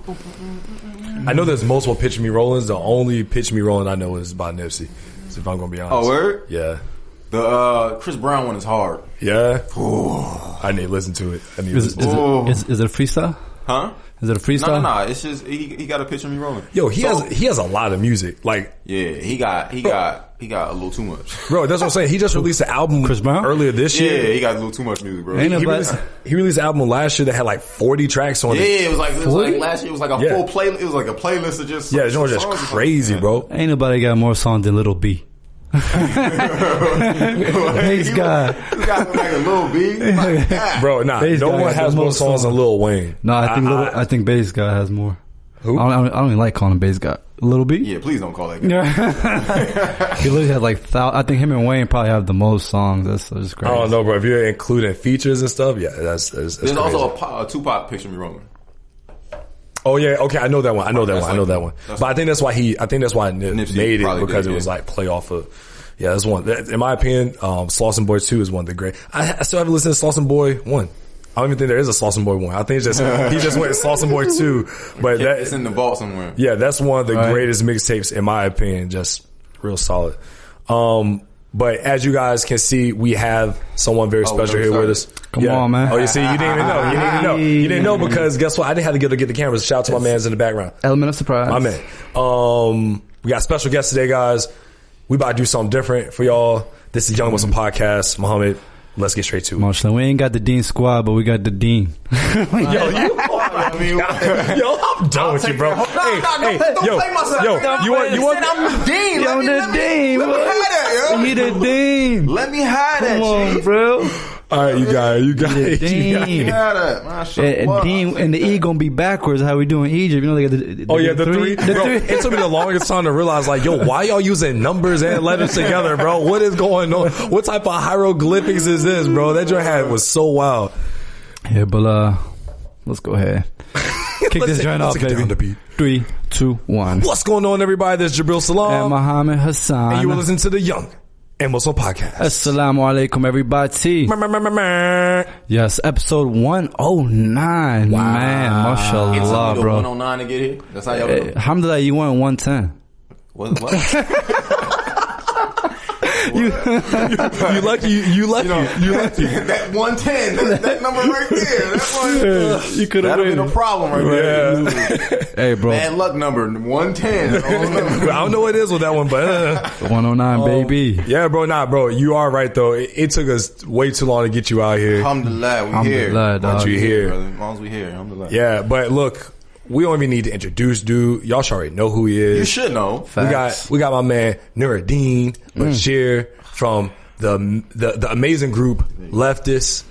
I know there's multiple Picture Me Rollins. The only Picture Me Rollin' I know is by Nipsey. So if I'm gonna be honest. Oh, word? Yeah. The Chris Brown one is hard. Yeah. Ooh. I need to listen to it. Is it a freestyle? Huh? Is it a freestyle? No. It's just he got a Picture Me Rolling. Yo, he has a lot of music. Like, yeah, he got a little too much. Bro, that's what I'm saying. He just released an album Chris Brown? earlier this year. Yeah, he got a little too much music, bro. He released an album last year that had like 40 tracks on it. Yeah, it was like last year. It was like a full play. It was like a playlist of just it's just crazy, bro. Ain't nobody got more songs than Lil B. Bass guy. He got like a Lil B. Like, bro, nah. No one has more songs than Lil Wayne. No, I think Bass guy has more. Who? I don't even like calling him Bass guy. Lil B? Yeah, please don't call that guy. He literally has like I think him and Wayne probably have the most songs. That's just crazy. I don't know, bro. If you're including features and stuff, yeah, that's There's crazy. also a Tupac Picture Me Rolling. Oh yeah, okay, I know that one. I know that one. But I think that's why Nipsey made it because it was like play off of. Yeah, that's one. In my opinion, Slauson Boy 2 is one of the great. I still haven't listened to Slauson Boy 1. I don't even think there is a Slauson Boy 1. I think it's just he just went Slauson Boy 2. But it's in the vault somewhere. Yeah, that's one of the greatest mixtapes in my opinion. Just real solid. But as you guys can see, we have someone very special here with us. Come on, man. Oh, you see, you didn't even know. You didn't know because guess what? I didn't have to get the cameras. Shout out to my mans in the background. Element of surprise. My man. We got special guests today, guys. We about to do something different for y'all. This is Young Muslim Podcast. Muhammad, let's get straight to it. Marshall, we ain't got the Deen squad, but we got the Deen. Yo, I'm done with you, bro. Don't play myself. You want? I'm the Deen. Yo, the Deen. Let me have that, yo. He the Deen. Let me have that, Come on, Chief. bro. All right, you got it. Deen. And Deen and the E gonna be backwards. How we doing Egypt? You know they got the three. Bro, it took me the longest time to realize, like, yo, why y'all using numbers and letters together, bro? What is going on? What type of hieroglyphics is this, bro? That your hat was so wild. Yeah, but let's go ahead. Kick this joint off, baby. 3, 2, 1. What's going on, everybody? This is Jabril Salam and Muhammad Hassan, and you will listen to the Young and Muslim Podcast. Asalaamu Alakum, everybody. Yes, episode 109. Wow. Man, mashallah, bro. 109 to get here. That's how y'all do. Alhamdulillah, you went 110. What? You lucky. That 110, that number right there. That one, you could have been a problem right there. Hey, bro. Bad luck number 110. I don't know what it is with that one, but 109, baby. Yeah, bro. Nah, bro. You are right though. It took us way too long to get you out here. Alhamdulillah, we here. Dog. You here? Brother. As long as we here, alhamdulillah. Yeah, but look. We don't even need to introduce dude. Y'all should already know who he is. You should know. Facts. We got my man Nurideen, Bashir from the amazing group Leftist.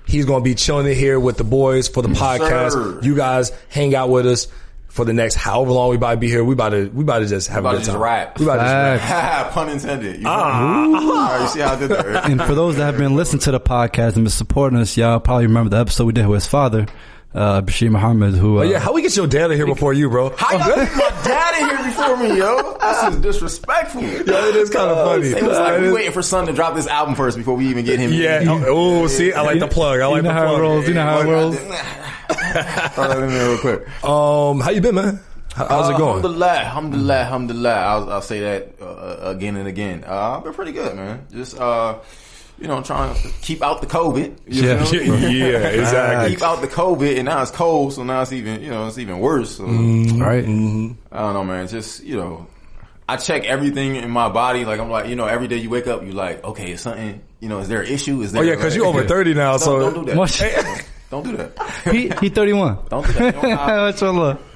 He's gonna be chilling in here with the boys for the podcast. Sir. You guys hang out with us for the next however long we about to be here. We about to just have a good time. Rap. We about to just rap. Pun intended. You see how I did that? Right? And for those that have been listening to the podcast and been supporting us, y'all probably remember the episode we did with his father. Bashir Muhammad, who how we get your dad in here before you, bro? How y'all get my dad in here before me, yo? This is disrespectful. Yeah, it is kind of funny. It was like we waiting for Son to drop this album first before we even get him. Yeah. See, I like the plug. I like the plug. You know how it rolls. Let me real quick. How you been, man? How's it going? Alhamdulillah. I'll say that again and again. I've been pretty good, man. Just trying to keep out the COVID. Yeah, exactly. Keep out the COVID, and now it's cold, so now it's even worse. So, right? Mm-hmm. I don't know, man. Just I check everything in my body. Like I'm like, every day you wake up, you like, okay, is something, is there an issue? Is there? Oh yeah, because you're over 30 now, so don't do that. Don't do that. He 31. Don't do that.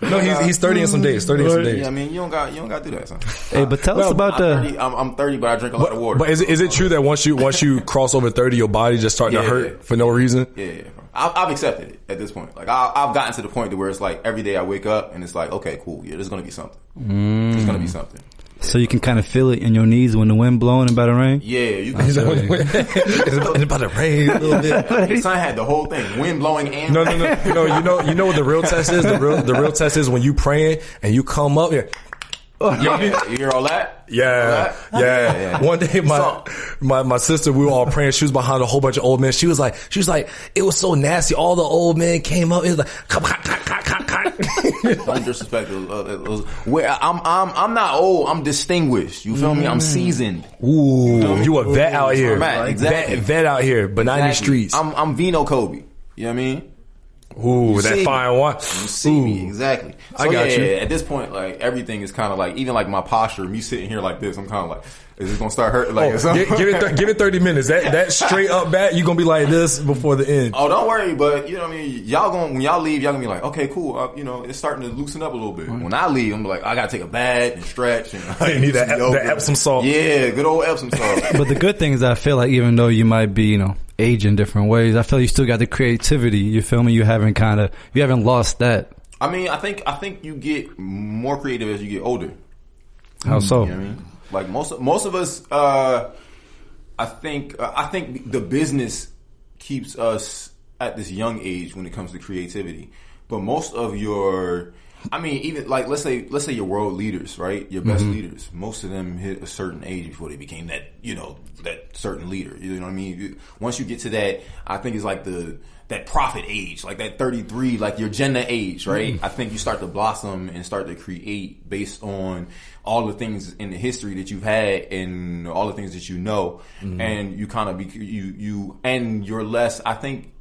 No, he's 30 in some days. 30 in some days. Yeah, I mean, you don't got to do that, son. Hey, but tell us about I'm 30, but I drink a lot of water. But is it true that once you cross over 30, your body just starting to hurt for no reason? Yeah. I've accepted it at this point. Like I've gotten to the point to where it's like every day I wake up and it's like, okay, cool. Yeah, there's gonna be something. There's gonna be something. So you can kind of feel it in your knees when the wind blowing and about to rain? Yeah, you can. It's about to rain a little bit. Son had the whole thing, wind blowing and No. You know what the real test is? The real test is when you praying and you come up here. You hear all that? Yeah. One day, my sister, we were all praying. She was behind a whole bunch of old men. She was like, it was so nasty. All the old men came up. It was like, Don't disrespect where I'm not old. I'm distinguished. You feel me? I'm seasoned. Ooh, you a vet out here. Exactly. Vet out here, but not in the streets. I'm Vino Kobe. You know what I mean? Ooh, that fine wine. You see me, exactly. So I got you. At this point, like, everything is kind of like, even like my posture, me sitting here like this, I'm kind of like, is this gonna start hurting? Like, give it 30 minutes. That straight up bat, you gonna be like this before the end. Oh, don't worry, but you know what I mean. When y'all leave, y'all gonna be like, okay, cool. It's starting to loosen up a little bit. When I leave, I'm like, I gotta take a bath and stretch. And you need the Epsom salt. Yeah, good old Epsom salt. But the good thing is, I feel like even though you might be, age in different ways, I feel like you still got the creativity. You feel me? You haven't lost that. I mean, I think you get more creative as you get older. How so? You know what I mean? Like most of us, I think the business keeps us at this young age when it comes to creativity. But most of even like let's say your world leaders, right? Your best leaders, most of them hit a certain age before they became that that certain leader. You know what I mean? Once you get to that, I think it's like that prophet age, like that 33, like your Jannah age, right? I think you start to blossom and start to create based on all the things in the history that you've had and all the things that you know, and you kind of and you're less. I think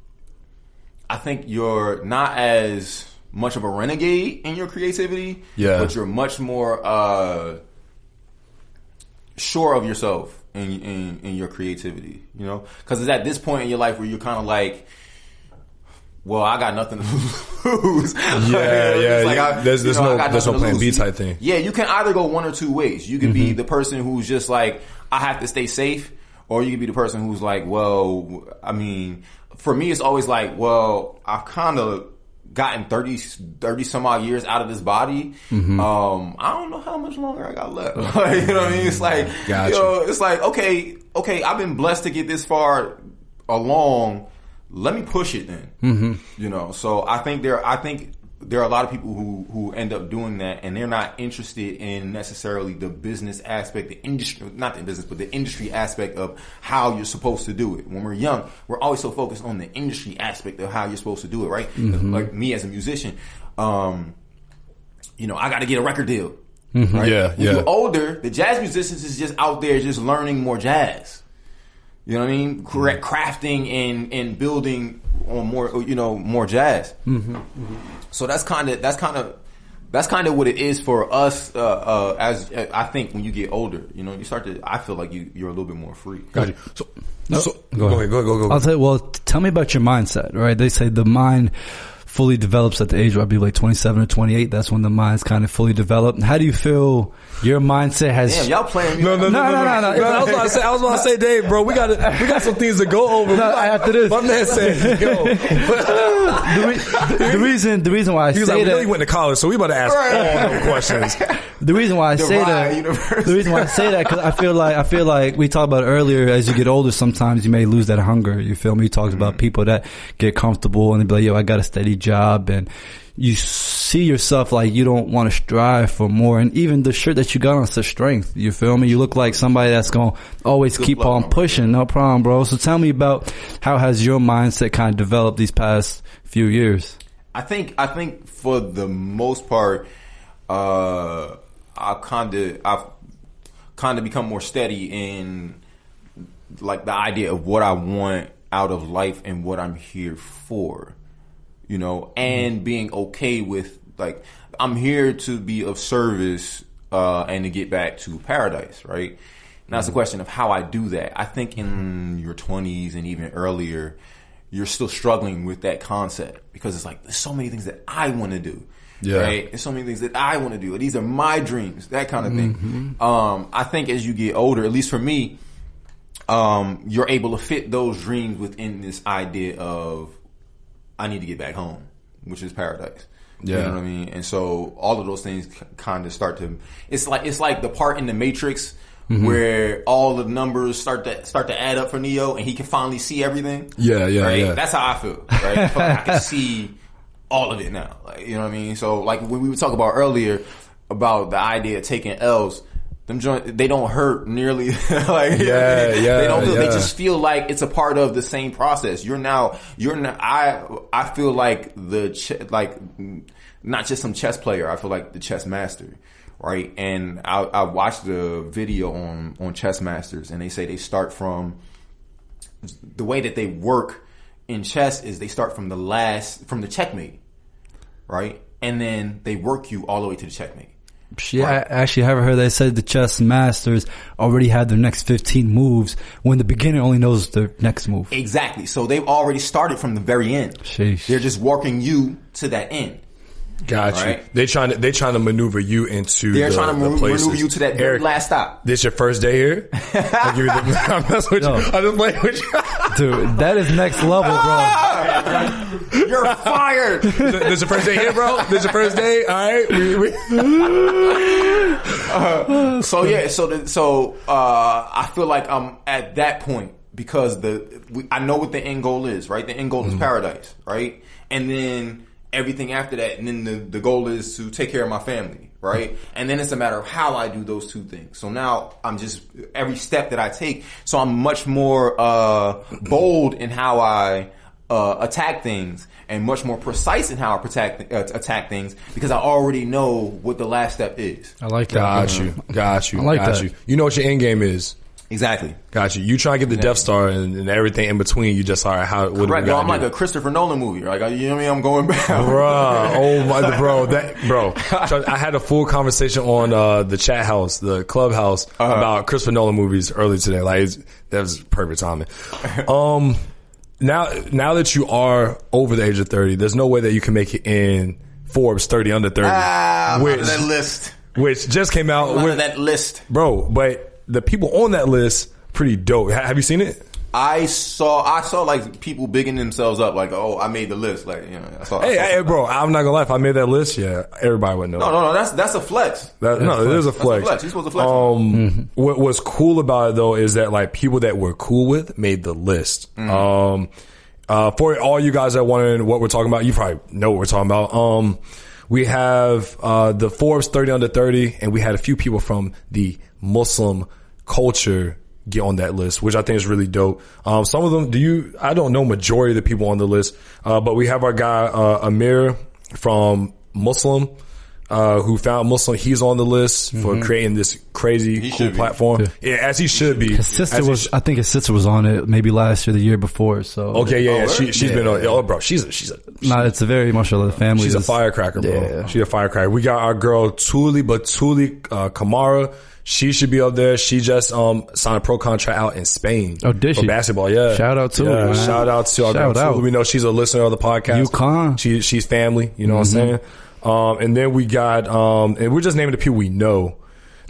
you're not as much of a renegade in your creativity, but you're much more sure of yourself in your creativity. Because it's at this point in your life where you're kind of like, well, I got nothing to lose. There's no plan B type thing. Yeah, you can either go one or two ways. You can be the person who's just like, I have to stay safe, or you can be the person who's like, well, I mean, for me, it's always like, well, I've kind of gotten 30 some odd years out of this body. I don't know how much longer I got left. You know what I mean? It's like, it's like, okay, I've been blessed to get this far along. Let me push it then. So I think there are a lot of people who end up doing that, and they're not interested in necessarily the business aspect, the industry, not the business, but the industry aspect of how you're supposed to do it. When we're young, we're always so focused on the industry aspect of how you're supposed to do it, right? Like me as a musician, I got to get a record deal. Right? When you're older, the jazz musicians is just out there just learning more jazz. You know what I mean? Crafting and building on more jazz. So that's kind of what it is for us. As I think when you get older, you start to. I feel like you're a little bit more free. Got you. So go ahead. I'll say. Well, tell me about your mindset. Right? They say the mind fully develops at the age where I believe like 27 or 28. That's when the mind's kind of fully developed. How do you feel your mindset has? Damn, y'all playing me. No. I was about to say, Dave, bro, we got some things to go over. After this, my man said, yo. the reason why I say that, he went to college, so we about to ask all the questions. The reason why I say that, because I feel like we talked about earlier. As you get older, sometimes you may lose that hunger. You feel me? You talked about people that get comfortable and they be like, yo, I got a steady job, and you see yourself like you don't want to strive for more. And even the shirt that you got on says strength. You feel me? You look like somebody that's gonna always keep on pushing. No problem, bro. So tell me about how has your mindset kind of developed these past few years? I think for the most part, I've kind of become more steady in like the idea of what I want out of life and what I'm here for. And being okay with, like, I'm here to be of service, and to get back to paradise, right? Now it's a question of how I do that. I think in your 20s and even earlier, you're still struggling with that concept because it's like, there's so many things that I want to do. Yeah. Right? There's so many things that I want to do. These are my dreams, that kind of thing. I think as you get older, at least for me, you're able to fit those dreams within this idea of, I need to get back home, which is paradise. Yeah. You know what I mean? And so all of those things kind of start to, it's like the part in the Matrix where all the numbers start to add up for Neo and he can finally see everything. Yeah. Right? That's how I feel, right? I can see all of it now. Like, you know what I mean? So like when we were talking about earlier, about the idea of taking L's. Them joints, they don't hurt nearly like they don't feel, they just feel like it's a part of the same process. I feel like not just some chess player, I feel like the chess master, right? And I watched the video on chess masters, and they say they start from the way that they work in chess is they start from the checkmate, right? And then they work you all the way to the checkmate. Yeah, right. I actually haven't heard they said the chess masters already had their next 15 moves when the beginner only knows their next move. Exactly. So they've already started from the very end. Sheesh. They're just working you to that end. Got you. Right? They trying to maneuver you into. They're trying to maneuver you to that very last stop. This your first day here? I'm messing with you. I'm just playing with you. Dude, that is next level, bro. You're fired. This your first day here, bro? This your first day? All right. I feel like I'm at that point because I know what the end goal is, right? The end goal is paradise, right? And then everything after that, and then the goal is to take care of my family, right? And then it's a matter of how I do those two things. So now I'm just, every step that I take, so I'm much more bold in how I attack things, and much more precise in how I attack things, because I already know what the last step is. I like that. Got you. I like that. You. You know what your end game is. Exactly. Got you. You try to get the Death Star and everything in between. You just, all right, what do we got? I'm like a Christopher Nolan movie. Like, you know what I mean? I'm going back. Bro. I had a full conversation on the chat house, the clubhouse, about Christopher Nolan movies earlier today. Like, that was perfect timing. Now that you are over the age of 30, there's no way that you can make it in Forbes 30 under 30. I'm out of that list. Which just came out. Out of that list. Bro, but the people on that list, pretty dope. Have you seen it? I saw like people bigging themselves up, like, oh, I made the list. Like, you know, Hey, bro, I'm not gonna lie. If I made that list, yeah, everybody would know. No, that's a flex. It is a flex. You're supposed to flex. What was cool about it though is that like people that we're cool with made the list. For all you guys that wondering what we're talking about, you probably know what we're talking about. We have the Forbes 30 under 30, and we had a few people from the Muslim culture get on that list, which I think is really dope. Some of them, I don't know majority of the people on the list, but we have our guy, Amir from Muslim, who found Muslim. He's on the list for creating this crazy cool platform. Yeah, as he should be. I think his sister was on it maybe last year, the year before. So okay, yeah, she's been on. Oh, bro, she's it's a very mashallah family. She's a firecracker, bro. Yeah. She's a firecracker. We got our girl Batuli Kamara. She should be up there. She just signed a pro contract out in Spain. Oh, did she? For basketball, yeah. Shout out to her. Shout out to our girl Tulu. We know she's a listener of the podcast. UConn. She's family, you know what I'm saying? And then we got and we're just naming the people we know.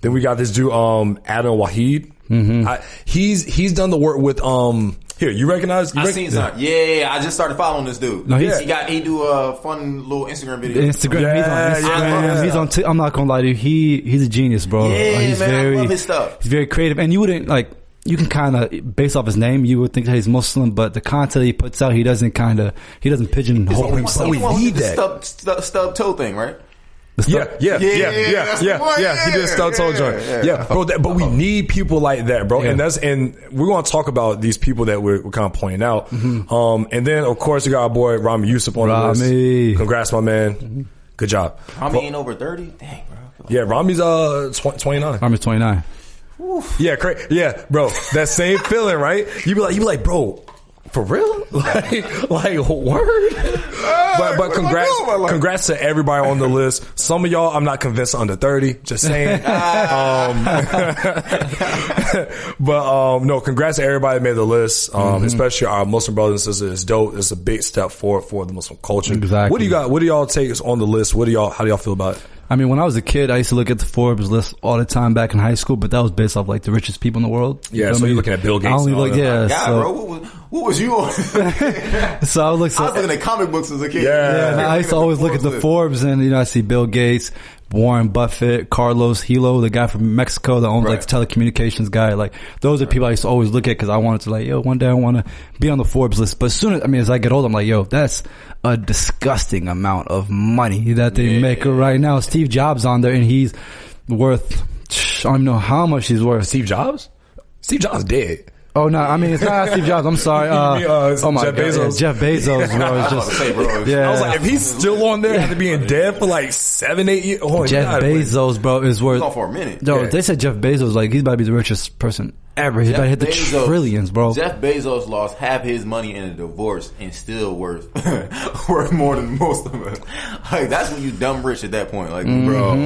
Then we got this dude Adam Wahid. He's done the work with here, you recognize? I seen something. Yeah, I just started following this dude. No, he do a fun little Instagram video. He's on Instagram. He's on I'm not gonna lie to you. He's a genius, bro. Yeah, I love his stuff. He's very creative, and you wouldn't you can kind of, based off his name, you would think that he's Muslim, but the content he puts out, he doesn't pigeonhole himself. We need that stub toe thing, right? Yeah. He did stub toe joint. Yeah, bro. But we need people like that, bro. Yeah. And we're going to talk about these people that we're kind of pointing out. And then of course we got our boy Rami Yusuf on the list. Congrats, my man. Good job. Rami ain't over 30. Dang, bro. Yeah, Rami's 29. Rami's 29. Oof. Yeah, yeah, bro. That same feeling, right? You be like, bro, for real? like word? But congrats to everybody on the list. Some of y'all, I'm not convinced under 30. Just saying. But no, congrats to everybody that made the list. Especially our Muslim brothers and sisters. It's dope. It's a big step forward for the Muslim culture. Exactly. What do you got? What do y'all take on the list? How do y'all feel about it? I mean, when I was a kid, I used to look at the Forbes list all the time back in high school, but that was based off like the richest people in the world. Yeah, so you're looking at Bill Gates. I only look, bro, what was you on? So I was looking at comic books as a kid. I used to always look at the Forbes, and I see Bill Gates, Warren Buffett, Carlos Hilo, the guy from Mexico that owns like the telecommunications guy. Like those are people I used to always look at because I wanted to like, yo, one day I want to be on the Forbes list. But as soon as, as I get older, I'm like, yo, that's a disgusting amount of money that they make right now. Steve Jobs on there and he's worth, I don't even know how much he's worth. Steve Jobs? Steve Jobs dead. Oh no! I mean, it's not Steve Jobs. I'm sorry. Oh my Jeff God, Bezos. Jeff Bezos, bro. I was about to say, bro. Yeah. I was like, if he's still on there after being dead for like 7-8 years, Jeff Bezos, bro, is worth. He's on for a minute. Yo, they said Jeff Bezos, like he's about to be the richest person ever. He's about to hit the trillions, bro. Jeff Bezos lost half his money in a divorce and still worth more than most of us. Like that's when you dumb rich at that point, like bro.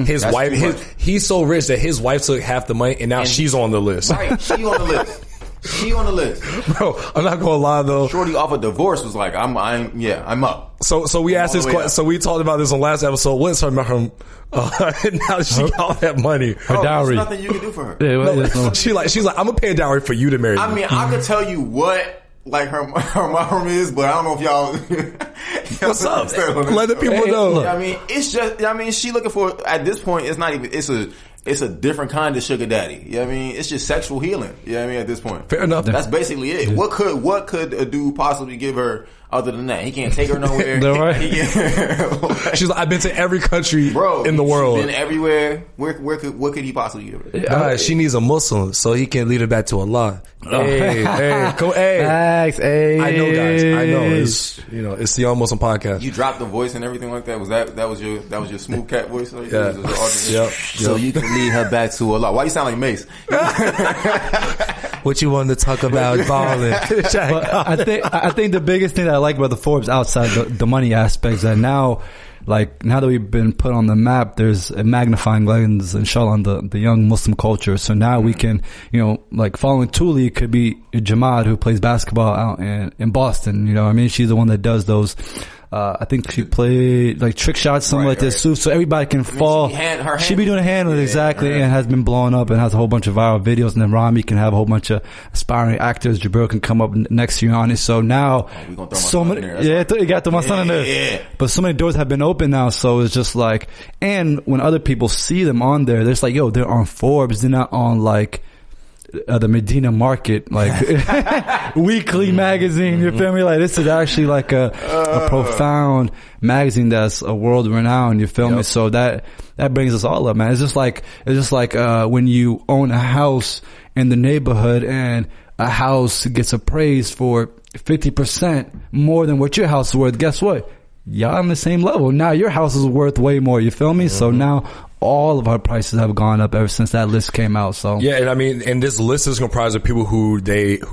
His wife, he's so rich that his wife took half the money and now she's on the list. Right, she on the list. She on the list, bro. I'm not gonna lie though. Shorty off a divorce was like, I'm up. So we asked this question. So we talked about this on last episode. What's her mahram? Now that she got all that money, her dowry. There's nothing you can do for her. No, she's like, I'm gonna pay a dowry for you to marry me. I mean, I could tell you what like her mahram is, but I don't know if y'all. What's up? Let the people know. I mean, it's just. She looking for at this point. It's not even. It's a different kind of sugar daddy. You know what I mean? It's just sexual healing. You know what I mean? At this point. Fair enough. That's basically it. Yeah. What could a dude possibly give her other than that? He can't take her nowhere. She's like, I've been to every country in the world. She's been everywhere. What could he possibly give her? She needs a Muslim so he can lead her back to Allah. Hey, Thanks, hey. I know, guys. I know. It's the Muslim podcast. You dropped the voice and everything like that. Was that was your smooth cat voice? Like Yep. So you can lead her back to Allah. Why you sound like Mace? What you wanted to talk about, balling? I think the biggest thing that I like about the Forbes outside the money aspects that now that we've been put on the map, there's a magnifying lens, inshallah, on the young Muslim culture. So now we can, like following Tuli could be Jamaat who plays basketball out in Boston. You know what I mean? She's the one that does those. I think she played like trick shots, something like this. So everybody can fall. She be doing a handle exactly, and has been blowing up and has a whole bunch of viral videos. And then Rami can have a whole bunch of aspiring actors. Jabril can come up next to you on it. So now, so many, you got my son in there. Yeah. But so many doors have been open now. So it's just like, and when other people see them on there, they're just like, yo, they're on Forbes. They're not on like the Medina Market, like weekly magazine. You feel me? Like this is actually like a profound magazine that's a world renowned. You feel me? So that brings us all up, man. It's just like when you own a house in the neighborhood and a house gets appraised for 50% more than what your house is worth. Guess what? Y'all on the same level. Now your house is worth way more. You feel me? Mm-hmm. So now all of our prices have gone up ever since that list came out. So yeah, and I mean, and this list is comprised of people who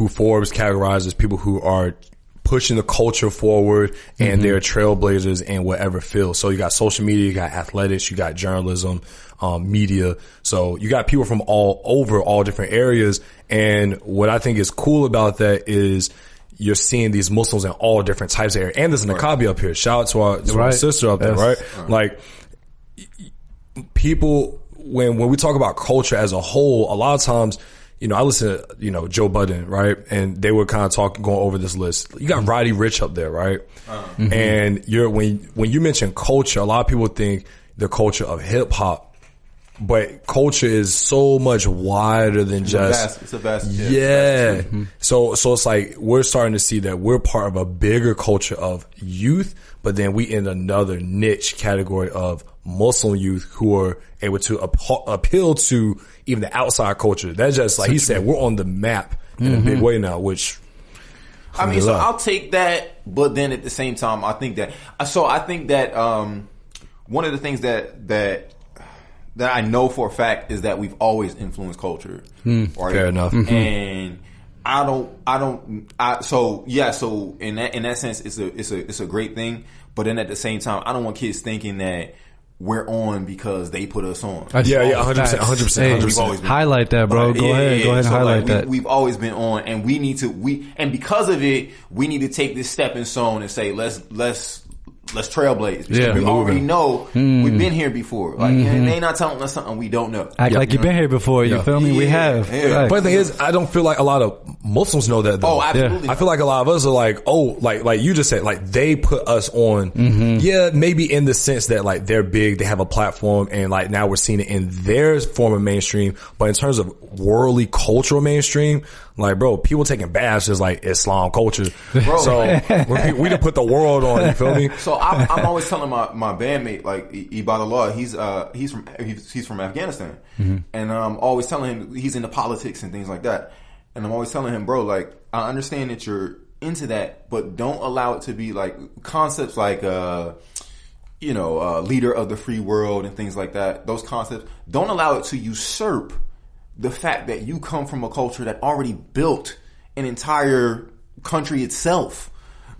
Forbes categorizes people who are pushing the culture forward and they're trailblazers in whatever field. So you got social media, you got athletics, you got journalism, media. So you got people from all different areas. And what I think is cool about that is you're seeing these Muslims in all different types of areas. And there's an Nakabi up here. Shout out to our sister up there, right? Like, people, when we talk about culture as a whole, a lot of times, I listen to, Joe Budden, right? And they were kind of going over this list. You got Roddy Ricch up there, right? And when you mention culture, a lot of people think the culture of hip hop. But culture is so much wider than it's a vast. Yeah. So it's like we're starting to see that we're part of a bigger culture of youth, but then we in another niche category of Muslim youth who are able to appeal to even the outside culture. That's just like he said, we're on the map in a big way now, which I mean, so I'll take that, but then at the same time, I think that one of the things that I know for a fact is that we've always influenced culture. Right? Fair enough. And so in that sense, it's a great thing. But then at the same time, I don't want kids thinking that we're on because they put us on. 100%. Highlight that, bro. Go ahead and highlight that. We've always been on, and and because of it, we need to take this stepping stone and say, let's trailblaze. Because we already know we've been here before. Like, they not telling us something we don't know. Act like you've been here before. You feel me? We have. But the thing is, I don't feel like a lot of Muslims know that though. Oh, absolutely. Yeah. I feel like a lot of us are like, oh, like you just said, like they put us on. Yeah, maybe in the sense that like they're big, they have a platform, and like now we're seeing it in their form of mainstream. But in terms of worldly cultural mainstream, like bro, people taking baths is like Islam culture. Bro. So we done put the world on. You feel me? So I'm always telling my bandmate, like Ibadallah, he's from Afghanistan, and I'm always telling him he's into politics and things like that. And I'm always telling him, bro, like, I understand that you're into that, but don't allow it to be like concepts like, leader of the free world and things like that. Those concepts, don't allow it to usurp the fact that you come from a culture that already built an entire country itself.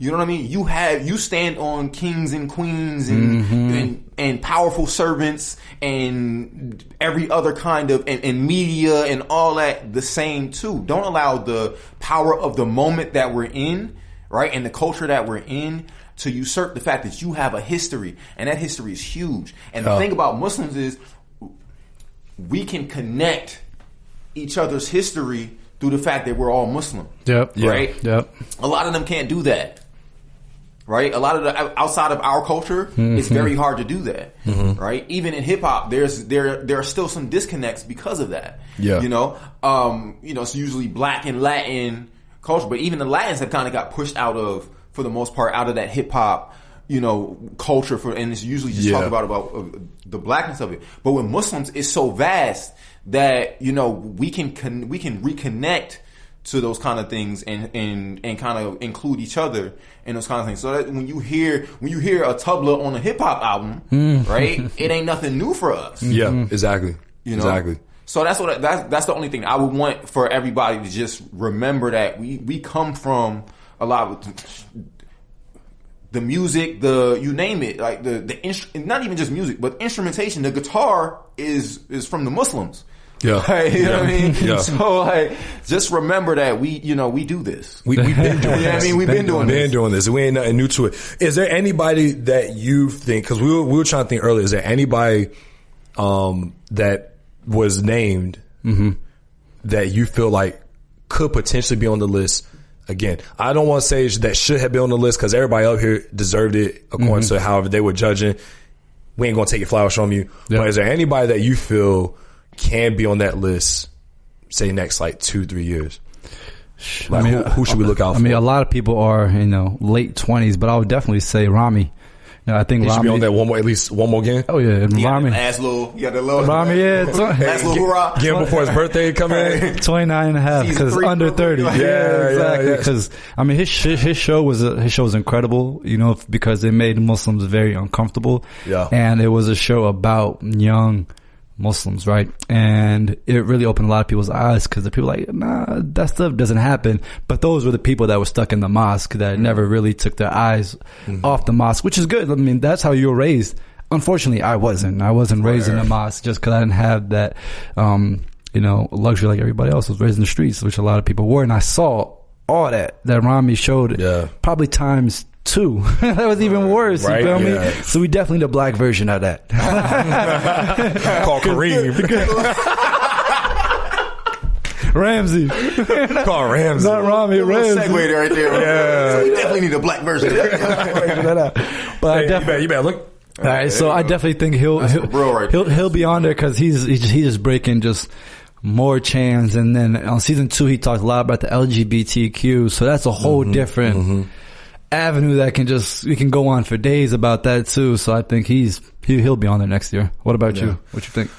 You know what I mean? You stand on kings and queens and powerful servants and every other kind of, and media and all that the same too. Don't allow the power of the moment that we're in, right? And the culture that we're in to usurp the fact that you have a history, and that history is huge. And the thing about Muslims is we can connect each other's history through the fact that we're all Muslim. Yep. Right? Yep. A lot of them can't do that. Right? A lot of the outside of our culture, it's very hard to do that. Right? Even in hip hop, there are still some disconnects because of that. Yeah. It's usually black and Latin culture, but even the Latins have kind of got pushed out of, for the most part, out of that hip hop, culture and it's usually just talk about the blackness of it. But with Muslims, it's so vast that, we can reconnect to those kind of things and kind of include each other in those kind of things. So that when you hear a tabla on a hip hop album, right, it ain't nothing new for us. Yeah, exactly. Exactly. So that's the only thing I would want for everybody to just remember, that we come from a lot of the music, you name it, like not even just music, but instrumentation. The guitar is from the Muslims. Yeah. Right, you know what I mean? Yeah. So just remember that we do this. We've been doing this. We've been doing this. We ain't nothing new to it. Is there anybody that you think, cause we were trying to think earlier, is there anybody, that was named, that you feel like could potentially be on the list? Again, I don't want to say that should have been on the list, cause everybody up here deserved it according to however they were judging. We ain't gonna take your flowers from you. Yep. But is there anybody that you feel can be on that list, say next like 2-3 years? Like, who should we look out for? I mean, a lot of people are, late 20s, but I would definitely say Rami. I think he should be on that at least one more game. Oh yeah, Rami. Last little Rami, yeah. Last little hoorah. Get him before his birthday come in. 29 and a half, because under 30. Yeah, exactly. Because his show was incredible. Because it made Muslims very uncomfortable. Yeah, and it was a show about young Muslims, right? And it really opened a lot of people's eyes, because the people were like, nah, that stuff doesn't happen. But those were the people that were stuck in the mosque that never really took their eyes off the mosque, which is good. I mean, that's how you were raised. Unfortunately, I wasn't raised in the mosque, just because I didn't have that, luxury like everybody else. I was raised in the streets, which a lot of people were. And I saw all that Rami showed, probably times 2. That was even worse. Right? You feel me? So we definitely the black version of that. Call Kareem. Ramsey. Call Ramsey. Not Rami. Ramsey. Segue right there. Yeah. So we definitely need a black version. But you better look. All right, so I definitely think he'll be on there, because he's just breaking just more chants. And then on season 2, he talked a lot about the LGBTQ. So that's a whole different avenue that we can go on for days about that too. So I think he'll be on there next year. What about you? What you think?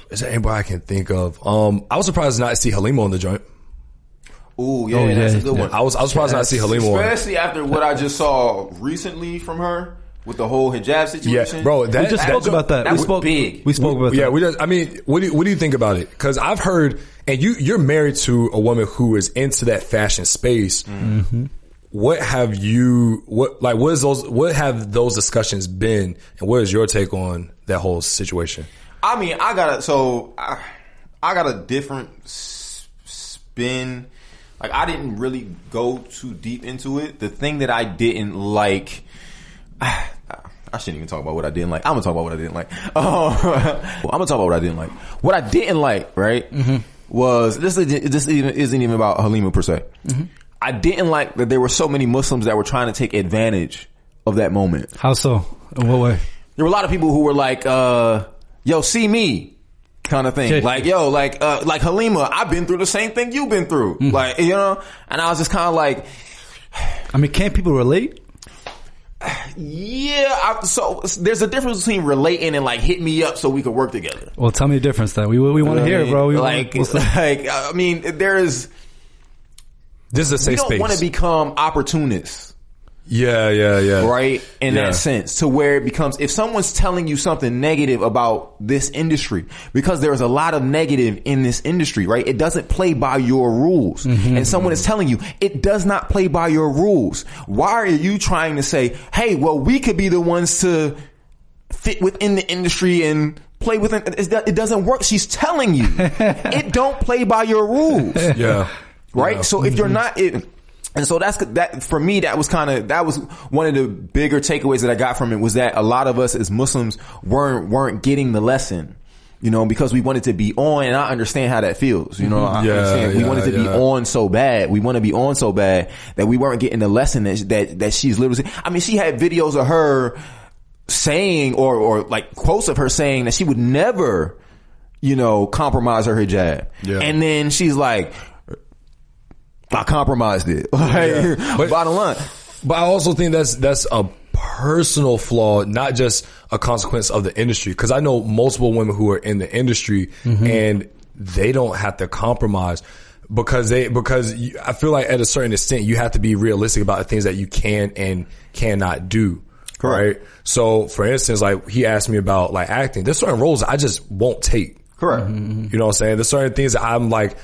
Is there anybody I can think of? I was surprised not to see Halima on the joint. Ooh, yeah, that's a good one. I was surprised not to see Halima on. Especially after what I just saw recently from her with the whole hijab situation. Yeah, bro, we just spoke about that. We spoke about that. Yeah, what do you think about it? Because I've heard, and you're married to a woman who is into that fashion space. What have those discussions been, and what is your take on that whole situation? I mean, I got a different spin. Like, I didn't really go too deep into it. The thing that I didn't like, I shouldn't even talk about what I didn't like. I'm gonna talk about what I didn't like. I'm gonna talk about what I didn't like. What I didn't like, right, was, this isn't even about Halima per se. Mm-hmm. I didn't like that there were so many Muslims that were trying to take advantage of that moment. How so? In what way? There were a lot of people who were like, yo, see me kind of thing. Like, yo, like Halima, I've been through the same thing you've been through. Mm. Like, you know, and I was just kind of like, I mean, can't people relate? Yeah, so there's a difference between relating and like hit me up so we could work together. Well, tell me the difference then. We want to hear it, bro. I mean, there is. This is a safe space. We don't want to become opportunists. Yeah. Right? In that sense, to where it becomes, if someone's telling you something negative about this industry, because there's a lot of negative in this industry, right? It doesn't play by your rules. Mm-hmm. And someone is telling you, it does not play by your rules. Why are you trying to say, hey, well, we could be the ones to fit within the industry and play within, it doesn't work. She's telling you, it don't play by your rules. Yeah. Right? Yeah. So if you're not, and so that for me, that was one of the bigger takeaways that I got from it, was that a lot of us as Muslims weren't getting the lesson, you know, because we wanted to be on, and I understand how that feels, you know. I understand. We wanted to be on so bad. We want to be on so bad that we weren't getting the lesson that she's literally saying. I mean, she had videos of her saying, or like quotes of her saying that she would never, you know, compromise her hijab. Yeah. And then she's like, I compromised it. Bottom line. But I also think that's a personal flaw, not just a consequence of the industry. Because I know multiple women who are in the industry, mm-hmm. and they don't have to compromise because I feel like at a certain extent you have to be realistic about the things that you can and cannot do. Correct. Right? So for instance, like he asked me about like acting. There's certain roles I just won't take. Correct. Mm-hmm. You know what I'm saying? There's certain things that I'm like,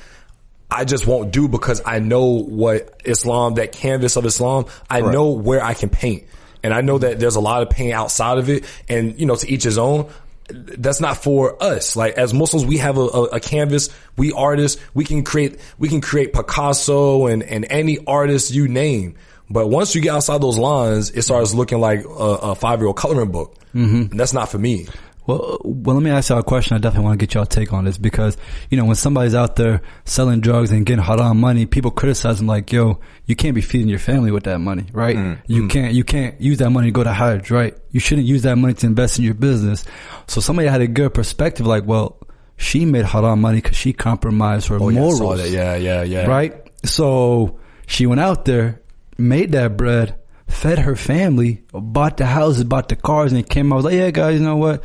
I just won't do because I know what Islam, that canvas of Islam, I know where I can paint. And I know that there's a lot of paint outside of it. And, you know, to each his own. That's not for us. Like as Muslims, we have a canvas. We artists, we can create Picasso and any artist you name. But once you get outside those lines, it starts looking like a 5-year-old coloring book. Mm-hmm. And that's not for me. Well, let me ask y'all a question. I definitely want to get y'all take on this because, you know, when somebody's out there selling drugs and getting haram money, people criticize them like, yo, you can't be feeding your family with that money, right? Mm-hmm. You can't use that money to go to Hajj, right? You shouldn't use that money to invest in your business. So somebody had a good perspective like, well, she made haram money because she compromised her morals. Yeah. Right? So she went out there, made that bread, fed her family, bought the houses, bought the cars, and came out, was like, yeah, guys, you know what?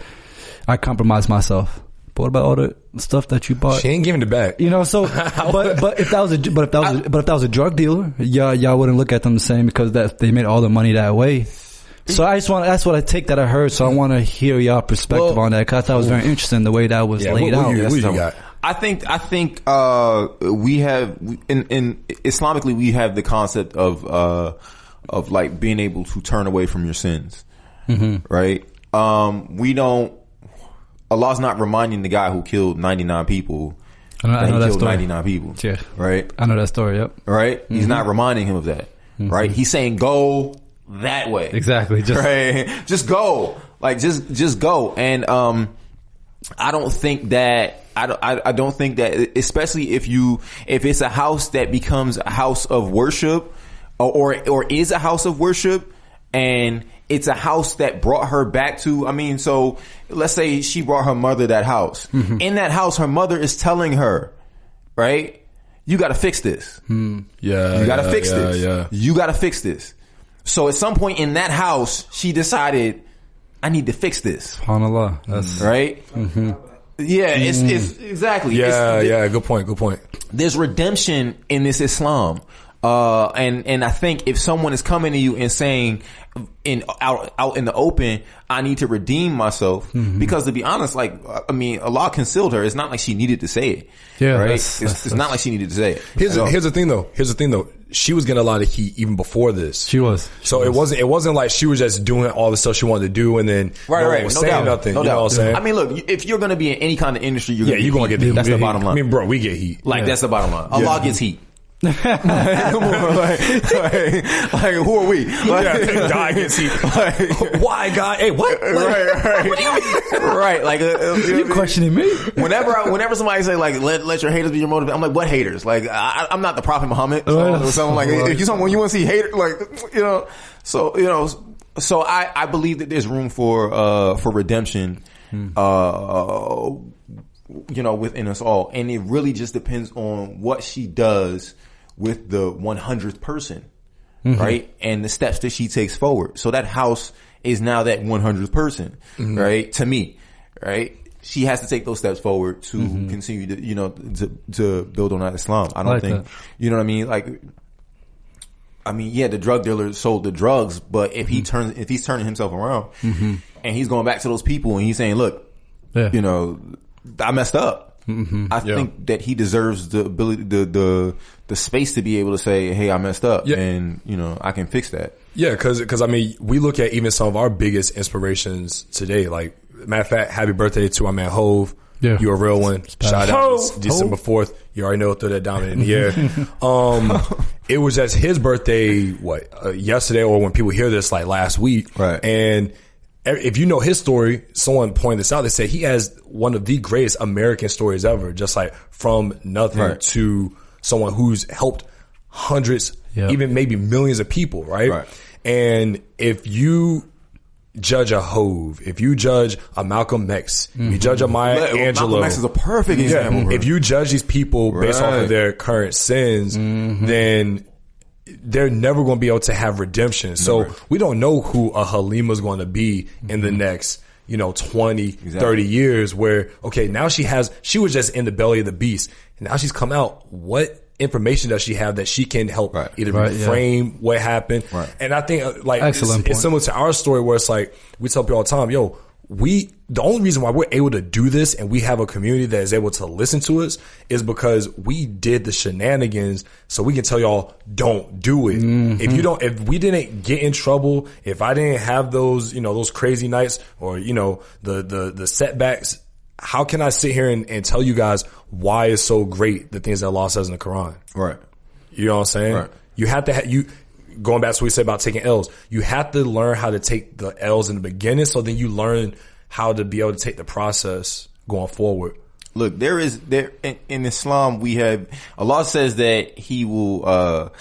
I compromised myself. But what about all the stuff that you bought? She ain't giving it back. You know, so but if that was a drug dealer, y'all wouldn't look at them the same because they made all the money that way. So that's what I take that I heard. So I want to hear y'all perspective on that because I thought it was very interesting the way that was laid out. What you got? I think we have in Islamically we have the concept of like being able to turn away from your sins, mm-hmm. right? We don't. Allah's not reminding the guy who killed 99 people I know that he that killed story. 99 people. Yeah. Right? I know that story, yep. Right? Mm-hmm. He's not reminding him of that. Mm-hmm. Right? He's saying go that way. Exactly. Just go. Like just go. And I don't think that especially if it's a house that becomes a house of worship or is a house of worship and it's a house that brought her back to, I mean, so let's say she brought her mother that house. Mm-hmm. In that house, her mother is telling her, right? You got to fix this. Yeah. You got to fix this. Yeah. You got to fix this. So at some point in that house, she decided, I need to fix this. SubhanAllah. That's right. Mm-hmm. Yeah. It's exactly. Yeah. Good point. There's redemption in this Islam. And I think if someone is coming to you and saying out in the open, I need to redeem myself, mm-hmm. because to be honest, like, I mean, Allah concealed her. It's not like she needed to say it. Yeah. Right. It's not like she needed to say it. Here's the thing though. She was getting a lot of heat even before this. She was. It wasn't like she was just doing all the stuff she wanted to do and then right. was saying nothing. You know what I'm saying? I mean, look, if you're going to be in any kind of industry, you're going to get heat. That's the bottom line. I mean, bro, we get heat. Like, that's the bottom line. Allah gets heat. like, who are we? Like, God can see. Why, God? Hey, what? Right. What do you mean? Right. Like, you questioning me? Whenever somebody say like, let your haters be your motive, I'm like, what haters? Like, I'm not the Prophet Muhammad. So I'm like, if you someone you want to see haters, like, so I believe that there's room for redemption, within us all. And it really just depends on what she does with the 100th person, right? And the steps that she takes forward. So that house is now that 100th person, right? To me, right? She has to take those steps forward to continue to, to build on that Islam. I don't think, you know what I mean? Like, I mean, yeah, the drug dealer sold the drugs, but if he's turning himself around and he's going back to those people and he's saying, look, I messed up. I think that he deserves the ability, the space to be able to say, hey, I messed up and, I can fix that. Yeah. Cause I mean, we look at even some of our biggest inspirations today. Like, matter of fact, happy birthday to our man Hove. Yeah. You're a real one. Shout out December 4th. You already know, throw that diamond in the air. It was just his birthday, yesterday, or when people hear this, like last week. Right. And if you know his story, someone pointed this out. They said he has one of the greatest American stories ever, just like from nothing to someone who's helped hundreds, even maybe millions of people, right? And if you judge a Hove, if you judge a Malcolm X, you judge a Maya Angelou. Malcolm X is a perfect example. If you judge these people based off of their current sins, then they're never going to be able to have redemption. So we don't know who a Halima is going to be in the next, 20, 30 years where, okay, now she was just in the belly of the beast. And now she's come out. What information does she have that she can help either reframe what happened? And I think it's similar to our story where it's like, we tell people all the time, the only reason why we're able to do this and we have a community that is able to listen to us is because we did the shenanigans, so we can tell y'all don't do it. If we didn't get in trouble, if I didn't have those, those crazy nights or, the setbacks, how can I sit here and tell you guys why it's so great, the things that Allah says in the Quran? Right. You know what I'm saying? Right. You have to going back to what we said about taking L's, you have to learn how to take the L's in the beginning, so then you learn how to be able to take the process going forward. Look, in Islam, we have, Allah says that He will,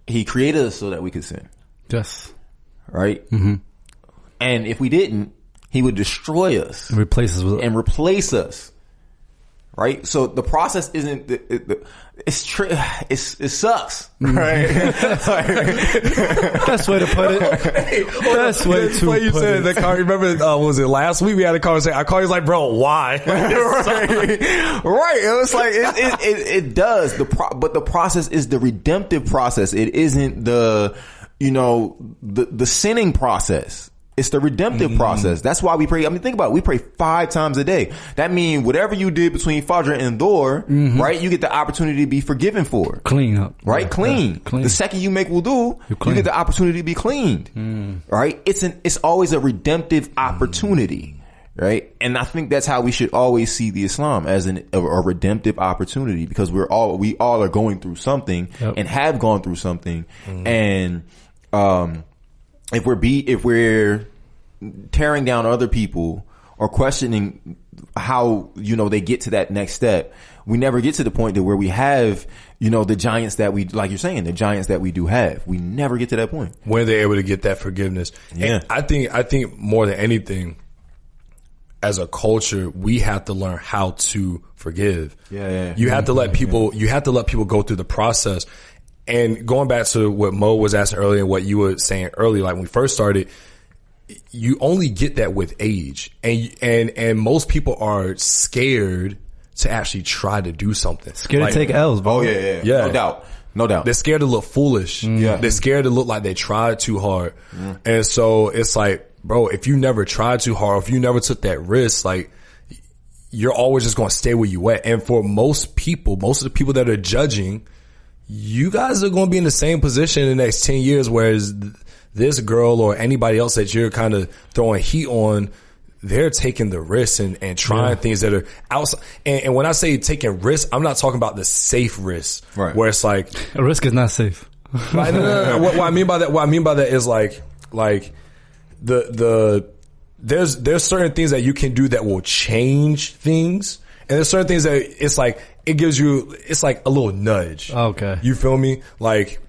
He created us so that we could sin. Yes. Right? And if we didn't, He would destroy us. And replace us. Right? So the process isn't, it sucks. Right? Best way to put it. Best way to put it. Said that car, remember, was it last week we had a conversation? I called you like, bro, why? Right. It's like, it does. But the process is the redemptive process. It isn't the sinning process. It's the redemptive process. That's why we pray. I mean, think about it. We pray 5 times a day. That means whatever you did between Fajr and Dhuhr, right? You get the opportunity to be forgiven for. Clean up. Right? Clean. The second you make wudu, you get the opportunity to be cleaned. Right? It's always a redemptive opportunity. Right? And I think that's how we should always see the Islam, as a redemptive opportunity, because we all are going through something and have gone through something. And, if we're tearing down other people or questioning how, they get to that next step, we never get to the point that where we have, the giants that we, like you're saying, the giants that we do have. We never get to that point. When they're able to get that forgiveness. Yeah. And I think more than anything, as a culture, we have to learn how to forgive. Yeah. You have to let people go through the process. And going back to what Mo was asking earlier and what you were saying earlier, like when we first started, you only get that with age. And most people are scared to actually try to do something. Scared to take L's, bro. Oh, yeah. No doubt. They're scared to look foolish. Yeah. They're scared to look like they tried too hard. And so it's like, bro, if you never tried too hard, if you never took that risk, like, you're always just going to stay where you at. And for most of the people that are judging, you guys are going to be in the same position in the next 10 years, whereas this girl or anybody else that you're kind of throwing heat on, they're taking the risks and trying things that are outside. And when I say taking risks, I'm not talking about the safe risks, right? Where it's like a risk is not safe. Right? No. What I mean by that is like there's certain things that you can do that will change things, and there's certain things that it's like it gives you, it's like a little nudge. Okay, you feel me? Like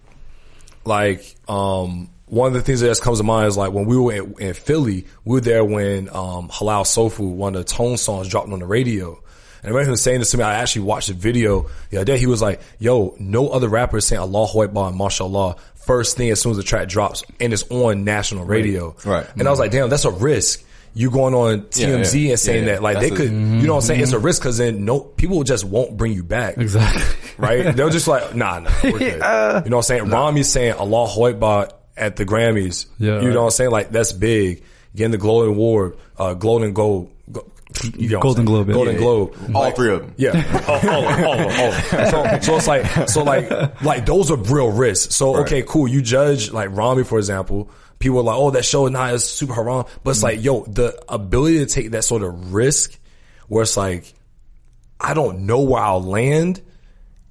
one of the things that just comes to mind is like when we were in Philly, we were there when Halal Soul Food, one of the Tone songs, dropped on the radio. And I remember him saying this to me. I actually watched the video the other day. He was like, yo, no other rapper is saying Allahu Akbar and Mashallah first thing as soon as the track drops, and it's on national radio. Right. And I was like, damn, that's a risk. You going on TMZ and saying that, like, that's they could, you know what I'm saying? It's a risk because then people just won't bring you back. Exactly. Right? They'll just like, nah, we're good. You know what I'm saying? Rami's saying Allahu Akbar at the Grammys. Yeah, you know what I'm saying? Like, that's big. Getting the Golden Award, Golden Globe. Golden Globe. Golden Globe. All three of them. Yeah. all of them. So it's like those are real risks. So, okay, cool. You judge like Rami, for example. People are like, oh, that show is super haram. But it's like, yo, the ability to take that sort of risk where it's like, I don't know where I'll land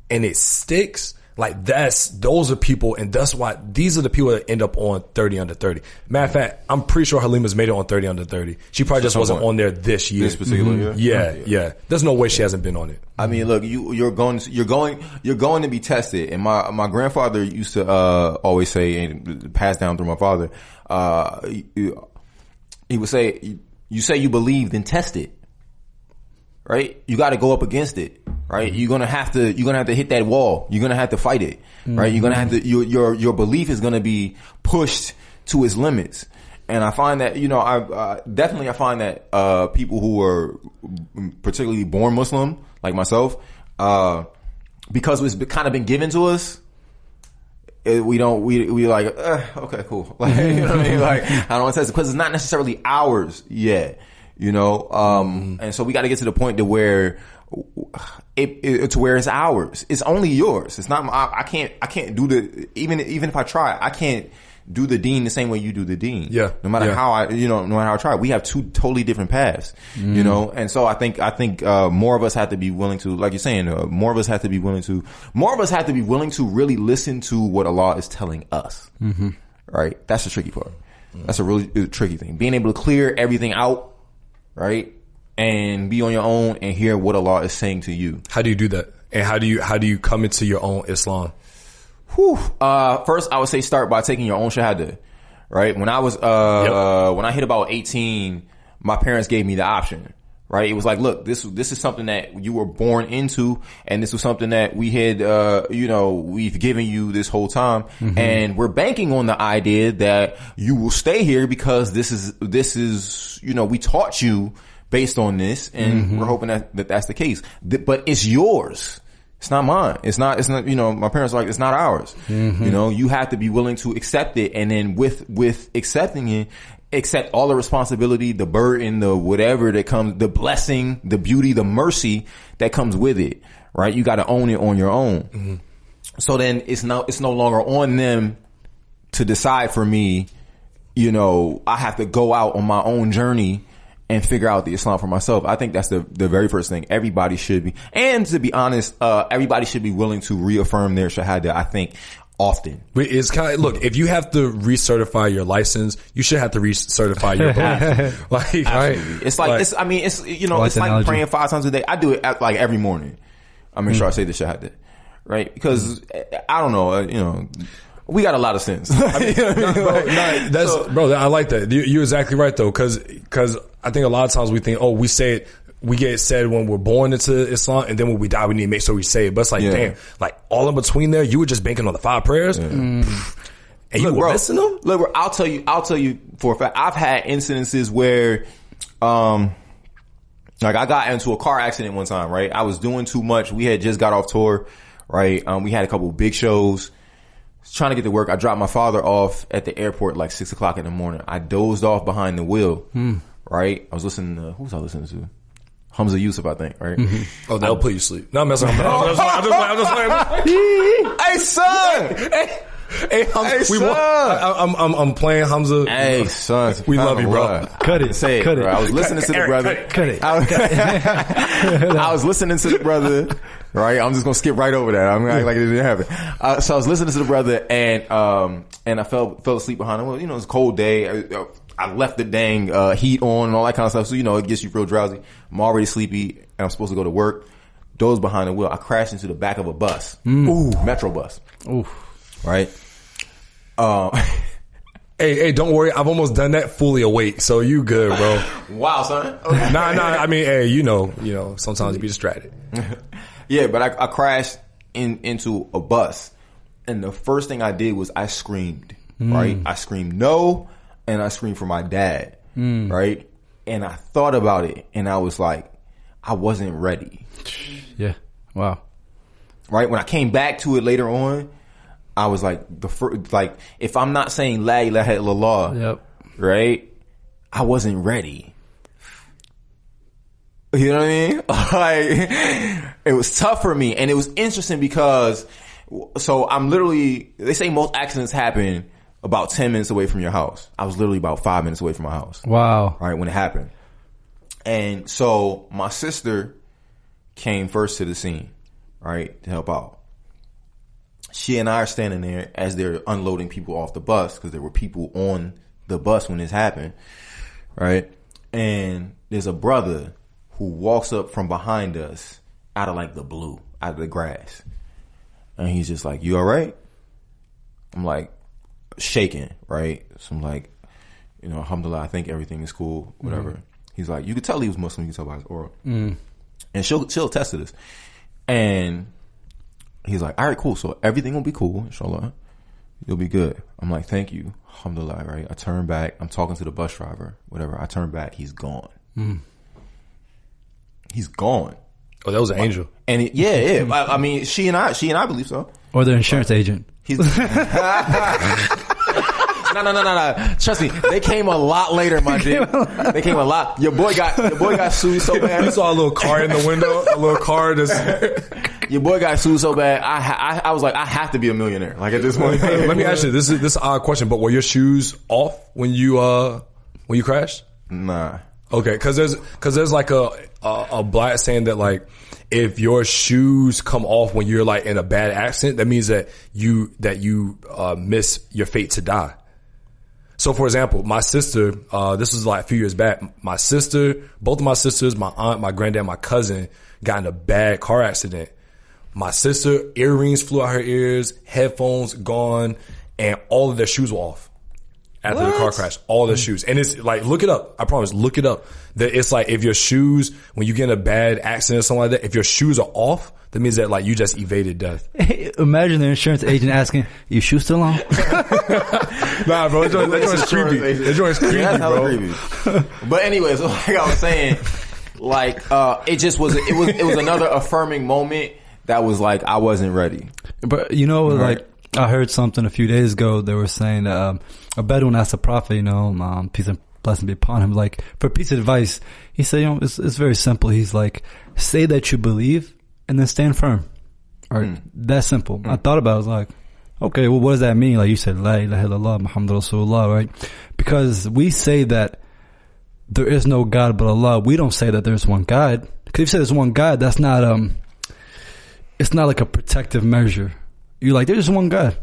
and it sticks. Like those are people, and that's why these are the people that end up on 30 Under 30. Matter of fact, I'm pretty sure Halima's made it on 30 Under 30. She probably just wasn't on there this year. This particular year? Yeah. There's no way she hasn't been on it. I mean, look, you're going to be tested. And my grandfather used to always say, and pass down through my father, he would say, you say you believe, then test it. Right? You got to go up against it. Right? You're gonna have to hit that wall. You're gonna have to fight it. Right? You're gonna have to, your belief is gonna be pushed to its limits. And I find that, I find that, people who are particularly born Muslim, like myself, because it's kind of been given to us, we like, okay, cool. Like, you know what I mean? Like, I don't want to test it because it's not necessarily ours yet, and so we got to get to the point to where to where it's ours. It's only yours. It's not. I can't do the even if I try, I can't do the Deen the same way you do the Deen. Yeah. No matter how no matter how I try, we have two totally different paths. And so I think more of us have to be willing to, like you're saying, more of us have to be willing to really listen to what Allah is telling us. Mm-hmm. Right. That's the tricky part. That's a really tricky thing. Being able to clear everything out. Right. And be on your own and hear what Allah is saying to you. How do you do that? And how do you come into your own Islam? First I would say start by taking your own shahada. Right? When I was when I hit about 18, my parents gave me the option. Right? It was like, look, this is something that you were born into, and this was something that we had we've given you this whole time. Mm-hmm. And we're banking on the idea that you will stay here because this is we taught you based on this, and we're hoping that that's the case. But it's yours. It's not mine. It's not, my parents are like, it's not ours. Mm-hmm. You have to be willing to accept it. And then with accepting it, accept all the responsibility, the burden, the whatever that comes, the blessing, the beauty, the mercy that comes with it. Right? You got to own it on your own. Mm-hmm. So then it's no longer on them to decide for me. I have to go out on my own journey and figure out the Islam for myself. I think that's the very first thing everybody should be. And to be honest, everybody should be willing to reaffirm their shahada, I think, often. It's kind of, look, if you have to recertify your license, you should have to recertify your belief. Like, right? It's like, it's like praying 5 times a day. I do it like every morning. I make sure I say the shahada. Right? Because I don't know, we got a lot of sins. I like that. You're exactly right though, because I think a lot of times we think, we get said when we're born into Islam, and then when we die, we need to make sure we say it. But it's like, damn, like all in between there, you were just banking on the 5 prayers, and you were missing them. Look, bro, I'll tell you for a fact, I've had incidences where, like I got into a car accident one time. Right, I was doing too much. We had just got off tour. Right, we had a couple of big shows. Trying to get to work. I dropped my father off at the airport like 6 o'clock in the morning. I dozed off behind the wheel. Right? I was listening to, who was I listening to? Hamza Yusuf, I think, right? Mm-hmm. Oh, that'll put you to sleep. No, I'm messing up. I'm just playing. Hey, son! Hey, I'm playing Hamza. Hey, son. We love you, bro. Cut it. Say it, Cut bro. it. I was listening to the brother. Cut it. I was listening to the brother. Right, I'm just gonna skip right over that. I'm gonna act like it didn't happen. So I was listening to the brother, and I fell asleep behind him. Well, you know, it's a cold day. I left the dang heat on and all that kind of stuff. So you know, it gets you real drowsy. I'm already sleepy, and I'm supposed to go to work. Dozed behind the wheel. I crashed into the back of a bus, metro bus. Ooh, right. Hey, don't worry. I've almost done that fully awake, so you good, bro. Wow, son. Okay. Nah. I mean, hey, you know. Sometimes you be distracted. Yeah, but I crashed into a bus, and the first thing I did was I screamed. Right, I screamed no, and I screamed for my dad. Right, and I thought about it, and I was like, I wasn't ready. Yeah. Wow. Right, when I came back to it later on, I was like, if I'm not saying la ilaha illallah, yep. Right, I wasn't ready. You know what I mean? Like, it was tough for me, and it was interesting because, so I'm literally, they say most accidents happen about 10 minutes away from your house. I was literally about 5 minutes away from my house. Wow. Right, when it happened. And so my sister came first to the scene, right, to help out. She and I are standing there as they're unloading people off the bus, because there were people on the bus when this happened, right? And there's a brother who walks up from behind us out of like the blue, out of the grass. And he's just like, you all right? I'm like, shaking, right? So I'm like, alhamdulillah, I think everything is cool, whatever. He's like, you could tell he was Muslim, you could tell by his aura. And she'll attest to this. And he's like, all right, cool. So everything will be cool, inshallah. You'll be good. I'm like, thank you. Alhamdulillah, right? I turn back. I'm talking to the bus driver, whatever. I turn back. He's gone. He's gone. Oh, that was an angel. And yeah. I mean, she and I believe so. Or the insurance agent. He's No. Trust me, they came a lot later, my G. They came a lot. Your boy got sued so bad. You saw a little car in the window, a little car just. Your boy got sued so bad. I was like, I have to be a millionaire. Like at this point. Let me ask you, this is an odd question, but were your shoes off when you crashed? Nah. Okay, because there's like a black saying that like, if your shoes come off when you're like in a bad accident, that means that you miss your fate to die. So for example, my sister, this was like a few years back, both of my sisters, my aunt, my granddad, my cousin got in a bad car accident. My sister, earrings flew out her ears, headphones gone, and all of their shoes were off. After the car crash, all their shoes. And it's like, look it up. I promise, look it up. That it's like, if your shoes, when you get in a bad accident or something like that, if your shoes are off, that means that like you just evaded death. Imagine the insurance agent asking, your shoes still on? Nah, bro, that joint's creepy. That joint's creepy, yeah, that's bro. Creepy. But anyways, like I was saying, like, it was another affirming moment that was like, I wasn't ready. But like, I heard something a few days ago. They were saying that a Bedouin asked the Prophet, peace and blessing be upon him, like, for a piece of advice. He said, it's very simple. He's like, say that you believe and then stand firm. Right? That's simple. I thought about it. I was like, okay, well, what does that mean? Like you said, la ilaha illallah, Muhammad Rasulullah, right? Because we say that there is no God but Allah. We don't say that there's one God. Because if you say there's one God, that's not, it's not like a protective measure. You're like, there's one God.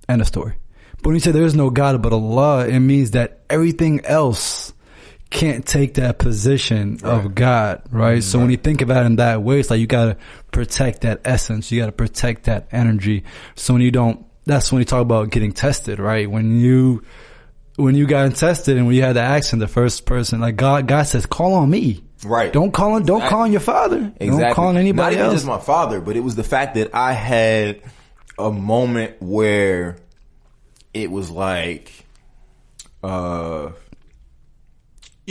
End of story. But when you say there is no God but Allah, it means that everything else can't take that position of God, right? So when you think about it in that way, it's like you gotta protect that essence. You gotta protect that energy. So when you don't, that's when you talk about getting tested, right? When you got tested and when you had the accident, the first person, like God says, call on me. Right. Don't call on your father. Exactly. Don't call on anybody else. Not even else. just my father, but it was the fact that I had a moment where it was like, it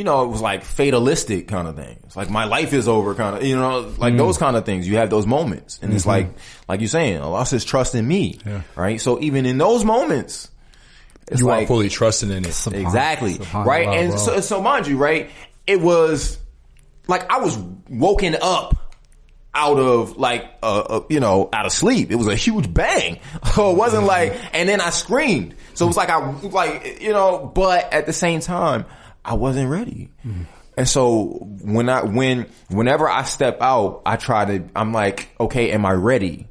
was like fatalistic kind of thing. It's like my life is over kind of, like those kind of things. You have those moments. And it's like you're saying, Allah says trust in me. Yeah. Right? So even in those moments, it's you like, are fully trusting in it. Exactly. Right? And so mind you, right, it was like I was woken up out of like, out of sleep. It was a huge bang. So it wasn't like, and then I screamed. So it was like, but at the same time, I wasn't ready. And so whenever I step out, I'm like, okay, am I ready?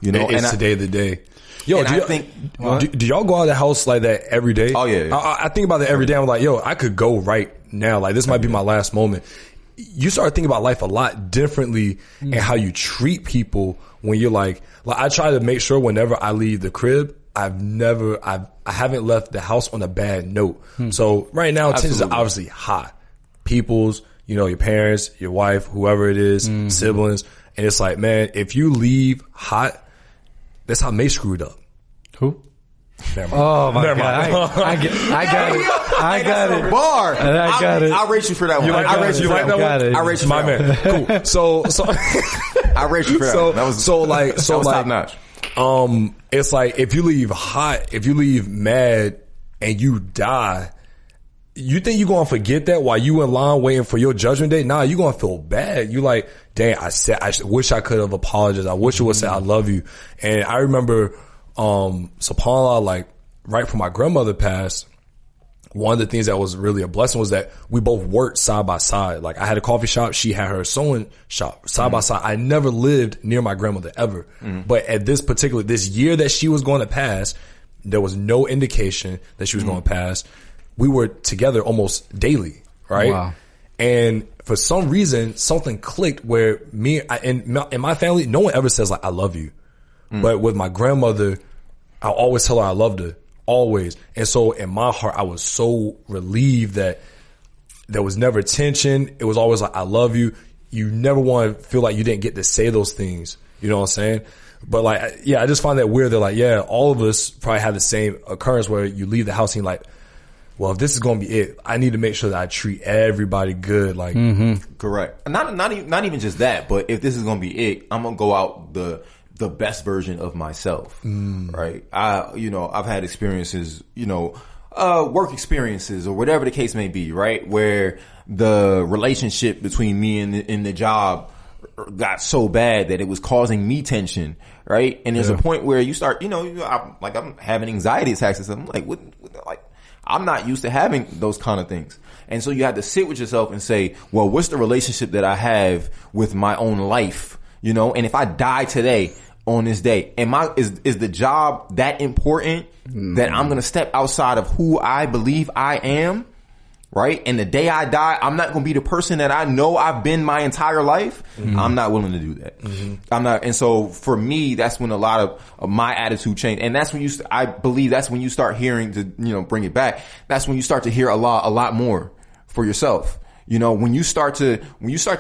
It's today the day. Yo, do y'all go out of the house like that every day? Oh yeah. I think about that every day. I'm like, yo, I could go right now. Like this might be my last moment. You start thinking about life a lot differently and how you treat people when you're like I try to make sure whenever I leave the crib, I haven't left the house on a bad note. So right now, tensions are obviously high. People's, your parents, your wife, whoever it is, siblings. And it's like, man, if you leave hot, that's how May screwed up. Who? Oh my God! I got it. Bar. I got it. I'll rate you for that one. I rate you for that one. I rate you for my man. Cool. So I rate you for that one. That was top notch. It's like if you leave hot, if you leave mad, and you die, you think you're gonna forget that while you in line waiting for your judgment day? Nah, you're gonna feel bad. You like, dang, I wish I could have apologized. I wish it would say I love you. And I remember. SubhanAllah, like right before my grandmother passed, one of the things that was really a blessing was that we both worked side by side. Like I had a coffee shop, she had her sewing shop side by side. I never lived near my grandmother ever. But at this year that she was going to pass, there was no indication that she was going to pass. We were together almost daily, right? Wow. And for some reason, something clicked where in my family, no one ever says like, I love you. But with my grandmother, I always tell her I loved her. Always. And so in my heart, I was so relieved that there was never tension. It was always like, I love you. You never want to feel like you didn't get to say those things. You know what I'm saying? But like, yeah, I just find that weird. They're like, yeah, all of us probably have the same occurrence where you leave the house and you're like, well, if this is going to be it, I need to make sure that I treat everybody good. Like, correct. Not even just that, but if this is going to be it, I'm going to go out the best version of myself, right? I've had experiences, work experiences or whatever the case may be, right? Where the relationship between me and the job got so bad that it was causing me tension, right? And there's a point where you start, I'm having anxiety attacks and stuff. I'm like, what, I'm not used to having those kind of things. And so you have to sit with yourself and say, well, what's the relationship that I have with my own life? And if I die today, on this day, is the job that important that I'm going to step outside of who I believe I am, right? And the day I die, I'm not going to be the person that I know I've been my entire life. I'm not willing to do that. I'm not. And so for me, that's when a lot of my attitude changed. And that's when I believe that's when you start hearing to, bring it back. That's when you start to hear a lot more for yourself. When you start to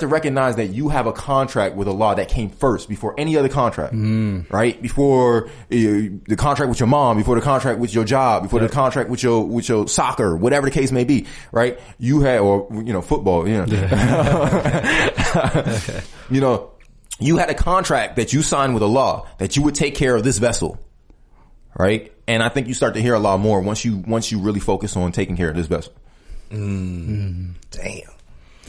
recognize that you have a contract with Allah that came first before any other contract, right? Before the contract with your mom, before the contract with your job, before the contract with your soccer, whatever the case may be, right? You had, or, football, you had a contract that you signed with Allah that you would take care of this vessel, right? And I think you start to hear a lot more once you really focus on taking care of this vessel. Damn.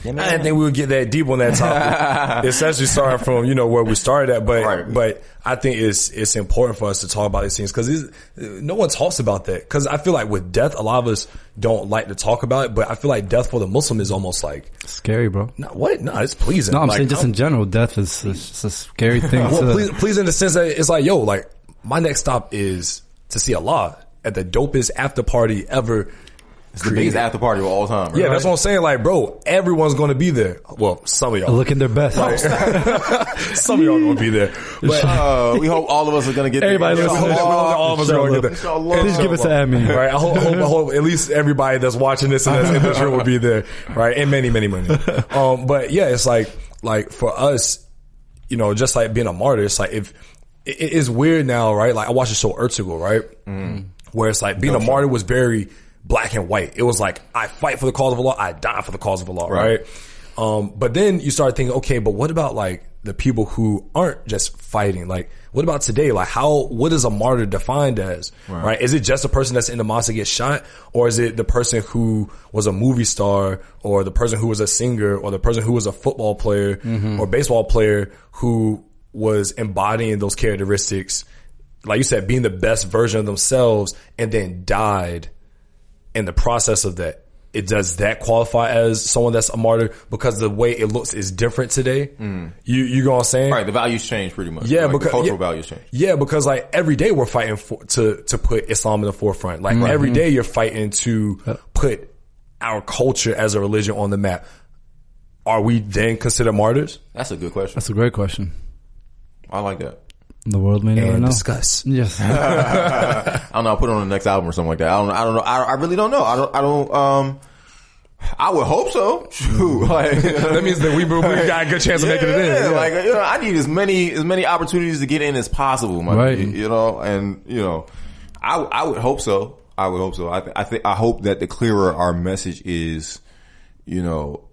I didn't think we would get that deep on that topic. Especially starting from, where we started at. But I think it's important for us to talk about these things because no one talks about that. Because I feel like with death, a lot of us don't like to talk about it. But I feel like death for the Muslim is almost like scary, bro. No, what? No, it's pleasing. No, I'm saying just in general, death is just a scary thing. Pleasing in the sense that it's like, my next stop is to see Allah at the dopest after party ever. It's the biggest after party of all time. Right? Yeah, that's what I'm saying. Like, bro, everyone's going to be there. Well, some of y'all. Looking their best. Some of y'all going to be there. But we hope all of us are going to get there. Everybody listen. All of us are going to get there. Please give us an Emmy. Right? I hope at least everybody that's watching this and that's in this room will be there. Right? And many, many, many. But yeah, it's like for us, just like being a martyr, it's like it is weird now, right? Like I watched the show Ertugrul, right? Where it's like being a martyr was very black and white. It was like, I fight for the cause of Allah, I die for the cause of Allah, right? But then you start thinking, okay, but what about like the people who aren't just fighting? Like, what about today? Like, what is a martyr defined as? Right? Is it just a person that's in the mosque that gets shot, or is it the person who was a movie star, or the person who was a singer, or the person who was a football player or baseball player who was embodying those characteristics, like you said, being the best version of themselves, and then died in the process of that? Does that qualify as someone that's a martyr because the way it looks is different today? You know what I'm saying? Right, the values change pretty much. Yeah, like because the cultural values change. Yeah, because like every day we're fighting to put Islam in the forefront. Like every day you're fighting to put our culture as a religion on the map. Are we then considered martyrs? That's a good question. That's a great question. I like that. The world may never know. Discuss. Yes. I don't know. I'll put it on the next album or something like that. I don't know. I really don't know. I don't. I would hope so. Shoot, like, that means that we got a good chance of making it in. Yeah, like, you know, I need as many opportunities to get in as possible, right? You know, and you know, I would hope so. I would hope so. I hope that the clearer our message is, you know,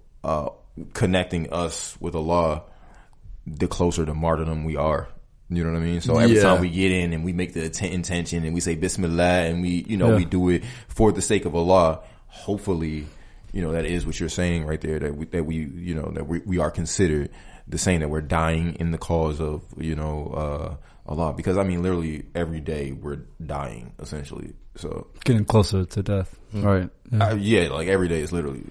connecting us with Allah, the closer to martyrdom we are. You know what I mean? So every time we get in and we make the intention and we say Bismillah and we, you know, we do it for the sake of Allah, hopefully, you know, that is what you're saying right there, that we are considered the same, that we're dying in the cause of, you know, Allah. Because I mean, literally every day we're dying essentially. So getting closer to death. Right. Yeah. Like every day is literally.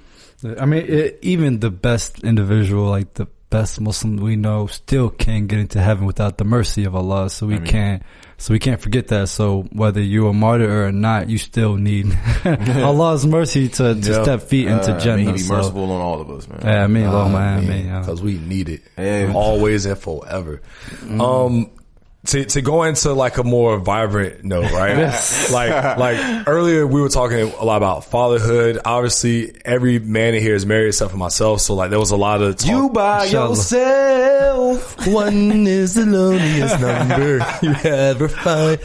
I mean, even the best individual, like the best Muslim we know, still can't get into heaven without the mercy of Allah. So we can't forget that. So whether you're a martyr or not, you still need Allah's mercy to step feet into Jannah. He be merciful on all of us, man. Yeah, I mean, because we need it always and forever. To go into like a more vibrant note, right? like earlier we were talking a lot about fatherhood. Obviously, every man in here is married except for myself. So like there was a lot of talk. You by yourself. One is the loneliest number you ever find.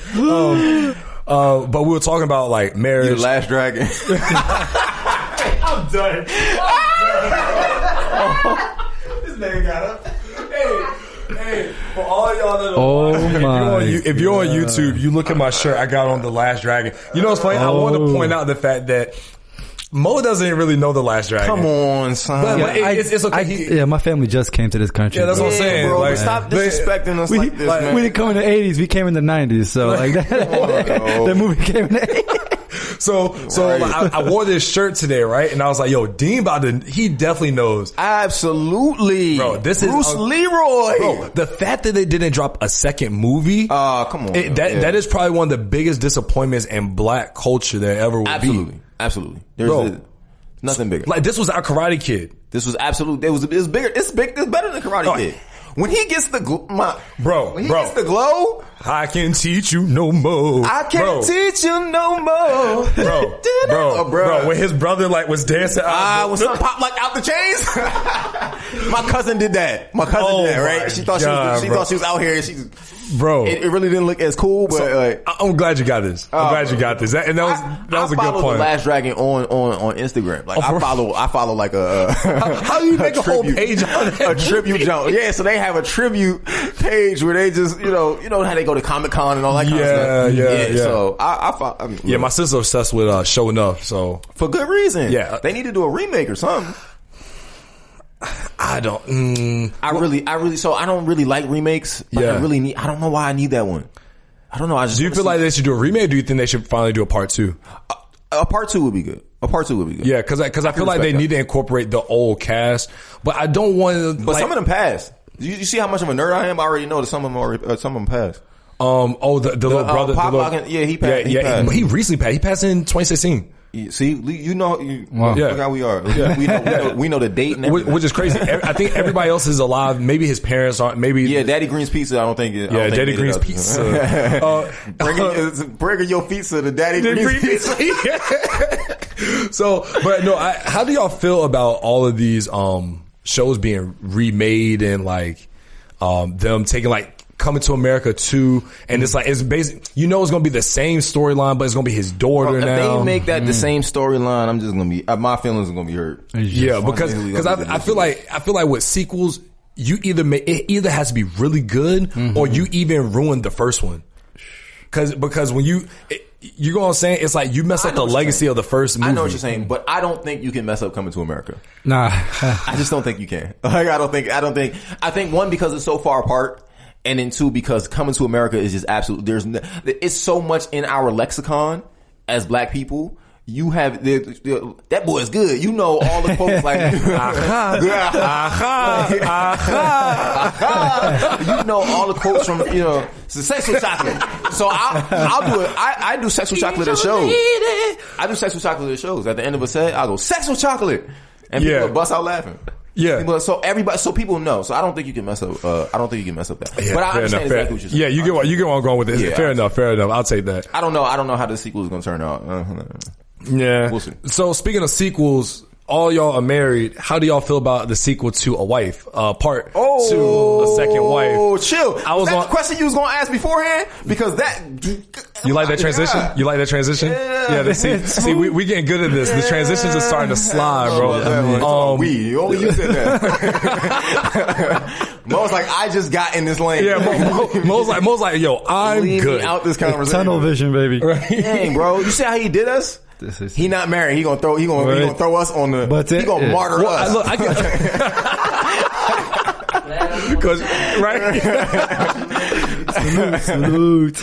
But we were talking about like marriage. You the last dragon. I'm done. This man got up. Hey, for all y'all that if you're on YouTube, you look at my shirt, I got on The Last Dragon. You know what's funny? I want to point out the fact that Mo doesn't really know The Last Dragon. Come on, son. But it's okay. My family just came to this country. Yeah, that's what I'm saying. Bro, like, stop disrespecting us like this, man. We didn't come in the 80s. We came in the 90s. So like that movie came in the 80s. So I wore this shirt today, right? And I was like, yo, Deen he definitely knows. Absolutely. Bro, this is Bruce Leroy. Bro, the fact that they didn't drop a second movie. Come on. That is probably one of the biggest disappointments in black culture there ever will be. Absolutely. Bro, nothing bigger. Like, this was our Karate Kid. This was absolute. It was bigger. It's better than Karate Kid. When he gets the gets the glow, I can teach you no more. I can't teach you no more. Bro, when his brother like was dancing out, when something popped like out the chains. My cousin did that. Right? She thought she was out here and she's. Bro, it really didn't look as cool, but I'm glad you got this. I'm glad you got this. That was a good point. I follow The Last Dragon on Instagram. Like I follow like a how do you make a whole page on that? A tribute jump. Yeah, so they have a tribute page where they just you know how they go to Comic-Con and all that kind of stuff. Yeah. So I mean, my sister's obsessed with Show Enough, so for good reason. Yeah, they need to do a remake or something. I don't. I don't really like remakes. But I don't know why I need that one. I don't know. Do you feel like they should do a remake? Or do you think they should finally do a part 2? A part 2 would be good. Yeah, because I feel like they need to incorporate the old cast, but I don't want to. But some of them passed. You see how much of a nerd I am? I already know that some of them passed. The little brother. He passed. He recently passed. He passed in 2016. See, you know, look how we are. Yeah. We know the date and everything. Which is crazy. I think everybody else is alive. Maybe his parents aren't. Maybe Daddy Green's Pizza. I don't think. Daddy Green's Pizza. Bringing your pizza to Daddy Green's Pizza. So, but no, how do y'all feel about all of these shows being remade and like them taking like Coming to America 2, and it's like, it's basically, it's going to be the same storyline, but it's going to be his daughter now. If they make that the same storyline, I'm just going to be, my feelings are going to be hurt. Yeah, because I feel like with sequels, it either has to be really good or you even ruined the first one. Because when you know what I'm saying? It's like you mess up the legacy of the first movie. I know what you're saying, but I don't think you can mess up Coming to America. Nah. I just don't think you can. Like, I think one, because it's so far apart, and then two, because Coming to America is just absolute, it's so much in our lexicon as black people. You have that boy is good. You know all the quotes like you know all the quotes from Sex with Chocolate. So I'll do it. I do Sex with Chocolate at shows. I do Sex with Chocolate at shows. At the end of a set, I'll go Sex with Chocolate, and people bust out laughing. Yeah. So people know. So I don't think you can mess up. I don't think you can mess up that. Yeah, but I understand exactly what you're saying. Yeah, you get where I'm going with this. Yeah, fair enough. I'll take that. I don't know how the sequel is going to turn out. Yeah. We'll see. So speaking of sequels, all y'all are married. How do y'all feel about the sequel to A Wife? Part 2, A Second Wife. Oh, chill. Was that the question you was going to ask beforehand? Because that... You like that transition? God. You like that transition? Yeah. See, we getting good at this. The transitions are starting to slide, bro. Only you said that. Mo's like, I just got in this lane. Yeah, Mo's like, yo, I'm Leave good. Me out this conversation. Tunnel vision, baby. Right. Dang, bro. You see how he did us? He not married. He gonna throw us on the. But he gonna martyr us. I get. Because right. Salute.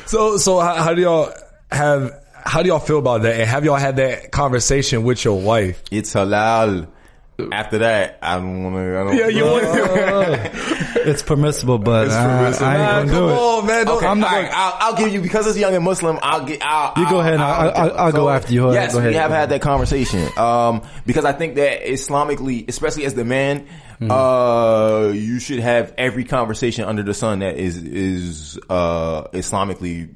So how do y'all feel about that? And have y'all had that conversation with your wife? It's halal. After that, I don't want to. Yeah, you want It's permissible, but I ain't gonna do it. On, man. Okay, I'll give you, because it's young and Muslim. You go ahead. I'll go after you. Yes, go ahead. We have had that conversation. Because I think that Islamically, especially as the man, you should have every conversation under the sun that is Islamically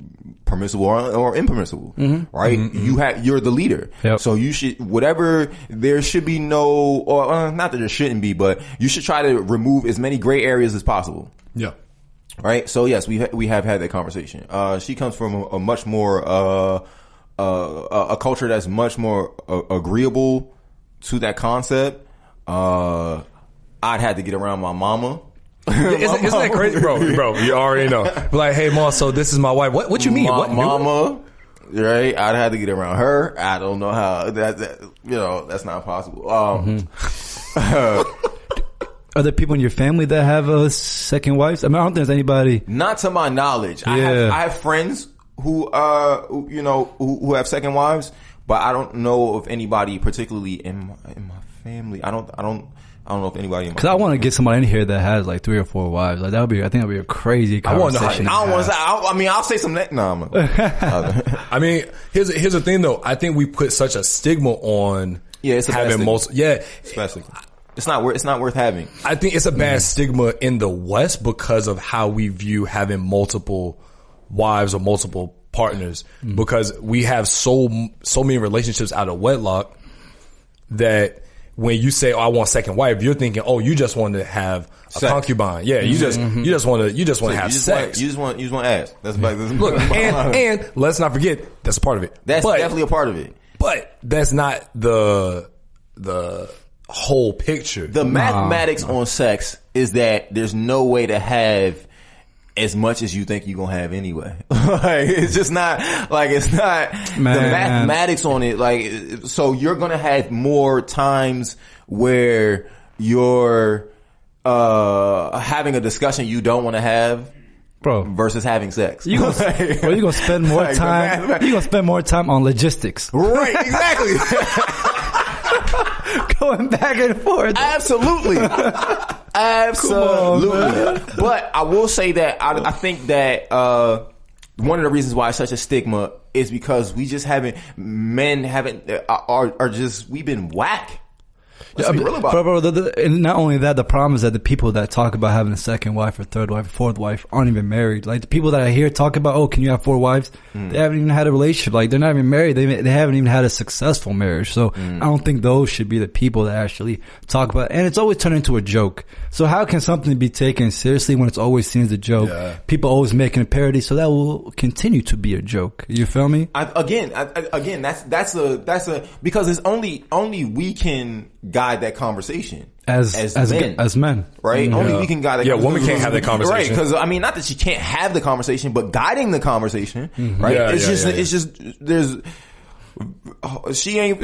permissible or impermissible, right? You're the leader. Yep. So you should, there should be no, or not that there shouldn't be, but you should try to remove as many gray areas as possible. Yeah. Right? So yes, we have had that conversation. She comes from a much more, a culture that's much more agreeable to that concept. I'd had to get around my mama. Isn't that crazy, bro? You already know. Like, hey, mom, so this is my wife. What you mean? What mama? Right? I'd have to get around her. I don't know how that that's not possible. Are there people in your family that have second wives? I mean, I don't think there's anybody. Not to my knowledge. Yeah. I have friends who have second wives, but I don't know of anybody particularly in my family. I don't know if anybody. Because I want to get somebody in here that has like 3 or 4 wives. Like I think that'd be a crazy conversation. I'll say some. No, I mean, here's the thing though. I think we put such a stigma on having multiple. Yeah, especially. It's not worth having. I think it's a bad stigma in the West because of how we view having multiple wives or multiple partners. Because we have so many relationships out of wedlock that when you say, "Oh, I want a second wife," you're thinking, "Oh, you just want to have a concubine." Yeah, you just want to have sex. You just want ass. That's look, and let's not forget that's a part of it. That's definitely a part of it. But that's not the whole picture. The mathematics on sex is that there's no way to have as much as you think you're gonna have anyway. Like, it's just not the mathematics on it. Like, so you're gonna have more times where you're having a discussion you don't want to have, bro, versus having sex. You gonna spend more time. You gonna spend more time on logistics, right? Exactly. Going back and forth. Absolutely. Absolutely. But I will say that I think that one of the reasons why it's such a stigma is because we've been whack. Let's be real about it. And not only that, the problem is that the people that talk about having a second wife or third wife or fourth wife aren't even married. Like the people that I hear talk about, oh, can you have 4 wives? They haven't even had a relationship. Like they're not even married. They haven't even had a successful marriage. So I don't think those should be the people that actually talk about it. And it's always turned into a joke. So how can something be taken seriously when it's always seen as a joke? Yeah. People always making a parody. So that will continue to be a joke. You feel me? Again, that's a because it's only we can guide that conversation as men, right? Only we can guide that. Yeah, woman can't have that conversation, right? Because I mean, not that she can't have the conversation, but guiding the conversation, right? It's just there's she ain't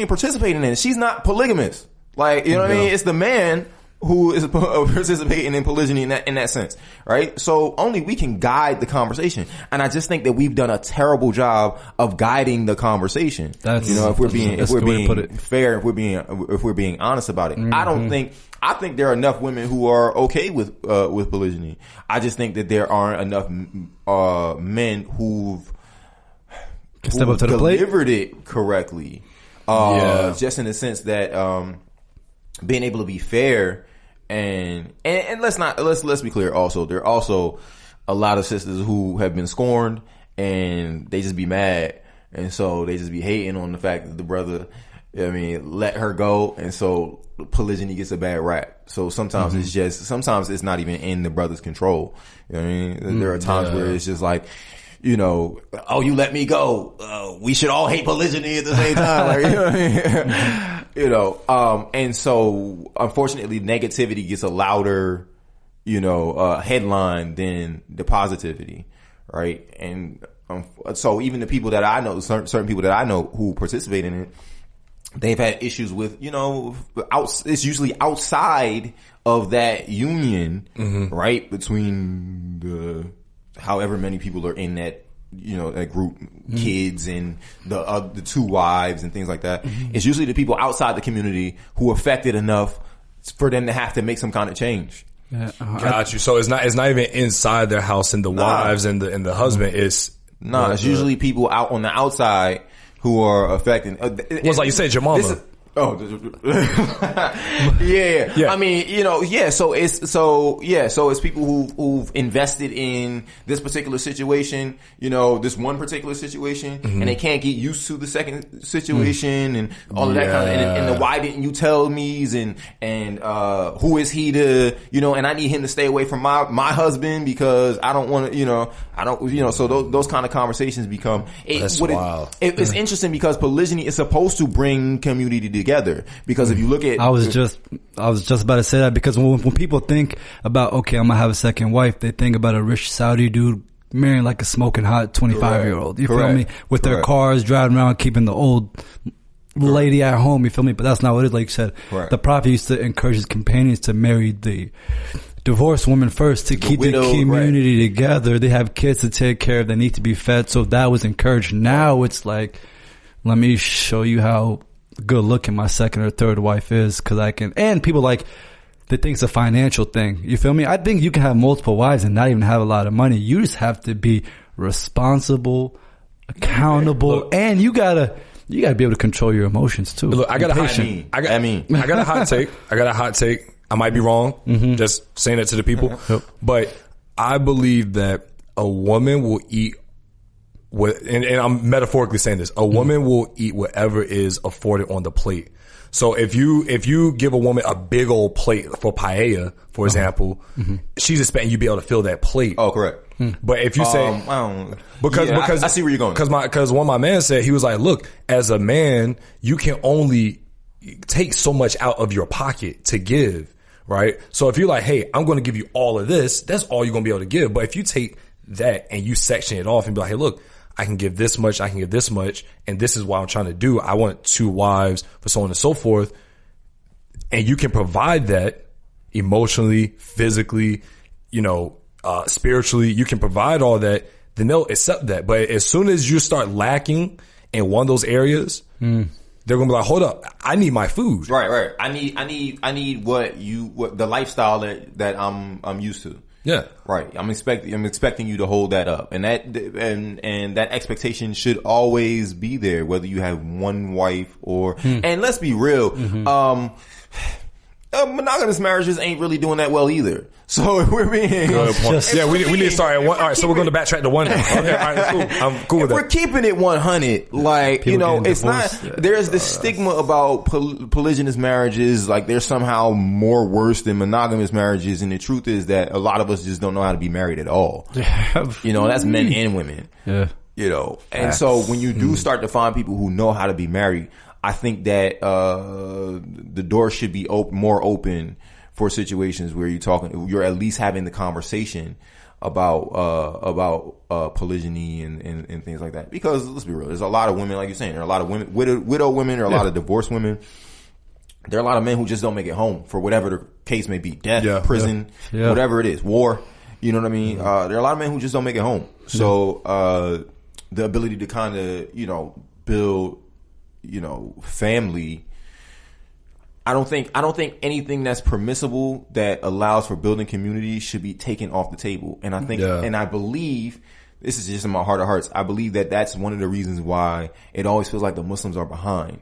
participating in it. She's not polygamous, like you know what I mean. It's the man who is participating in polygyny in that sense, right? So only we can guide the conversation, and I just think that we've done a terrible job of guiding the conversation. That's, you know, if we're being fair, if we're being honest about it. I think there are enough women who are okay with polygyny. I just think that there aren't enough men who've step up to the plate, delivered it correctly. Just in the sense that being able to be fair. And let's be clear also, there are also a lot of sisters who have been scorned and they just be mad, and so they just be hating on the fact that the brother, I mean, let her go, and so polygyny gets a bad rap. So sometimes sometimes it's not even in the brother's control. You know what I mean? There are times where it's just like, you know, oh, you let me go. We should all hate polygyny at the same time. Like, you know what I mean? You know, and so unfortunately negativity gets a louder, you know, headline than the positivity, right? And so even the people that I know, certain people that I know who participate in it, they've had issues with, you know, it's usually outside of that union, right? Between the however many people are in that, you know, that group, kids and the two wives and things like that. It's usually the people outside the community who are affected enough for them to have to make some kind of change. Got you. So it's not even inside their house and the wives and the husband. It's usually people out on the outside who are affected. It's like you said, your mama. Yeah. I mean, you know, so it's people who've invested in this particular situation, you know, this one particular situation, and they can't get used to the second situation and all of that kind of, and the why didn't you tell me's and who is he to, you know, and I need him to stay away from my husband because I don't want to, you know, so those kind of conversations become, it's interesting because polygyny is supposed to bring community together, because if you look at, I was just about to say that, because when people think about, okay, I'm gonna have a second wife, they think about a rich Saudi dude marrying like a smoking hot 25-year-old. You feel me? With their cars, driving around, keeping the old lady at home. You feel me? But that's not what it is. Like you said, the Prophet used to encourage his companions to marry the divorced woman first to keep the community together. They have kids to take care of. They need to be fed. So that was encouraged. Now it's like, let me show you how good looking my second or third wife is, because I can. And people like, they think it's a financial thing. You feel me? I think you can have multiple wives and not even have a lot of money. You just have to be responsible, accountable, and you gotta be able to control your emotions too. Look, I got a hot take. I might be wrong. Just saying that to the people, but I believe that a woman will eat. And I'm metaphorically saying this, a woman will eat whatever is afforded on the plate. So if you give a woman a big old plate for paella, for example, she's expecting you to be able to fill that plate. Oh, correct. But if you say, because I see where you're going. Because one of my man said, he was like, look, as a man, you can only take so much out of your pocket to give, right? So if you're like, hey, I'm going to give you all of this, that's all you're going to be able to give. But if you take that and you section it off and be like, hey, look, I can give this much, I can give this much, and this is what I'm trying to do. I want 2 wives, for so on and so forth. And you can provide that emotionally, physically, you know, spiritually. You can provide all that, then they'll accept that. But as soon as you start lacking in one of those areas, they're gonna be like, hold up, I need my food. Right. I need what the lifestyle that I'm used to. Yeah. Right. I'm expecting you to hold that up. And that expectation should always be there, whether you have one wife or, and let's be real, monogamous marriages ain't really doing that well either. So if we're being, we need to start at one. All right. So we're going to backtrack to one. Okay. All right. Cool. I'm cool with that. We're keeping it 100. Like, people, you know, it's divorced. There's the stigma about polygynous marriages. Like, they're somehow more worse than monogamous marriages. And the truth is that a lot of us just don't know how to be married at all. You know, that's men and women. Yeah. You know, and so when you do start to find people who know how to be married, I think that the door should be more open for situations where you're at least having the conversation about polygyny and things like that. Because let's be real, there's a lot of women, like you're saying, there are a lot of women, widow women, there are a lot of divorced women. There are a lot of men who just don't make it home for whatever the case may be, death, prison, whatever it is, war. You know what I mean? There are a lot of men who just don't make it home. So the ability to kind of build family. I don't think anything that's permissible that allows for building community should be taken off the table. And I think, and I believe, this is just in my heart of hearts, I believe that that's one of the reasons why it always feels like the Muslims are behind,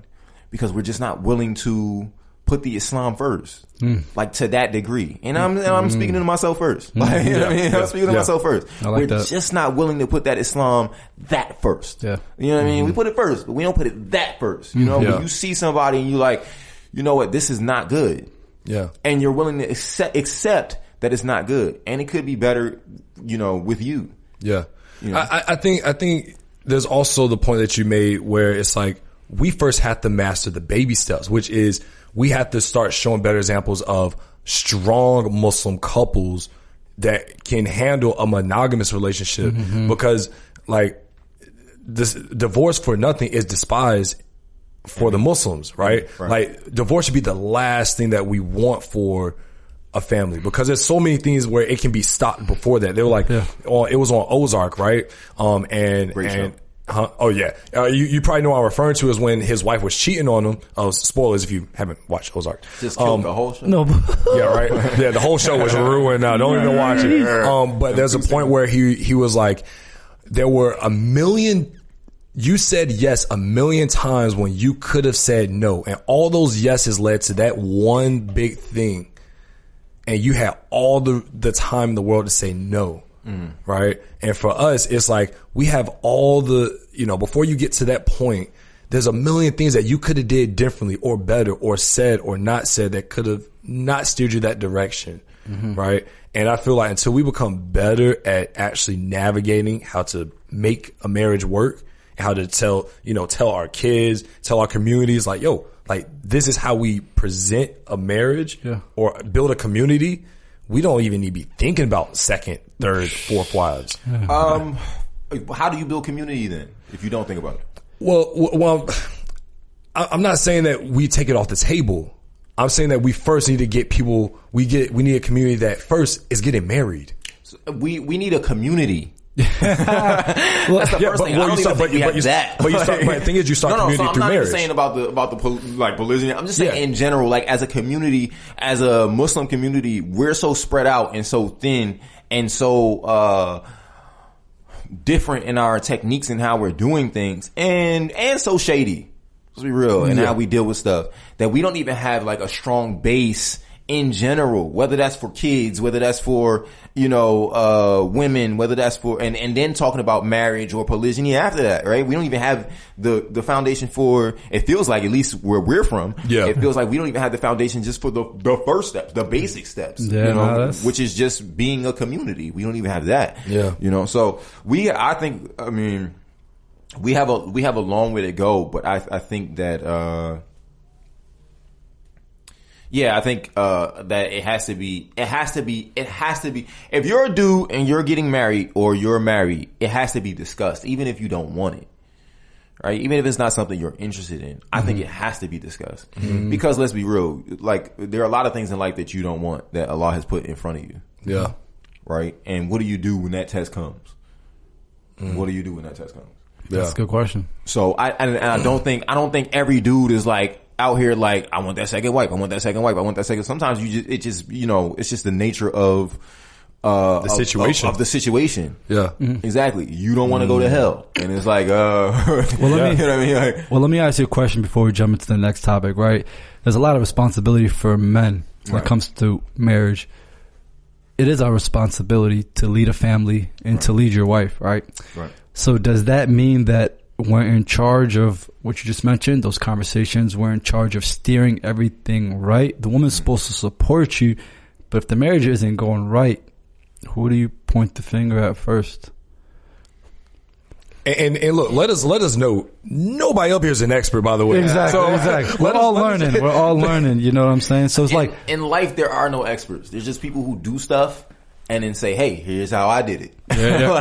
because we're just not willing to put the Islam first, like to that degree. And I'm speaking to myself first. Like, you know what I mean? I'm speaking to myself first. We're just not willing to put that Islam that first. Yeah. You know what I mean? We put it first, but we don't put it that first. You know, when you see somebody and you like, you know what, this is not good. Yeah. And you're willing to accept that it's not good. And it could be better, with you. Yeah. I think there's also the point that you made where it's like, we first have to master the baby steps, which is we have to start showing better examples of strong Muslim couples that can handle a monogamous relationship, because like this divorce for nothing is despised for the Muslims, right? Like divorce should be the last thing that we want for a family, because there's so many things where it can be stopped before that. They were like, it was on Ozark, right? Great show. Oh yeah. You probably know what I'm referring to is when his wife was cheating on him. Spoilers if you haven't watched Ozark. Just killed the whole show. No. Yeah, right. Yeah, the whole show was ruined now. Don't even watch it. But there's a point where he was like, there were you said yes 1,000,000 times when you could have said no. And all those yeses led to that one big thing. And you had all the time in the world to say no. Right. And for us, it's like we have all before you get to that point, there's 1,000,000 things that you could have did differently or better or said or not said that could have not steered you that direction. Right. And I feel like until we become better at actually navigating how to make a marriage work, and how to tell our kids, tell our communities like, this is how we present a marriage or build a community. We don't even need to be thinking about second, third, fourth wives. How do you build community then, if you don't think about it? Well, I'm not saying that we take it off the table. I'm saying that we first need to get people. We need a community that first is getting married. So we need a community. That's the first thing. I don't even think we have that. But the thing is, you start community through marriage. I'm not even saying about the polygyny. I'm just saying in general, like as a community, as a Muslim community, we're so spread out and so thin and so different in our techniques and how we're doing things, and so shady. Let's be real, and how we deal with stuff, that we don't even have like a strong base in general, whether that's for kids, whether that's for, women, whether that's for, and then talking about marriage or polygyny after that, right? We don't even have the foundation for, it feels like, at least where we're from, it feels like we don't even have the foundation just for the first steps, the basic steps, which is just being a community. We don't even have that. So we have a long way to go, but I think that, I think that it has to be. If you're a dude and you're getting married or you're married, it has to be discussed, even if you don't want it, right? Even if it's not something you're interested in, I think it has to be discussed. Because let's be real, like there are a lot of things in life that you don't want that Allah has put in front of you. Yeah. Right. And what do you do when that test comes? What do you do when that test comes? That's a good question. So I don't think every dude is like out here like, I want that second wife. I want that second wife. I want that second. Sometimes it's just the nature of the situation of the situation. Yeah, exactly. You don't want to go to hell, and it's like, let me ask you a question before we jump into the next topic. Right, there's a lot of responsibility for men when it comes to marriage. It is our responsibility to lead a family and to lead your wife. Right. Right. So does that mean that we're in charge of what you just mentioned, those conversations? We're in charge of steering everything right. The woman's supposed to support you, but if the marriage isn't going right, who do you point the finger at first? And look, let us know. Nobody up here is an expert, by the way. Exactly. We're all learning. You know what I'm saying? So it's like in life, there are no experts. There's just people who do stuff and then say, "Hey, here's how I did it." Good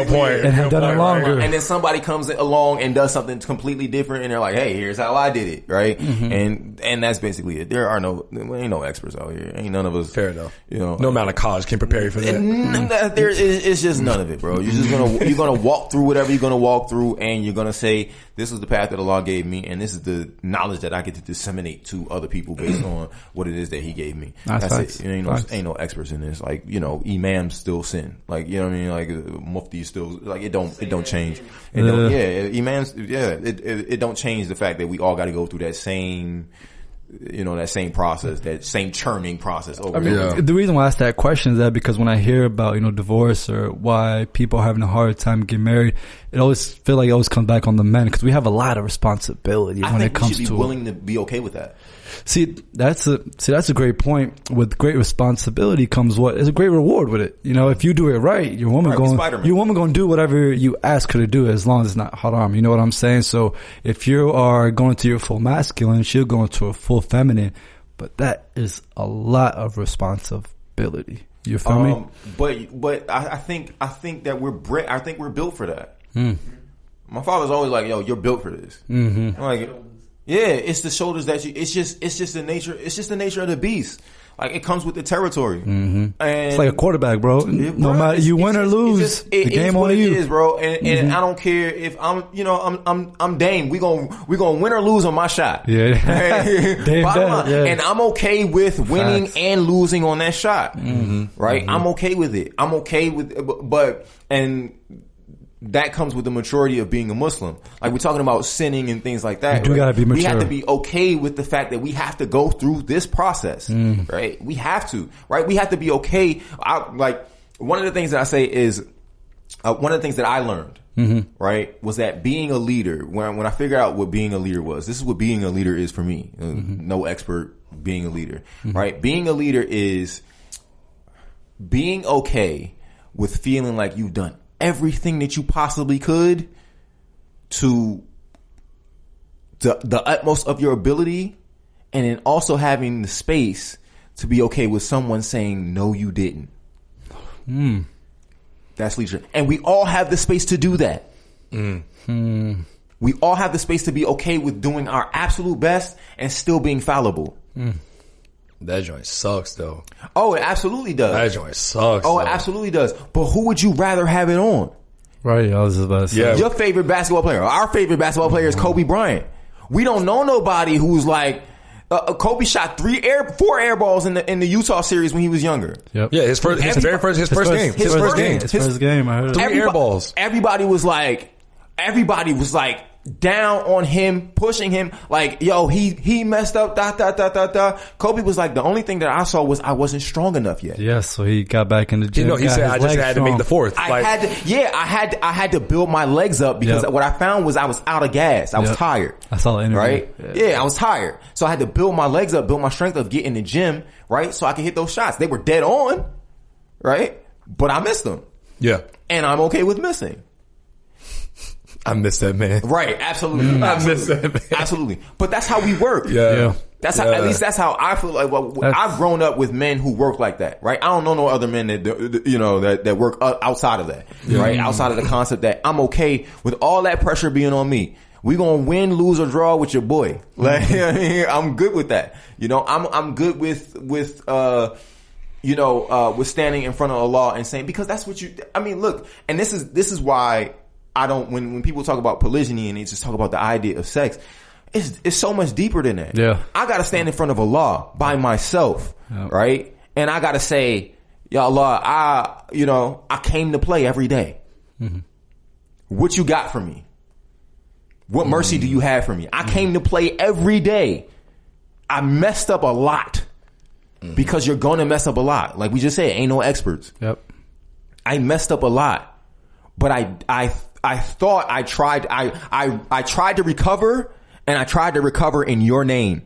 point. And have done it longer. And then somebody comes along and does something completely different, and they're like, "Hey, here's how I did it." Right? And that's basically it. There ain't no experts out here. Ain't none of us. Fair enough. You know, no amount of college can prepare you for that. It's just none of it, bro. You're gonna walk through whatever you're gonna walk through, and you're gonna say, "This is the path that Allah gave me, and this is the knowledge that I get to disseminate to other people based on what it is that He gave me." That's it. Ain't no experts in this. Like, you know, imams still sin. Like, you know what I mean? Like, mufti still, like, it don't change. Imams, it don't change the fact that we all got to go through that same, you know, that same process, that same churning process over The reason why I asked that question is that because when I hear about, you know, divorce or why people are having a hard time getting married, it always comes back on the men because we have a lot of responsibility when it comes to. We should be willing to be okay with that. See, that's a great point. With great responsibility comes what is a great reward with it. You know, if you do it right, your woman going to do whatever you ask her to do as long as it's not haram. You know what I'm saying? So if you are going to your full masculine, she'll go into a full feminine. But that is a lot of responsibility. You feel me? But I think that we're built for that. My father's always like, "Yo, you're built for this." I'm like, yeah, it's the shoulders that it's just the nature of the beast. Like, it comes with the territory. And it's like a quarterback, bro. No matter you win or lose, the game on you. It is, bro. And I don't care if I'm Deen. We gonna win or lose on my shot. Yeah. And I'm okay with winning and losing on that shot. Right? I'm okay with it. I'm okay with that comes with the maturity of being a Muslim. Like, we're talking about sinning and things like that. You do gotta be mature. We have to be okay with the fact that we have to go through this process, right? We have to, right? We have to be okay. One of the things that I say is, one of the things that I learned, right, was that being a leader, when I figured out what being a leader was, this is what being a leader is for me. No expert, being a leader, right? Being a leader is being okay with feeling like you've done everything that you possibly could to the utmost of your ability, and then also having the space to be okay with someone saying, "No, you didn't." That's leadership. And we all have the space to do that. We all have the space to be okay with doing our absolute best and still being fallible. That joint sucks, though. Oh, it absolutely does. That joint sucks. Oh, it absolutely does. But who would you rather have it on? Right, I was about to say. Yeah. Your favorite basketball player. Our favorite basketball player is Kobe Bryant. We don't know nobody who's like, Kobe shot 4 air balls in the Utah series when he was younger. Yep. Yeah, his first game. His first game. I heard 3 air balls. Everybody was like down on him, pushing him, like, yo, he messed up, Kobe was like, the only thing that I saw was I wasn't strong enough yet. Yeah, so he got back in the gym. You know, he said, I just had to make the fourth. I had to build my legs up because what I found was I was out of gas. I was tired. I saw the interview. Right? Yeah, I was tired. So I had to build my legs up, build my strength up, get in the gym, right? So I could hit those shots. They were dead on, right? But I missed them. Yeah. And I'm okay with missing. I miss that man. Right, absolutely. I miss that man. Absolutely. But that's how we work. Yeah. That's how, at least that's how I feel like, I've grown up with men who work like that, right? I don't know no other men that work outside of that, right? Outside of the concept that I'm okay with all that pressure being on me. We gonna win, lose, or draw with your boy. Like, I'm good with that. You know, I'm good with standing in front of Allah and saying, because that's what look, and this is why I don't, when people talk about polygyny and they just talk about the idea of sex, it's so much deeper than that. Yeah. I gotta stand in front of Allah by myself, right? And I gotta say, Ya Allah, I came to play every day. What you got for me? What mercy do you have for me? I came to play every day. I messed up a lot because you're going to mess up a lot. Like we just said, ain't no experts. Yep. I messed up a lot, but I thought I tried to recover, and I tried to recover in your name.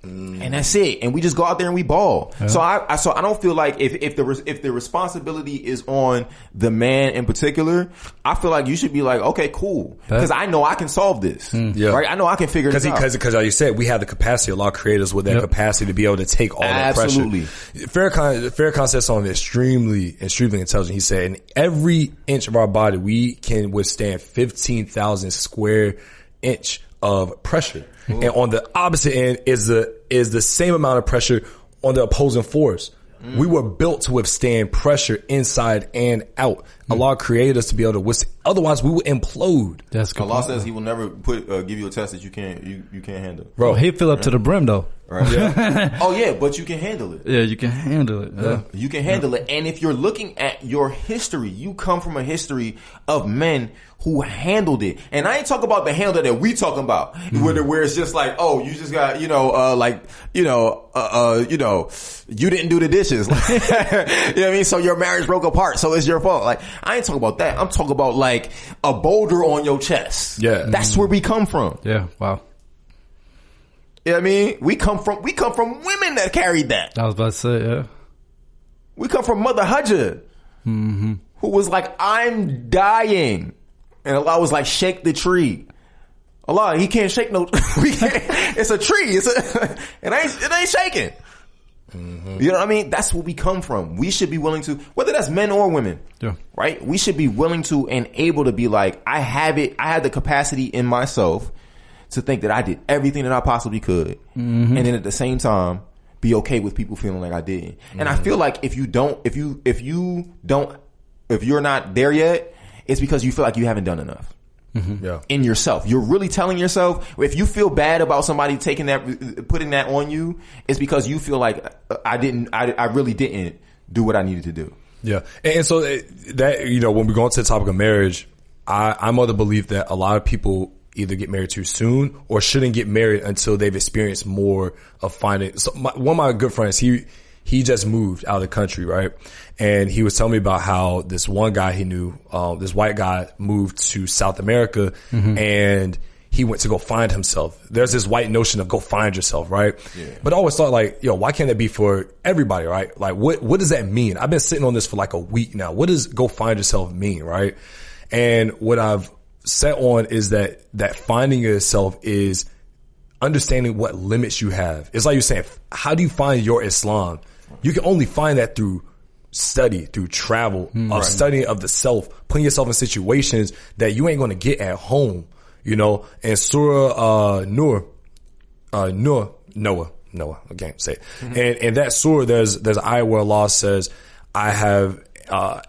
And that's it. And we just go out there and we ball. Yeah. So I don't feel like if the responsibility is on the man in particular, I feel like you should be like, okay, cool. Because I know I can solve this. Right? I know I can figure this out. Because like you said, we have the capacity, a lot of creators with that capacity to be able to take all that pressure. Farrakhan said something extremely intelligent. He said, in every inch of our body, we can withstand 15,000 square inch of pressure. Ooh. And on the opposite end is the same amount of pressure on the opposing force. We were built to withstand pressure inside and out. Allah created us to be able to withstand. Otherwise, we would implode. That's good. Allah says He will never give you a test that you can't handle. Bro, He'll fill up to the brim though. Right. Yeah. Oh yeah, but you can handle it. Yeah, you can handle it. Yeah. You can handle it. And if you're looking at your history, you come from a history of men who handled it. And I ain't talking about the handle that we talking about, where it's just like, oh, you just got, you didn't do the dishes. You know what I mean? So your marriage broke apart, so it's your fault. Like, I ain't talking about that. I'm talking about like a boulder on your chest. Yeah. That's where we come from. Yeah. Wow. You know what I mean? We come from women that carried that. I was about to say, yeah. We come from Mother Hajjah, who was like, I'm dying. And Allah was like, shake the tree. Allah, He can't shake no, it's a tree. It ain't shaking. You know what I mean? That's where we come from. We should be willing to, whether that's men or women, right? We should be willing to and able to be like, I have the capacity in myself to think that I did everything that I possibly could. And then at the same time, be okay with people feeling like I didn't. And I feel like if you're not there yet, it's because you feel like you haven't done enough. In yourself. You're really telling yourself, if you feel bad about somebody putting that on you, it's because you feel like I really didn't do what I needed to do. Yeah. And so that, when we go into the topic of marriage, I'm of the belief that a lot of people either get married too soon or shouldn't get married until they've experienced more of finding. So one of my good friends, he just moved out of the country, right? And he was telling me about how this one guy he knew, this white guy, moved to South America and he went to go find himself. There's this white notion of go find yourself, right? Yeah. But I always thought like, why can't that be for everybody, right? Like what does that mean? I've been sitting on this for like a week now. What does go find yourself mean, right? And what I've set on is that finding yourself is understanding what limits you have. It's like you're saying, how do you find your Islam? You can only find that through study, through travel, of studying of the self, putting yourself in situations that you ain't going to get at home, And Surah Noah, I can't say it. And in that surah, there's an ayah where Allah says, I have,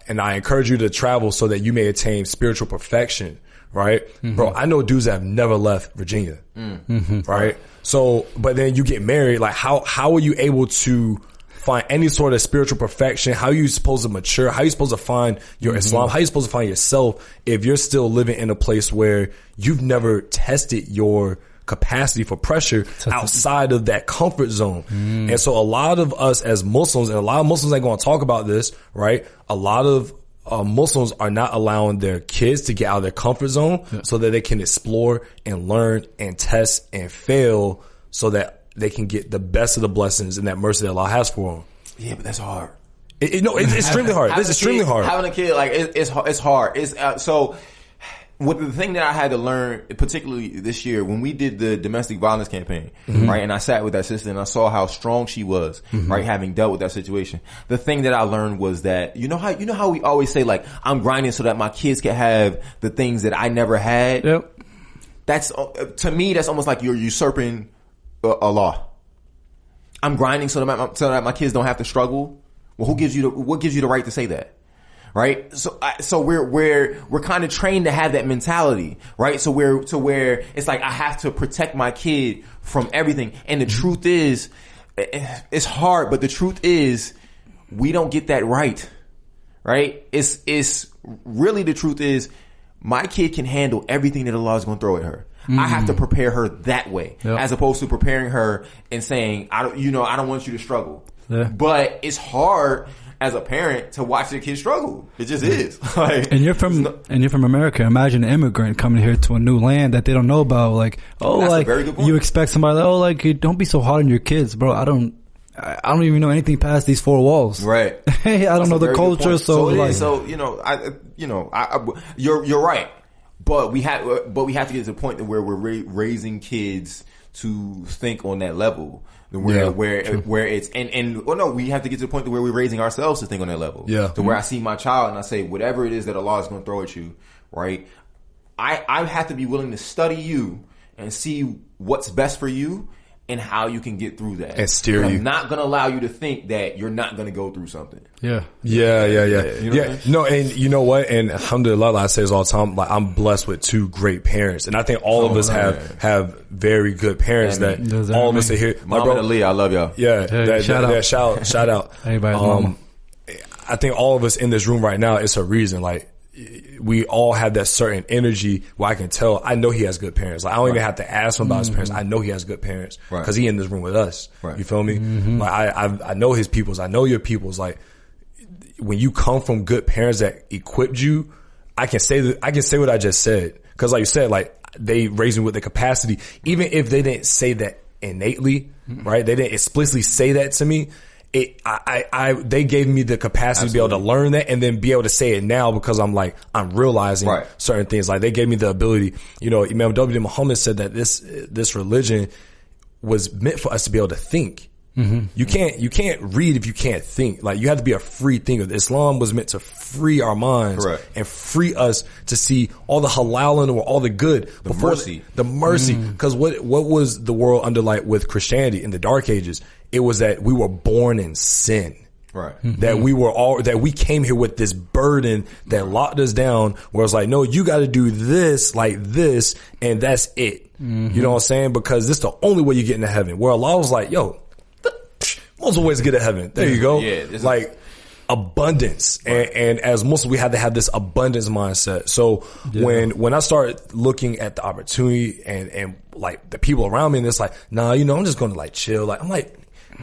and I encourage you to travel so that you may attain spiritual perfection. Right? Bro, I know dudes that have never left Virginia. Right? So, but then you get married, like how are you able to find any sort of spiritual perfection? How are you supposed to mature? How are you supposed to find your Islam? How are you supposed to find yourself if you're still living in a place where you've never tested your capacity for pressure outside of that comfort zone? And so a lot of us as Muslims, and a lot of Muslims ain't going to talk about this, right? A lot of Muslims are not allowing their kids to get out of their comfort zone so that they can explore and learn and test and fail so that they can get the best of the blessings and that mercy that Allah has for them. Yeah, but that's hard. It's extremely hard. It's extremely hard. Having a kid, like, it's hard. So what the thing that I had to learn, particularly this year, when we did the domestic violence campaign, right? And I sat with that sister and I saw how strong she was, right? Having dealt with that situation. The thing that I learned was that, you know how we always say, like, I'm grinding so that my kids can have the things that I never had. Yep. That's, to me, that's almost like you're usurping Allah. I'm grinding so that my kids don't have to struggle. Well, what gives you the right to say that? Right? So we're kind of trained to have that mentality, right? So where it's like, I have to protect my kid from everything. And the truth is, it's hard, but the truth is, we don't get that right? It's really, the truth is, my kid can handle everything that Allah is going to throw at her. I have to prepare her that way, as opposed to preparing her and saying, I don't want you to struggle. Yeah. But it's hard. as a parent to watch their kids struggle. It just is. Like, and you're from America. Imagine an immigrant coming here to a new land that they don't know about. Like, like you expect somebody, like, don't be so hard on your kids, bro. I don't even know anything past these four walls. Right. I don't know the culture. You're right. But we have to get to the point where we're raising kids to think on that level. Where it's we have to get to the point where we're raising ourselves to think on that level. Yeah. To where I see my child and I say, whatever it is that Allah is going to throw at you, right? I have to be willing to study you and see what's best for you and how you can get through that. And steer you. I'm not going to allow you to think that you're not going to go through something. Yeah. Yeah. You know No, and you know what? And alhamdulillah, I say this all the time, like, I'm blessed with two great parents. And I think all of us have very good parents that all of us are here. Mom and Ali, I love y'all. Yeah. Shout out. Everybody. I think all of us in this room right now, it's a reason. Like, we all have that certain energy where I can tell, I know he has good parents. Like, I don't even have to ask him about his parents. I know he has good parents because he in this room with us. Right. You feel me? Like, I know his peoples. I know your peoples. Like, when you come from good parents that equipped you, I can say what I just said. Cause like you said, like, they raised me with the capacity, even if they didn't say that innately, right? They didn't explicitly say that to me. They gave me the capacity to be able to learn that and then be able to say it now because I'm realizing certain things. Like, they gave me the ability, Imam W. Muhammad said that this religion was meant for us to be able to think. You can't read if you can't think. Like, you have to be a free thinker. Islam was meant to free our minds and free us to see all the halal and all the good. The mercy. The mercy. Cause what was the world under like with Christianity in the Dark Ages? It was that we were born in sin. Right. That we came here with this burden that locked us down where it's like, no, you got to do this like this and that's it. You know what I'm saying? Because this is the only way you get into heaven. Where Allah was like, yo, multiple ways to get to heaven. There you go. Yeah, like abundance. And as Muslims, we have to have this abundance mindset. So when I start looking at the opportunity and like the people around me and it's like, nah, I'm just going to like chill. Like, I'm like,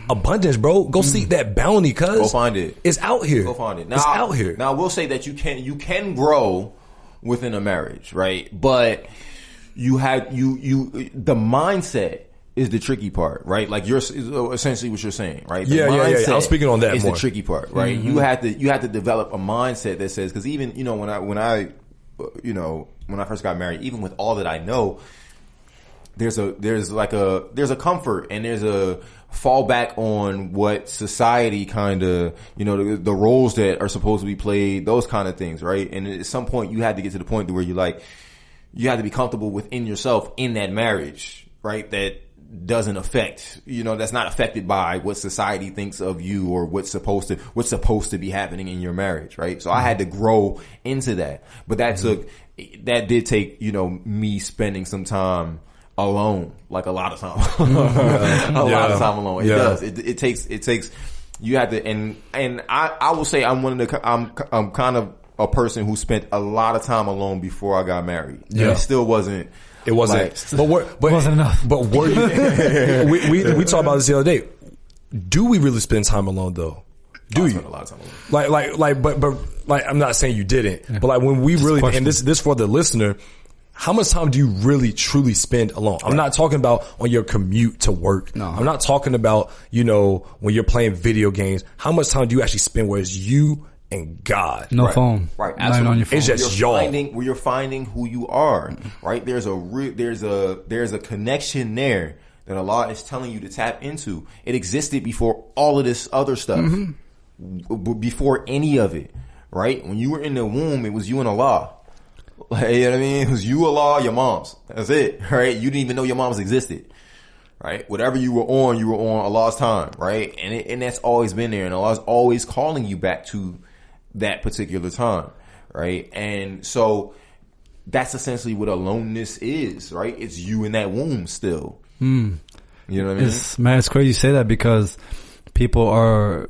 abundance, bro. Go seek that bounty, cuz. Go find it. It's out here. Go find it. It's out here. Now, I will say that you can grow within a marriage, right? But the mindset is the tricky part, right? Like, you're essentially what you're saying, right? The mindset I'm speaking on that is more. The tricky part, right? You have to develop a mindset that says, because even when I first got married, even with all that I know, there's a comfort and there's a fallback on what society kind of, the roles that are supposed to be played, those kind of things, right? And at some point you had to get to the point where you had to be comfortable within yourself in that marriage, right? That doesn't affect, that's not affected by what society thinks of you or what's supposed to be happening in your marriage, right? So I had to grow into that, but that did take, me spending some time alone, like a lot of time, a lot of time alone. It does. It takes, you have to, and I will say I'm I'm kind of a person who spent a lot of time alone before I got married. Yeah. It still wasn't. It wasn't, but it wasn't enough. But were you, we talked about this the other day. Do we really spend time alone though? Do you? Spend a lot of time alone. But I'm not saying you didn't, but like when we really, and this for the listener, how much time do you really truly spend alone? I'm not talking about on your commute to work. No. I'm not talking about, when you're playing video games. How much time do you actually spend where it's you and God? No phone. Right. Absolutely. On your phone. It's just you're finding who you are. Right. There's a connection there that Allah is telling you to tap into. It existed before all of this other stuff. Before any of it. Right. When you were in the womb, it was you and Allah. Like, you know what I mean? It was you, Allah, your moms. That's it, right? You didn't even know your moms existed, right? Whatever you were on Allah's time, right? And that's always been there, and Allah's always calling you back to that particular time, right? And so that's essentially what aloneness is, right? It's you in that womb still. You know what I mean? It's crazy you say that because people are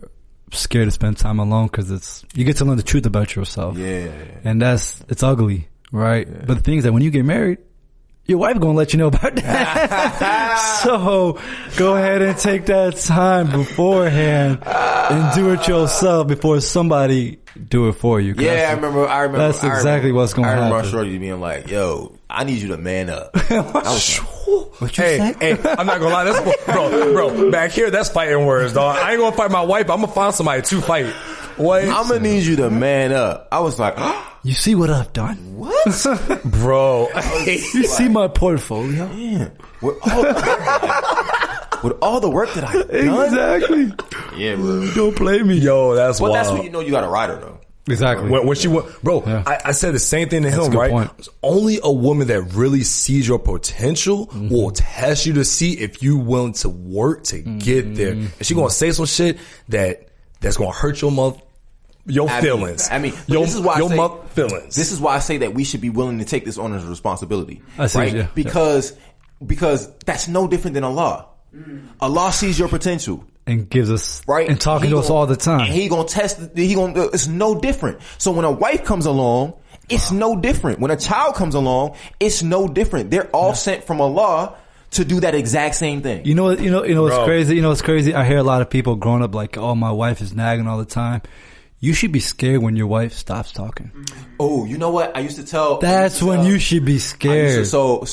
scared to spend time alone because you get to learn the truth about yourself. Yeah. And it's ugly. Right. Yeah. But the thing is that when you get married, your wife gonna let you know about that. So go ahead and take that time beforehand and do it yourself before somebody do it for you. Yeah, I remember. That's exactly what's going to happen. I remember Shorty being like, "Yo, I need you to man up." What you say? Hey, I'm not gonna lie, that's bro. Back here, that's fighting words, dog. I ain't gonna fight my wife. I'm gonna find somebody to fight. What? I'm gonna need you to man up. I was like, you see what I've done? What, bro? You see my portfolio? Yeah. With all the work that I've done. Exactly. Yeah, bro. Don't play me. Yo, that's wild. Well, that's when you know you got a rider, though. Exactly. When she went, bro, yeah. I said the same thing to him, right? Point. Only a woman that really sees your potential will test you to see if you willing to work to get there. And she gonna say some shit that's gonna hurt your feelings. This is why feelings. This is why I say that we should be willing to take this owner's responsibility, right? Yeah. Because that's no different than Allah. Allah sees your potential and gives us right and talking to us all the time. And he gonna test. It's no different. So when a wife comes along, it's no different. When a child comes along, it's no different. They're all sent from Allah to do that exact same thing. You know what's crazy? You know what's crazy? I hear a lot of people growing up like, "Oh, my wife is nagging all the time." You should be scared when your wife stops talking. Oh, you know what? I used to tell. That's when you should be scared. So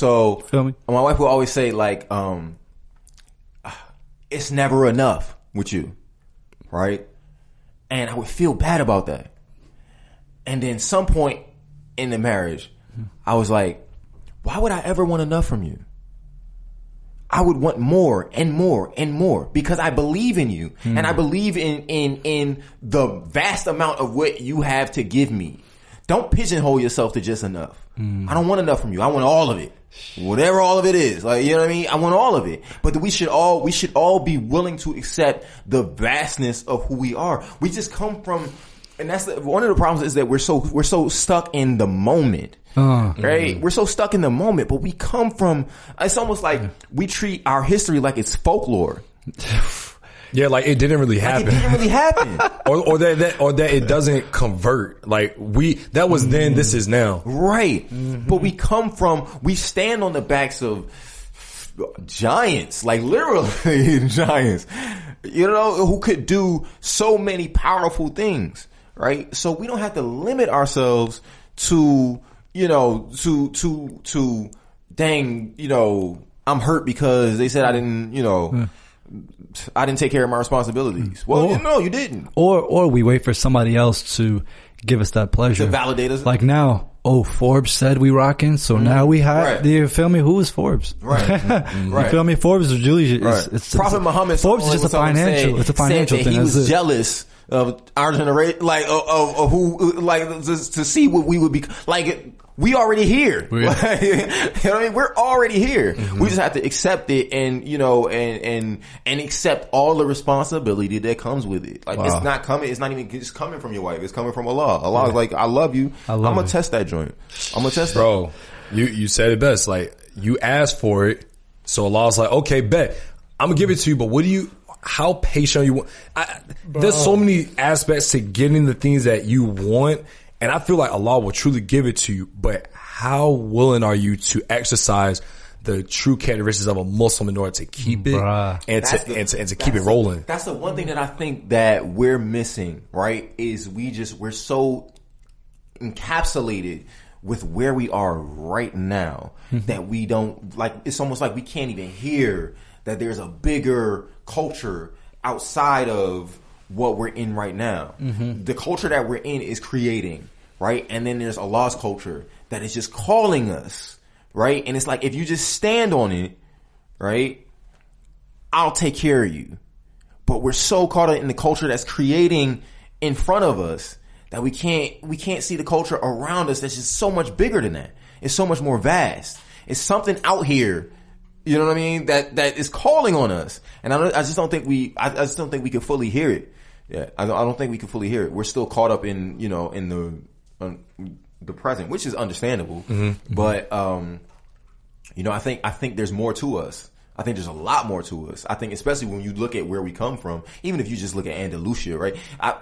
feel me? My wife would always say like, it's never enough with you, right? And I would feel bad about that. And then some point in the marriage, I was like, why would I ever want enough from you? I would want more and more and more because I believe in you and I believe in the vast amount of what you have to give me. Don't pigeonhole yourself to just enough. I don't want enough from you. I want all of it. Whatever all of it is. Like, you know what I mean? I want all of it. But we should all be willing to accept the vastness of who we are. We just come from, and that's one of the problems is that we're so stuck in the moment. Right? We're so stuck in the moment, but we come from, it's almost like we treat our history like it's folklore. Yeah, like it didn't really happen. Like it didn't really happen. or that it doesn't convert. Like that was then, this is now. Right. But we stand on the backs of giants, like literally giants, you know, who could do so many powerful things, right? So we don't have to limit ourselves to, you know, to dang, you know, I'm hurt because they said I didn't, you know, I didn't take care of my responsibilities. Well, no, you didn't. Or we wait for somebody else to give us that pleasure. To validate us. Like now, Forbes said we rocking, so now we have, you feel me? Who is Forbes? Right. You feel me? Forbes is really, Prophet Muhammad. Forbes is just a financial, it's a financial thing. He was jealous of our generation, like, of who, like, to see what we would be, like, we already here. You know what I mean? We're already here. We just have to accept it and, you know, and accept all the responsibility that comes with it. Like, it's not even just coming from your wife. It's coming from Allah. Allah is like, I love you. I'm gonna test that joint. I'm gonna test Bro, you said it best. Like, you asked for it. So Allah's like, okay, bet. I'm gonna give it to you, but how patient are you? There's so many aspects to getting the things that you want. And I feel like Allah will truly give it to you, but how willing are you to exercise the true characteristics of a Muslim in order to keep it and to keep it rolling? That's the one thing that I think that we're missing, right? Is we're so encapsulated with where we are right now that we don't, like, it's almost like we can't even hear that there's a bigger culture outside of what we're in right now. The culture that we're in is creating, right? And then there's Allah's culture that is just calling us, right? And it's like, if you just stand on it, right, I'll take care of you. But we're so caught up in the culture that's creating in front of us that we can't see the culture around us that's just so much bigger than that. It's so much more vast. It's something out here, you know what I mean, that is calling on us. And I just don't think we can fully hear it. Yeah, I don't think we can fully hear it. We're still caught up in, you know, in the present, which is understandable. But you know, I think there's more to us. I think there's a lot more to us. I think especially when you look at where we come from, even if you just look at Andalusia, right? I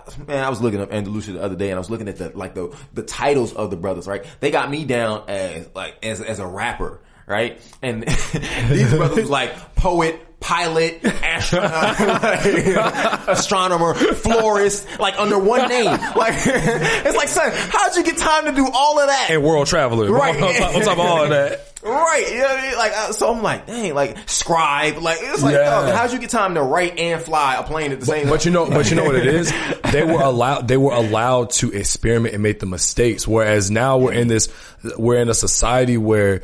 was looking up Andalusia the other day and I was looking at the titles of the brothers, right? They got me down as a rapper, right? And these brothers was like poet, pilot, astronaut, astronomer, florist, like under one name. Like, it's like, son, how'd you get time to do all of that? And world traveler. Right. On top of all of that. Right. You know what I mean? Like, so I'm like, dang, like, scribe. Like, it's like, dog, how'd you get time to write and fly a plane at the same time? But you know what it is? They were allowed to experiment and make the mistakes. Whereas now we're in a society where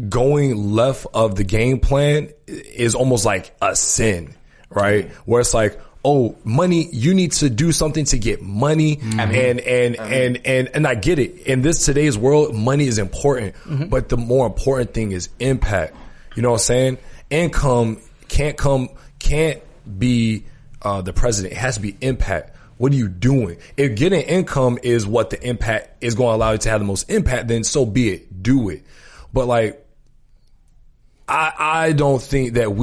going left of the game plan is almost like a sin, right? Where it's like, oh, money, you need to do something to get money. And I get it. In today's world, money is important, but the more important thing is impact. You know what I'm saying? Income can't be the president. It has to be impact. What are you doing? If getting income is what the impact is going to allow you to have the most impact, then so be it. Do it. But like, I don't think that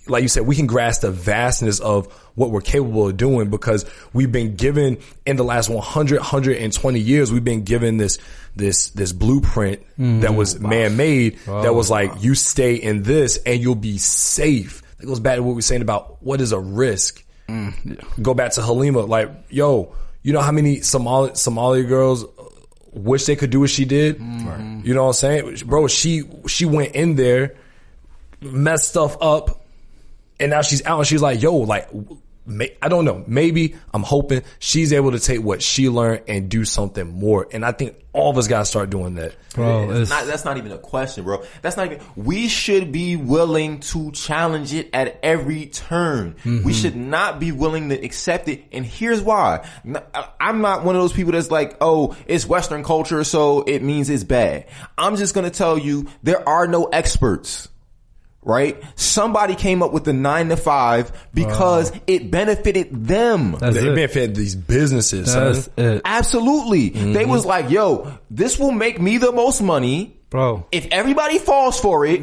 like you said, we can grasp the vastness of what we're capable of doing, because we've been given, in the last 120 years, we've been given this blueprint that was man-made, that was like, you stay in this and you'll be safe. It goes back to what we were saying about what is a risk. Go back to Halima, like, yo, you know how many Somali girls wish they could do what she did? You know what I'm saying? Bro, she went in there, messed stuff up, and now she's out and she's like, yo, like, I don't know, maybe, I'm hoping she's able to take what she learned and do something more. And I think all of us gotta start doing that. Bro, that's not even a question, bro. We should be willing to challenge it at every turn. We should not be willing to accept it. And here's why. I'm not one of those people that's like, oh, it's Western culture, so it means it's bad. I'm just gonna tell you, there are no experts. Right? Somebody came up with the 9 to 5 because it benefited them. It benefited these businesses. That's it. Absolutely. They was like, yo, this will make me the most money. Bro. If everybody falls for it,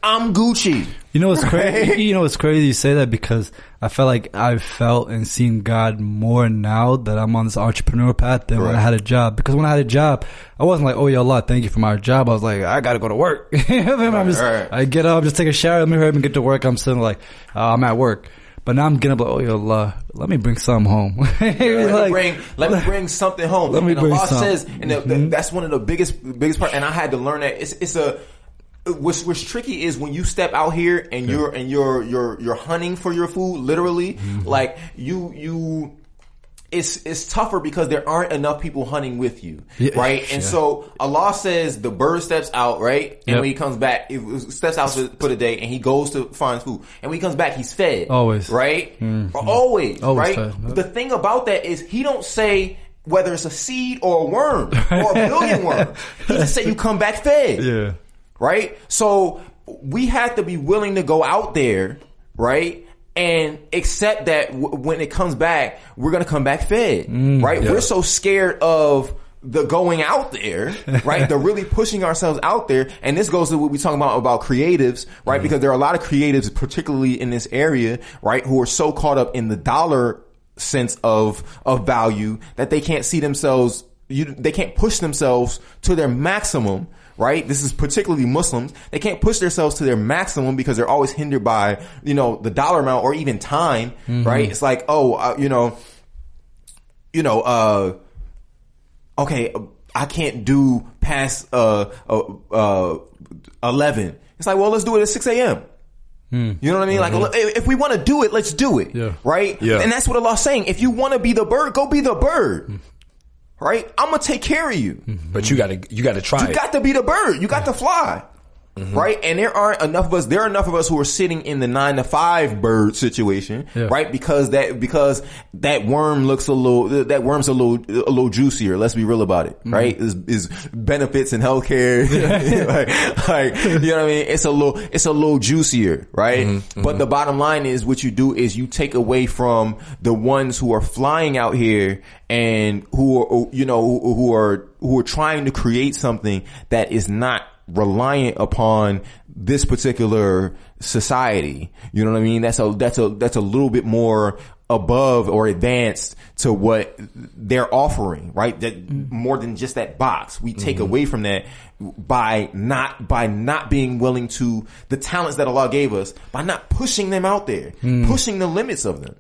I'm Gucci. You know what's crazy? You know what's crazy you say that, because I felt like I've felt and seen God more now that I'm on this entrepreneurial path than when I had a job. Because when I had a job, I wasn't like, oh, ya Allah, thank you for my job. I was like, I gotta go to work. I get up, just take a shower, let me hurry up and get to work. I'm sitting like, I'm at work. But now I'm getting up like, oh, ya Allah, let me bring something home. Let me bring something home. Let me bring something. Says, and that's one of the biggest part. And I had to learn that what's tricky is when you step out here and you're hunting for your food, literally, like it's tougher because there aren't enough people hunting with you, right? And so Allah says the bird steps out, right? And when he comes back, it steps out for the day and he goes to find food. And when he comes back, he's fed. Always. Right? Always, right? Fed. The thing about that is he don't say whether it's a seed or a worm or a billion worms. He just say you come back fed. Yeah. Right? So we have to be willing to go out there, right? And accept that when it comes back, we're going to come back fed, right? Yeah. We're so scared of the going out there, right? The really pushing ourselves out there. And this goes to what we talk about creatives, right? Because there are a lot of creatives, particularly in this area, right? Who are so caught up in the dollar sense of value that they can't see themselves, they can't push themselves to their maximum. Right? This is particularly Muslims. They can't push themselves to their maximum because they're always hindered by, the dollar amount or even time, right? It's like, okay, I can't do past, 11. It's like, well, let's do it at 6 a.m. You know what I mean? Like, if we want to do it, let's do it. Yeah. Right? Yeah. And that's what Allah's saying. If you want to be the bird, go be the bird. Right? I'm going to take care of you. But you gotta try. You got to be the bird. You got to fly. Right? And there aren't enough of us. There are enough of us who are sitting in the 9 to 5 bird situation, right? Because that worm looks that worm's a little juicier. Let's be real about it, right? Is benefits and healthcare, like, you know what I mean? It's a little juicier, right? But the bottom line is what you do is you take away from the ones who are flying out here and who are trying to create something that is not reliant upon this particular society. You know what I mean? That's a little bit more above or advanced to what they're offering, right? That more than just that box. We take away from that by not being willing to the talents that Allah gave us, by not pushing them out there, pushing the limits of them.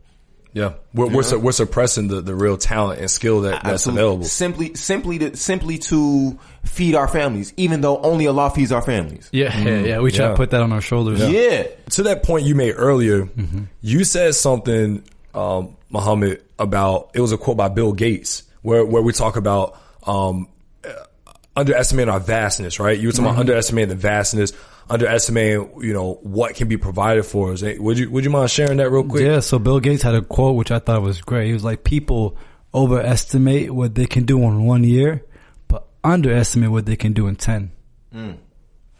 Yeah, we're suppressing the real talent and skill that's available. Simply to feed our families, even though only Allah feeds our families. Yeah. We try to put that on our shoulders. Yeah. To that point you made earlier, you said something, Muhammad, about, it was a quote by Bill Gates where we talk about underestimating our vastness, right? You were talking about underestimating the vastness, underestimating, what can be provided for us. Would you mind sharing that real quick? Yeah, so Bill Gates had a quote which I thought was great. He was like, people overestimate what they can do in 1 year, but underestimate what they can do in 10.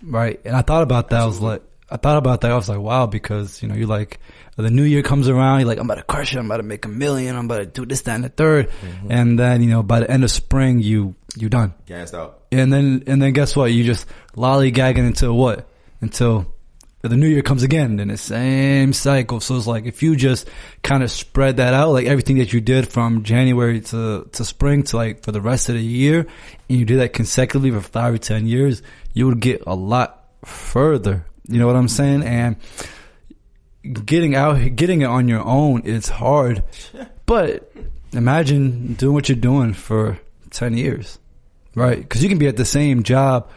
Right? And I thought about that. Absolutely. I was like, wow, because, you're like, the new year comes around, you're like, I'm about to crush it, I'm about to make $1 million, I'm about to do this, that, and the third. And then, by the end of spring, you're done. Gassed out. And then guess what? You just lollygagging until what? Until the new year comes again, then the same cycle. So it's like, if you just kind of spread that out, like everything that you did from January to spring to like for the rest of the year, and you did that consecutively for 5 or 10 years, you would get a lot further. You know what I'm saying? And getting it on your own is hard. But imagine doing what you're doing for 10 years, right? Because you can be at the same job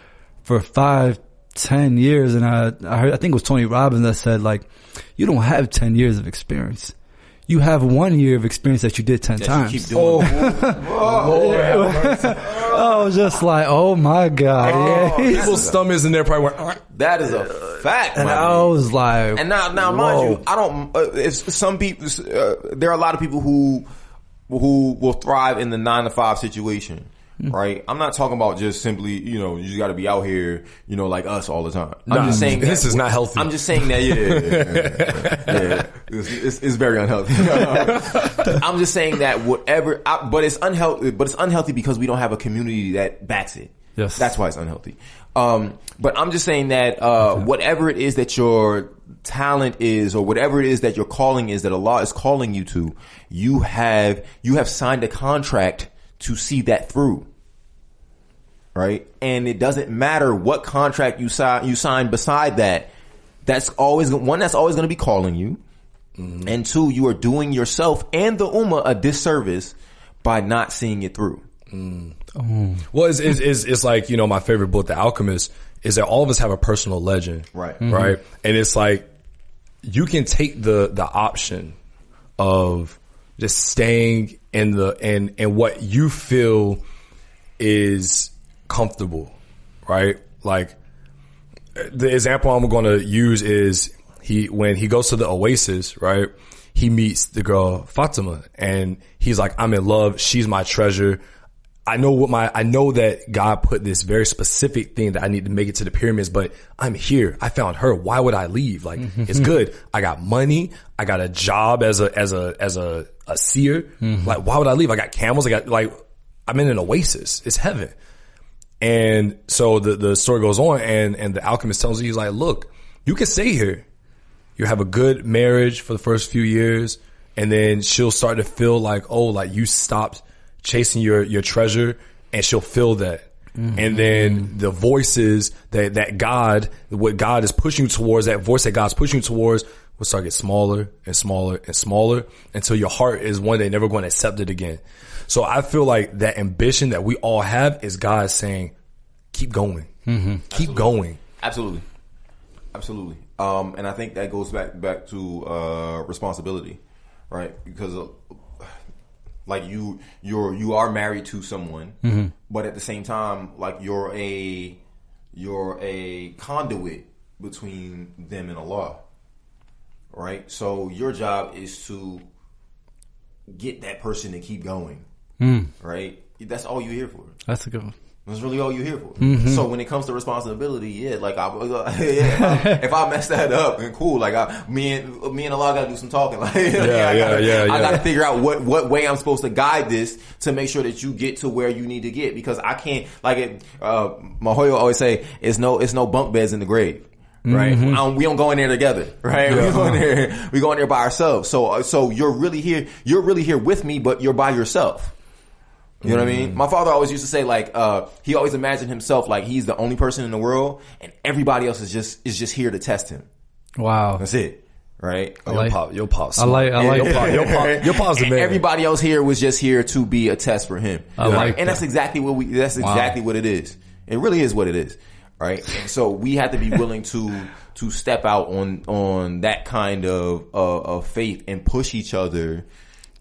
for 5-10 years, and I think it was Tony Robbins that said, like, you don't have 10 years of experience. You have 1 year of experience that you did 10 times. You keep doing I was just like, oh my God. People's stomachs in there probably went, that is a fact. And I was like, and now mind you, I don't, it's some people, there are a lot of people who will thrive in the 9-to-5 situation. Right? I'm not talking about just simply, you just got to be out here, like us all the time. I'm just saying this is not healthy. I'm just saying that, yeah. It's very unhealthy. I'm just saying that but it's unhealthy. But it's unhealthy because we don't have a community that backs it. Yes, that's why it's unhealthy. But I'm just saying that whatever it is that your talent is, or whatever it is that your calling is, that Allah is calling you to, you have signed a contract to see that through. Right? And it doesn't matter what contract you sign beside that. That's always going to be calling you. And 2, you are doing yourself and the ummah a disservice by not seeing it through. Well, it's like, my favorite book, The Alchemist, is that all of us have a personal legend. Right. Right. And it's like, you can take the option of just staying in what you feel is comfortable, right? Like, the example I'm going to use is when he goes to the Oasis, right? He meets the girl Fatima, and he's like, I'm in love. She's my treasure. I know that God put this very specific thing that I need to make it to the pyramids, but I'm here. I found her. Why would I leave? Like, it's good. I got money. I got a job as a seer. Like, why would I leave? I got camels. I'm in an oasis. It's heaven. And so the story goes on, and the alchemist tells you, he's like, look, you can stay here. You have a good marriage for the first few years, and then she'll start to feel like, oh, like you stopped chasing your treasure, and she'll feel that. And then the voices that God, what God is pushing you towards, that voice that God's pushing you towards, will start to get smaller and smaller and smaller until your heart is one day never going to accept it again. So I feel like that ambition that we all have is God saying, keep going. Keep going. Absolutely. And I think that goes back to responsibility, right? Because like you are married to someone, but at the same time, like you're a conduit between them and Allah, right? So your job is to get that person to keep going, right? That's all you're here for. That's a good one. That's really all you're here for. So when it comes to responsibility, if I mess that up, then cool. Like me and Allah gotta do some talking. Like, I gotta figure out what way I'm supposed to guide this to make sure that you get to where you need to get. Because I can't, Mahoyo always say, it's no bunk beds in the grave. right? We don't go in there together, right? Yeah. We go in there by ourselves. So you're really here with me, but you're by yourself. You know what I mean? My father always used to say, like, he always imagined himself like he's the only person in the world, and everybody else is just here to test him. Wow, that's it, right? Your pop. I like your pop's the man. Everybody else here was just here to be a test for him. And that's exactly what exactly what it is. It really is what it is, right? And so we have to be willing to step out on that kind of faith and push each other,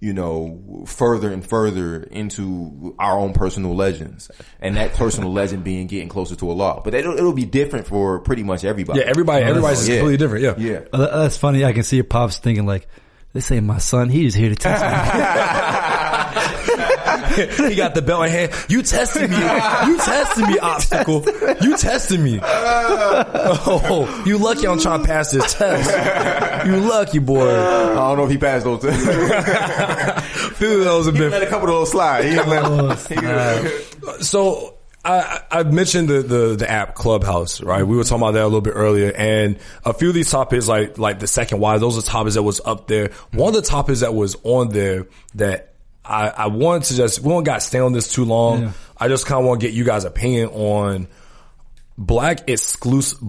you know, further and further into our own personal legends, and that personal legend being getting closer to Allah. But it'll be different for pretty much everybody. Yeah, everybody's completely different. Yeah. That's funny. I can see your pops thinking like, this ain't my son. He's here to test me. He got the belt in hand. You tested me. You tested me, obstacle. You tested me. Oh, you lucky I'm trying to pass this test. You lucky, boy. I don't know if he passed those tests. Dude, that was a bit. He let a couple of those slide. So I mentioned the app Clubhouse, right? We were talking about that a little bit earlier, and a few of these topics, like the second why, those are topics that was up there. One of the topics that was on there that I wanted to we don't got to stay on this too long. Yeah. I just kind of want to get you guys' opinion on black exclusive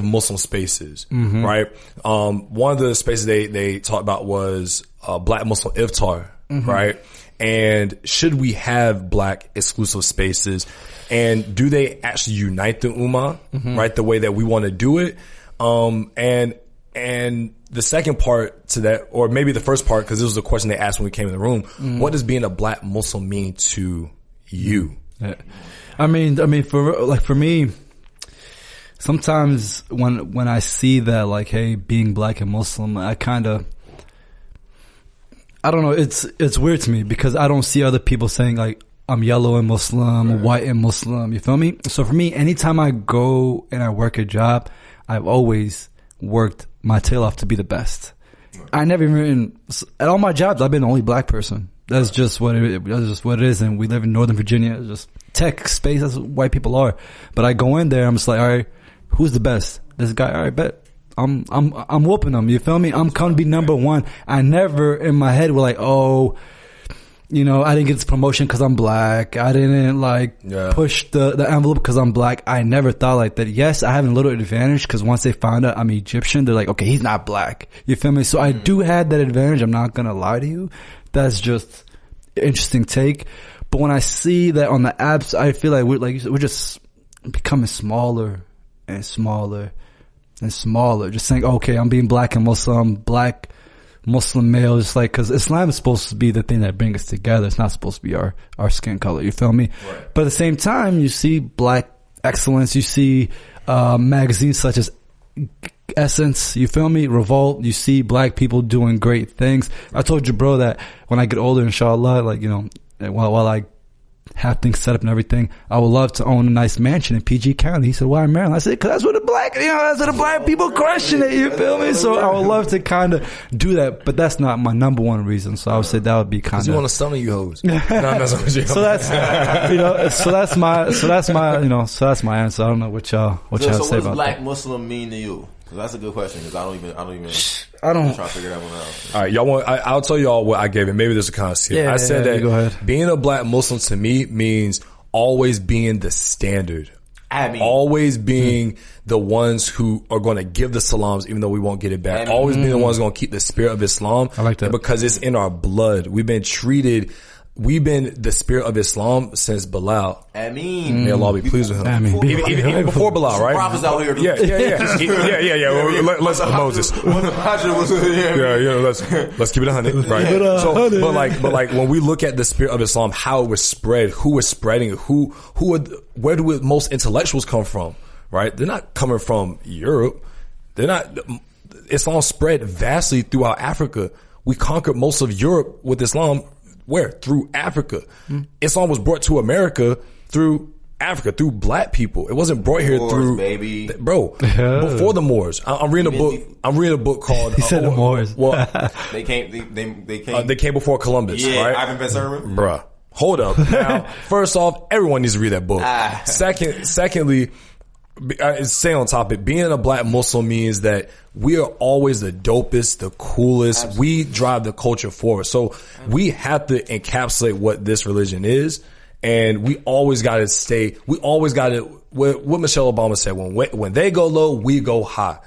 Muslim spaces, right? One of the spaces they talked about was Black Muslim Iftar, right? And should we have black exclusive spaces? And do they actually unite the ummah, right? The way that we want to do it. And the second part to that, or maybe the first part, because this was a question they asked when we came in the room. What does being a black Muslim mean to you? Yeah. I mean, for me, sometimes when I see that, like, hey, being black and Muslim, I don't know, it's weird to me because I don't see other people saying like, I'm yellow and Muslim, white and Muslim, you feel me? So for me, anytime I go and I work a job, I've always worked my tail off to be the best. I never even, at all my jobs, I've been the only black person. That's just what it is. And we live in Northern Virginia. It's just tech space. That's what white people are. But I go in there, I'm just like, all right, who's the best? This guy, all right, bet. I'm whooping them. You feel me? I'm coming to be number one. I never in my head were like, oh, you know, I didn't get this promotion because I'm black. I didn't push the envelope because I'm black. I never thought like that. Yes, I have a little advantage because once they found out I'm Egyptian, they're like, okay, he's not black. You feel me? So I do have that advantage. I'm not going to lie to you. That's just an interesting take. But when I see that on the apps, I feel like we're just becoming smaller and smaller and smaller. Just saying, okay, I'm being black and Muslim, black Muslim male, just like, cause Islam is supposed to be the thing that brings us together. It's not supposed to be our skin color. You feel me? Right. But at the same time, you see black excellence. You see, magazines such as Essence. You feel me? Revolt. You see black people doing great things. I told you, bro, that when I get older, inshallah, like, you know, while I have things set up and everything, I would love to own a nice mansion in PG County. He said, why in Maryland? I said, cause that's where the black people crushing it, you feel me? So I would love to kind of do that, but that's not my number one reason. So I would say that would be kind of. Cause you want to stun you hoes. No, that's what you So that's, so that's my answer. I don't know what y'all say about that. So what does black Muslim mean to you? Cause that's a good question. Cause I'm trying to figure that one out. All right, y'all I'll tell y'all what I gave it. Maybe there's a concept. I said that being a black Muslim to me means always being the standard. Always being the ones who are going to give the salams even though we won't get it back. Always being the ones going to keep the spirit of Islam. I like that. Because it's in our blood. We've been the spirit of Islam since Bilal. May Allah be pleased with him. Even before Bilal, right? Prophets out here. Yeah. Let's Moses. Let's keep it 100, right? So, but like when we look at the spirit of Islam, how it was spread, who was spreading it, where do most intellectuals come from, right? They're not coming from Europe. Islam spread vastly throughout Africa. We conquered most of Europe with Islam. Where? Through Africa. Islam was brought to America through Africa, through black people. It wasn't brought here through, before the Moors. I'm reading a book called, he said the Moors. Well, they came before Columbus, right? Ivan Ben Serman. Bruh. Hold up. Now, first off, everyone needs to read that book. Secondly, stay on topic. Being a black Muslim means that we are always the dopest, the coolest. Absolutely. We drive the culture forward. So we have to encapsulate what this religion is. And we always got to what Michelle Obama said, when they go low, we go high.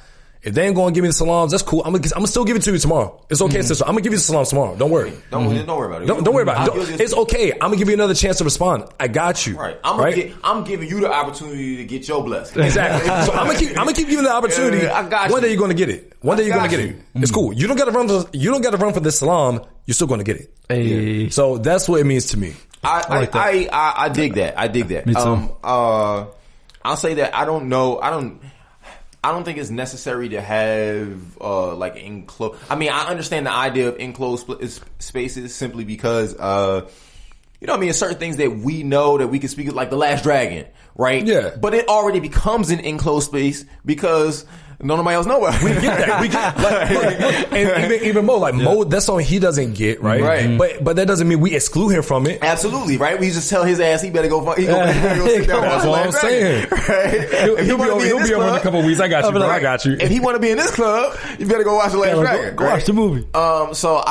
If they ain't going to give me the salams, that's cool. I'm gonna still give it to you tomorrow. It's okay, sister. I'm gonna give you the salams tomorrow. Don't worry. Don't worry about it. Don't worry about it. It's okay. I'm gonna give you another chance to respond. I got you. Right. I'm giving you the opportunity to get your blessing. Exactly. So I'm gonna keep giving the opportunity. I got you. One day you're gonna get it. One day you're gonna get it. It's cool. You don't gotta run for this salam. You're still gonna get it. Hey. So that's what it means to me. I dig that. I dig that. Me too. I'll say that I don't know. I don't think it's necessary to have like enclosed. I mean, I understand the idea of enclosed spaces simply because you know what I mean, certain things that we know that we can speak, like The Last Dragon, right? Yeah. But it already becomes an enclosed space because nobody else knows. We get that. We get like, and even more like Mo. That's something he doesn't get, right? Right. But that doesn't mean we exclude him from it. Absolutely, right? We just tell his ass he better go. He better go sit down. That's what I'm saying. Right? He'll be over in a couple of weeks. I got you, bro. I got you. If he want to be in this club, you better go watch The Last Dragon. Go watch the movie. So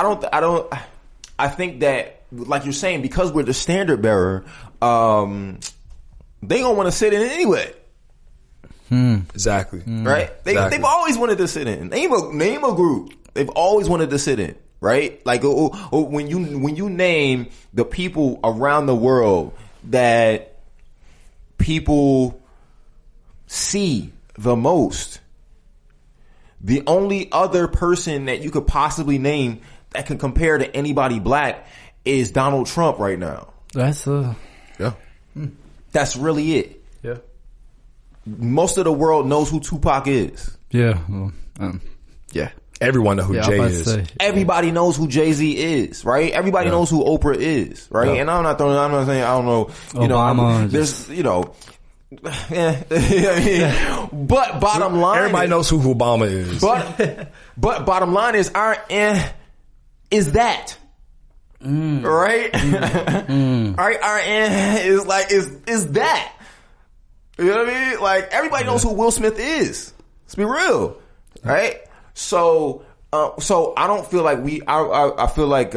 I think that, like you're saying, because we're the standard bearer, they gonna want to sit in it anyway. Exactly. Right? They've always wanted to sit in. Name a group. They've always wanted to sit in. Right? Like when you name the people around the world that people see the most, the only other person that you could possibly name that can compare to anybody black is Donald Trump right now. That's That's really it. Yeah. Most of the world knows who Tupac is. Yeah. Yeah. Everyone knows who Jay is. Everybody knows who Jay-Z is, right? Everybody knows who Oprah is, right? And I'm not saying I don't know, Obama, there's, but bottom line, everybody knows who Obama is. But bottom line is is that. Right? Our is like, is that. You know what I mean? Like, everybody knows who Will Smith is. Let's be real. Right? So I don't feel like I feel like,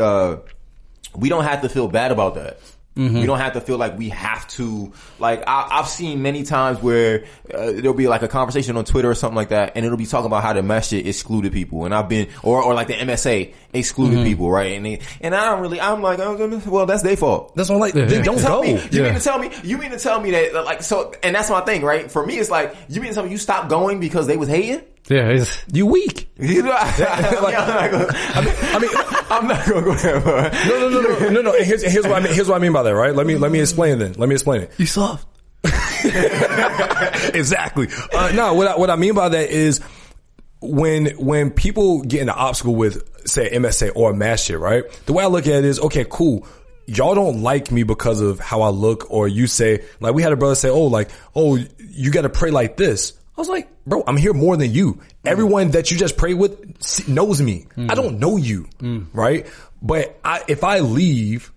we don't have to feel bad about that. We don't have to feel like we have to, like, I've seen many times where there'll be like a conversation on Twitter or something like that, and it'll be talking about how the masjid excluded people, and I've been, or like the MSA excluded people, right? And I'm like, well, that's their fault. That's what I'm like, they don't go. You mean to tell me that, like, so, and that's my thing, right? For me, it's like, you mean to tell me you stopped going because they was hating? Yeah, you weak. I'm not gonna go there, bro. No. And here's what I mean by that, right? Let me explain then. Let me explain it. You soft. Exactly. No, what I mean by that is when people get in an obstacle with, say, MSA or a masjid, right? The way I look at it is, okay, cool. Y'all don't like me because of how I look, or you say, like, we had a brother say, you gotta pray like this. I was like, bro, I'm here more than you. Everyone that you just pray with knows me. I don't know you, right? But if I leave,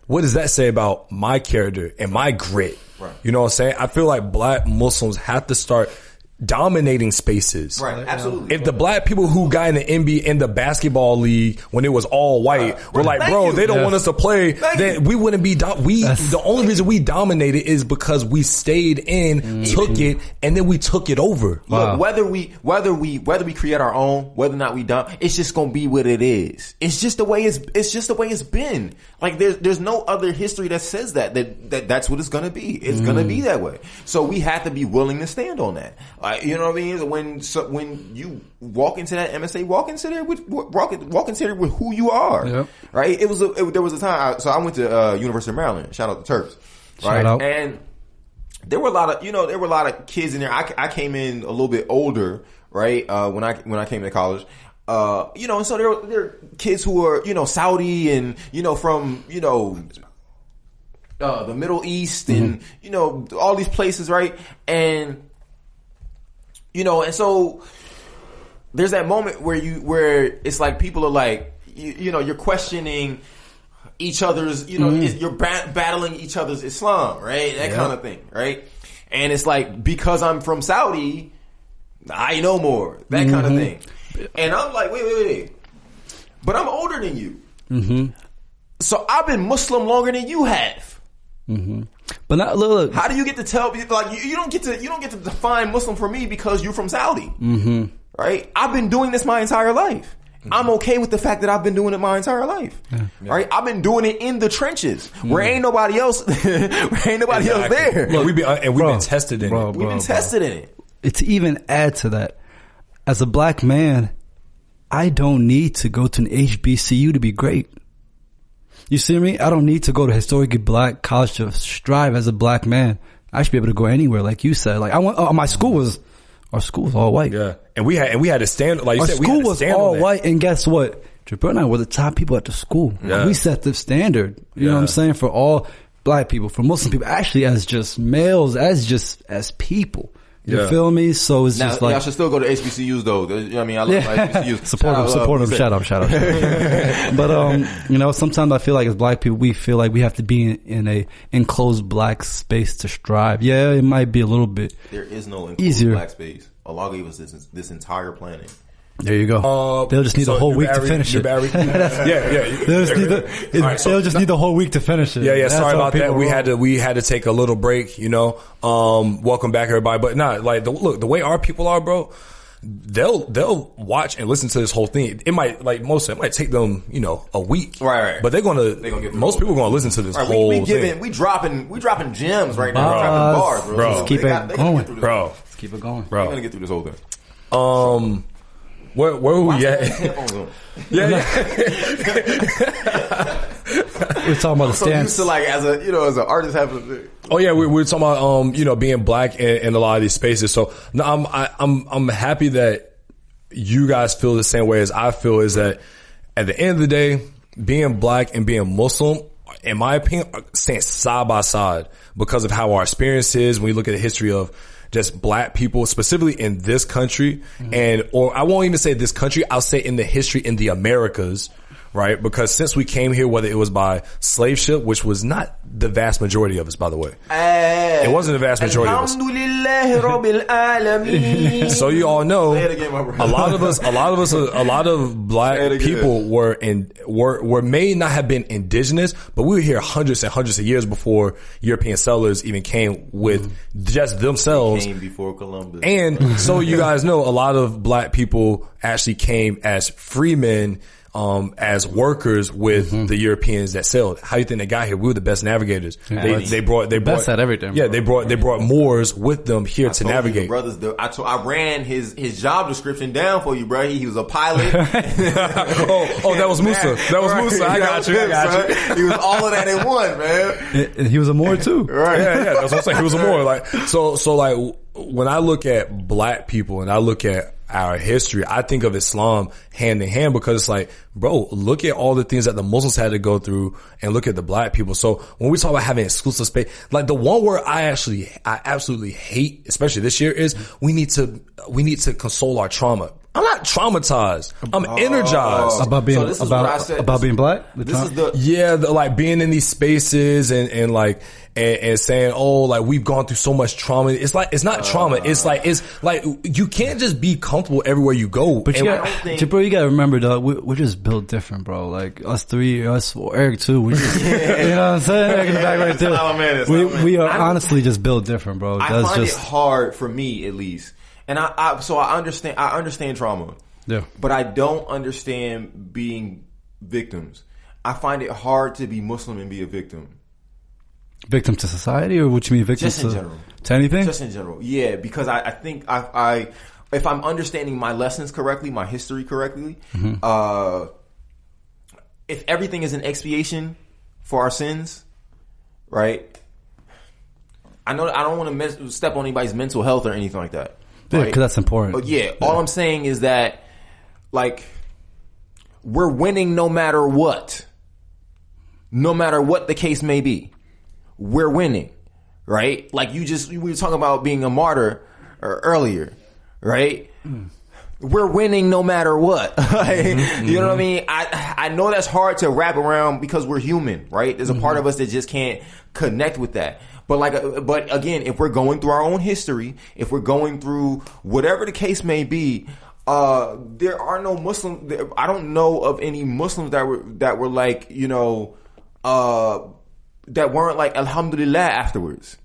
what does that say about my character and my grit? Right. You know what I'm saying? I feel like black Muslims have to start dominating spaces. Right, absolutely. If the black people who got in the NBA, in the basketball league, when it was all white, were like, bro, they don't want us to play, then we wouldn't be, the only reason we dominated is because we stayed in, took it, and then we took it over. Look, whether we create our own, whether or not we don't, it's just gonna be what it is. It's just the way it's been. Like, there's no other history that says that's what it's gonna be. It's gonna be that way. So we have to be willing to stand on that. You know what I mean? When you walk into that MSA, walk into there with who you are, right? There was a time. So I went to University of Maryland. Shout out to Terps, right? And there were a lot of kids in there. I came in a little bit older, right? When I came to college. And so there were kids who were, Saudi and, from, the Middle East and, all these places, right? And so there's that moment where it's like people are like, you're questioning each other's, you're battling each other's Islam, right? That kind of thing, right? And it's like, because I'm from Saudi, I know more. That kind of thing. And I'm like, wait. But I'm older than you. So I've been Muslim longer than you have. But now, look. How do you get to tell me, like, you don't get to define Muslim for me because you're from Saudi. Right? I've been doing this my entire life. I'm okay with the fact that I've been doing it my entire life. Right? I've been doing it in the trenches where ain't nobody else else there. Look, we've been tested in it. We've been tested in it. To even add to that, as a black man, I don't need to go to an HBCU to be great. You see me? I don't need to go to historically black college to strive as a black man. I should be able to go anywhere, like you said. Like our school was all white. Yeah, and we had to stand. Like you said, our school was all white, and guess what? Jabril and I were the top people at the school. Yeah. We set the standard. You know what I'm saying, for all black people, for Muslim people, actually as just males, as people. You feel me? So it's just like, I should still go to HBCUs though. You know what I mean? I love HBCUs. Support them. Shout out. But sometimes I feel like as black people, we feel like we have to be in a enclosed black space to strive. Yeah, it might be a little bit. There is no enclosed black space. Allah gave us this entire planet. There you go. They'll just need a whole week to finish it. They'll just need the whole week to finish it. Yeah. Sorry about that. We had to take a little break. Welcome back, everybody. But the way our people are, bro. They'll watch and listen to this whole thing. It might take them, a week. Right. But most people are gonna listen to this whole thing. We dropping gems right now. We're dropping bars, bro. Let's keep it going, bro. Let's keep it going, bro. We're gonna get through this whole thing. Where were we at? Yeah. We're talking about the stance. So used to as an artist having. Oh yeah, we're talking about being black in a lot of these spaces. So no, I'm happy that you guys feel the same way as I feel. Is that at the end of the day, being black and being Muslim, in my opinion, stand side by side because of how our experience is when we look at the history of just black people, specifically in this country, or I won't even say this country, I'll say in the history in the Americas, right? Because since we came here, whether it was by slave ship, which was not the vast majority of us, by the way. It wasn't the vast majority of us. So you all know, a lot of black people may not have been indigenous, but we were here hundreds and hundreds of years before European settlers even came with just themselves. Came before Columbus. And so you guys know, a lot of black people actually came as free men, as workers with the Europeans that sailed. How do you think they got here? We were the best navigators. They brought best at everything. Yeah, they brought Moors with them here to navigate. I ran his job description down for you, bro. He was a pilot. That was Musa. Musa. I got you. He was all of that in one, man. And he was a Moor too. Right. Yeah. That's what I'm saying. He was a Moor. So when I look at black people and I look at our history, I think of Islam hand in hand, because it's like, bro, look at all the things that the Muslims had to go through and look at the black people. So when we talk about having exclusive space, like the one word I absolutely hate, especially this year, is we need to console our trauma. I'm not traumatized. I'm energized about being about being black. Like being in these spaces and saying, we've gone through so much trauma. It's like, it's not trauma. It's like you can't just be comfortable everywhere you go. But you gotta remember though, we're just built different, bro. Like us three, Eric too. We just, you know what I'm saying? Eric in the back right there. We are honestly just built different, bro. I find it hard, for me at least. And I understand trauma. Yeah. But I don't understand being victims. I find it hard to be Muslim and be a victim. Victim to society, or what you mean victim just in general? To anything? Just in general. Yeah, because I think if I'm understanding my lessons correctly, my history correctly, if everything is an expiation for our sins, right? I know I don't want to step on anybody's mental health or anything like that. Yeah, because that's important. But all I'm saying is that, we're winning no matter what. No matter what the case may be. We're winning. Right? We were talking about being a martyr earlier. Right? We're winning no matter what. You know what I mean? I know that's hard to wrap around because we're human, right? There's a part of us that just can't connect with that. But again, if we're going through our own history, if we're going through whatever the case may be, there are no Muslims. I don't know of any Muslims that were like, you know, that weren't like Alhamdulillah afterwards.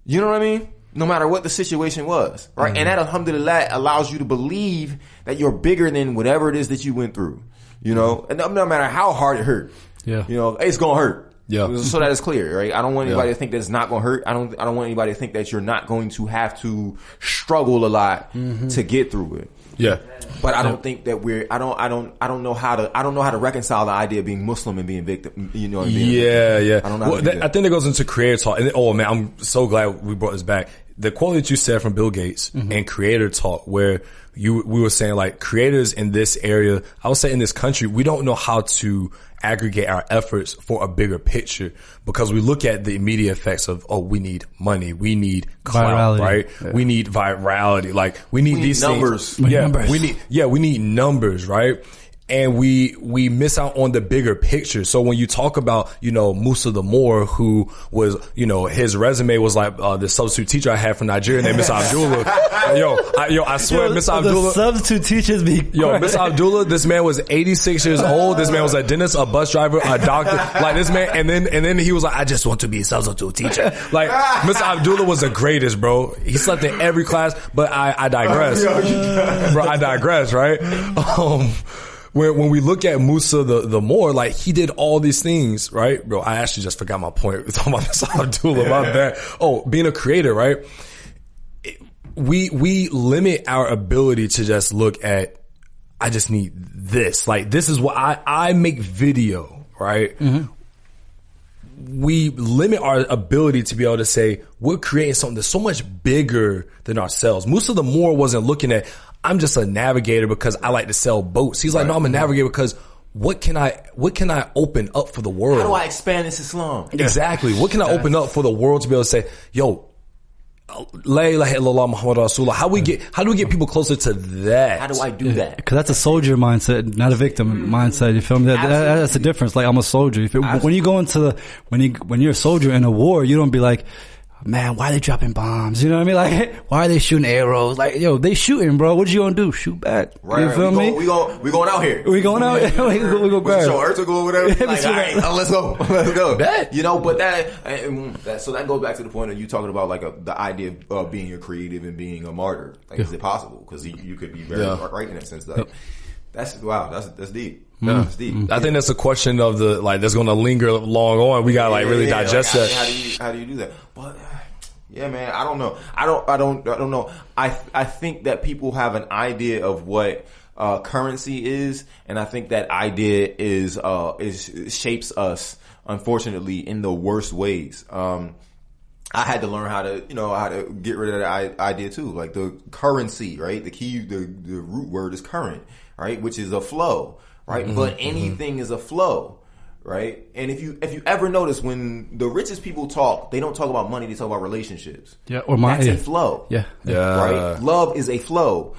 You know what I mean? No matter what the situation was, right? Mm-hmm. And that Alhamdulillah allows you to believe that you're bigger than whatever it is that you went through. You know, and no matter how hard it hurt, you know, it's gonna hurt. Yeah. So that is clear, right? I don't want anybody to think that it's not gonna hurt. I don't want anybody to think that you're not going to have to struggle a lot to get through it. Yeah. But I don't think that I don't know how to reconcile the idea of being Muslim and being victim, you know. And being I don't know. I think that goes into creator talk. And oh man, I'm so glad we brought this back. The quote that you said from Bill Gates and creator talk, where we were saying like creators in this area, I would say in this country, we don't know how to aggregate our efforts for a bigger picture because we look at the immediate effects of, oh, we need money, we need clout, right? Yeah. We need virality, like we need these numbers. Things. We need numbers, right? And we miss out on the bigger picture. So when you talk about, you know, Musa the Moor, who was, you know, his resume was like, the substitute teacher I had from Nigeria named Miss Abdullah. I swear, Miss Abdullah. The substitute teachers be Miss Abdullah, this man was 86 years old. This man was a dentist, a bus driver, a doctor. Like this man, and then he was like, I just want to be a substitute teacher. Like, Miss Abdullah was the greatest, bro. He slept in every class, but I digress. Bro, I digress, right? When we look at Musa the Moor, like he did all these things, right? Bro, I actually just forgot my point. We're talking about this Abdullah, my bad. Oh, being a creator, right? We limit our ability to just look at, I just need this. Like this is what I make video, right? We limit our ability to be able to say, we're creating something that's so much bigger than ourselves. Musa the Moor wasn't looking at, I'm just a navigator because I like to sell boats. He's like, no, I'm a navigator because what can I open up for the world? How do I expand this Islam? Exactly. What can I open up for the world to be able to say, yo, La ilaha illallah Muhammad Rasulullah. How do we get people closer to that? How do I do that? Because that's a soldier mindset, not a victim mindset. You feel me? That's the difference. Like I'm a soldier. When you go into when you're a soldier in a war, you don't be like, man, why are they dropping bombs? You know what I mean? Like, why are they shooting arrows? Like, yo, they shooting, bro. What you gonna do? Shoot back. Right. You feel me? We going out here. We going out. We go grab. Show Earth to go over there. Like, all right, let's go. Let's go. Bet. You know, but so that goes back to the point of you talking about like the idea of being a creative and being a martyr. Like, is it possible? Because you could be very right in that sense. Like, that's deep. Yeah. That's deep. I think that's a question of that's going to linger long on. We got to really digest that. How do you do that? But yeah, man, I don't know. I don't know. I think that people have an idea of what currency is, and I think that idea is shapes us, unfortunately, in the worst ways. I had to learn how to get rid of that idea too. Like the currency, right? The root word is current, right? Which is a flow, right? Mm-hmm, but anything is a flow, right? And if you ever notice, when the richest people talk, they don't talk about money, they talk about relationships. Yeah, that's a flow. Yeah. Right? Love is a flow.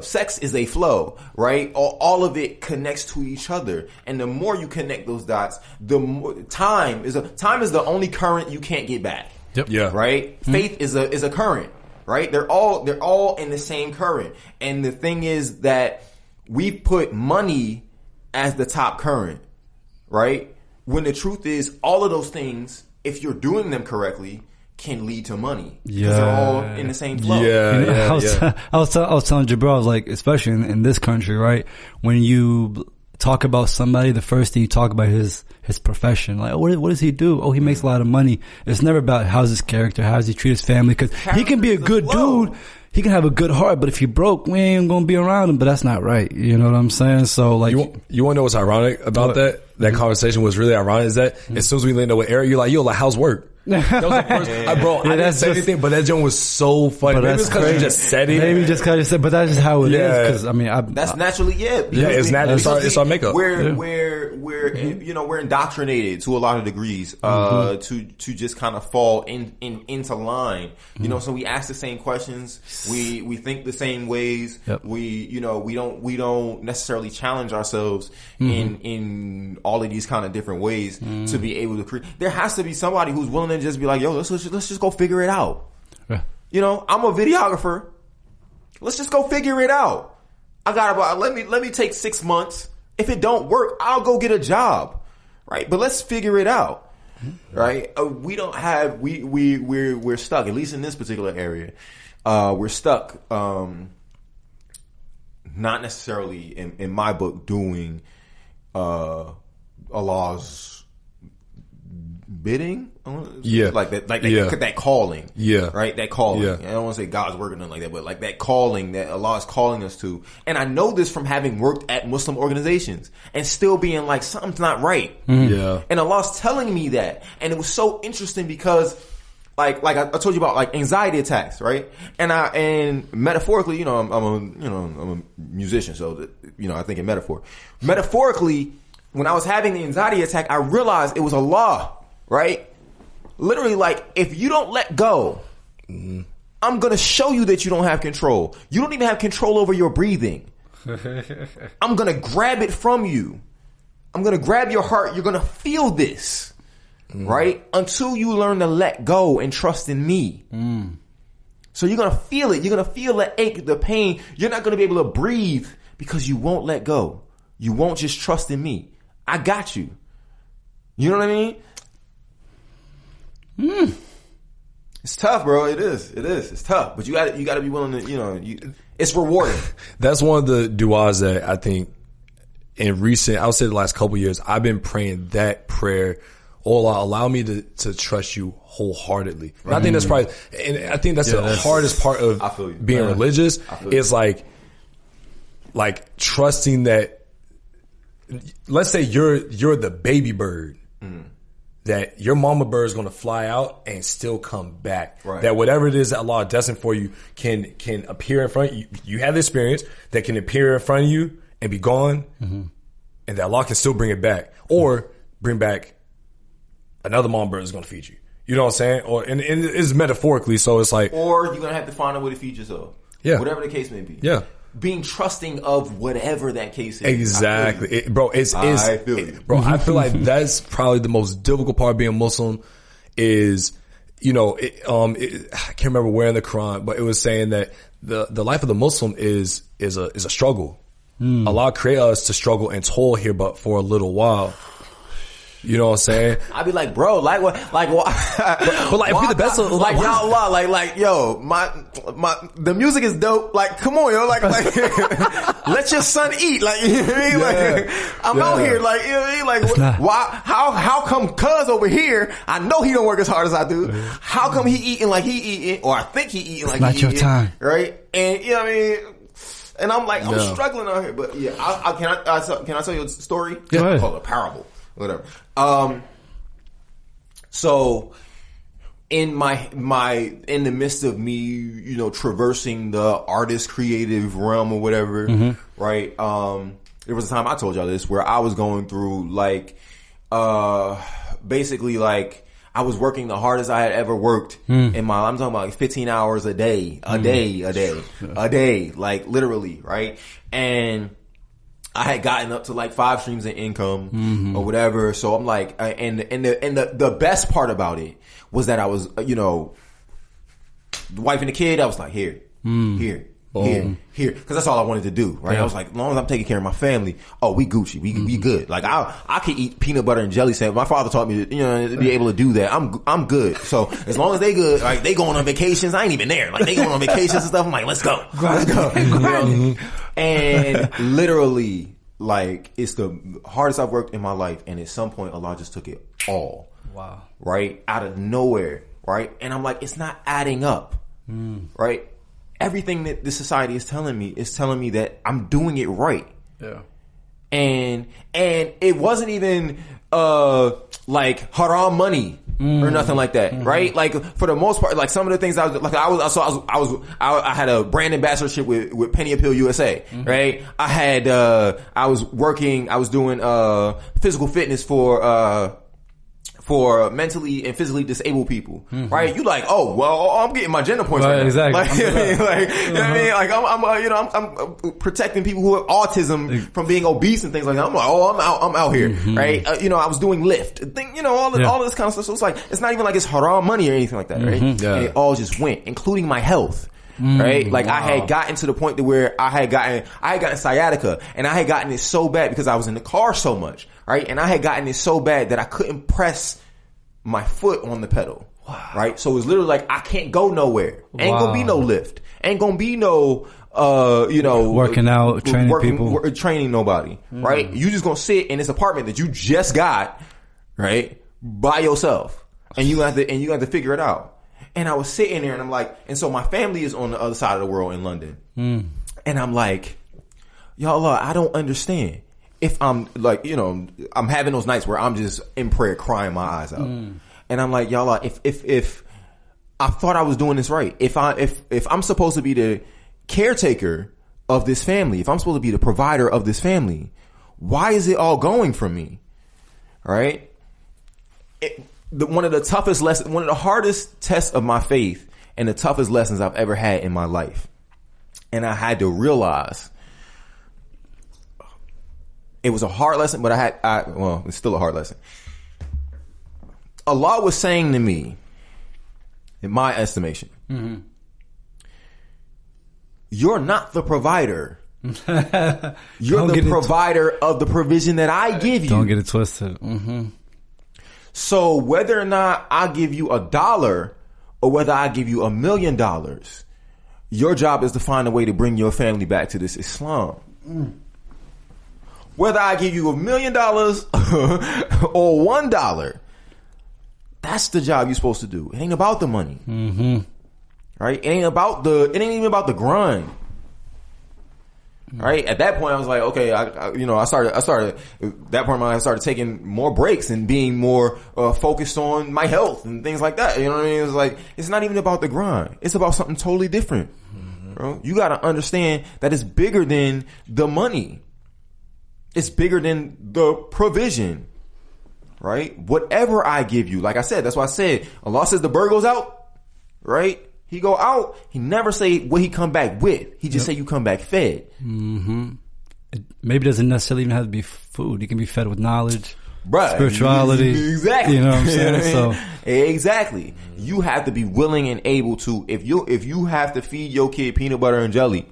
Sex is a flow, right? All of it connects to each other. And the more you connect those dots, the more time is the only current you can't get back. Yep. Yeah. Right? Mm-hmm. Faith is a current, right? They're all in the same current. And the thing is that we put money as the top current, right? When the truth is, all of those things, if you're doing them correctly, can lead to money. Because they're all in the same flow. I was telling Jabril, I was like, especially in this country, right? When you talk about somebody, the first thing you talk about is his profession. Like, what does he do? Oh, he makes a lot of money. It's never about how's his character, how does he treat his family, because he can be a good dude. He can have a good heart, but if he broke, we ain't gonna be around him. But that's not right. You know what I'm saying? So, like, you want to know what's ironic about that? That conversation was really ironic. Is that as soon as we landed with Eric, you're like, yo, like, how's work? That was the first, bro. I didn't say anything, but that joke was so funny. Maybe it's because you just said it. Maybe just because you said, but that's just how it is. Because I mean, that's naturally it's natural. It's our makeup. We're indoctrinated to a lot of degrees to just kind of fall into line. You know, so we ask the same questions. We think the same ways. Yep. We don't necessarily challenge ourselves in all of these kind of different ways to be able to create. There has to be somebody who's willing to just be like, yo, let's just go figure it out. Yeah. You know, I'm a videographer. Let's just go figure it out. I got about, let me take 6 months. If it don't work, I'll go get a job. Right. But let's figure it out. Right. We don't have, we're stuck, at least in this particular area. We're stuck, not necessarily in my book doing Allah's bidding. Like that calling. Yeah. Right? That calling. Yeah. I don't want to say God's working on like that, but like that calling that Allah is calling us to. And I know this from having worked at Muslim organizations and still being like, something's not right. Yeah. And Allah's telling me that. And it was so interesting because like I told you about like anxiety attacks, right? And metaphorically, you know, I'm a musician, so you know, I think in metaphor. Metaphorically, when I was having the anxiety attack, I realized it was Allah, right? Literally, like, if you don't let go, I'm gonna show you that you don't have control. You don't even have control over your breathing. I'm gonna grab it from you. I'm gonna grab your heart. You're gonna feel this. Right? Until you learn to let go and trust in me. So you're going to feel it. You're going to feel the ache, the pain. You're not going to be able to breathe because you won't let go. You won't just trust in me. I got you. You know what I mean? It's tough, bro. It is. It's tough. But you got to be willing to, you know, it's rewarding. That's one of the du'as that I think in recent, I would say the last couple of years, I've been praying that prayer. Allah, allow me to trust you wholeheartedly. Right. I think that's probably, and I think that's the hardest part of being religious is like trusting that, let's say you're the baby bird, that your mama bird is going to fly out and still come back. Right. That whatever it is that Allah destined for you can appear in front of you. You have the experience that can appear in front of you and be gone, and that Allah can still bring it back or bring back another mom bird is going to feed you. You know what I'm saying? And it's metaphorically, so it's like... Or you're going to have to find a way to feed yourself. Yeah. Whatever the case may be. Yeah. Being trusting of whatever that case is. Exactly. I feel like that's probably the most difficult part of being Muslim is, you know, I can't remember where in the Quran, but it was saying that the life of the Muslim is a struggle. Allah created us to struggle and toil here, but for a little while. You know what I'm saying? I'd be like, bro, like what, but like, if we the best of, like, y'all, like, yo, the music is dope. Like, come on, yo, like, let your son eat. Like, you know what I mean? Like, I'm out here, like, you know what I mean? Like, why, how come cuz over here, I know he don't work as hard as I do. How come he eating like he eating, or I think he eating like he eating. Not your time. Right? And, you know what I mean? And I'm like, I'm struggling out here, but yeah, can I tell you a story? Go ahead. Call it a parable. Whatever. So in in the midst of me, you know, traversing the artist creative realm or whatever, right? There was a time I told y'all this where I was going through like, basically like I was working the hardest I had ever worked in my, I'm talking about like 15 hours a day, like literally, right? And I had gotten up to like 5 streams of income or whatever. So I'm like, and the best part about it was that I was, you know, the wife and the kid, I was like, here. Cause that's all I wanted to do, right? Yeah. I was like, as long as I'm taking care of my family, we Gucci, we good. Like I could eat peanut butter and jelly sandwich. My father taught me to, you know, to be able to do that. I'm good. So as long as they good, like they going on vacations, I ain't even there. Like they going on vacations and stuff. I'm like, let's go. You know? And literally, like, it's the hardest I've worked in my life. And at some point, Allah just took it all. Wow. Right? Out of nowhere. Right? And I'm like, it's not adding up. Right? Everything that this society is telling me that I'm doing it right. Yeah. And it wasn't even, like haram money. Or nothing like that, right? Like for the most part, like some of the things I had a brand ambassadorship with Penny Appeal USA, right? I was doing physical fitness for for mentally and physically disabled people, right? You like, oh, well, I'm getting my gender points right now. Exactly. I'm protecting people who have autism from being obese and things like that. I'm like, oh, I'm out here, right? I was doing Lyft, all this kind of stuff. So it's like, it's not even like it's haram money or anything like that, right? Yeah. And it all just went, including my health. Right? Like I had gotten to the point to where I had gotten sciatica, and I had gotten it so bad because I was in the car so much, right? And I had gotten it so bad that I couldn't press my foot on the pedal. Wow. Right? So it was literally like, I can't go nowhere. Ain't gonna be no lift. Ain't gonna be no, working out, training people. Training nobody. Right? You just gonna sit in this apartment that you just got, right? By yourself. And you have to figure it out. And I was sitting there and I'm like, and so my family is on the other side of the world in London. And I'm like, y'all, I don't understand. If I'm like, I'm having those nights where I'm just in prayer crying my eyes out. And I'm like, y'all, if I thought I was doing this right, if I'm supposed to be the caretaker of this family, if I'm supposed to be the provider of this family, why is it all going from me? All right? One of the toughest lessons, one of the hardest tests of my faith and the toughest lessons I've ever had in my life. And I had to realize it was a hard lesson, but it's still a hard lesson. Allah was saying to me, in my estimation, you're not the provider. You're the provider of the provision that I give you. Don't get it twisted. So whether or not I give you $1 or whether I give you $1 million, your job is to find a way to bring your family back to this Islam. Whether I give you $1 million or $1, that's the job you're supposed to do. It ain't about the money. Right? It ain't even about the grind. Right? At that point, I was like, okay, I started, at that point, I started taking more breaks and being more, focused on my health and things like that. You know what I mean? It's like, it's not even about the grind. It's about something totally different. Bro. You gotta understand that it's bigger than the money. It's bigger than the provision. Right? Whatever I give you, like I said, that's why I said, Allah says the bird goes out, right? He go out, he never say what he come back with. He just say you come back fed. It maybe doesn't necessarily even have to be food. He can be fed with knowledge, bruh, spirituality. Exactly. You know what I'm saying? So exactly. You have to be willing and able to, if you have to feed your kid peanut butter and jelly,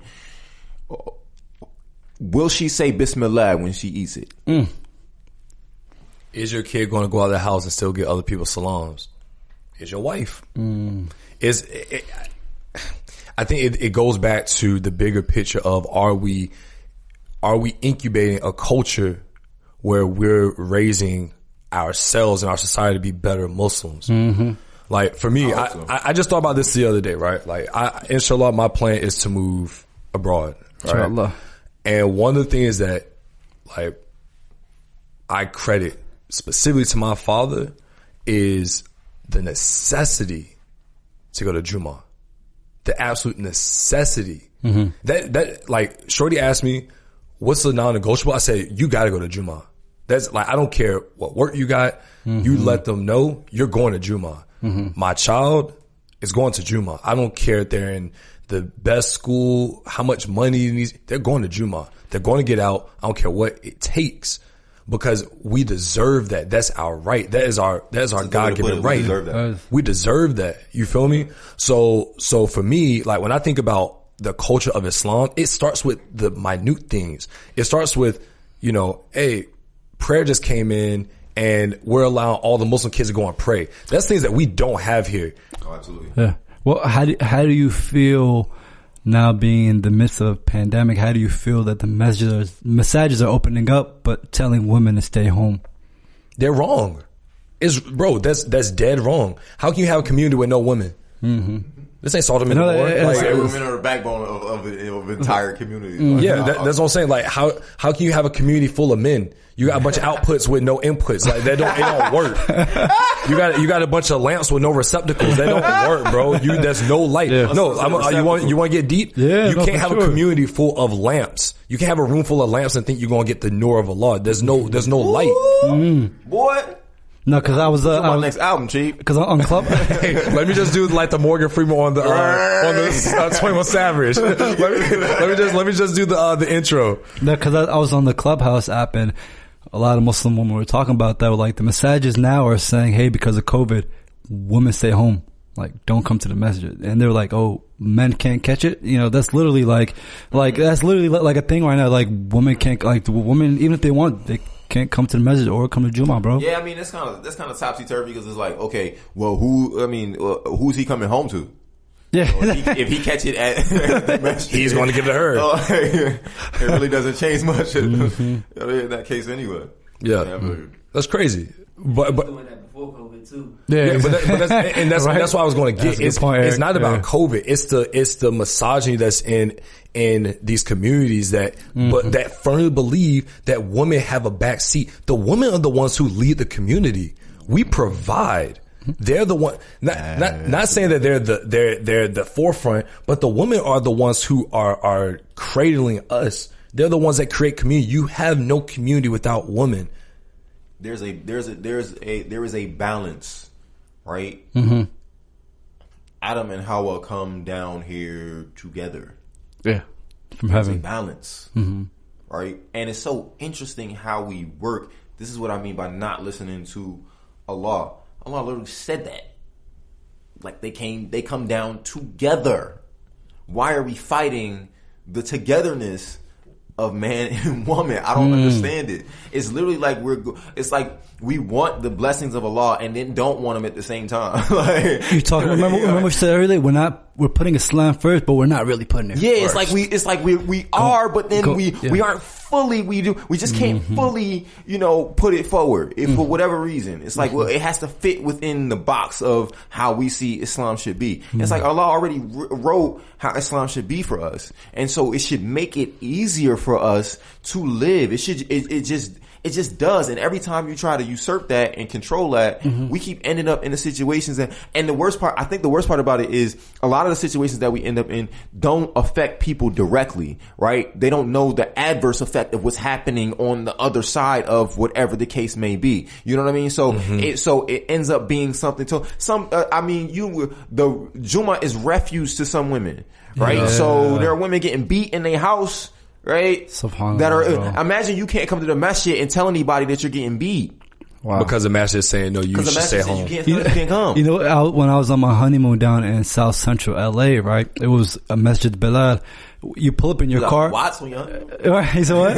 will she say Bismillah when she eats it? Is your kid going to go out of the house and still get other people's salams? Is your wife? I think it goes back to the bigger picture of are we incubating a culture where we're raising ourselves and our society to be better Muslims? Like for me, I just thought about this the other day, right? Like inshallah, my plan is to move abroad, right? Inshallah. And one of the things that like I credit specifically to my father is the necessity to go to Jummah. The absolute necessity. That like Shorty asked me, what's the non-negotiable? I said, you gotta go to Jummah. That's like, I don't care what work you got. You let them know you're going to Jummah. My child is going to Jummah. I don't care if they're in the best school, how much money they're going to Jummah. They're going to get out. I don't care what it takes. Because we deserve that. That's our right. That is our God-given right. We deserve that. You feel me? So for me, like when I think about the culture of Islam, it starts with the minute things. It starts with, hey, prayer just came in and we're allowing all the Muslim kids to go and pray. That's things that we don't have here. Oh, absolutely. Yeah. Well, how do you feel now being in the midst of a pandemic? How do you feel that the messages are opening up but telling women to stay home? They're wrong. That's dead wrong. How can you have a community with no women? This ain't Sodom and Gomorrah. Women are the backbone of entire communities. That's what I'm saying. Like how can you have a community full of men? You got a bunch of outputs with no inputs. Like it don't work. You got a bunch of lamps with no receptacles. That don't work, bro. There's no light. Yeah. No, you want to get deep? Yeah, you can't have a community full of lamps. You can't have a room full of lamps and think you're going to get the nur of Allah. There's no light. Boy. No, because I was my next album, Chief. Because on Club. Hey, let me just do like the Morgan Freeman on the 21 Savage. let me just do the intro. No, because I was on the Clubhouse app, and a lot of Muslim women were talking about that. Like the massages now are saying, hey, because of COVID, women stay home. Like, don't come to the masjid. And they're like, oh, men can't catch it. You know, that's literally like that's literally like a thing right now. Like, women can't, like, the women, even if they want, they can't come to the masjid or come to Jummah, bro. Yeah, I mean, that's kind of topsy-turvy because it's like, okay, well, who's he coming home to? Yeah. So if he catch it at the masjid, he's going to give it to her. It really doesn't change much in that case anyway. Yeah. That's crazy. But doing that before COVID too. Yeah, but that's right? That's what I was going to get. It's not about COVID. It's the misogyny that's in these communities that but that firmly believe that women have a back seat. The women are the ones who lead the community. We provide. They're the one. Not saying that they're the forefront, but the women are the ones who are cradling us. They're the ones that create community. You have no community without women. There is a balance, right? Mm-hmm. Adam and Hawa come down here together. Yeah, from There's heaven. a balance, right? And it's so interesting how we work. This is what I mean by not listening to Allah. Allah literally said that. Like they come down together. Why are we fighting the togetherness of man and woman? I don't understand it. It's literally like it's like we want the blessings of Allah and then don't want them at the same time. Like, you talking? Remember we said earlier, we're putting Islam first, but we're not really putting it. Yeah, first. it's like we are, but then we aren't fully. We just can't fully, put it forward for whatever reason. It's like, well, it has to fit within the box of how we see Islam should be. It's like Allah already wrote how Islam should be for us, and so it should make it easier for us to live. It just does. And every time you try to usurp that and control that, we keep ending up in the situations and the worst part, I think the worst part about it is a lot of the situations that we end up in don't affect people directly, right? They don't know the adverse effect of what's happening on the other side of whatever the case may be. You know what I mean? So it ends up being something to the Jummah is refuge to some women, right? Yeah. So there are women getting beat in their house, right? That are, imagine you can't come to the masjid and tell anybody that you're getting beat. Wow. Because the masjid is saying, no, you should stay home. You can't come. You know, when I was on my honeymoon down in South Central LA, right? It was a Masjid Bilal. You pull up in your car. Watts when you're right, so what?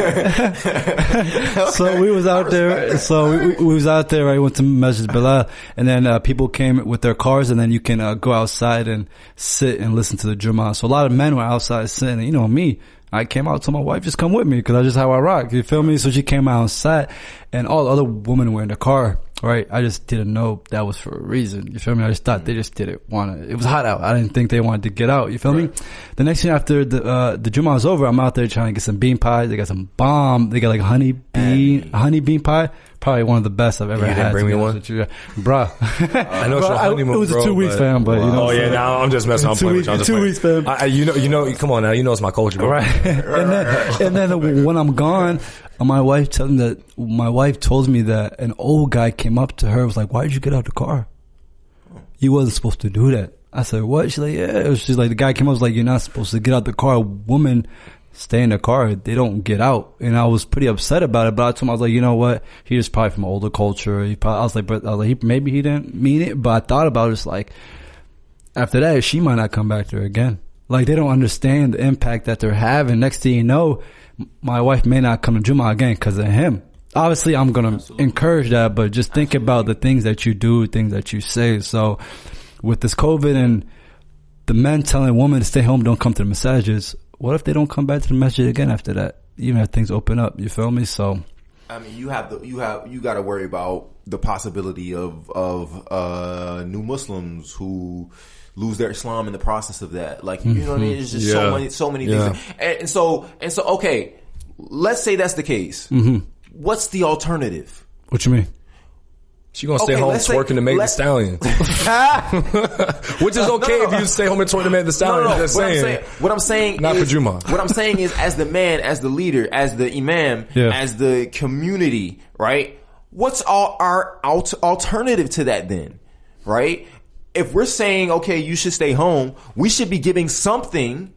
So we was out there. So we was out there. I went to Masjid Bilal, and then people came with their cars, and then you can go outside and sit and listen to the Jummah. So a lot of men were outside sitting. And, you know me. I came out to my wife, just come with me, cause that's just how I rock. You feel me? So she came out and sat, and all the other women were in the car, right? I just didn't know that was for a reason. You feel me? I just thought they just didn't want to. It was hot out. I didn't think they wanted to get out. You feel me? The next thing after the Jummah was over, I'm out there trying to get some bean pies. They got some bomb. They got like honey bean pie. Probably one of the best I've ever had. You didn't bring me one? Bruh. I know it's your honeymoon, it was a 2 weeks, fam, but you know. Oh yeah, now I'm just messing up. 2 weeks, fam. You know, come on now, you know it's my culture, bro. Right. and then when I'm gone, my wife told me that an old guy came up to her, was like, why did you get out the car? You wasn't supposed to do that. I said, what? She's like, yeah. She's like, the guy came up, was like, you're not supposed to get out the car. Women stay in the car. They don't get out. And I was pretty upset about it, but I told him, I was like, you know what? He was probably from older culture. I was like, maybe he didn't mean it, but I thought about it. It's like, after that, she might not come back there again. Like, they don't understand the impact that they're having. Next thing you know, my wife may not come to Jummah again because of him. Obviously, I'm going to encourage that, but just think about the things that you do, things that you say. So with this COVID and the men telling women to stay home, don't come to the massages, what if they don't come back to the masjid again after that? Even if things open up, you feel me? So, I mean, you got to worry about the possibility of new Muslims who lose their Islam in the process of that. Like, you know what I mean? It's just so many things. And so, okay, let's say that's the case. What's the alternative? What you mean? She gonna stay home twerking to Meg the Stallion. Which is okay if you stay home and twerk to Meg the Stallion. No. Just saying. What I'm saying not is, for Jummah. What I'm saying is, as the man, as the leader, as the imam, as the community, right? what's our alternative to that then? Right? If we're saying, okay, you should stay home, we should be giving something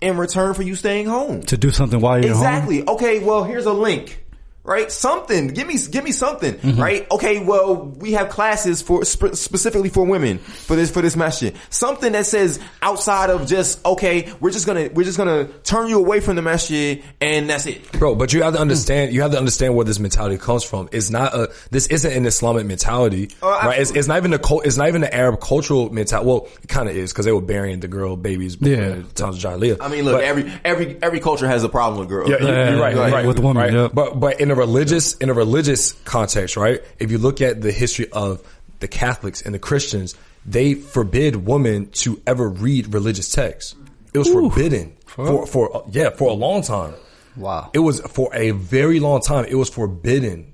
in return for you staying home. To do something while you're home? Exactly. Okay, well, here's a link. Right? Something. Give me something. Mm-hmm. Right? Okay, well, we have classes for specifically for women for this masjid. Something that says outside of just, okay, we're just gonna turn you away from the masjid and that's it. Bro, but you have to understand where this mentality comes from. This isn't an Islamic mentality. Right? It's not even the Arab cultural mentality. Well, it kind of is because they were burying the girl babies before the times of Jahiliyyah. I mean, look, every culture has a problem with girls. Yeah, you're right. With women, right? Yeah. But in a religious context, right? If you look at the history of the Catholics and the Christians, they forbid women to ever read religious texts. It was forbidden for a long time. Wow. It was for a very long time. It was forbidden.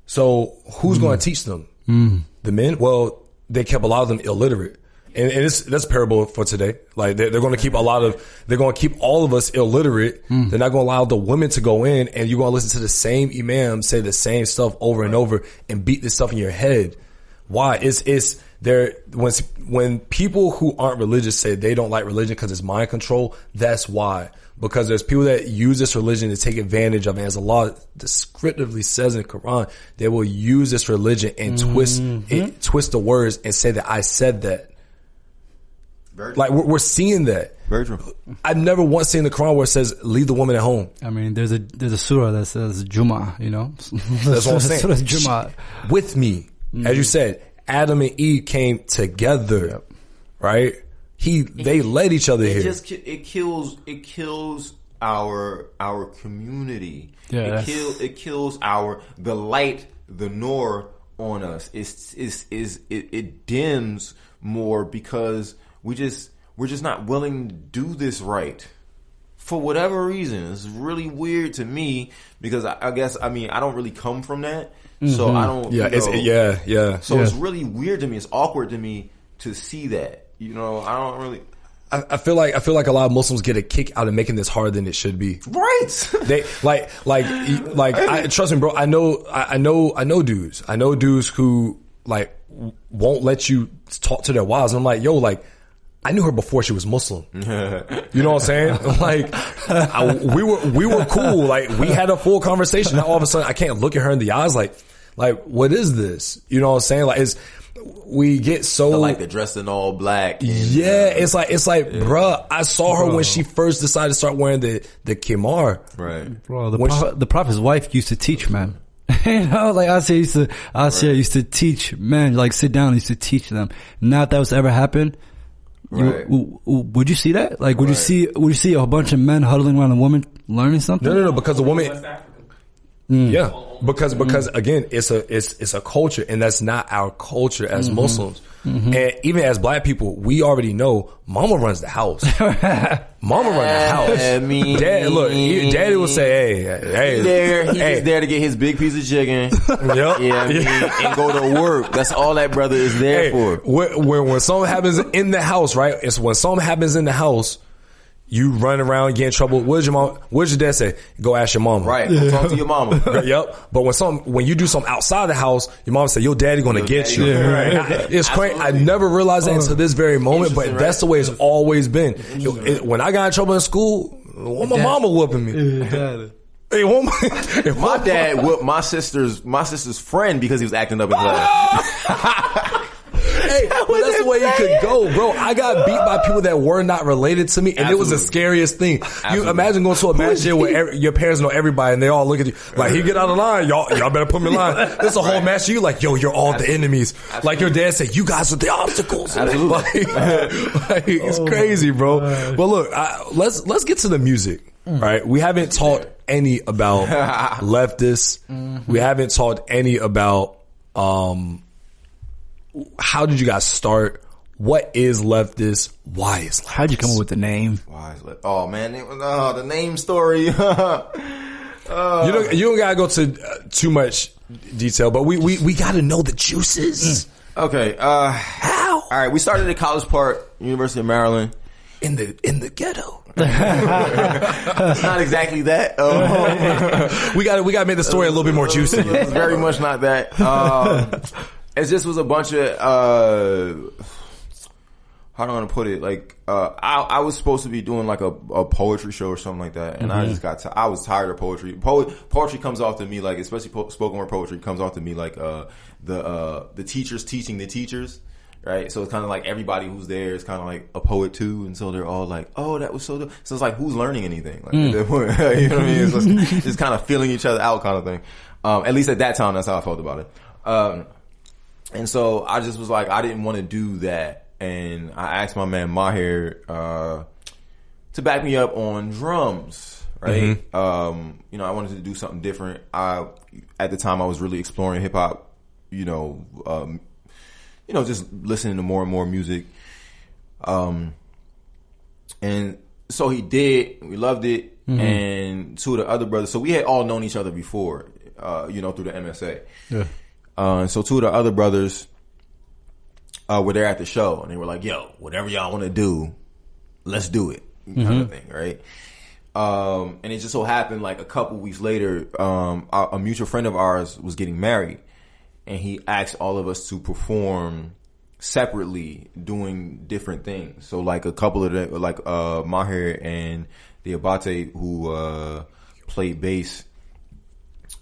So who's going to teach them? The men? Well, they kept a lot of them illiterate. And that's parable for today. Like they're going to keep all of us illiterate. They're not going to allow the women to go in, and you're going to listen to the same imam say the same stuff over and over and beat this stuff in your head. Why? It's there when people who aren't religious say they don't like religion because it's mind control. That's why. Because there's people that use this religion to take advantage of it. As Allah descriptively says in the Quran, they will use this religion and twist the words and say that I said that. Like we're seeing that. Very true. I've never once seen the Quran where it says leave the woman at home. I mean, there's a surah that says Jumu'ah, you know. That's what I'm saying. Surah Jumu'ah. With me, as you said, Adam and Eve came together, right? They led each other here. It kills our community. Yeah, it kills the light, the nur on us. It dims more because we're just not willing to do this right for whatever reason. It's really weird to me because I guess I don't really come from that, so I don't. Yeah, So it's really weird to me. It's awkward to me to see that. You know, I don't really. I feel like a lot of Muslims get a kick out of making this harder than it should be. Right. They trust me, bro. I know dudes. I know dudes who like won't let you talk to their wives. I'm like, yo, like I knew her before she was Muslim. You know what I'm saying? Like we were cool. Like we had a full conversation. Now all of a sudden I can't look at her in the eyes. Like what is this? You know what I'm saying? Like we get so like the dressed in all black. And, it's like, bruh, I saw her when she first decided to start wearing the kimar. Right. Bro, the Prophet's wife used to teach men. You know, like Asya used to teach men, like sit down and used to teach them. Not if that was to ever happen. Right. Would you see that? Like, would you see a bunch of men huddling around a woman learning something? No, because the woman. Yeah, because again, it's a culture, and that's not our culture as Muslims. And even as black people, we already know mama runs the house. Mama runs the house. I mean, Daddy will say, hey, he's there to get his big piece of chicken. Yep. And go to work. That's all that brother is there for. When something happens in the house, right? It's when something happens in the house, you run around, get in trouble. What did your dad say? Go ask your mama. Right. Go talk to your mama. Yep. But when you do something outside the house, your mama say, your daddy gonna get you. It's crazy. I never realized that until this very moment, but that's the way it's always been. When I got in trouble in school, my mama whooping me. Hey, my dad whooped my sister's friend because he was acting up in class. Hey, but that's the way you could go, bro. I got beat by people that were not related to me, and it was the scariest thing. You imagine going to a masjid where your parents know everybody, and they all look at you like, he get out of line, y'all better put me in line. There's a whole masjid, you like, yo, you're all the enemies. Like your dad said, you guys are the obstacles. Absolutely. It's crazy, bro. But look, let's get to the music. Right? We haven't talked any about leftists. We haven't talked any about how did you guys start? What is leftist? Why is leftist? How'd you come up with the name? Why is leftist? Oh man, the name story. You don't gotta go to too much detail, but we gotta know the juices. Okay. How? All right. We started at College Park, University of Maryland. In the ghetto. It's not exactly that. We got to make the story a little bit more juicy. It's very much not that. It just was a bunch of how do I want to put it? Like, I was supposed to be doing like a poetry show or something like that. And I just I was tired of poetry. Poetry comes off to me like, especially spoken word poetry comes off to me like, the teachers teaching the teachers. Right. So it's kind of like everybody who's there is kind of like a poet too. And so they're all like, oh, that was so dope. So it's like, who's learning anything? Like, you know what I mean? It's just kind of feeling each other out kind of thing. At least at that time, that's how I felt about it. And so I just was like, I didn't want to do that. And I asked my man Mahir to back me up on drums, right? I wanted to do something different. At the time I was really exploring hip hop, just listening to more and more music. And so he did. We loved it. And two of the other brothers, so we had all known each other before, through the MSA. Yeah. So two of the other brothers were there at the show, and they were like, yo, whatever y'all want to do, let's do it, kind of thing, right? And it just so happened, like, a couple weeks later, a mutual friend of ours was getting married, and he asked all of us to perform separately, doing different things. So, like, a couple of them, like, Mahir and the Abate, who played bass,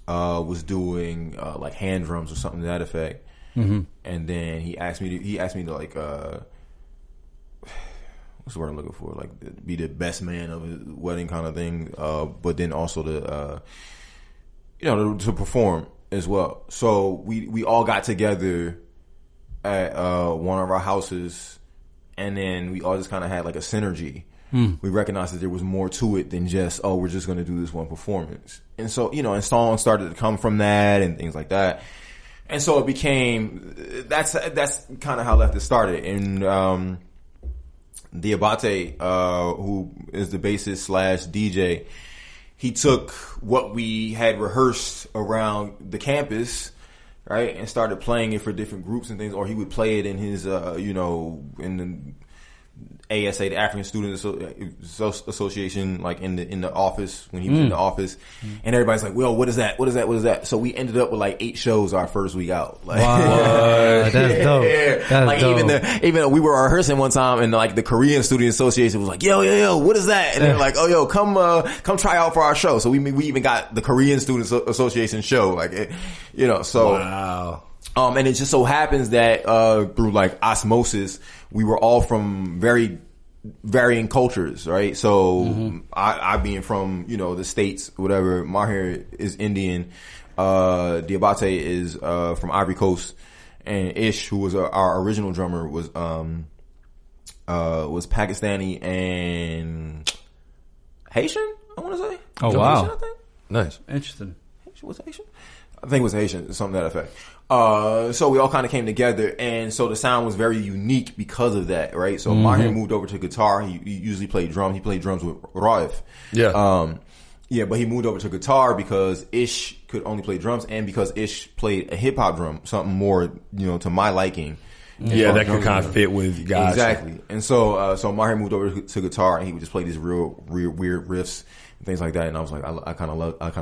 was doing, like, hand drums or something to that effect. And then he asked me to like, what's the word I'm looking for? Like, be the best man of his wedding kind of thing. But then also to perform as well. So we all got together at, one of our houses, and then we all just kind of had like a synergy. We recognized that there was more to it than just, we're just going to do this one performance. And so, and songs started to come from that and things like that. And so it became, that's kind of how Leftist started. And, the Abate, who is the bassist / DJ, he took what we had rehearsed around the campus, right, and started playing it for different groups and things, or he would play it in his, in the ASA, the African Student Association, like in the office, when he was in the office, and everybody's like, well, what is that? What is that? What is that? So we ended up with like 8 shows our first week out. Like, wow, that's dope. That's like dope. even we were rehearsing one time, and like the Korean Student Association was like, yo, what is that? And they're like, oh, yo, come try out for our show. So we even got the Korean Student Association show, like, so. Wow. And it just so happens that, through like osmosis, we were all from very varying cultures, right? So, I being from, the States, whatever, Mahir is Indian, Diabate is, from Ivory Coast, and Ish, who was our original drummer, was Pakistani and Haitian, I want to say. Oh, wow. Haitian, I think? Nice. Interesting. Was it Haitian? I think it was Haitian, something to that effect. So we all kind of came together, and so the sound was very unique because of that, right? So Mahir moved over to guitar. He usually played drums. He played drums with Raif. Yeah. But he moved over to guitar because Ish could only play drums, and because Ish played a hip hop drum, something more, to my liking. Yeah, that could kind of fit with you guys. Exactly. And so Mahir moved over to guitar, and he would just play these real weird riffs. Things like that, and I was like, I kind of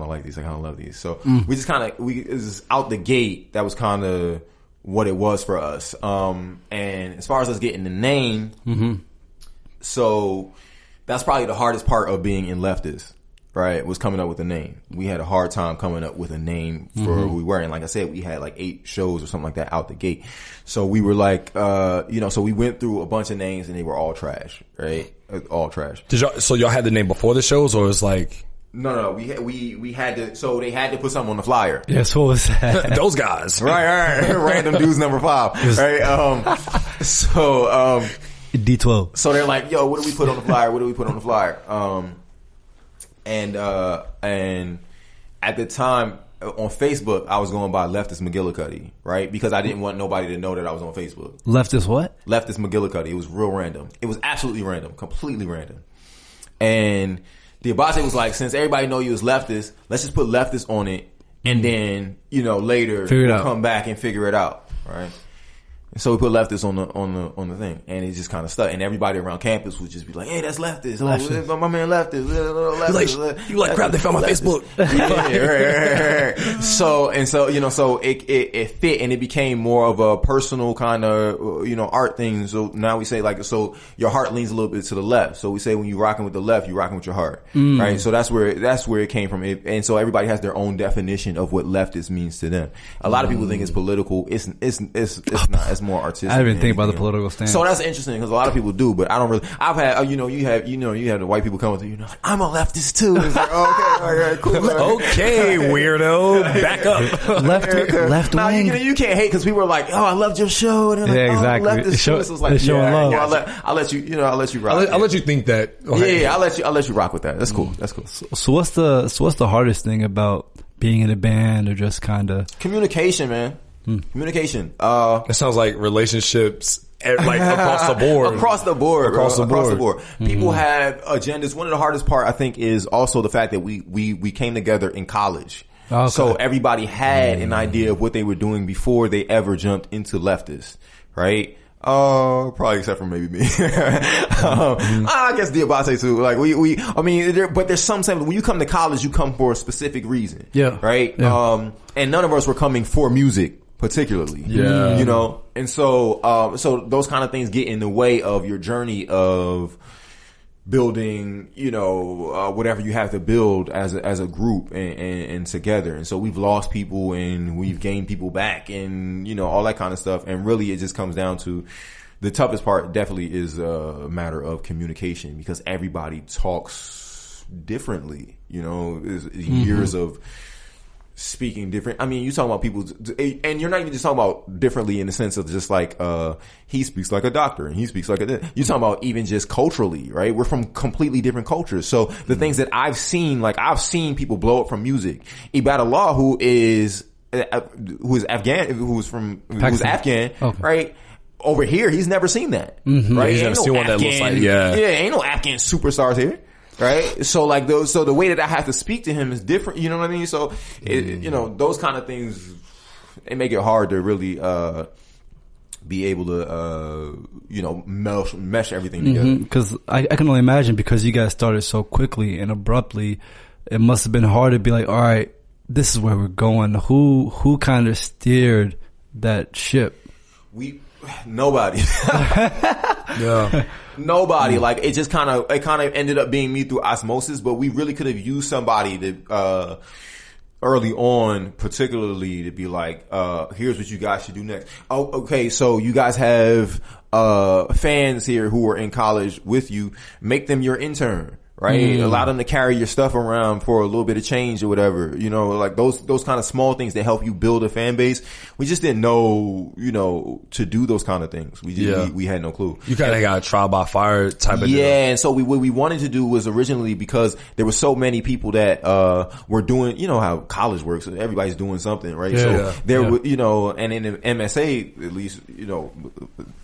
like these. I kind of love these. So we just it was out the gate. That was kind of what it was for us. And as far as us getting the name, so that's probably the hardest part of being in Leftist, right? Was coming up with a name. We had a hard time coming up with a name for who we were, and like I said, we had like 8 shows or something like that out the gate. So we were like, so we went through a bunch of names, and they were all trash, right? All trash. So y'all had the name before the shows, or it's like? No. We had to. So they had to put something on the flyer. Yes, what was that? Those guys, right? Random dudes number 5, right? D12. So they're like, yo, what do we put on the flyer? What do we put on the flyer? And at the time on Facebook, I was going by Leftist McGillicuddy, right? Because I didn't want nobody to know that I was on Facebook. Leftist what? Leftist McGillicuddy. It was real random. It was absolutely random, completely random. And the Abate was like, since everybody know you as Leftist, let's just put Leftist on it, and then later we'll come back and figure it out, right? So we put Leftist on the thing, and it just kind of stuck. And everybody around campus would just be like, "Hey, that's Leftist. Oh, my man Leftist. Leftist. You like crap? They found my Facebook." Right. So it fit, and it became more of a personal kind of art thing. So now we say so your heart leans a little bit to the left. So we say when you rocking with the left, you rocking with your heart, right? So that's where it came from. And so everybody has their own definition of what leftist means to them. A lot of people think it's political. It's not. It's more artistic. I didn't think about the political stance. So that's interesting because a lot of people do, but I don't really. I've had you have the white people come with you. Like, I'm a leftist too. It's like, okay, cool. Okay, weirdo, back up. Left now wing. you can't hate because people are like, oh, I loved your show. And like, exactly. Oh, leftist show. So it's like, love. Well, I'll let you rock. I'll let you think that. I'll let you rock with that. That's cool. That's cool. So what's the hardest thing about being in a band or just kind of communication, man? Communication. It sounds like relationships, like across the board. Across the board. People have agendas. One of the hardest part, I think, is also the fact that we came together in college. Okay. So everybody had an idea of what they were doing before they ever jumped into Leftist, right? Probably except for maybe me. I guess Diabate too. Like but there's some when you come to college, you come for a specific reason. Yeah. Right? Yeah. And none of us were coming for music particularly. Yeah. And so those kind of things get in the way of your journey of building, whatever you have to build as a group and together. And so we've lost people and we've gained people back and, all that kind of stuff. And really it just comes down to the toughest part definitely is a matter of communication because everybody talks differently, years of speaking different. I mean, you talking about people, and you're not even just talking about differently in the sense of just like, he speaks like a doctor and he speaks like you're talking about even just culturally, right? We're from completely different cultures. So the things that I've seen people blow up from music. Ibadallah, who is Afghan, who's Afghan, okay. Right? Over here, he's never seen that, right? He's never seen one that looks like, ain't no Afghan superstars here. Right? So the way that I have to speak to him is different, you know what I mean? So, those kind of things, they make it hard to really, be able to, mesh everything together. Cause I can only imagine because you guys started so quickly and abruptly, it must have been hard to be like, all right, this is where we're going. Who kind of steered that ship? Nobody. Yeah. Nobody. Like it kind of ended up being me through osmosis, but we really could have used somebody to early on, particularly to be like, here's what you guys should do next. Oh, okay, so you guys have fans here who are in college with you. Make them your intern. Right? Allow them to carry your stuff around for a little bit of change or whatever. Like those kind of small things that help you build a fan base. We just didn't know, to do those kind of things. We had no clue. You kind of got a trial by fire type of deal. Yeah, and so what we wanted to do was originally because there were so many people that were doing, how college works. Everybody's doing something, right? And in the MSA, at least,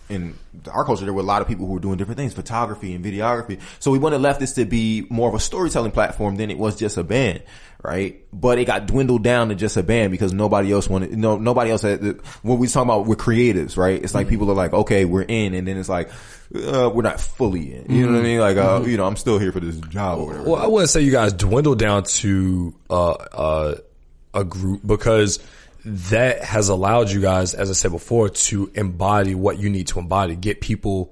in our culture, there were a lot of people who were doing different things, photography and videography. So we wanted Leftist to be more of a storytelling platform than it was just a band, right? But it got dwindled down to just a band because nobody else had, what we talking about with creatives, right? It's like people are like, okay, we're in, and then it's like, we're not fully in. You know what I mean? Like, I'm still here for this job or whatever. Well, I wouldn't say you guys dwindled down to, a group because that has allowed you guys, as I said before, to embody what you need to embody, get people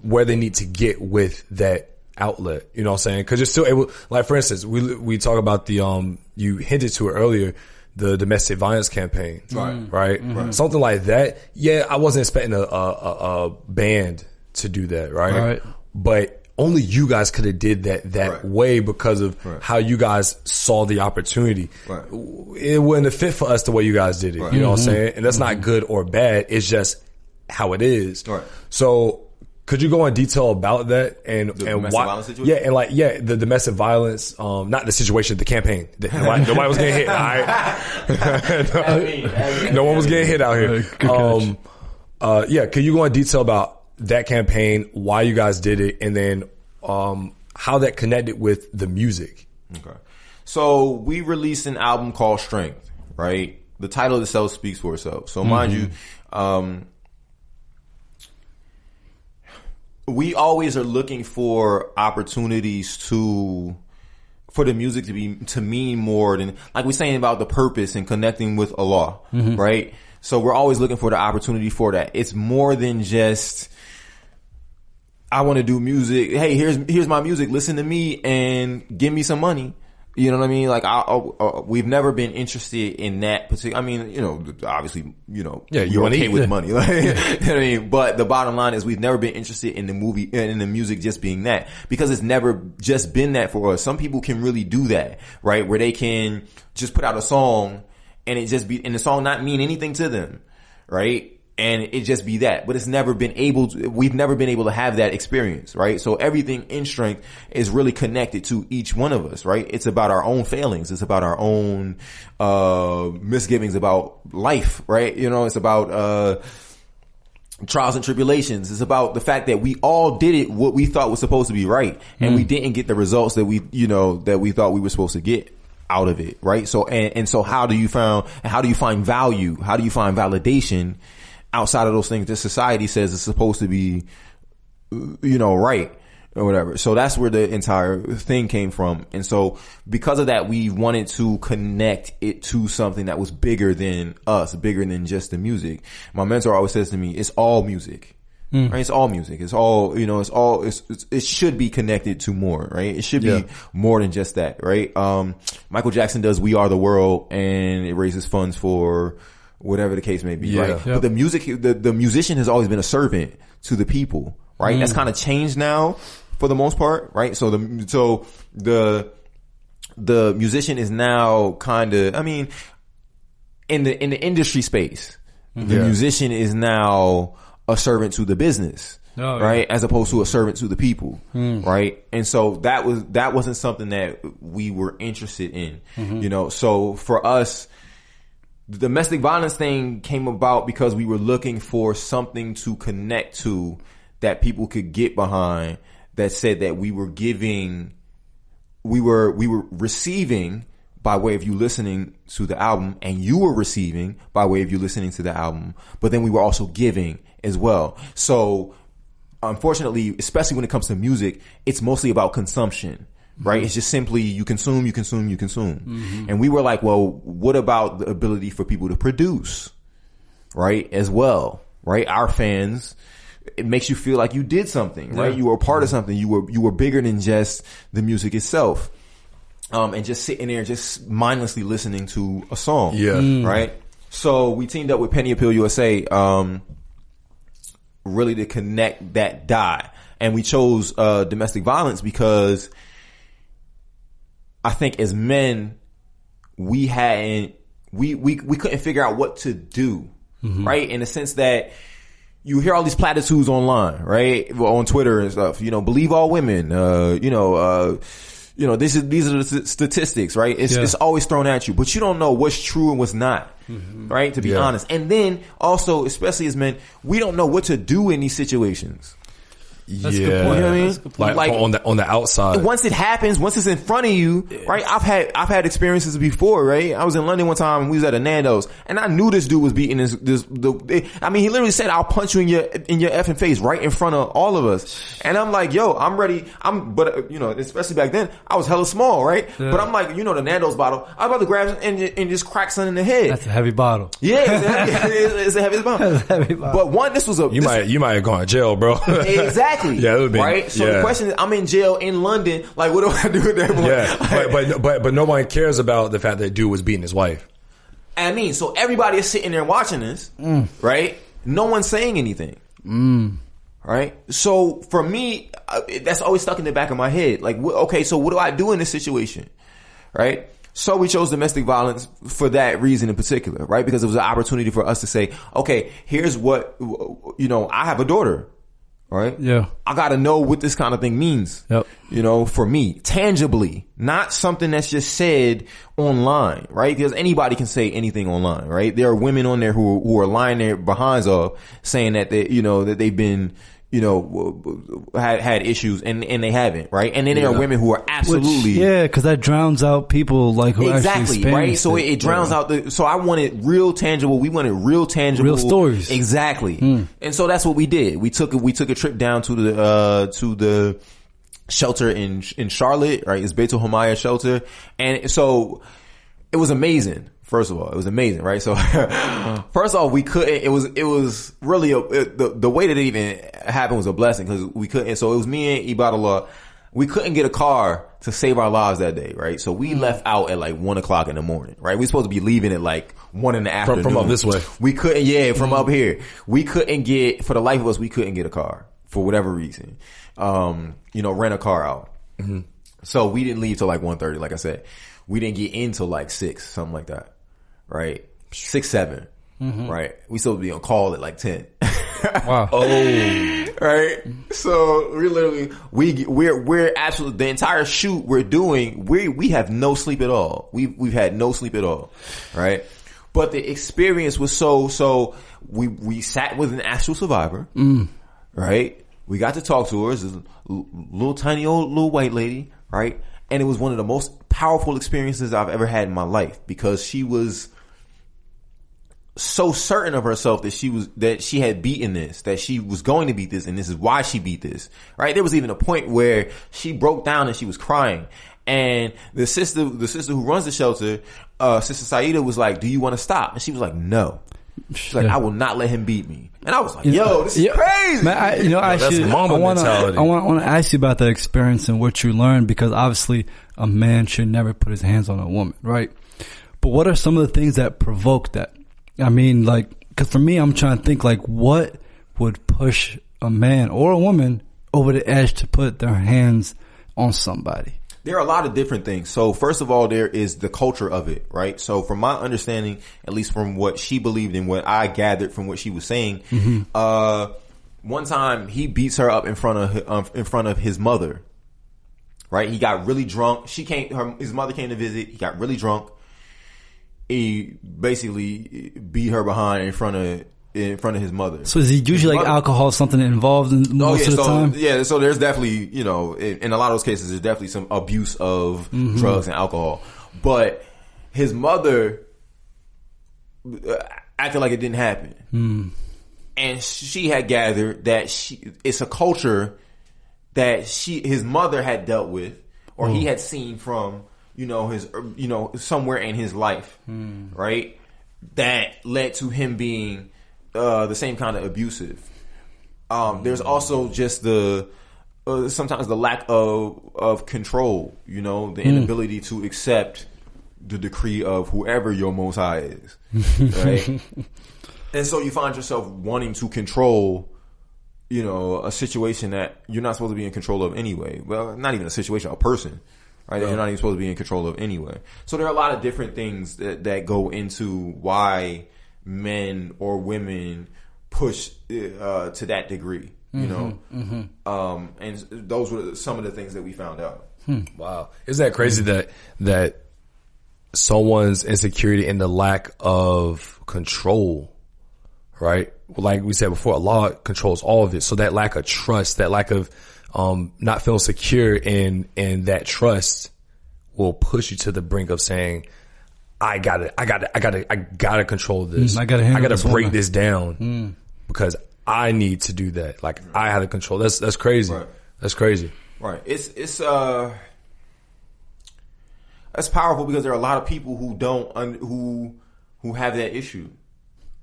where they need to get with that outlet. You know what I'm saying? Cause you're still able, like for instance, we talk about the, you hinted to it earlier, the domestic violence campaign. Right? Something like that. Yeah, I wasn't expecting a band to do that, right? But only you guys could have did that way because of how you guys saw the opportunity. It wouldn't have fit for us the way you guys did it. You know what I'm saying? And that's not good or bad. It's just how it is. So could you go in detail about that and domestic why? Violence situation? Yeah, the domestic violence, not the situation, the campaign. Nobody was getting hit. No one was getting hit out here. Could you go in detail about that campaign, why you guys did it, and then how that connected with the music? Okay. So we released an album called Strength, right? The title itself speaks for itself. So mind you, we always are looking for opportunities for the music to mean more than, like we're saying about the purpose and connecting with Allah, right? So we're always looking for the opportunity for that. It's more than just, I want to do music. Hey, here's my music. Listen to me and give me some money. You know what I mean? Like, we've never been interested in that particular. I mean, obviously, you're okay with money. Like, you know what I mean? But the bottom line is, we've never been interested in the music just being that, because it's never just been that for us. Some people can really do that, right? Where they can just put out a song and and the song not mean anything to them, right? And it just be that, but we've never been able to have that experience, right? So everything in Strength is really connected to each one of us, right? It's about our own failings. It's about our own, misgivings about life, right? It's about, trials and tribulations. It's about the fact that we all did it what we thought was supposed to be right, and we didn't get the results that we thought we were supposed to get out of it, right? So, and so how do you find value? How do you find validation outside of those things that society says is supposed to be, right or whatever? So that's where the entire thing came from. And so because of that, we wanted to connect it to something that was bigger than us, bigger than just the music. My mentor always says to me, it's all music. Right? It's all music. It's all, it should be connected to more, right? It should be more than just that, right? Michael Jackson does We Are the World, and it raises funds for whatever the case may be, right? Yep. But the musician has always been a servant to the people, right? That's kind of changed now for the most part, right? So the musician is now kind of, I mean, in the industry space, the musician is now a servant to the business, right? As opposed to a servant to the people, right? And so that wasn't something that we were interested in, So for us, the domestic violence thing came about because we were looking for something to connect to that people could get behind, that said that we were receiving by way of you listening to the album, and you were receiving by way of you listening to the album, but then we were also giving as well. So unfortunately, especially when it comes to music, it's mostly about consumption. Right? It's just simply you consume. And we were like, well, what about the ability for people to produce, right? As well, right? Our fans, it makes you feel like you did something, right? You were a part of something. You were bigger than just the music itself. And just sitting there, just mindlessly listening to a song. Right? So we teamed up with Penny Appeal USA, really to connect that dot. And we chose, domestic violence because I think as men, we couldn't figure out what to do, right? In the sense that you hear all these platitudes online, right? On Twitter and stuff, believe all women, these are the statistics, right? It's always thrown at you, but you don't know what's true and what's not, right? To be honest. And then also, especially as men, we don't know what to do in these situations. That's a good point. You know what I mean? Like on the outside. Once it happens, once it's in front of you, right? I've had experiences before, right? I was in London one time and we was at a Nando's, and I knew this dude was beating he literally said, I'll punch you in your effing face right in front of all of us. And I'm like, yo, I'm ready. But especially back then, I was hella small, right? Yeah. But I'm like, the Nando's bottle, I'm about to grab it and just crack something in the head. That's a heavy bottle. Yeah, it's a heavy bottle. That's a heavy bottle. But one, this was you might have gone to jail, bro. Exactly. Yeah, it would be, right. So the question is, I'm in jail in London. Like, what do I do at that point? Yeah, but no one cares about the fact that dude was beating his wife. I mean, so everybody is sitting there watching this, right? No one's saying anything, right? So for me, that's always stuck in the back of my head. Like, okay, so what do I do in this situation, right? So we chose domestic violence for that reason in particular, right? Because it was an opportunity for us to say, okay, here's what I have a daughter. Right? Yeah. I gotta know what this kind of thing means. Yep. For me, tangibly, not something that's just said online, right? Because anybody can say anything online, right? There are women on there who are lying their behinds off saying that that they've been, had issues and they haven't, right? And then there are women who are absolutely because that drowns out people like who actually right. So it drowns out so I wanted real tangible. We wanted real tangible, real stories. Exactly. And so that's what we did. We took a trip down to the shelter in Charlotte, right? It's Beitul Hamaya shelter, and so it was amazing. First of all, it was amazing, right? So, first of all, we couldn't, it was really, the way that it even happened was a blessing because we couldn't, so it was me and Ibadullah. We couldn't get a car to save our lives that day, right? So we left out at like 1 o'clock in the morning, right? We supposed to be leaving at like 1 in the afternoon. From up this way. We couldn't, from up here. We couldn't get, for the life of us, we couldn't get a car for whatever reason. Rent a car out. Mm-hmm. So we didn't leave till like 1:30, like I said. We didn't get in till like 6, something like that. Right? 6, 7. Mm-hmm. Right? We supposed to be on call at like 10. Wow. Oh. Right? So we literally, we're absolutely, the entire shoot we're doing, we have no sleep at all. We've had no sleep at all. Right? But the experience was so we sat with an actual survivor. Right? We got to talk to her. This little tiny old little white lady. Right? And it was one of the most powerful experiences I've ever had in my life because she was so certain of herself that she had beaten this, that she was going to beat this, and this is why she beat this. Right? There was even a point where she broke down and she was crying. And the sister who runs the shelter, Sister Saida, was like, "Do you want to stop?" And she was like, "No." She's like, "I will not let him beat me." And I was like, "Yo, this is crazy." Man, that's mama mentality. I want to ask you about that experience and what you learned, because obviously a man should never put his hands on a woman, right? But what are some of the things that provoke that? I mean, like, because for me, I'm trying to think, like, what would push a man or a woman over the edge to put their hands on somebody? There are a lot of different things. So first of all, there is the culture of it, right? So from my understanding, at least from what she believed and what I gathered from what she was saying, one time he beats her up in front of his mother, right? He got really drunk. His mother came to visit. He got really drunk. He basically beat her behind in front of his mother. So is he usually like alcohol something involved in most of the time? Yeah, so there's definitely, in a lot of those cases, there's definitely some abuse of drugs and alcohol. But his mother acted like it didn't happen. And she had gathered that it's a culture that his mother had dealt with, or he had seen from, somewhere in his life, right? That led to him being the same kind of abusive. There's also just sometimes the lack of control, the inability to accept the decree of whoever your Most High is, right? And so you find yourself wanting to control, a situation that you're not supposed to be in control of anyway. Well, not even a situation, a person. Right, that you're not even supposed to be in control of anyway. So there are a lot of different things that go into why men or women push to that degree, and those were some of the things that we found out. Wow, isn't that crazy that someone's insecurity and the lack of control, right? Like we said before, Allah controls all of it. So that lack of trust, that lack of not feeling secure in that trust will push you to the brink of saying, I gotta control this. I gotta break this down because I need to do that. Like I have to control. That's crazy. Right. That's crazy. Right. It's that's powerful because there are a lot of people who don't who have that issue,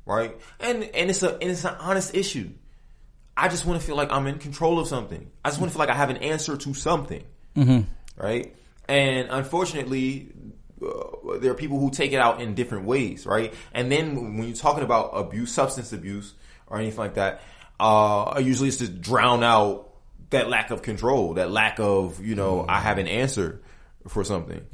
right? And it's an honest issue. I just want to feel like I'm in control of something. I just want to feel like I have an answer to something, right? And unfortunately, there are people who take it out in different ways, right? And then when you're talking about abuse, substance abuse, or anything like that, usually it's to drown out that lack of control, that lack of, I have an answer for something.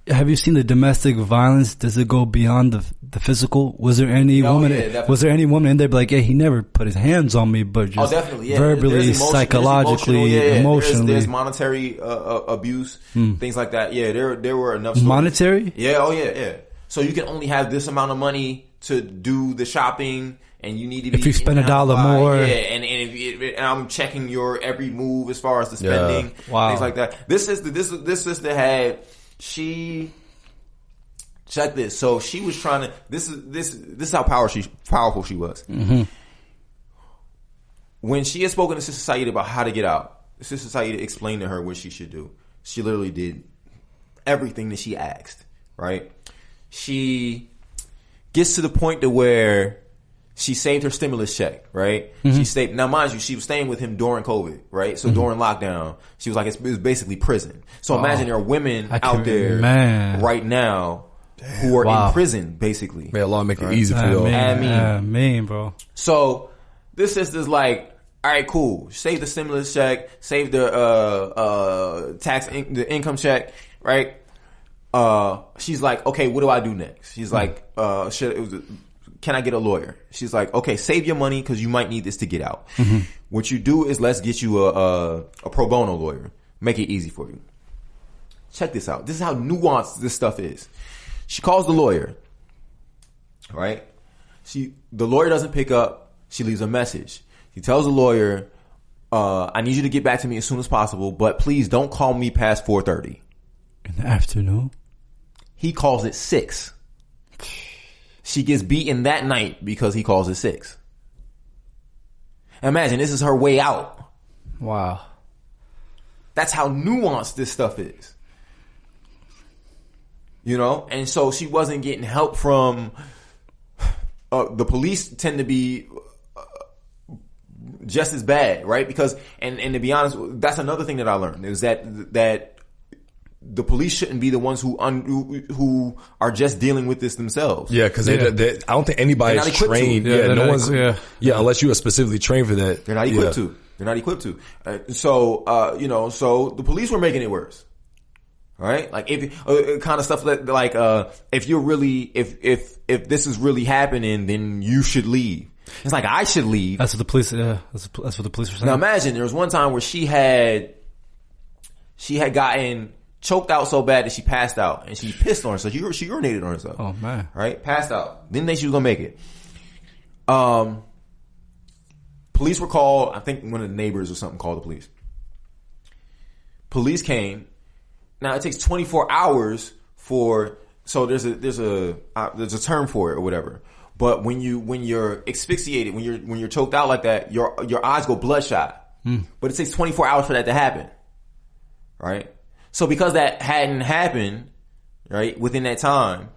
Have you seen the domestic violence? Does it go beyond the physical? Was there any woman? Yeah, was there any woman in there like, he never put his hands on me, but just verbally, psychologically, emotionally. There's monetary abuse, things like that. Yeah, there were enough stories. Monetary? Yeah. Oh yeah. So you can only have this amount of money to do the shopping and you need to be... If you spend $1 more. Yeah, and I'm checking your every move as far as the spending. Wow. Things like that. This sister had... Check this. So she was trying to... This is how powerful she was. Mm-hmm. When she had spoken to Sister Saida about how to get out, Sister Saida explained to her what she should do. She literally did everything that she asked, right? She gets to the point to where she saved her stimulus check, right? Mm-hmm. She saved, now mind you, she was staying with him during COVID, right? So during lockdown, she was like, it was basically prison. So imagine there are women out there right now who are in prison, basically. May Allah make it easy for you. I mean, bro. So this sister's like, all right, cool. Save the stimulus check, save the the income check, right? She's like, okay, what do I do next? She's like, can I get a lawyer? She's like, okay, save your money because you might need this to get out. Mm-hmm. What you do is let's get you a pro bono lawyer. Make it easy for you. Check this out. This is how nuanced this stuff is. She calls the lawyer, right? The lawyer doesn't pick up. She leaves a message. He tells the lawyer, I need you to get back to me as soon as possible, but please don't call me past 4:30. In the afternoon? He calls it 6. She gets beaten that night because he calls it 6. Imagine, this is her way out. Wow. That's how nuanced this stuff is. You know? And so she wasn't getting help from... the police tend to be... just as bad, right? Because, and to be honest, that's another thing that I learned is that the police shouldn't be the ones who are just dealing with this themselves. Yeah, because I don't think anybody's trained. No one's. Yeah, unless you are specifically trained for that. They're not equipped to. They're not equipped to. So the police were making it worse. Right? Like if kind of stuff like if you're really if this is really happening, then you should leave. It's like I should leave. That's what the police. Yeah, that's what the police were saying. Now imagine there was one time where she had gotten choked out so bad that she passed out and she pissed on herself. She urinated on herself. Oh man! Right? Passed out. Didn't think she was gonna make it. Police were called. I think one of the neighbors or something called the police. Police came. Now it takes 24 hours for. So there's a term for it or whatever. But when you're asphyxiated, when you're choked out like that, your eyes go bloodshot. But it takes 24 hours for that to happen. Right? So because that hadn't happened, right, within that time,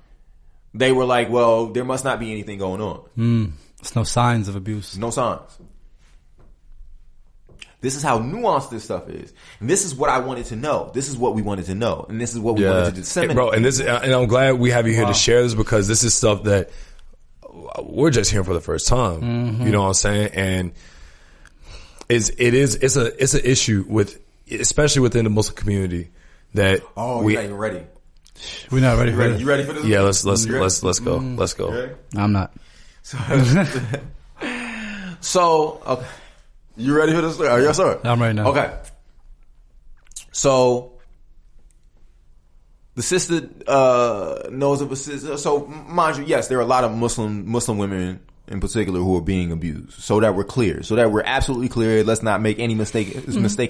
they were like, well, there must not be anything going on. There's no signs of abuse. No signs. This is how nuanced this stuff is. And this is what I wanted to know. This is what we wanted to know. And this is what we wanted to disseminate. Bro, and I'm glad we have you here to share this because this is stuff that we're just hearing for the first time. Mm-hmm. You know what I'm saying? And it's an issue with, especially within the Muslim community that we're not even ready. We're not ready for it. You ready for this? Yeah, let's go. Let's go. Ready? I'm not. So okay. You ready for this? Yes, sir. I'm ready now. Okay. So the sister knows of a sister. So mind you, yes, there are a lot of Muslim women in particular who are being abused. So that we're clear. So that we're absolutely clear. Let's not make any mistake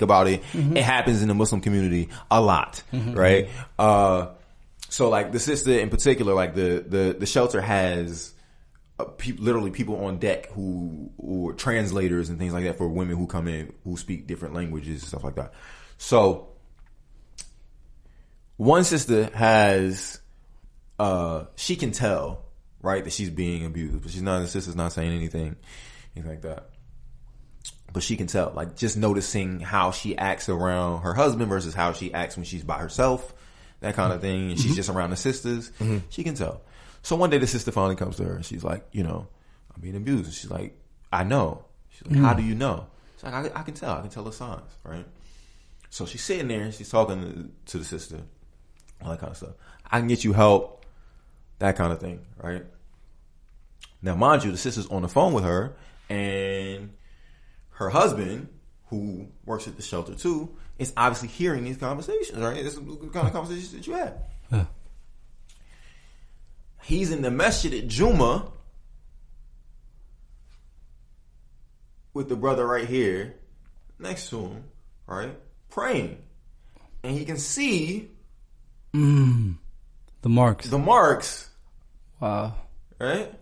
about it. Mm-hmm. It happens in the Muslim community a lot, right? So like the sister in particular, like the shelter has literally people on deck who are translators and things like that for women who come in who speak different languages and stuff like that. So one sister has she can tell, right, that she's being abused, but the sister's not saying anything like that. But she can tell, like just noticing how she acts around her husband versus how she acts when she's by herself, that kind of thing. And she's just around the sisters. She can tell. So one day the sister finally comes to her and she's like, I'm being abused. And she's like, I know. She's like, how do you know? She's like, I can tell. I can tell the signs, right? So she's sitting there and she's talking to the sister, all that kind of stuff. I can get you help, that kind of thing, right? Now, mind you, the sister's on the phone with her and her husband, who works at the shelter too, is obviously hearing these conversations, right? This is the kind of conversations that you have. Yeah. He's in the masjid at Juma, with the brother right here next to him, right? Praying. And he can see the marks. The marks. Wow. Right?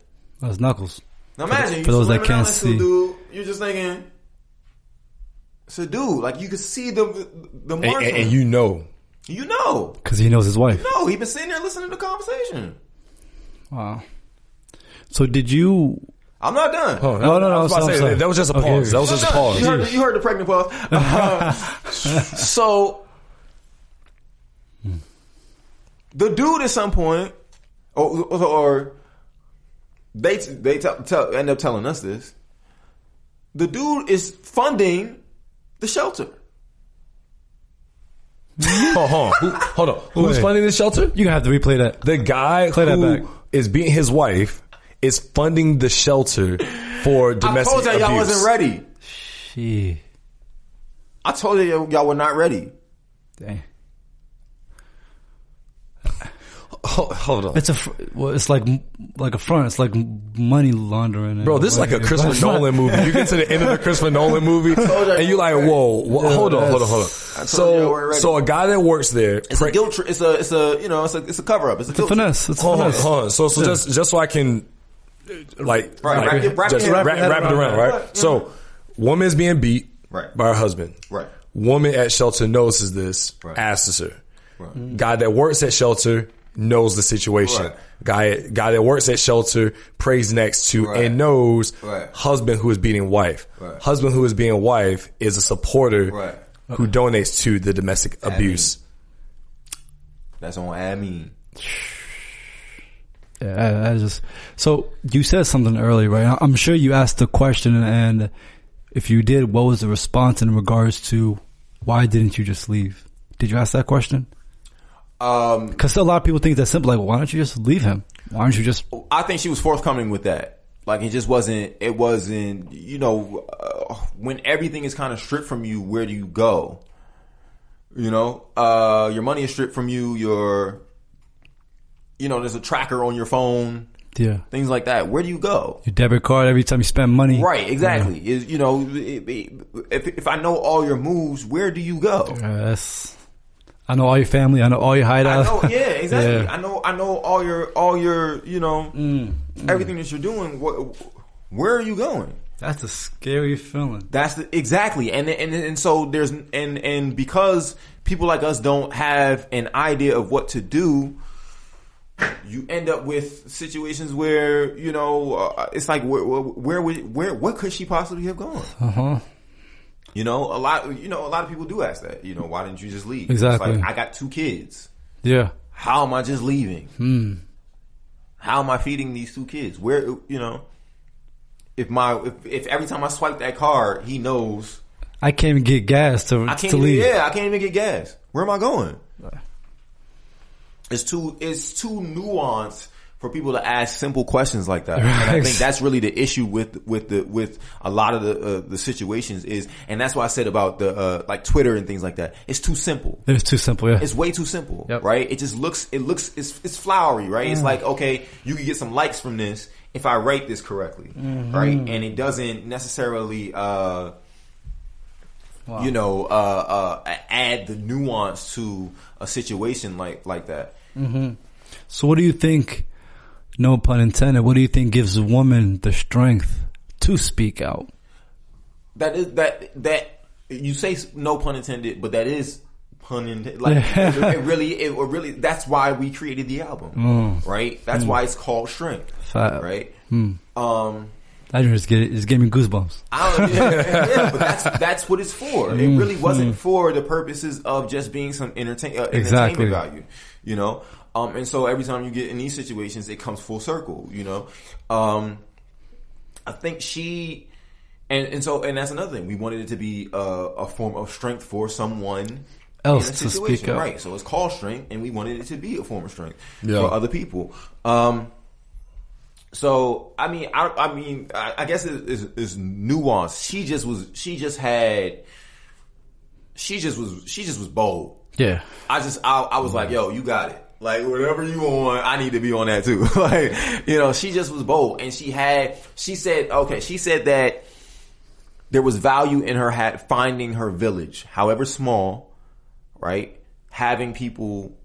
That's knuckles. Now imagine for you those that can't see. Dude, you're just thinking, it's a dude. Like you can see the marks. And you know. You know. Because he knows his wife. No, he been sitting there listening to the conversation. Wow. So did you... I'm not done. Oh, no. That was just a pause. Okay. That was just a pause. You heard the pregnant pause. So, the dude at some point, or they end up telling us this. The dude is funding the shelter. Hold on. Who's funding the shelter? You're gonna have to replay that. The guy who is beating his wife is funding the shelter for domestic abuse. I told y'all wasn't ready. I told you y'all were not ready. Dang. Hold on. It's like a front. It's like money laundering. Bro, this is like a Christopher Nolan movie. You get to the end of the Christopher Nolan movie and you're like, whoa, hold on. So a guy that works there, it's a guilt trip. It's a cover up. It's a finesse. It's hold on. So just so I can wrap it around, right? So woman is being beat by her husband. Right. Woman at shelter notices this, asks her. Right. Guy that works at shelter knows the situation. Right. Guy that works at shelter prays next to and knows husband who is beating wife. Right. Husband who is beating wife is a supporter who donates to the domestic abuse. That's on admin. Yeah, so you said something earlier, right? I'm sure you asked the question, and if you did, what was the response in regards to why didn't you just leave? Did you ask that question? Because a lot of people think that's simple. Like, well, why don't you just leave him? Why don't you just? I think she was forthcoming with that. Like, it just wasn't. It wasn't. When everything is kind of stripped from you, where do you go? Your money is stripped from you. There's a tracker on your phone. Yeah. Things like that. Where do you go? Your debit card every time you spend money. Right, exactly. If I know all your moves, where do you go? I know all your family. I know all your hideouts. Exactly. Yeah. I know all your everything that you're doing. Where are you going? That's a scary feeling. Exactly. And so there's and because people like us don't have an idea of what to do, you end up with situations where it's like where could she possibly have gone? A lot of people do ask that. Why didn't you just leave? Exactly. It's like, I got 2 kids. Yeah. How am I just leaving? How am I feeding these 2 kids? Where if every time I swipe that card, he knows I can't even get gas to leave. Yeah, I can't even get gas. Where am I going? It's too nuanced for people to ask simple questions like that. Right. And I think that's really the issue with a lot of the situations is, and that's why I said about the like Twitter and things like that. It's too simple. It's too simple. Yeah, it's way too simple. Yep. Right? It looks it's flowery. Right? It's like, okay, you can get some likes from this if I write this correctly. Right? And it doesn't necessarily add the nuance to a situation like that. So what do you think, no pun intended, what do you think gives a woman the strength to speak out? That you say no pun intended, but that is pun intended. Like it really that's why we created the album. Right? That's why it's called Strength. Right? I just gave me goosebumps. But that's what it's for. It really wasn't for the purposes of just being some entertainment value, and so every time you get in these situations, it comes full circle, I think she, and that's another thing. We wanted it to be a form of strength for someone else to speak up. Right. So it's called Strength, and we wanted it to be a form of strength for other people. So I guess it's nuanced. She just was bold. Yeah. I was like, yo, you got it. Like, whatever you on, I need to be on that too. Like, she just was bold, and she said that there was value in her finding her village, however small, right? Having people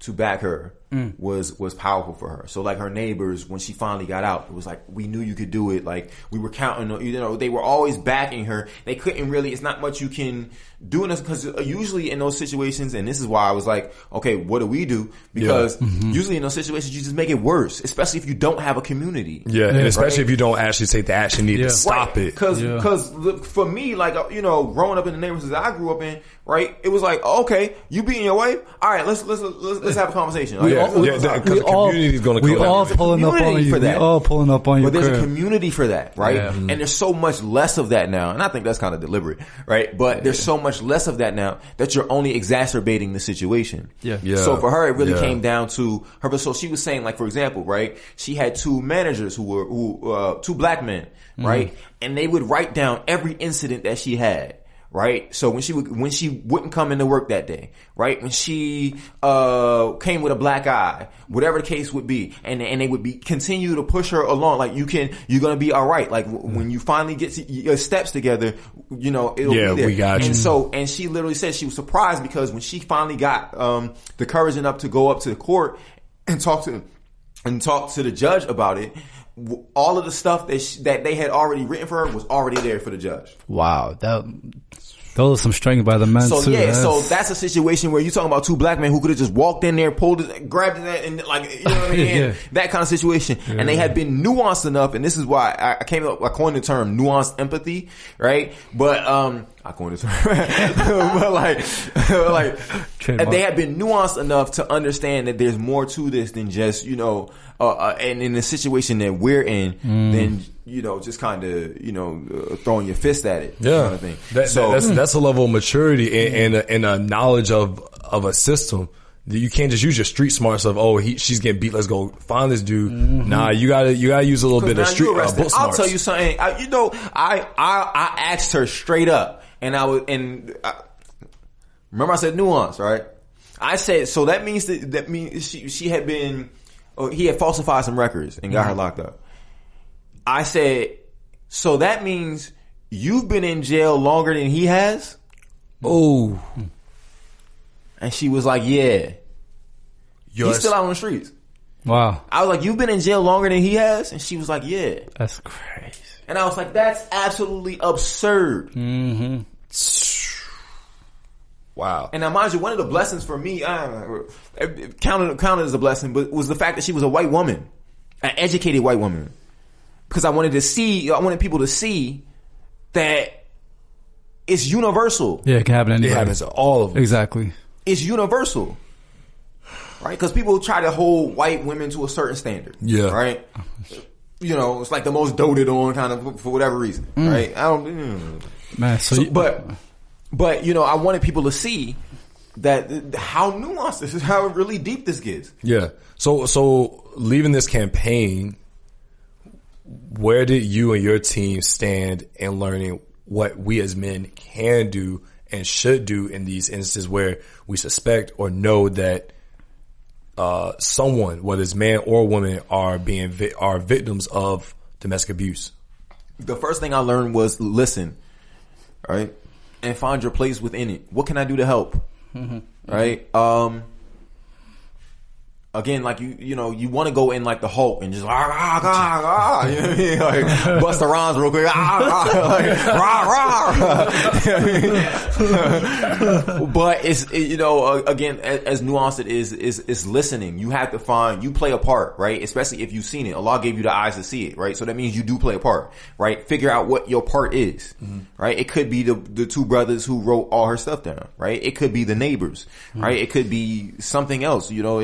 to back her was powerful for her. So like her neighbors, when she finally got out, it was like, we knew you could do it. Like we were counting on, you know, they were always backing her. They couldn't really, it's not much you can do in this, because usually in those situations, and this is why I was like, okay, what do we do? Because usually in those situations, you just make it worse, especially if you don't have a community. Yeah, and especially if you don't actually take the action needed to stop it. Because for me, like, you know, growing up in the neighborhoods that I grew up in, right, it was like, okay, you beating your wife? All right, let's have a conversation. Like, because the community is going to come. We all pulling up on you. We all pulling up on you. But there's a community for that, right? Yeah. And there's so much less of that now, and I think that's kind of deliberate, right? But there's so much less of that now that you're only exacerbating the situation. Yeah. So for her, it really came down to her. So she was saying, like, for example, right? She had two managers who were two black men, right? And they would write down every incident that she had. Right? So when she wouldn't come into work that day, right? When she, came with a black eye, whatever the case would be, and they would continue to push her along, like, you're gonna be alright. Like, when you finally get your steps together, you know, it'll be there. We got you. And she literally said she was surprised because when she finally got, the courage enough to go up to the court and talk to the judge about it, all of the stuff that they had already written for her was already there for the judge. Wow. Those are some strength by the men too. Yeah, so that's a situation where you're talking about two black men who could have just walked in there, pulled it, grabbed it, and like, you know what I mean? That kind of situation. Yeah. And they had been nuanced enough, and this is why I coined the term nuanced empathy, right? But, I coined the term. But they had been nuanced enough to understand that there's more to this than just, you know, and in the situation that we're in, then, you know, just kind of, you know, throwing your fist at it. Yeah. Kind of thing. That's a level of maturity and a knowledge of a system. You can't just use your street smarts of, she's getting beat, let's go find this dude. Nah, you gotta use a little bit of street book smarts. I'll tell you something. I asked her straight up, and remember I said nuance, right? I said, so that means she had been, he had falsified some records and got her locked up. I said, so that means you've been in jail longer than he has? Oh. And she was like, yeah. He's still out on the streets. Wow. I was like, you've been in jail longer than he has? And she was like, yeah. That's crazy. And I was like, that's absolutely absurd. Wow. And now, mind you, one of the blessings for me, counted as a blessing, but was the fact that she was a white woman, an educated white woman. Because I wanted people to see that it's universal. Yeah, it can happen anywhere. It happens to all of them. Exactly. It's universal. Right? Because people try to hold white women to a certain standard. Yeah. Right? You know, it's like the most doted on kind of for whatever reason. Right? Man, But, you know, I wanted people to see that how nuanced this is, how really deep this gets. Yeah. So leaving this campaign, where did you and your team stand in learning what we as men can do and should do in these instances where we suspect or know that someone, whether it's man or woman, are victims of domestic abuse? The first thing I learned was listen, right, and find your place within it. What can I do to help? Right? Again, like you know, you want to go in like the Hulk and just you know what I mean? Like bust the rhymes real quick, but it's you know, again, as nuanced it is, it's listening. You have to you play a part, right? Especially if you've seen it. Allah gave you the eyes to see it, right? So that means you do play a part, right? Figure out what your part is, right? It could be the two brothers who wrote all her stuff down, right? It could be the neighbors, right? It could be something else, you know.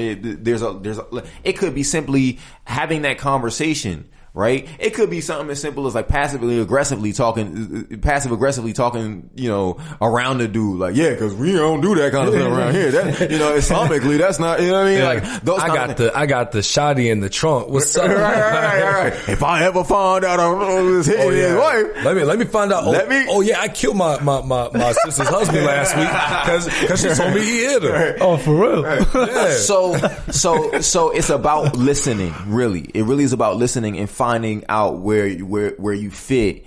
It could be simply having that conversation, right? It could be something as simple as like passive aggressively talking, you know, around the dude. Like, yeah, cause we don't do that kind of thing around here. That, you know, Islamically, that's not, you know what I mean? Like, those I got the shotty in the trunk. What's up? Right. If I ever find out I was hitting his wife. Let me find out. I killed my sister's husband last week cause she told me he hit her. Right. Oh, for real? Right. Yeah. So it's about listening, really. It really is about listening and finding out where you fit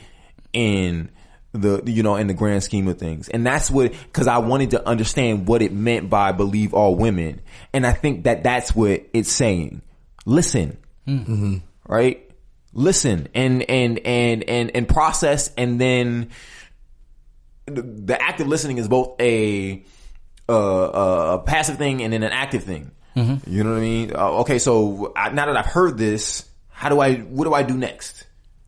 in in the grand scheme of things. And that's cause I wanted to understand what it meant by believe all women. And I think that's what it's saying. Listen. Mm-hmm. Right? Listen and process, and then the active listening is both a passive thing and then an active thing. Mm-hmm. You know what I mean? Okay, so now that I've heard this, what do I do next?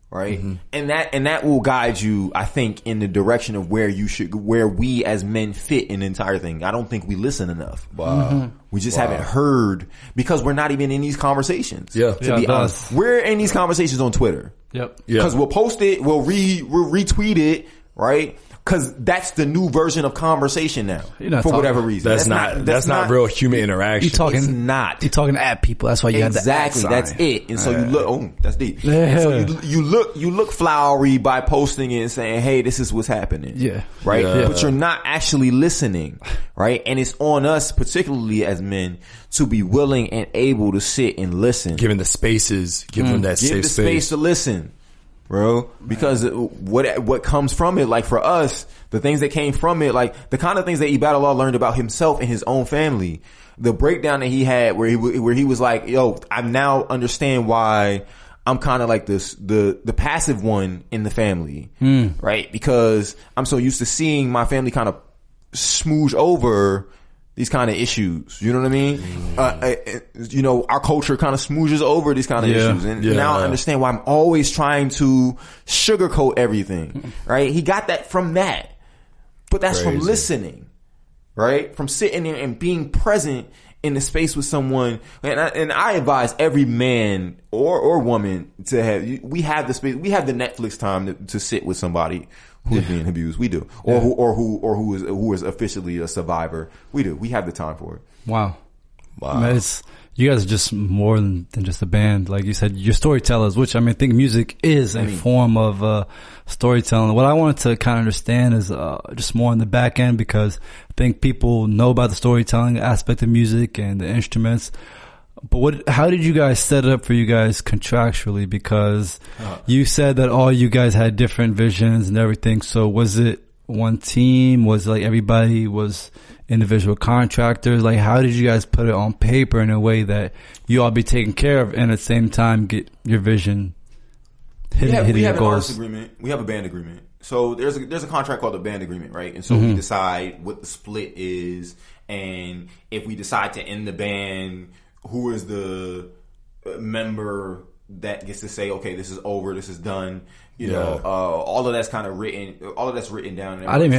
Right? Mm-hmm. And that will guide you, I think, in the direction of where we as men fit in the entire thing. I don't think we listen enough. Wow. Mm-hmm. We just haven't heard, because we're not even in these conversations. Yeah. To be honest. We're in these conversations on Twitter. Yep. Because we'll post it, we'll retweet it, right? Because that's the new version of conversation now, for whatever reason. That's not real human interaction. You're talking at people. That's why you have that. Exactly. That's it. And so you look. Oh, that's deep. Yeah. So you look flowery by posting it and saying, "Hey, this is what's happening." Yeah. Right. Yeah. But you're not actually listening. Right. And it's on us, particularly as men, to be willing and able to sit and listen. Given the spaces, give them that safe space. Give the space to listen. Bro, because what comes from it, like for us, the things that came from it, like the kind of things that Ibadallah learned about himself and his own family, the breakdown that he had where he was like, yo, I now understand why I'm kind of like the passive one in the family, right? Because I'm so used to seeing my family kind of smooge over these kind of issues. You know what I mean? Our culture kind of smooches over these kind of issues. And now I understand why I'm always trying to sugarcoat everything, right? He got that from that. But that's from listening, right? From sitting there and being present in the space with someone. And I advise every man or woman to we have the space, we have the Netflix time to sit with somebody who's being abused. We do. Or who is officially a survivor. We do. We have the time for it. Wow. Man, you guys are just more than just a band. Like you said, you're storytellers, which I think music is a form of storytelling. What I wanted to kind of understand is just more on the back end, because I think people know about the storytelling aspect of music and the instruments. But how did you guys set it up for you guys contractually? Because you said that all you guys had different visions and everything. So was it one team? Was it like everybody was individual contractors? Like, how did you guys put it on paper in a way that you all be taken care of and at the same time get your vision hitting your goals? We have a band agreement. So there's a contract called a band agreement, right? And so we decide what the split is, and if we decide to end the band, who is the member that gets to say, okay, this is over, this is done. You know, all of that's kind of written. All of that's written down. I didn't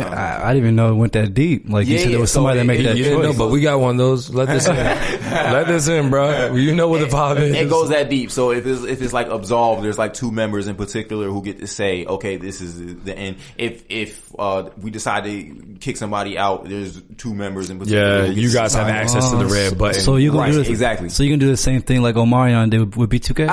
even know it went that deep. Like you said, there was somebody that made that choice. Didn't know, but we got one of those. Let this in. Let this in, bro. You know what the vibe is. It goes that deep. So if it's like absolved, there's like two members in particular who get to say, okay, this is the end. If we decide to kick somebody out, there's two members in particular. Yeah, you guys have access to the red button. So you gonna do this, exactly. So you can do the same thing like Omarion did with B2K.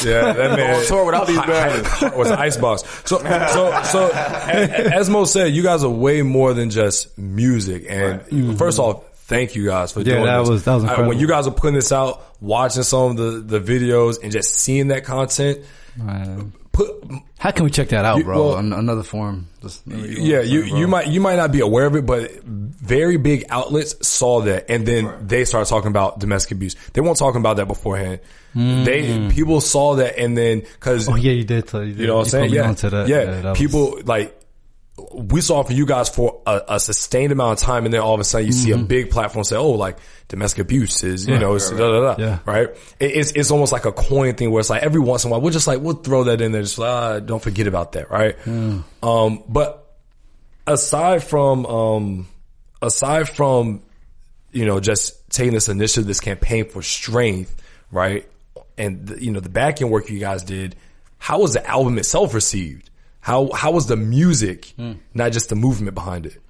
Yeah, that man tour without these bags was an icebox. So as Mo said, you guys are way more than just music. And first off, thank you guys for doing this. That was incredible. When you guys are putting this out, watching some of the videos and just seeing that content. How can we check that out, bro? On another forum. You might not be aware of it, but very big outlets saw that, and then they started talking about domestic abuse. They weren't talking about that beforehand. People saw that, and then because you did. You know what I'm saying? People like. We saw from you guys for a sustained amount of time, and then all of a sudden you see a big platform say, "Oh, like domestic abuse is, it's right?" It's almost like a coin thing where it's like every once in a while we'll throw that in there, just like don't forget about that, right? But aside from just taking this initiative, this campaign for strength, right? And the back end work you guys did, how was the album itself received? How was the music, not just the movement behind it?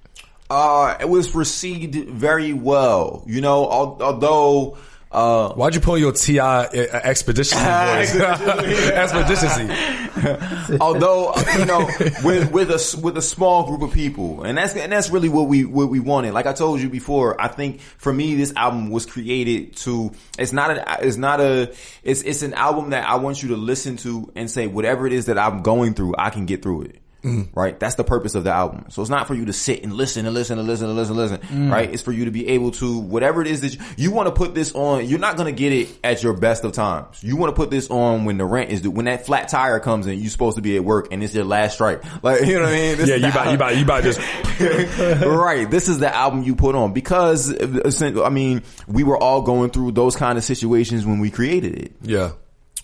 It was received very well. Although Why'd you pull your T.I. expedition voice? Expedition. Although, you know, with a small group of people, and that's really what we wanted. Like I told you before, I think for me this album was created to. It's an album that I want you to listen to and say whatever it is that I'm going through, I can get through it. Right? That's the purpose of the album. So it's not for you to sit and listen and listen and listen and listen and listen. Right? It's for you to be able to, whatever it is that you want to put this on, you're not going to get it at your best of times. You want to put this on when the rent is due, when that flat tire comes in, you're supposed to be at work and it's your last strike. Like, you know what I mean? You about just. Right. This is the album you put on because, I mean, we were all going through those kind of situations when we created it. Yeah.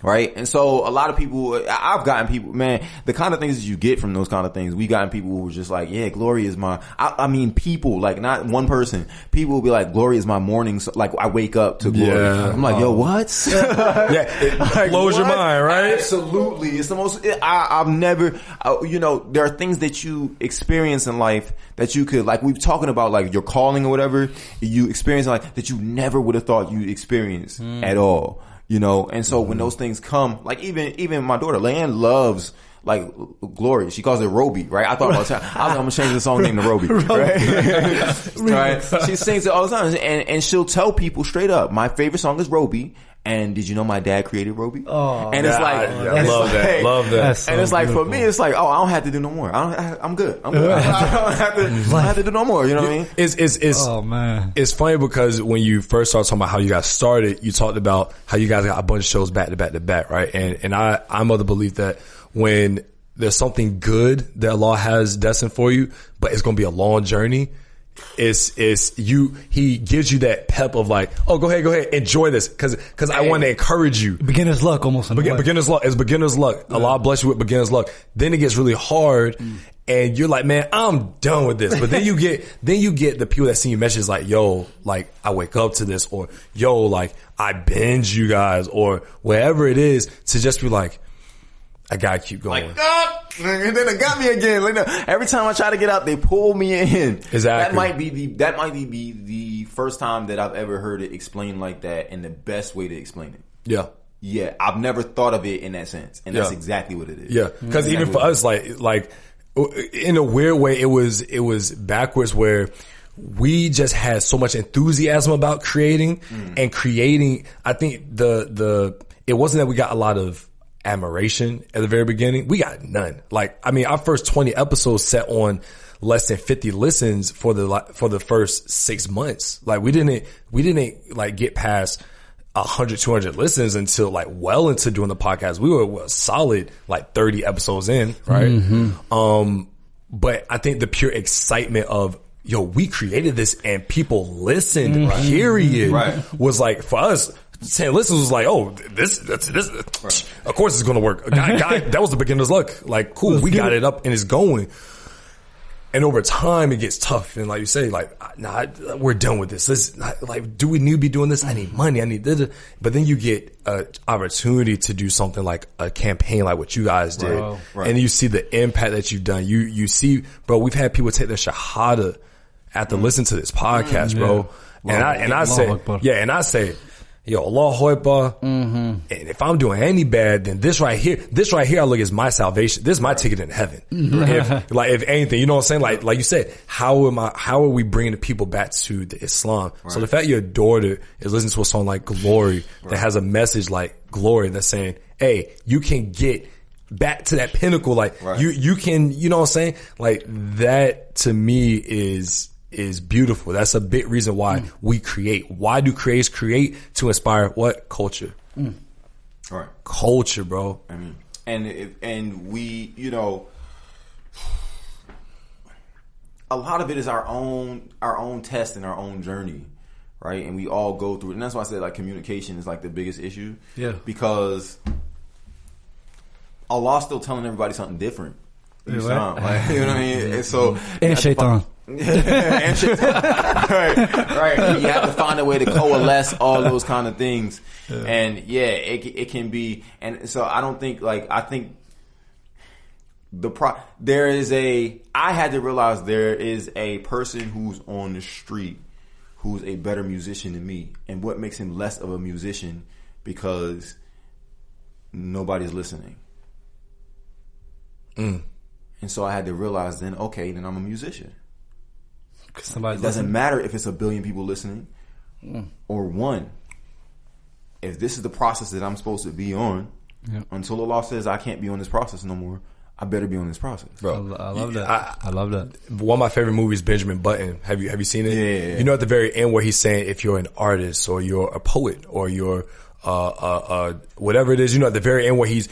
Right? And so a lot of people, I've gotten people, man, the kind of things that you get from those kind of things, we gotten people who were just like, yeah, glory is I mean, people, like not one person, people will be like, glory is my morning, so, like I wake up to glory. Yeah. I'm like, yo, what? It blows your mind, right? Absolutely. It's the most, I've never, you know, there are things that you experience in life that you could, like we've talking about like your calling or whatever, you experience in life that you never would have thought you'd experience at all. You know, and so when those things come, like even my daughter, Leanne loves like glory. She calls it Roby, right? I thought about time. I was like, I'm gonna change the song name to Roby, right? Right? She sings it all the time, and she'll tell people straight up, my favorite song is Roby. And did you know my dad created Roby? Oh, and it's like, I love that. Love that. So and it's like beautiful. For me, it's like, oh, I don't have to do no more. I'm good. I don't have to do no more. You know what I mean? It's oh man, it's funny because when you first started talking about how you guys started, you talked about how you guys got a bunch of shows back to back to back, right? And I'm of the belief that when there's something good that Allah has destined for you, but it's going to be a long journey. He gives you that pep of like, oh, go ahead, enjoy this, cause I want to encourage you. Beginner's luck, almost. Beginner's luck. It's beginner's luck. Yeah. Allah bless you with beginner's luck. Then it gets really hard, and you're like, man, I'm done with this. But then you get the people that send you messages like, yo, like I wake up to this, or yo, like I binge you guys, or whatever it is, to just be like, I gotta keep going. Like, and then it got me again. Like, every time I try to get out, they pull me in. Exactly. That might be the first time that I've ever heard it explained like that, and the best way to explain it. Yeah. Yeah. I've never thought of it in that sense, and that's exactly what it is. Yeah. Because exactly even for us, like in a weird way, it was backwards where we just had so much enthusiasm about creating and creating. I think it wasn't that we got a lot of admiration at the very beginning. We got none. Like, I mean, our first 20 episodes set on less than 50 listens for the first 6 months. Like, we didn't like get past 100, 200 listens until like well into doing the podcast. We were a solid like 30 episodes in, right? Mm-hmm. But I think the pure excitement of, yo, we created this and people listened, period, was like, for us, 10 listens was like, oh, this, right. Of course it's going to work. Guy, that was the beginner's luck. Like, cool, we got it up and it's going. And over time, it gets tough. And like you say, like, nah, we're done with this. Like, do we need to be doing this? I need money. I need this. But then you get an opportunity to do something like a campaign like what you guys did. Right. And you see the impact that you've done. You see, bro, we've had people take their shahada after listening to this podcast, bro. And I say, yo, Allah Akbar. And if I'm doing any bad, then this right here, I look as my salvation. This is my ticket into heaven. If anything, you know what I'm saying? Like you said, how are we bringing the people back to the Islam? Right. So the fact your daughter is listening to a song like Glory that has a message like Glory that's saying, hey, you can get back to that pinnacle. Like you can, you know what I'm saying? Like that to me is beautiful. That's a big reason why we create. Why do creators create? To inspire what? Culture. All right. Culture, bro. I mean, and we, you know, a lot of it is our own test and our own journey, right? And we all go through it. And that's why I said like communication is like the biggest issue. Yeah. Because Allah's still telling everybody something different. You know what I mean? And so, and Shaitan. And Shaitan. Right. You have to find a way to coalesce all those kind of things. Yeah. And it can be, and so I think I had to realize there is a person who's on the street who's a better musician than me. And what makes him less of a musician? Because nobody's listening. And so I had to realize then, okay, then I'm a musician. It doesn't matter if it's 1 billion people listening or one. If this is the process that I'm supposed to be on, until Allah says I can't be on this process no more, I better be on this process. Bro, I love that. I love that. One of my favorite movies, Benjamin Button. Have you seen it? Yeah. You know, at the very end where he's saying if you're an artist or you're a poet or you're whatever it is, you know, at the very end where he's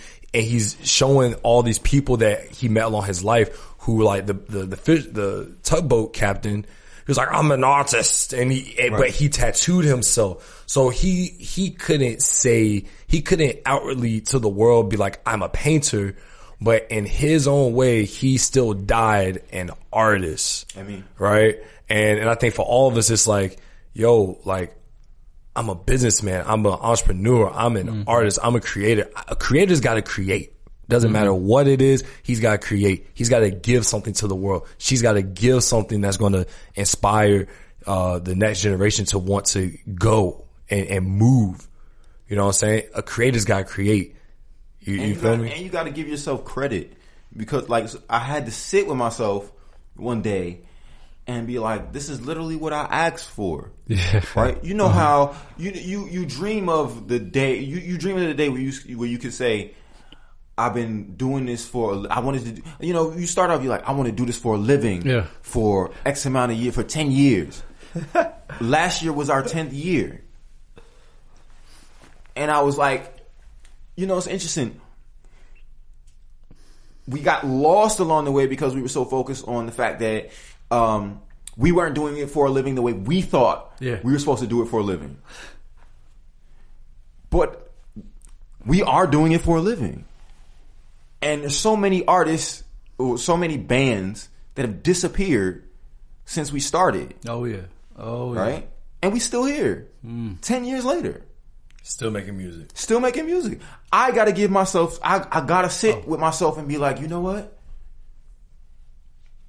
showing all these people that he met along his life who, like, the tugboat captain, he was like, I'm an artist, and but he tattooed himself. So he couldn't outwardly to the world be like, I'm a painter, but in his own way, he still died an artist. Right? And I think for all of us, it's like, yo, like, I'm a businessman, I'm an entrepreneur, I'm an artist, I'm a creator. A creator's gotta create. Doesn't matter what it is, he's got to create. He's got to give something to the world. She's got to give something that's going to inspire the next generation to want to go and move. You know what I'm saying? A creator's got to create. You feel me? And you got to give yourself credit, because, like, I had to sit with myself one day and be like, this is literally what I asked for. Yeah. Right? You know how you dream of the day, you dream of the day where you could say, I've been doing this I wanted to, you know, you start off, you're like, I want to do this for a living for X amount of years, for 10 years. Last year was our 10th year. And I was like, you know, it's interesting. We got lost along the way because we were so focused on the fact that we weren't doing it for a living the way we thought we were supposed to do it for a living. But we are doing it for a living. And there's so many artists, or so many bands that have disappeared since we started. Right? And we still here. 10 years later. Still making music. I gotta give myself, I gotta sit with myself and be like, you know what?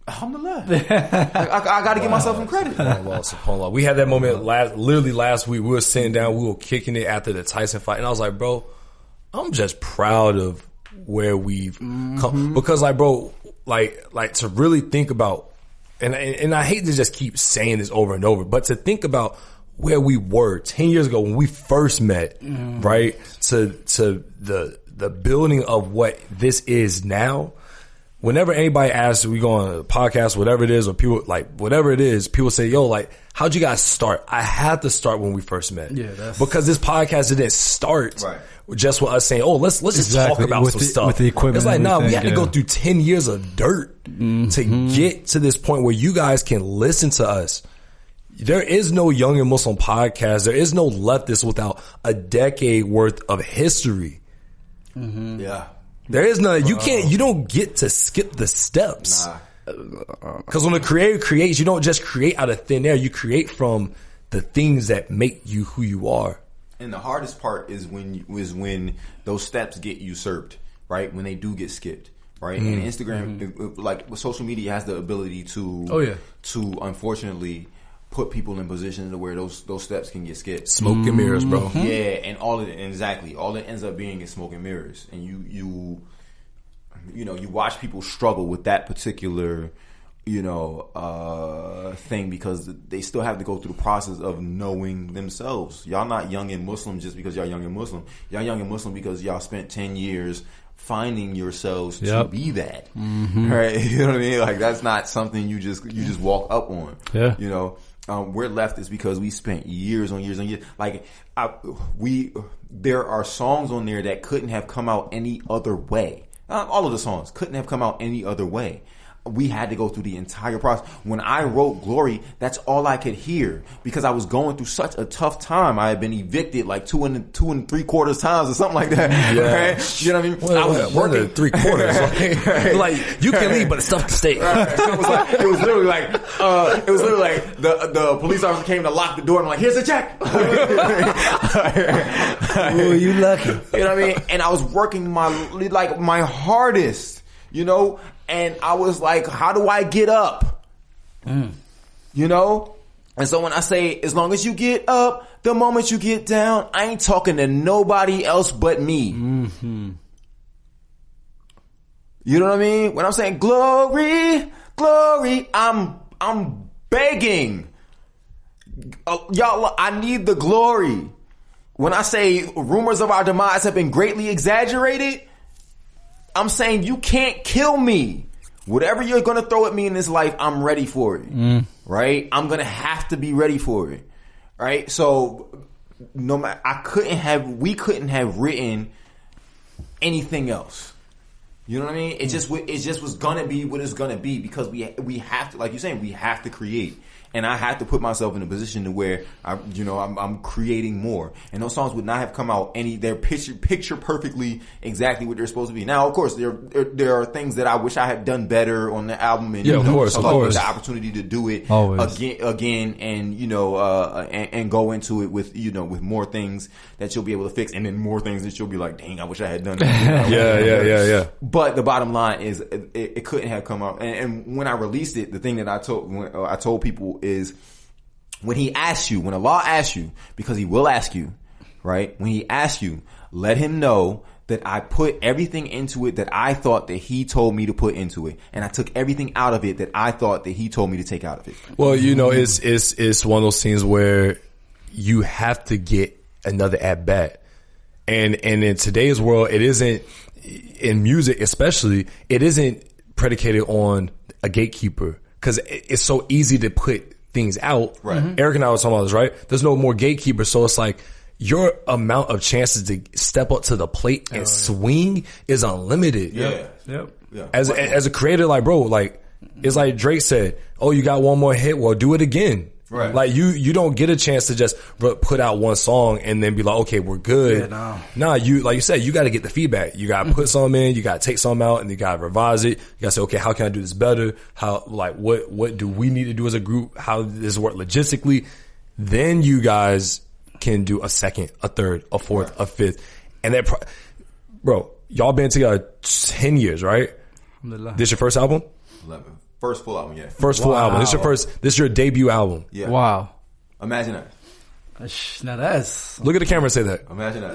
Alhamdulillah. I gotta give myself some credit. SubhanAllah. We had that moment last week. We were sitting down, we were kicking it after the Tyson fight, and I was like, bro, I'm just proud of where we've come, because, like, bro, like to really think about, and I hate to just keep saying this over and over, but to think about where we were 10 years ago when we first met, right, to the building of what this is now. Whenever anybody asks, we go on a podcast, whatever it is, or people, like, whatever it is, people say, yo, like, how'd you guys start? I had to start when we first met. Because this podcast didn't start just with us saying, oh, let's just talk about some stuff. With the equipment. It's like, nah, we had to go through 10 years of dirt to get to this point where you guys can listen to us. There is no Young and Muslim podcast. There is no Leftist without a decade worth of history. There is none. You don't get to skip the steps. Because when a creator creates, you don't just create out of thin air. You create from the things that make you who you are. And the hardest part is when those steps get usurped, right? When they do get skipped, right? And Instagram, like, social media has the ability to unfortunately put people in positions where those steps can get skipped. Smoke and mirrors, bro. Yeah, and all it ends up being is smoke and mirrors. And you watch people struggle with that particular, thing, because they still have to go through the process of knowing themselves. Y'all not young and Muslim just because y'all young and Muslim. Y'all young and Muslim because y'all spent 10 years finding yourselves to be that. Right? You know what I mean? Like, that's not something you just walk up on. You know, we're Leftist because we spent years on years on years. Like, there are songs on there that couldn't have come out any other way. All of the songs couldn't have come out any other way. We had to go through the entire process. When I wrote Glory, that's all I could hear, because I was going through such a tough time. I had been evicted like 2 3/4 times or something like that. Right? You know what I mean? Well, I was working 3/4. Like, you can leave, but the stuff can stay. Right. So it was literally like the police officer came to lock the door, and I'm like, here's a check. Ooh, you lucky. You know what I mean? And I was working my hardest, and I was like, how do I get up? You know? And so when I say, as long as you get up, the moment you get down, I ain't talking to nobody else but me. Mm-hmm. You know what I mean? When I'm saying glory, glory, I'm begging. Y'all, I need the glory. When I say rumors of our demise have been greatly exaggerated, I'm saying you can't kill me. Whatever you're going to throw at me in this life, I'm ready for it. Right? I'm going to have to be ready for it. Right? So no matter, we couldn't have written anything else. You know what I mean? It just was going to be what it's going to be because we have to, like you're saying, we have to create. And I have to put myself in a position to where I'm creating more. And those songs would not have come out they're picture perfectly exactly what they're supposed to be. Now, of course, there are things that I wish I had done better on the album, and of course, the opportunity to do it again, and and go into it with with more things that you'll be able to fix, and then more things that you'll be like, dang, I wish I had done that. Yeah. But the bottom line is, it couldn't have come out. And when I released it, the thing that I told people is, when Allah asks you, because He will ask you, right? When He asks you, let Him know that I put everything into it that I thought that He told me to put into it, and I took everything out of it that I thought that He told me to take out of it. Well, it's one of those things where you have to get another at bat, and in today's world, it isn't, in music especially, it isn't predicated on a gatekeeper. Because it's so easy to put things out. Right. Mm-hmm. Eric and I were talking about this, right? There's no more gatekeepers. So it's like your amount of chances to step up to the plate and swing is unlimited. Yeah. Yep. Yeah. As a creator, like, bro, like, it's like Drake said, oh, you got one more hit? Well, do it again. Right. Like, you don't get a chance to just put out one song and then be like, okay, we're good. Yeah, nah, you, like you said, you got to get the feedback. You got to put some in, you got to take some out, and you got to revise it. You got to say, okay, how can I do this better? How, like, what do we need to do as a group? How does this work logistically? Then you guys can do a second, a third, a fourth, a fifth. And that, bro, y'all been together 10 years, right? This your first album? 11. First full album, yeah. First full album. This is your debut album. Yeah. Wow. Imagine that. Now that's... Look at the camera and say that. Imagine that.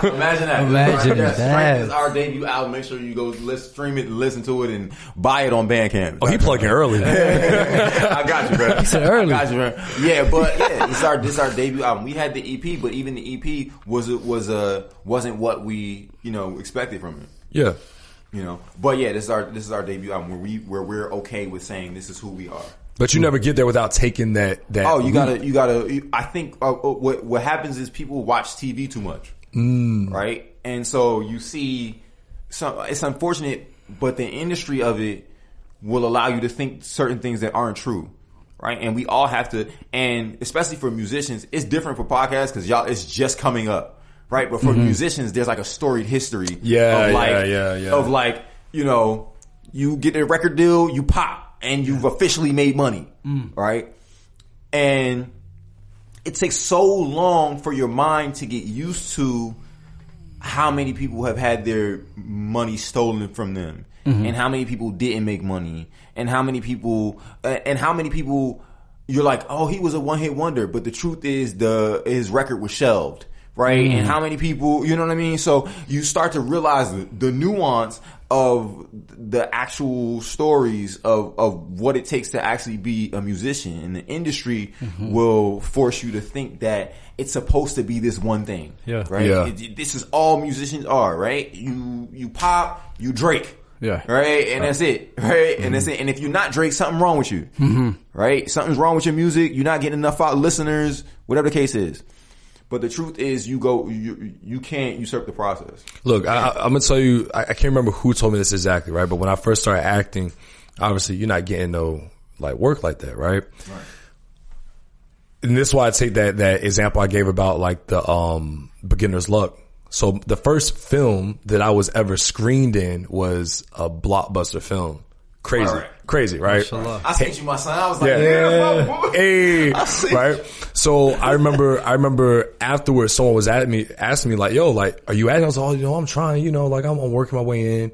Imagine that. Imagine that. Strength is our debut album. Make sure you go stream it and listen to it and buy it on Bandcamp. Oh, he plugging early. I got you, bro. He said early. I got you, bro. Yeah, but yeah, this is our debut album. We had the EP, but even the EP wasn't what we, expected from it. Yeah. But yeah, this is our debut album where we're okay with saying this is who we are. But you never get there without taking that. Oh, you gotta. I think what happens is people watch TV too much, right? And so you see, it's unfortunate, but the industry of it will allow you to think certain things that aren't true, right? And we all have to, and especially for musicians, it's different for podcasts because it's just coming up. Right, but for musicians, there's like a storied history. Of like, you get a record deal, you pop, and you've officially made money. Right? And it takes so long for your mind to get used to how many people have had their money stolen from them, and how many people didn't make money, and how many people you're like, oh, he was a one-hit wonder, but the truth is his record was shelved. Right? And how many people, you know what I mean? So you start to realize the nuance of the actual stories of what it takes to actually be a musician. And the industry will force you to think that it's supposed to be this one thing. Yeah. Right? Yeah. This is all musicians are, right? You pop, you Drake. Yeah. Right? And that's it. Right? And that's it. And if you're not Drake, something wrong with you. Right? Something's wrong with your music. You're not getting enough listeners, whatever the case is. But the truth is, you can't usurp the process. Look, I'm gonna tell you, I can't remember who told me this exactly, right? But when I first started acting, obviously you're not getting no like work like that, right? Right. And this is why I take that example I gave about like the beginner's luck. So the first film that I was ever screened in was a blockbuster film. Crazy, right? I sent you my son. I was like, hey, right? So I remember afterwards, someone was asking me like, yo, like, are you acting? I was like, oh, I'm trying, like, I'm working my way in.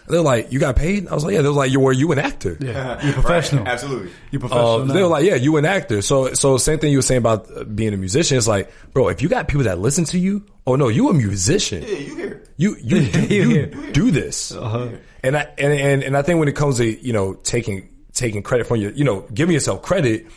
They're like, you got paid? I was like, yeah. They was like, were you an actor? Yeah. You're professional. Right. Absolutely. You're professional. They were like, yeah, you an actor. So same thing you were saying about being a musician. It's like, bro, if you got people that listen to you, oh no, you a musician. Yeah, you here. You do this. Uh-huh. And I think when it comes to, taking credit from your, giving yourself credit,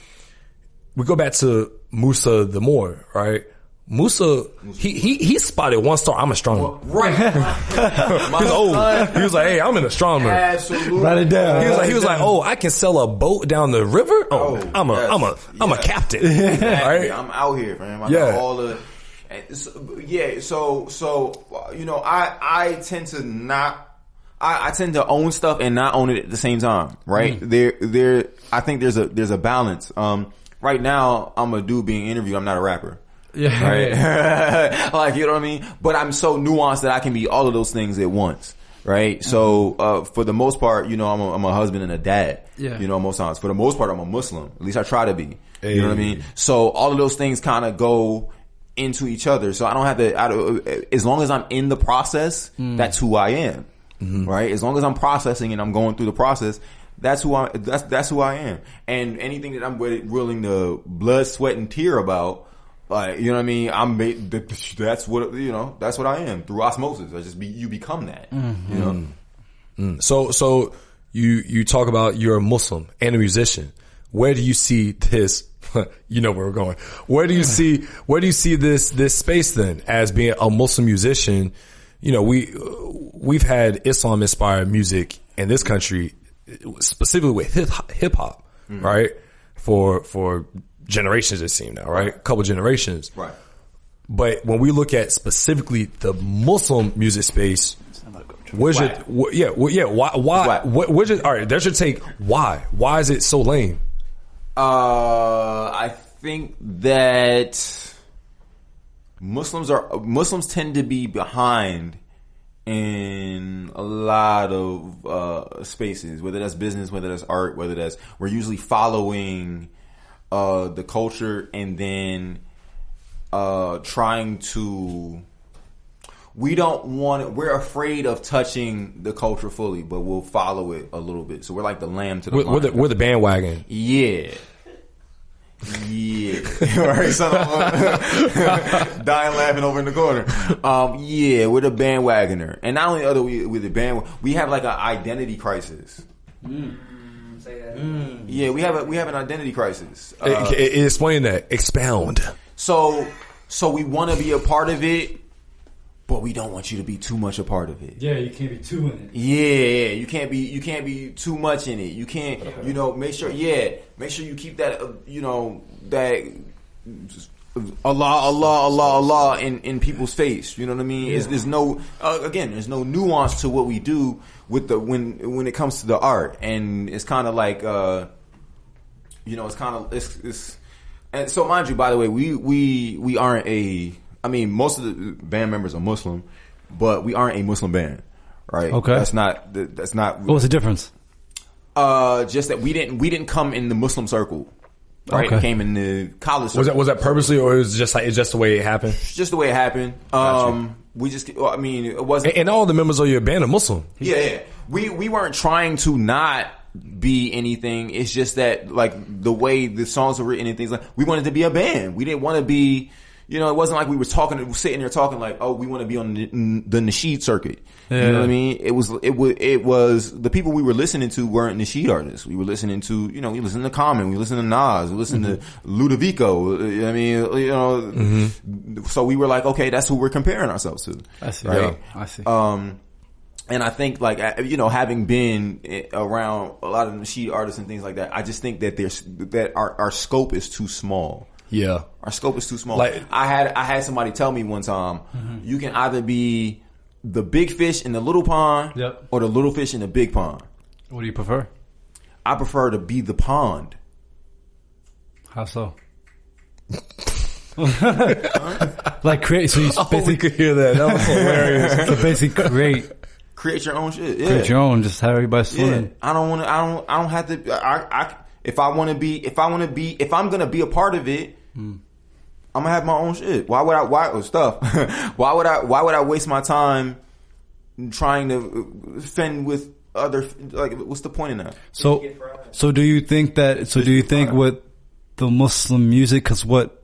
we go back to Musa the Moor, right? Musa, he spotted one star. I'm a astronomer. Right. He's old. He was like, hey, I'm an astronomer. Absolutely. Write it down. He was like, oh, I can sell a boat down the river. I'm a captain. Exactly. Right? I'm out here, man. I got all the. I tend to not. I tend to own stuff and not own it at the same time, right? I think there's a balance. Right now, I'm a dude being interviewed. I'm not a rapper. Yeah. Right. Like, you know what I mean? But I'm so nuanced that I can be all of those things at once. Right. So, for the most part, I'm a husband and a dad. Yeah. Most times. For the most part, I'm a Muslim. At least I try to be. Hey. You know what I mean? So all of those things kind of go into each other. So I don't have to, as long as I'm in the process, that's who I am. Mm-hmm. Right. As long as I'm processing and I'm going through the process, that's who I am. And anything that I'm willing to blood, sweat, and tear about, like, you know what I mean? That's what I am through osmosis. You become that. Mm-hmm. So you talk about you're a Muslim and a musician. Where do you see this? You know where we're going. Where do you see this space then as being a Muslim musician? We've had Islam inspired music in this country, specifically with hip hop, right? For generations, it seems now, right? A couple generations. Right. But when we look at specifically the Muslim music space, where's your, all right, there's your take. Why is it so lame? I think that Muslims tend to be behind in a lot of spaces, whether that's business, whether that's art, we're usually following the culture and then we're afraid of touching the culture fully, but we'll follow it a little bit. So we're like the lamb to the lion. We're the bandwagon. Yeah. Right. So dying laughing over in the corner. We're the bandwagoner. And not only are we the bandwagon, we have like an identity crisis. Say that. Yeah, we have an identity crisis. Explain that. Expound. So we want to be a part of it, but we don't want you to be too much a part of it. Yeah, you can't be too in it. Yeah, you can't be too much in it. You can't, make sure you keep that, that Allah in people's face. You know what I mean? Yeah. There's no nuance to what we do with when it comes to the art, and it's kind of like, and so mind you, by the way, we aren't most of the band members are Muslim, but we aren't a Muslim band, right? Okay. That's not. What's the difference? Just that we didn't come in the Muslim circle, right? Okay. We came in the college circle. Was that purposely, or is it just the way it happened? Just the way it happened. It wasn't. And all the members of your band are Muslim. Yeah. We weren't trying to not be anything. It's just that, like, the way the songs were written and things like, we wanted to be a band. We didn't want to be. It wasn't like we were sitting there talking like, oh, we want to be on the nasheed circuit. Yeah. You know what I mean? It was the people we were listening to weren't nasheed artists. We were listening to, we listened to Common, we listened to Nas, we listened to Ludovico. So we were like, okay, that's who we're comparing ourselves to. I see. Right? Yeah, I see. And I think, like, having been around a lot of nasheed artists and things like that, I just think that our scope is too small. Yeah, our scope is too small. Like, I had somebody tell me one time, you can either be the big fish in the little pond, or the little fish in the big pond. What do you prefer? I prefer to be the pond. How so? Like create. So you basically could hear that. That was hilarious. So basically create your own shit. Yeah. Create your own. Just have everybody swimming. Yeah. I don't have to. If I'm gonna be a part of it, I'm gonna have my own shit. Why would I waste my time trying to fend with other, like, what's the point in that? So do you think with the Muslim music, because what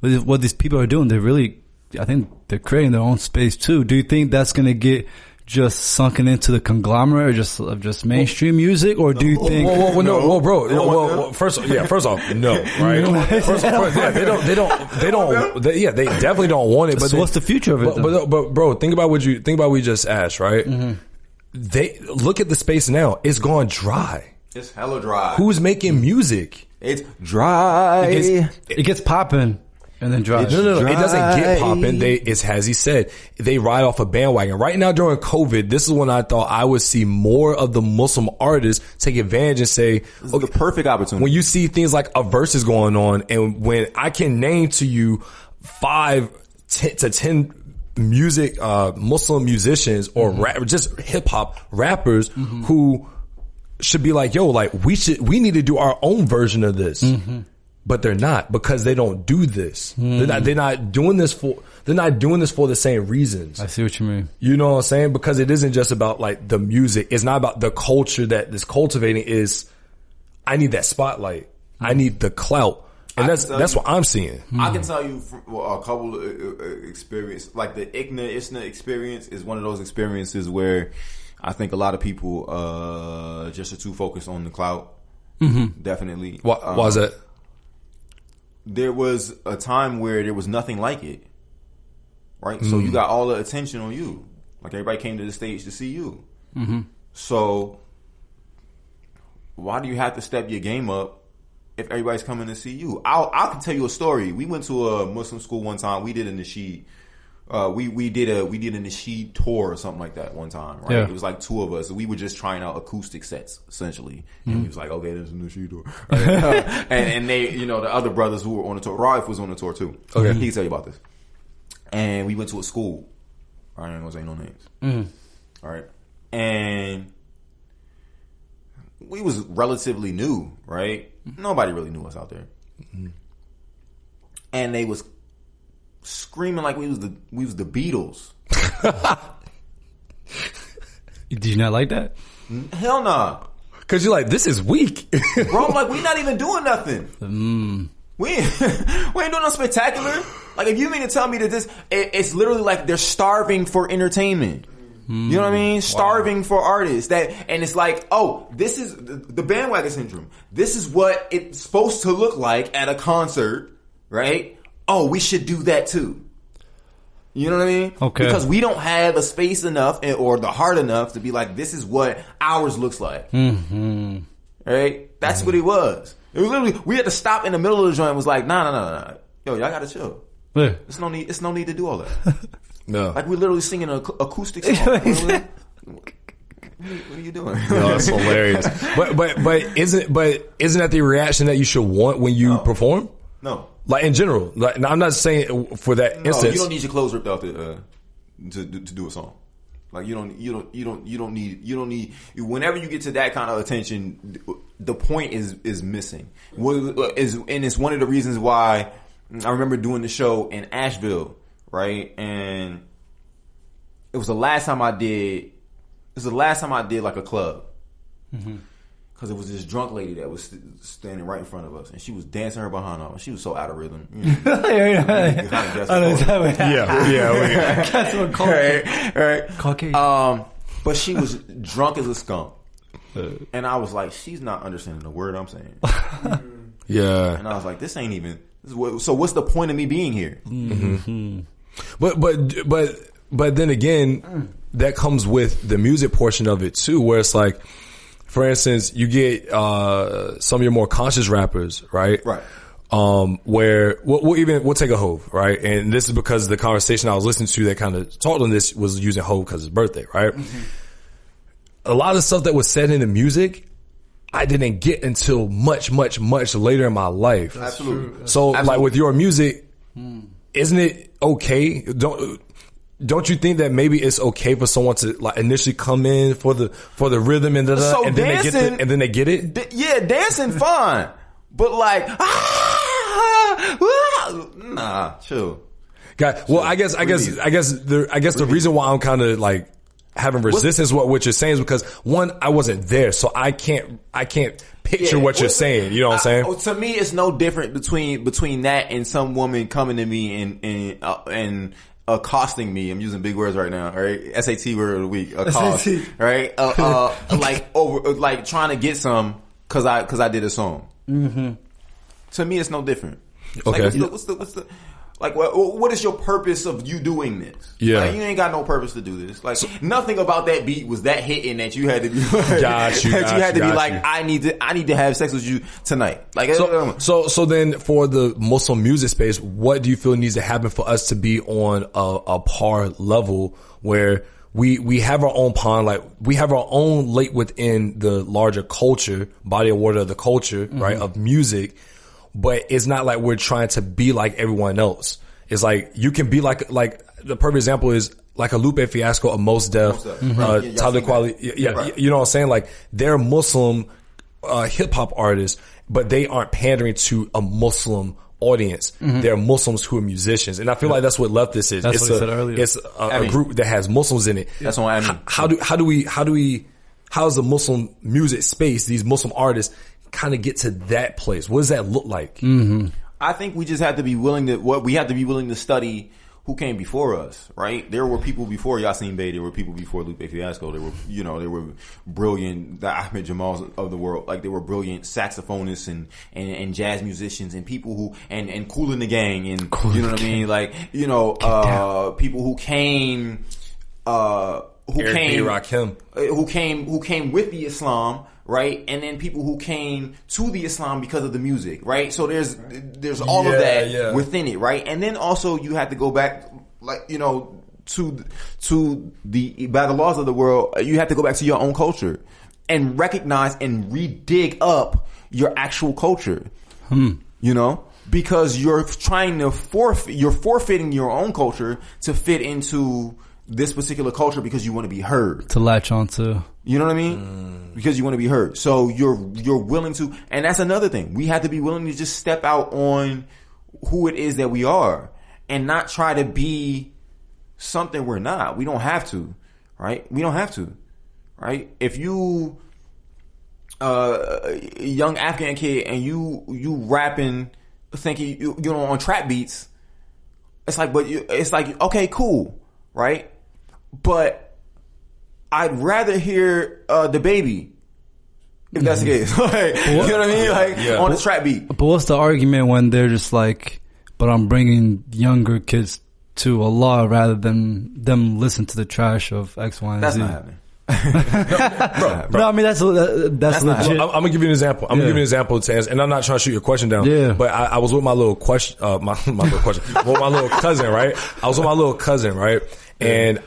these people are doing, they're really, I think they're creating their own space too. Do you think that's going to get just sunken into the conglomerate of just mainstream music, or do you think? First off, no, right? They definitely don't want it. But so what's the future of it? But bro, think about what you just asked, right? Mm-hmm. They look at the space now; it's gone dry. It's hella dry. Who's making music? It's dry. It gets popping. And then dry. No. It doesn't get popping. It's as he said, they ride off a bandwagon. Right now during COVID, this is when I thought I would see more of the Muslim artists take advantage and say, this is the perfect opportunity. When you see things like a versus going on, and when I can name to you 5 to 10 music, Muslim musicians or just hip hop rappers who should be like, yo, like we need to do our own version of this. But they're not, because they don't do this. They're not doing this for the same reasons. I see what you mean. You know what I'm saying? Because it isn't just about like the music. It's not about the culture that is cultivating. Is I need that spotlight. I need the clout. And that's what I'm seeing. I can tell you from a couple of experience, like the ISNA experience is one of those experiences where I think a lot of people just are too focused on the clout. Definitely. Why is that? There was a time where there was nothing like it, right? So you got all the attention on you. Like, everybody came to the stage to see you. So why do you have to step your game up if everybody's coming to see you? I can tell you a story. We went to a Muslim school one time. We did a nasheed. We did a nasheed tour or something like that one time, right? Yeah. It was like 2 of us. We were just trying out acoustic sets, essentially. And he was like, okay, there's a nasheed tour. Right? and they, you know, the other brothers who were on the tour, Raif was on the tour too. Okay. He can tell you about this. And we went to a school. I ain't gonna say no names. All right. And we was relatively new, right? Nobody really knew us out there. And they was screaming like we was the Beatles. Did you not like that? Hell nah. Cause you're like, this is weak. Bro, I'm like, we not even doing nothing. We ain't doing nothing spectacular. Like, if you mean to tell me that it's literally like they're starving for entertainment. You know what I mean? Starving for artists. And it's like, oh, this is the bandwagon syndrome. This is what it's supposed to look like at a concert, right? Oh, we should do that too. You know what I mean? Okay. Because we don't have a space enough or the heart enough to be like, this is what ours looks like. Right? That's what it was. It was literally, we had to stop in the middle of the joint and was like, nah. Yo, y'all gotta chill. Yeah. It's no need to do all that. No. Like, we're literally singing an acoustic song. What are you doing? No, that's hilarious. But isn't that the reaction that you should want when you perform? No. Like, in general. Like, I'm not saying for that instance. No, you don't need your clothes ripped off to do a song. Like, you don't need whenever you get to that kind of attention, the point is missing. And it's one of the reasons why I remember doing the show in Asheville, right? And it was the last time I did like a club. Because it was this drunk lady that was standing right in front of us, and she was dancing her behind off. She was so out of rhythm. Yeah. That's what Caucasian. But she was drunk as a skunk, and I was like, she's not understanding the word I'm saying. Yeah. And I was like, this ain't even. So what's the point of me being here? But then again, that comes with the music portion of it too, where it's like, for instance, you get some of your more conscious rappers, right? Right. Where we'll take a Hove, right? And this is because the conversation I was listening to that kind of talked on this was using Hove because it's his birthday, right? A lot of stuff that was said in the music, I didn't get until much later in my life. Absolutely. So, like, with your music, isn't it okay? Don't you think that maybe it's okay for someone to like initially come in for the rhythm and so and dancing, then they get it? Yeah, dancing fine, but like nah, chill. Well, I guess the reason why I'm kind of like having resistance with what you're saying is because one, I wasn't there, so I can't picture what you're saying. You know what I'm saying? To me, it's no different between that and some woman coming to me and accosting me. I'm using big words right now, right? SAT word of the week. Accost, right? Like trying to get some cause I did a song. Mm-hmm. To me, it's no different. Okay. Like, what's the like, what is your purpose of you doing this? Yeah. Like, you ain't got no purpose to do this. Like, nothing about that beat was that hitting that you had to be like, I need to have sex with you tonight. Like, so then for the Muslim music space, what do you feel needs to happen for us to be on a par level where we have our own pond, like we have our own lake within the larger culture, body of water of the culture, right, of music. But it's not like we're trying to be like everyone else. It's like you can be like the perfect example is like a Lupe Fiasco, a Mos Def, Talib Kweli. Right. You know what I'm saying? Like they're Muslim hip hop artists, but they aren't pandering to a Muslim audience. They're Muslims who are musicians, and I feel like that's what Leftist is. That's what I said earlier. It's a group that has Muslims in it. That's what I mean. How's the Muslim music space, these Muslim artists, kind of get to that place? What does that look like? I think we just have to be willing to study who came before us, right? There were people before Yasin Bey, there were people before Lupe Fiasco, there were brilliant, the Ahmed Jamals of the world, like there were brilliant saxophonists and jazz musicians and people who, and Kool in the Gang and, you know what I mean? Like, people who came, who came with the Islam, right? And then people who came to the Islam because of the music, right? So there's all of that within it, right? And then also you have to go back, like, to by the laws of the world, you have to go back to your own culture and recognize and re-dig up your actual culture, because you're trying to you're forfeiting your own culture to fit into this particular culture because you want to be heard. To latch onto. You know what I mean? Because you want to be heard. So you're willing to, and that's another thing. We have to be willing to just step out on who it is that we are and not try to be something we're not. We don't have to, right? We don't have to, right? If you, a young Afghan kid and you rapping, thinking, on trap beats, it's like, okay, cool, right? But I'd rather hear the Baby, if that's the case. Like, you know what I mean? Like on a trap beat. But what's the argument when they're just like, but I'm bringing younger kids to Allah rather than them listen to the trash of X, Y, and that's Z? Not happening. Bro. No, I mean that's legit. I'm gonna give you an example. I'm gonna give you an example to answer, and I'm not trying to shoot your question down. Yeah. But I was with my little question, my little question, with my little cousin, right? I was with my little cousin, right? And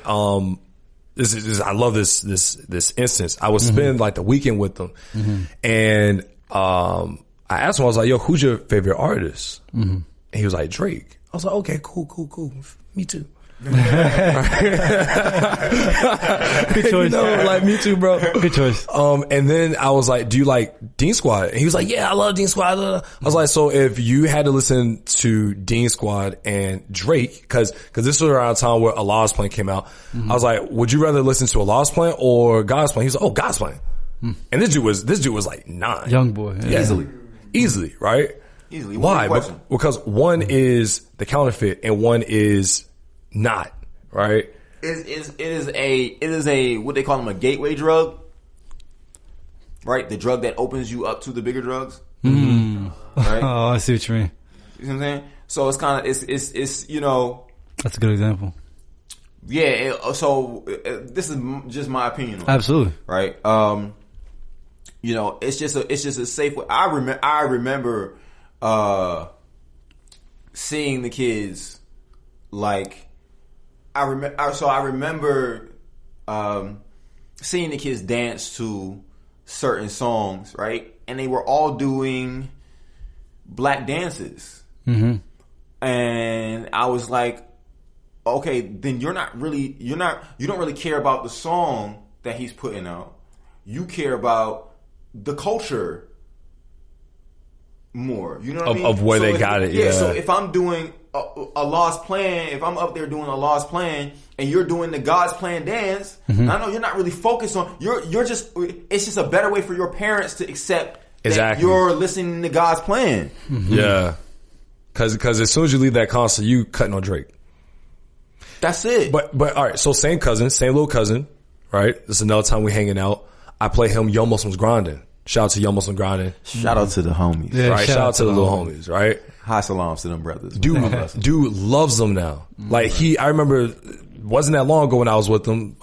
this is I love this instance. I was spending like the weekend with them, and I asked him, I was like, "Yo, who's your favorite artist?" And he was like, "Drake." I was like, "Okay, cool. Me too." Good choice. Like me too, bro. Good choice. And then I was like, "Do you like Deen Squad?" And he was like, "Yeah, I love Deen Squad." I was like, "So if you had to listen to Deen Squad and Drake, cause this was around the time where Allah's Plan came out, I was like, would you rather listen to Allah's Plan or God's Plan?" He was like, "Oh, God's Plan." And this dude was like 9, young boy, easily, right? Easily. Why? Because one is the counterfeit and one is not, right? It is a what they call them, a gateway drug, right? The drug that opens you up to the bigger drugs. Right? Oh, I see what you mean. You know what I'm saying? So it's kind of it's that's a good example. Yeah. This is just my opinion on it, absolutely, right? It's just a safe way. I remember seeing the kids like. I remember seeing the kids dance to certain songs, right? And they were all doing black dances. And I was like, okay, then you don't really care about the song that he's putting out. You care about the culture more. You know what I mean? Of where they got it. Yeah. So if I'm doing a lost plan, if I'm up there doing a lost plan and you're doing the God's plan dance, I know you're not really focused on, you're just, it's just a better way for your parents to accept that you're listening to God's plan. Yeah. Cause as soon as you leave that concert, you cutting on Drake. That's it. But all right, so same little cousin, right? This is another time we hanging out. I play him Young Muslims Grinding. Shout out to Young Muslim Grinding. Shout out to the homies. Yeah, right? Shout out to the little homies, right? High salams to them brothers. Dude loves them now. Like I remember, wasn't that long ago when I was with him,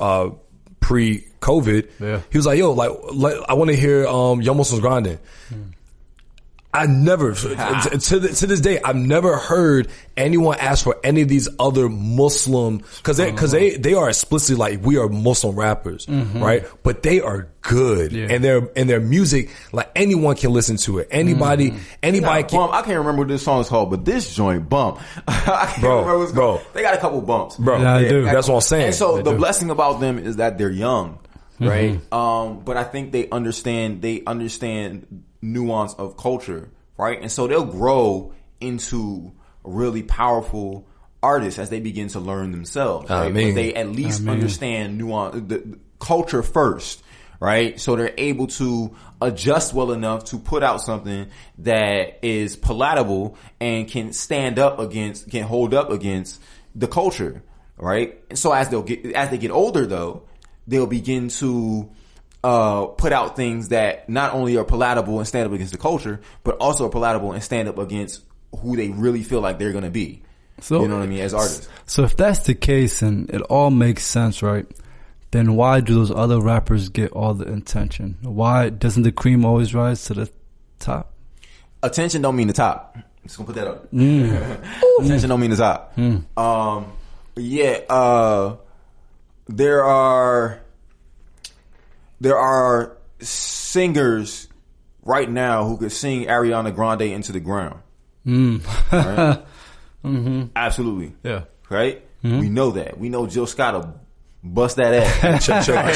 pre-COVID. Yeah. He was like, yo, I want to hear Young Muslims Grinding. I never, to this day, I've never heard anyone ask for any of these other Muslim, cause they are explicitly like, we are Muslim rappers, right? But they are good. Yeah. And their music, like anyone can listen to it. Anybody can. I can't remember what this song is called, but this joint bump. I can't remember what it's called. They got a couple bumps. Bro, yeah, they do. That's what I'm saying. And so the blessing about them is that they're young, right? But I think they understand nuance of culture, right? And so they'll grow into really powerful artists as they begin to learn themselves, right? But they at least understand nuance, the culture first, right? So they're able to adjust well enough to put out something that is palatable and can hold up against the culture, right? And so as they get older though, they'll begin to put out things that not only are palatable and stand up against the culture, but also are palatable and stand up against who they really feel like they're going to be. So, you know what I mean? As artists. So if that's the case and it all makes sense, right? Then why do those other rappers get all the attention? Why doesn't the cream always rise to the top? Attention don't mean the top. I'm just going to put that up. Attention don't mean the top. There are singers right now who could sing Ariana Grande into the ground. Right? Absolutely. Yeah. Right? We know that. We know Jill Scott will bust that ass. Chill out,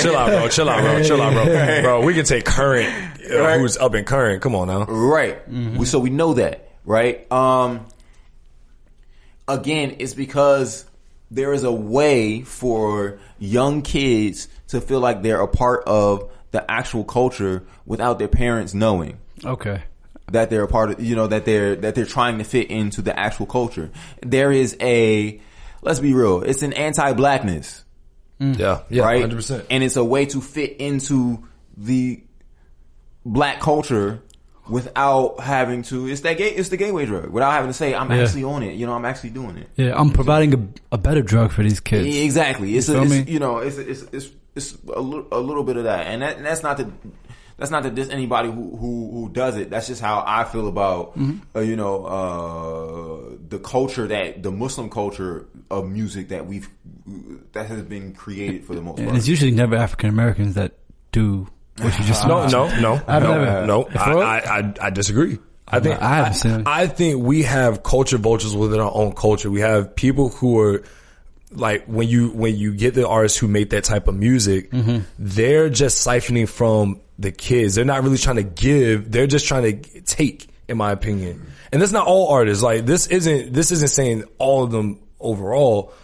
bro. Bro, we can take current, who's up and current. Come on now. Right. So we know that, right? Again, it's because there is a way for young kids to feel like they're a part of the actual culture without their parents knowing. Okay. That they're a part of, that they're trying to fit into the actual culture. There is let's be real, it's an anti-blackness. Yeah, right? 100%. And it's a way to fit into the black culture without having to, it's the gateway drug, without having to say, I'm actually on it, I'm actually doing it. Yeah, I'm providing a better drug for these kids. Exactly. It's a little bit of that. And that's not to diss anybody who does it. That's just how I feel about, the culture the Muslim culture of music that has been created for the most part. And it's usually never African Americans that do what you just mentioned. No. I disagree. I think we have culture vultures within our own culture. We have people who are like, when you get the artists who make that type of music, they're just siphoning from the kids. They're not really trying to give. They're just trying to take, in my opinion. And that's not all artists. Like, this isn't saying all of them overall.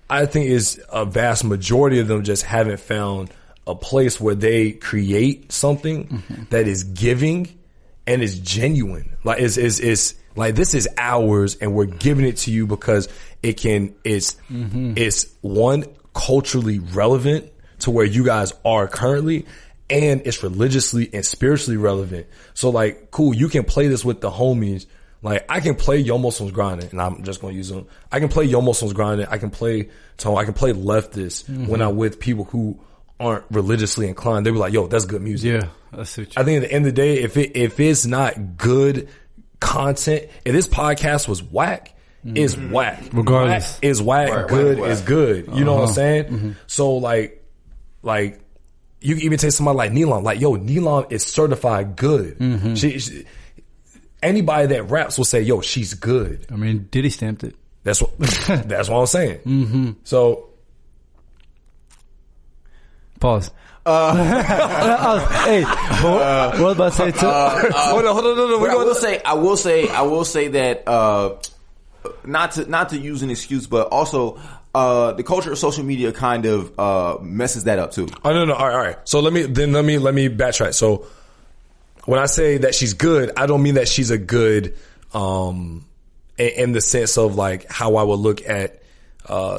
I think it's a vast majority of them just haven't found a place where they create something that is giving and is genuine. Like, it's like, this is ours and we're giving it to you because it's one, culturally relevant to where you guys are currently, and it's religiously and spiritually relevant. So, like, cool, you can play this with the homies. Like, I can play Yo Muslims Grinding, and I'm just going to use them. I can play Yo Muslims Grinding. I can play Tone. I can play Leftist when I'm with people who aren't religiously inclined. They be like, yo, that's good music. Yeah, that's it. I think at the end of the day, if it's not good content, if this podcast was whack, it's whack. Regardless. Whack is whack, right, good is good. You know what I'm saying? So, like, you can even take somebody like Neelam. Like, yo, Neelam is certified good. She, anybody that raps will say, yo, she's good. I mean, Diddy stamped it. That's what I'm saying. So, pause. Hey, what was about to say too? Hold on. I will say that not to use an excuse, but also the culture of social media kind of messes that up too. Oh no, all right. So let me backtrack. So when I say that she's good, I don't mean that she's a good in the sense of like how I would look at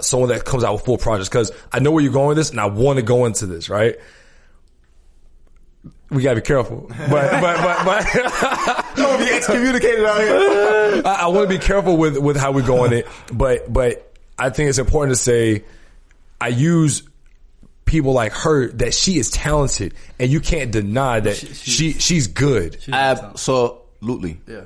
someone that comes out with full projects, because I know where you're going with this and I want to go into this, right? We gotta be careful, but don't be excommunicated out here. I want to be careful with how we go in it, but I think it's important to say I use people like her, that she is talented, and you can't deny that she's good. Absolutely. Yeah.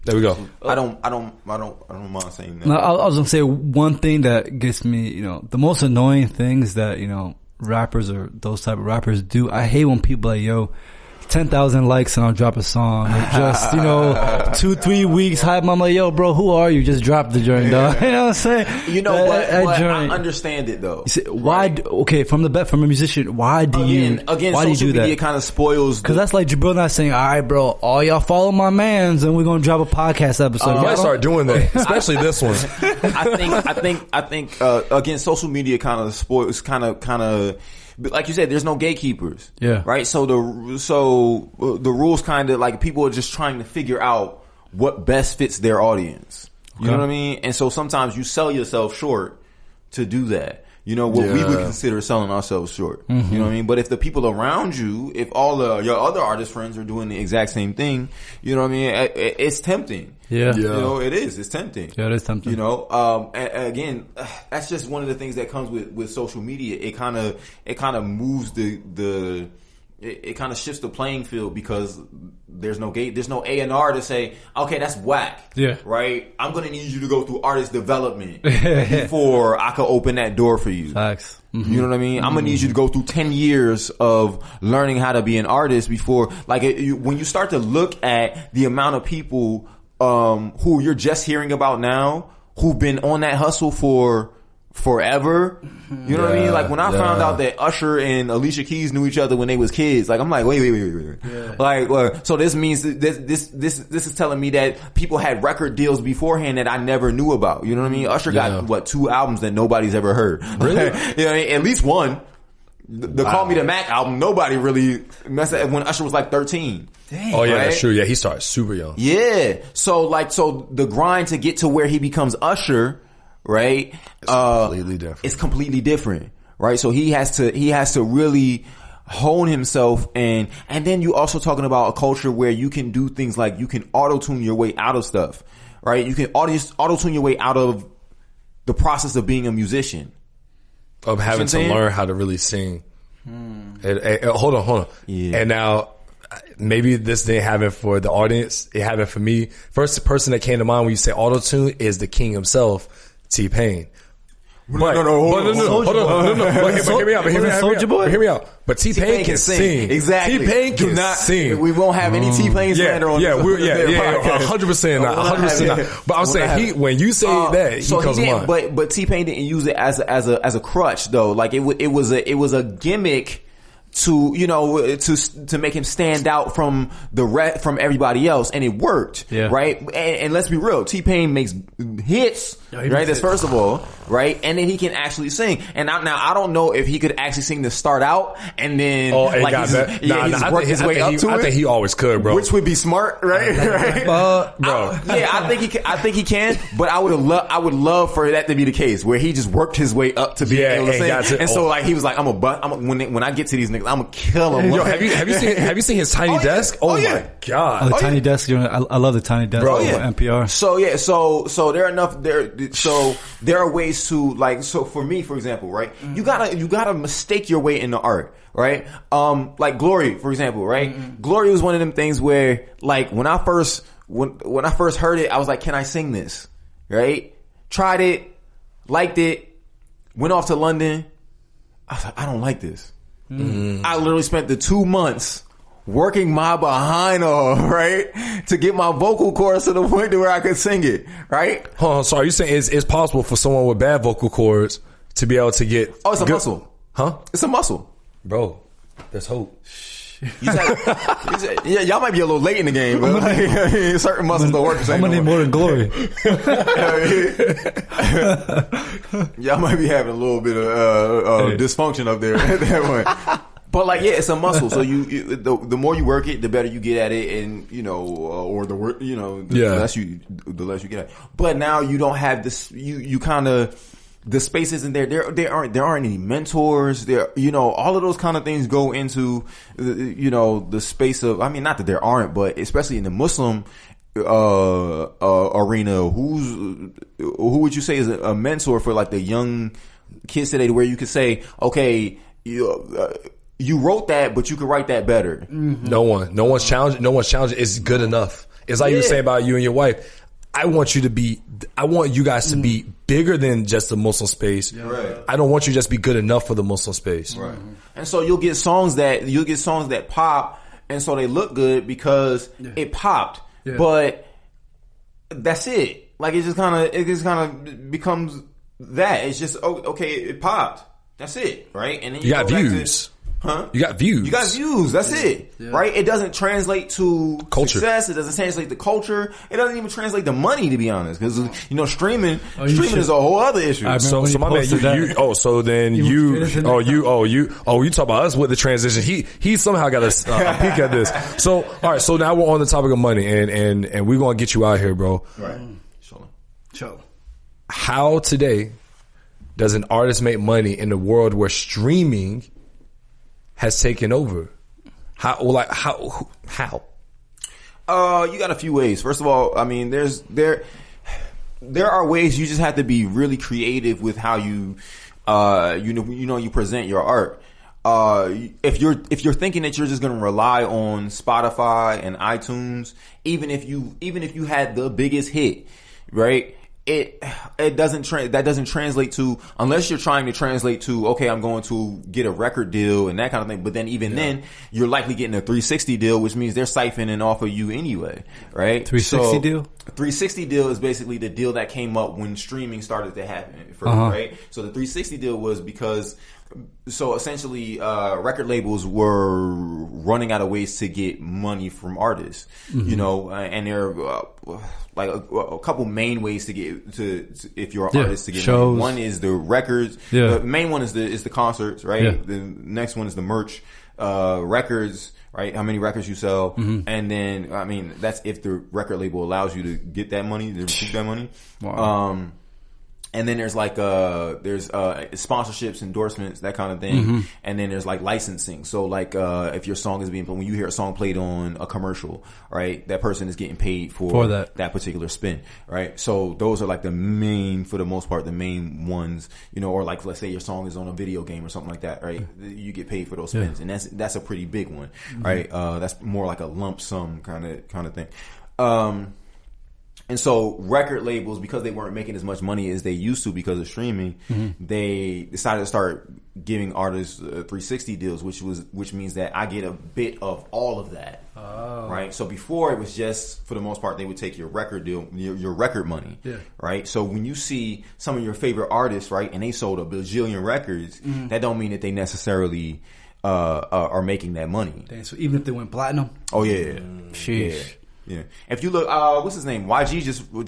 There we go. I don't mind saying that. No, I was gonna say one thing that gets me, the most annoying things that, rappers or those type of rappers do. I hate when people like, 10,000 likes and I'll drop a song. Or just, 2-3 weeks hype. I'm like, yo, bro, who are you? Just drop the joint, dog. You know what I'm saying? But I understand it though. See, why? Okay, from a musician, why do you do that? Media kind of spoils. Because that's like Jabril not saying, all right, bro, all y'all follow my mans and we're gonna drop a podcast episode. You might start doing that, especially this one. I think again, social media kind of spoils, kind of. Like you said, there's no gatekeepers. Yeah. Right? So the rules kind of like people are just trying to figure out what best fits their audience. You know what I mean? And so sometimes you sell yourself short to do that. We would consider selling ourselves short. Mm-hmm. You know what I mean? But if the people around you, if all your other artist friends are doing the exact same thing, you know what I mean? It's tempting. Yeah. It is. It's tempting. Yeah, it is tempting. And again, that's just one of the things that comes with social media. It kind of moves it kind of shifts the playing field, because there's no A&R to say, okay, that's whack. Yeah. Right? I'm going to need you to go through artist development before I can open that door for you. Facts. Mm-hmm. You know what I mean? I'm going to need you to go through 10 years of learning how to be an artist before, like, when you start to look at the amount of people who you're just hearing about now, who've been on that hustle for forever. You know what I mean? Like when I found out that Usher and Alicia Keys knew each other when they was kids, like I'm like, wait. Yeah. Like, so this means this is telling me that people had record deals beforehand that I never knew about. You know what I mean? Usher got 2 albums that nobody's ever heard. Really? At least one. The Call Me the Mac album, nobody really messed up when Usher was like 13. Dang, oh yeah, right? That's true. Yeah, he started super young. Yeah. So the grind to get to where he becomes Usher, right? It's completely different. Right? So he has to really hone himself, and then you also talking about a culture where you can do things like you can auto-tune your way out of stuff. Right? You can auto-tune your way out of the process of being a musician. Of having to learn how to really sing. Hold on. Yeah. And now, maybe this didn't happen for the audience. It happened for me. First person that came to mind when you say auto-tune is the king himself, T-Pain. No. Hold on. But hear me out. But T-Pain can sing. Exactly. T-Pain can sing. We won't have any T-Pain slander on this. 100% not. But I'm saying when you say that, he comes to mind. But T-Pain didn't use it as a crutch though. Like it was a gimmick to to make him stand out from from everybody else, and it worked. Right? And let's be real, T-Pain makes hits. Right? That's first of all, right? And then he can actually sing. And now I don't know if he could actually sing to start out, and then he's worked his way up to it. I think he always could, bro. Which would be smart, right? Bro. I think he can. But I would love for that to be the case, where he just worked his way up to be able to sing. And so like he was like, when I get to these niggas, I'm gonna kill him. Yo, have you seen his tiny desk? Oh my god! The tiny desk. I love the tiny desk. Bro, NPR. So there are ways to like. So for me, for example, right? You gotta mistake your way into art, right? Like Glory, for example, right? Mm-hmm. Glory was one of them things where, like, when I first heard it, I was like, can I sing this? Right? Tried it, liked it, went off to London. I was like, I don't like this. Mm. I literally spent the 2 months working my behind off, right, to get my vocal cords to the point to where I could sing it, right? Hold on, so are you saying it's possible for someone with bad vocal cords to be able to get... Oh, it's a muscle. Huh? It's a muscle. Bro, there's hope. Yeah, y'all might be a little late in the game, but certain muscles don't work the same. I'm gonna need more than glory. Y'all might be having a little bit of dysfunction up there at that point. But like, yeah, it's a muscle. So the more you work it, the better you get at it, and or the less you get at it. But now you don't have this. You kind of. The space isn't there. There aren't any mentors. All of those kind of things go into, the space of, I mean, not that there aren't, but especially in the Muslim, arena, who would you say is a mentor for like the young kids today, where you could say, okay, you wrote that, but you could write that better. Mm-hmm. No one's challenging. It's good enough. It's like you were saying about you and your wife. I want you guys to be bigger than just the Muslim space. Yeah, right. I don't want you to just be good enough for the Muslim space. Right. And so you'll get songs that pop, and so they look good because it popped. Yeah. But that's it. Like it just kind of becomes that. It's just okay, it popped. That's it, right? And then you got views. You got views. That's it. Yeah. Right? It doesn't translate to culture. Success. It doesn't translate to culture. It doesn't even translate to money, to be honest. Because, streaming is a whole other issue. So my man, you talk about us with the transition. He somehow got a peek at this. So, all right. So now we're on the topic of money, and we're going to get you out here, bro. Right. Sure. How today does an artist make money in a world where streaming has taken over? How? You got a few ways. First of all, I mean, there are ways. You just have to be really creative with how you present your art. If you're thinking that you're just going to rely on Spotify and iTunes, even if you had the biggest hit, right? That doesn't translate to, unless you're trying to translate to, okay, I'm going to get a record deal and that kind of thing. But then then you're likely getting a 360 deal, which means they're siphoning off of you anyway, right? 360 deal? 360 deal is basically the deal that came up when streaming started to happen first, right? So the 360 deal was because, so essentially, record labels were running out of ways to get money from artists, and there are like a couple main ways to get to if you're an artist to get shows. Money. One is the records. Yeah. The main one is the concerts, right? Yeah. The next one is the merch, records, right? How many records you sell, and then I mean that's if the record label allows you to get that money, to receive that money. Wow. And then there's like sponsorships, endorsements, that kind of thing. And then there's like licensing. So like if your song is being played, when you hear a song played on a commercial, right, that person is getting paid for that particular spin, right? So those are like for the most part, the main ones, or like let's say your song is on a video game or something like that, right? You get paid for those spins, and that's a pretty big one, right? That's more like a lump sum kind of thing. And so record labels, because they weren't making as much money as they used to because of streaming, they decided to start giving artists 360 deals, which means that I get a bit of all of that. Oh. Right? So before it was just, for the most part, they would take your record deal, your record money. Yeah. Right? So when you see some of your favorite artists, right, and they sold a bajillion records, that don't mean that they necessarily are making that money. Dang, so even if they went platinum? Oh yeah. Sheesh. Yeah. Yeah. If you look, what's his name? YG just. Oh,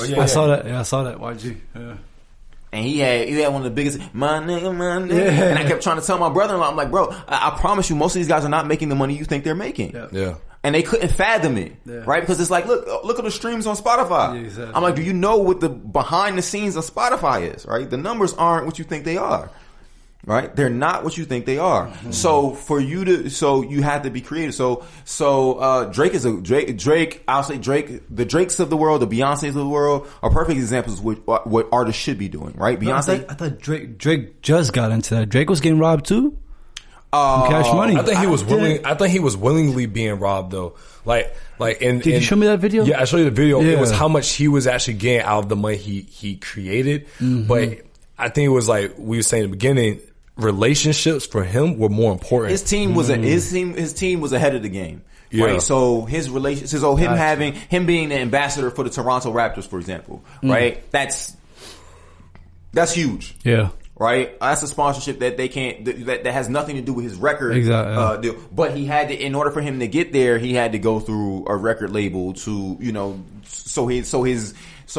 yeah, I saw that. Yeah, I saw that. YG. Yeah. And he had one of the biggest, my nigga. Yeah. And I kept trying to tell my brother-in-law, I'm like, bro, I promise you, most of these guys are not making the money you think they're making. Yeah. And they couldn't fathom it, right? Because it's like, look at the streams on Spotify. Yeah, exactly. I'm like, do you know what the behind the scenes of Spotify is, right? The numbers aren't what you think they are. Right? They're not what you think they are. So you have to be creative. So Drake is Drake, I'll say Drake, the Drakes of the world, the Beyoncés of the world are perfect examples of what artists should be doing, right? Beyonce. I thought Drake just got into that. Drake was getting robbed too? Cash Money. I think he was willingly being robbed though. Did you show me that video? Yeah, I showed you the video. Yeah. It was how much he was actually getting out of the money he created. But I think it was like we were saying in the beginning, relationships for him were more important. His team was his team was ahead of the game. Yeah. Right. So his relationships, him being the ambassador for the Toronto Raptors, for example, right? That's huge. Yeah. right? That's a sponsorship that they can't, that has nothing to do with his record deal. But he had to, in order for him to get there, he had to go through a record label to, you know, so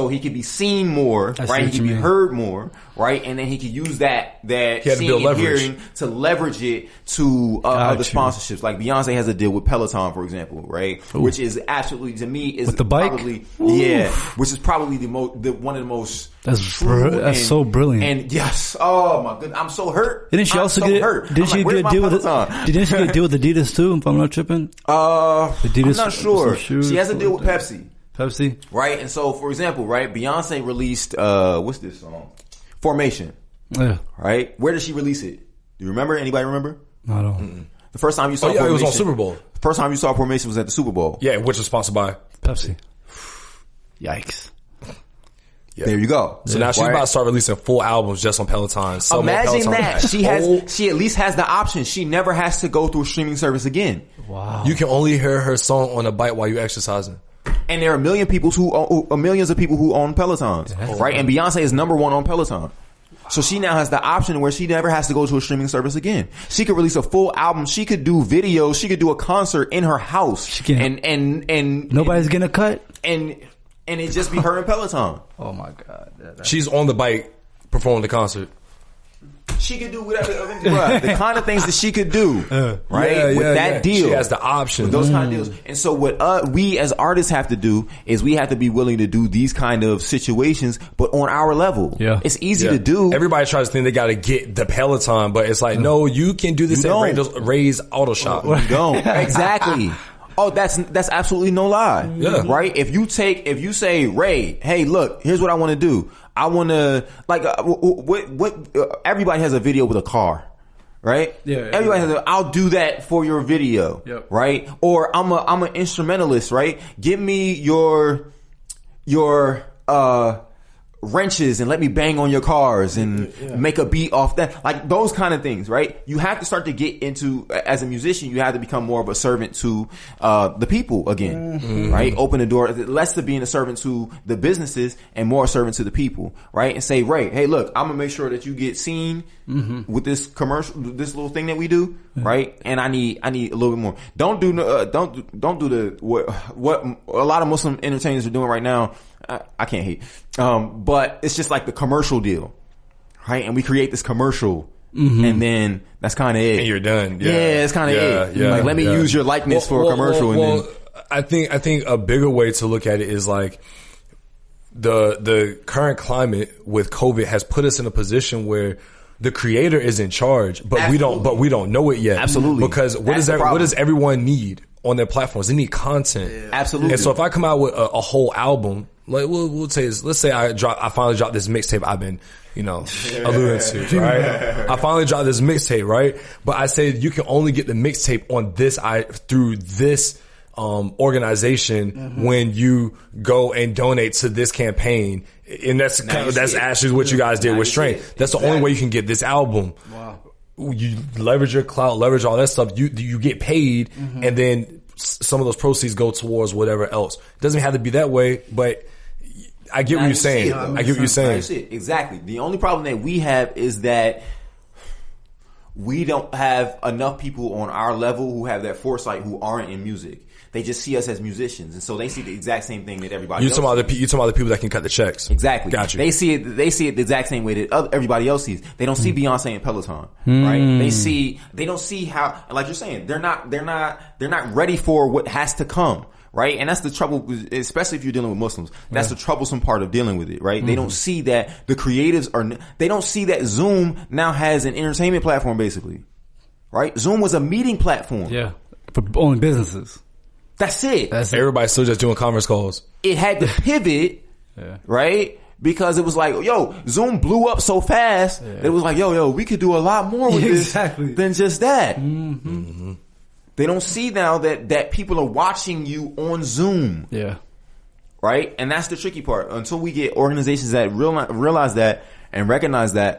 he could be seen more, right? He could be heard more, right? And then he could use that seeing and hearing to leverage it to other sponsorships. Like Beyonce has a deal with Peloton, for example, right? Ooh. Which is absolutely, to me, is with the bike? Probably, which is probably one of the most that's so brilliant. And yes, oh my goodness, I'm so hurt. Didn't she also get? Didn't she get a deal with? Didn't she get a deal with Adidas too? If I'm not tripping, Adidas, I'm not sure. She has a deal with Pepsi. Right? And so, for example, right, Beyonce released, what's this song? Formation. Yeah. Right? Where did she release it? Do you remember? Anybody remember? I don't. The first time you saw Formation. It was on Super Bowl. The first time you saw Formation was at the Super Bowl. Yeah, which was sponsored by Pepsi. Yikes. Yeah. There you go. So now she's about to start releasing full albums just on Peloton. Imagine that. She at least has the option. She never has to go through a streaming service again. Wow. You can only hear her song on a bike while you're exercising. And there are millions of people who own Pelotons, right? And Beyonce is number one on Peloton. So she now has the option where she never has to go to a streaming service again. She could release a full album. She could do videos. She could do a concert in her house. And nobody's getting a cut. And it just be her and Peloton. Oh my God. She's on the bike performing the concert. She could do whatever, the kind of things that she could do, right? With that deal. She has the option. With those kind of deals. And so what we as artists have to do is we have to be willing to do these kind of situations, but on our level. Yeah. It's easy to do. Everybody tries to think they got to get the Peloton, but it's like, no, you can do this at Ray's Auto Shop. You don't. Exactly. Oh, that's absolutely no lie. Yeah. Right? If you say, Ray, hey, look, here's what I want to do. I want to, everybody has a video with a car, right? Yeah. Everybody has I'll do that for your video. Yep. Right? Or I'm an instrumentalist, right? Give me your wrenches and let me bang on your cars and make a beat off that. Like those kind of things, right? You have to start to get into, as a musician, you have to become more of a servant to the people again, right? Open the door, less to being a servant to the businesses and more a servant to the people, right? And say, Ray, hey, look, I'm gonna make sure that you get seen with this commercial, this little thing that we do, right? And I need a little bit more. Don't do the what a lot of Muslim entertainers are doing right now. I can't hate. But it's just like the commercial deal, right? And we create this commercial and then that's kind of it. And you're done. Yeah, it's kind of it. Yeah, like, let me use your likeness for a commercial. And then I think a bigger way to look at it is like the current climate with COVID has put us in a position where the creator is in charge, but we don't know it yet. Absolutely. Because what does everyone need on their platforms? They need content. Yeah. Absolutely. And so if I come out with a whole album, like we'll say, let's say I finally dropped this mixtape I've been, alluding to, right? I finally dropped this mixtape, right? But I say you can only get the mixtape on through this organization when you go and donate to this campaign. And that's actually what you guys did with Strength. That's the only way you can get this album. Wow. You leverage your clout, leverage all that stuff. You get paid, and then some of those proceeds go towards whatever else. It doesn't have to be that way, but I get what you're saying. I get what you're saying. Exactly. The only problem that we have is that we don't have enough people on our level who have that foresight who aren't in music. They just see us as musicians, and so they see the exact same thing that everybody else sees. You talking about the people that can cut the checks. Exactly. Gotcha. They see it the exact same way that everybody else sees. They don't see Beyonce and Peloton, right? They don't see how, like you're saying, they're not ready for what has to come. Right? And that's the trouble, especially if you're dealing with Muslims. That's the troublesome part of dealing with it, right? They don't see that the creatives they don't see that Zoom now has an entertainment platform, basically. Right? Zoom was a meeting platform. Yeah. For only businesses. That's it. Everybody's still just doing conference calls. It had to pivot, right? Because it was like, Zoom blew up so fast that it was like, we could do a lot more with this than just that. They don't see now that people are watching you on Zoom. Yeah. Right? And that's the tricky part. Until we get organizations that realize that and recognize that,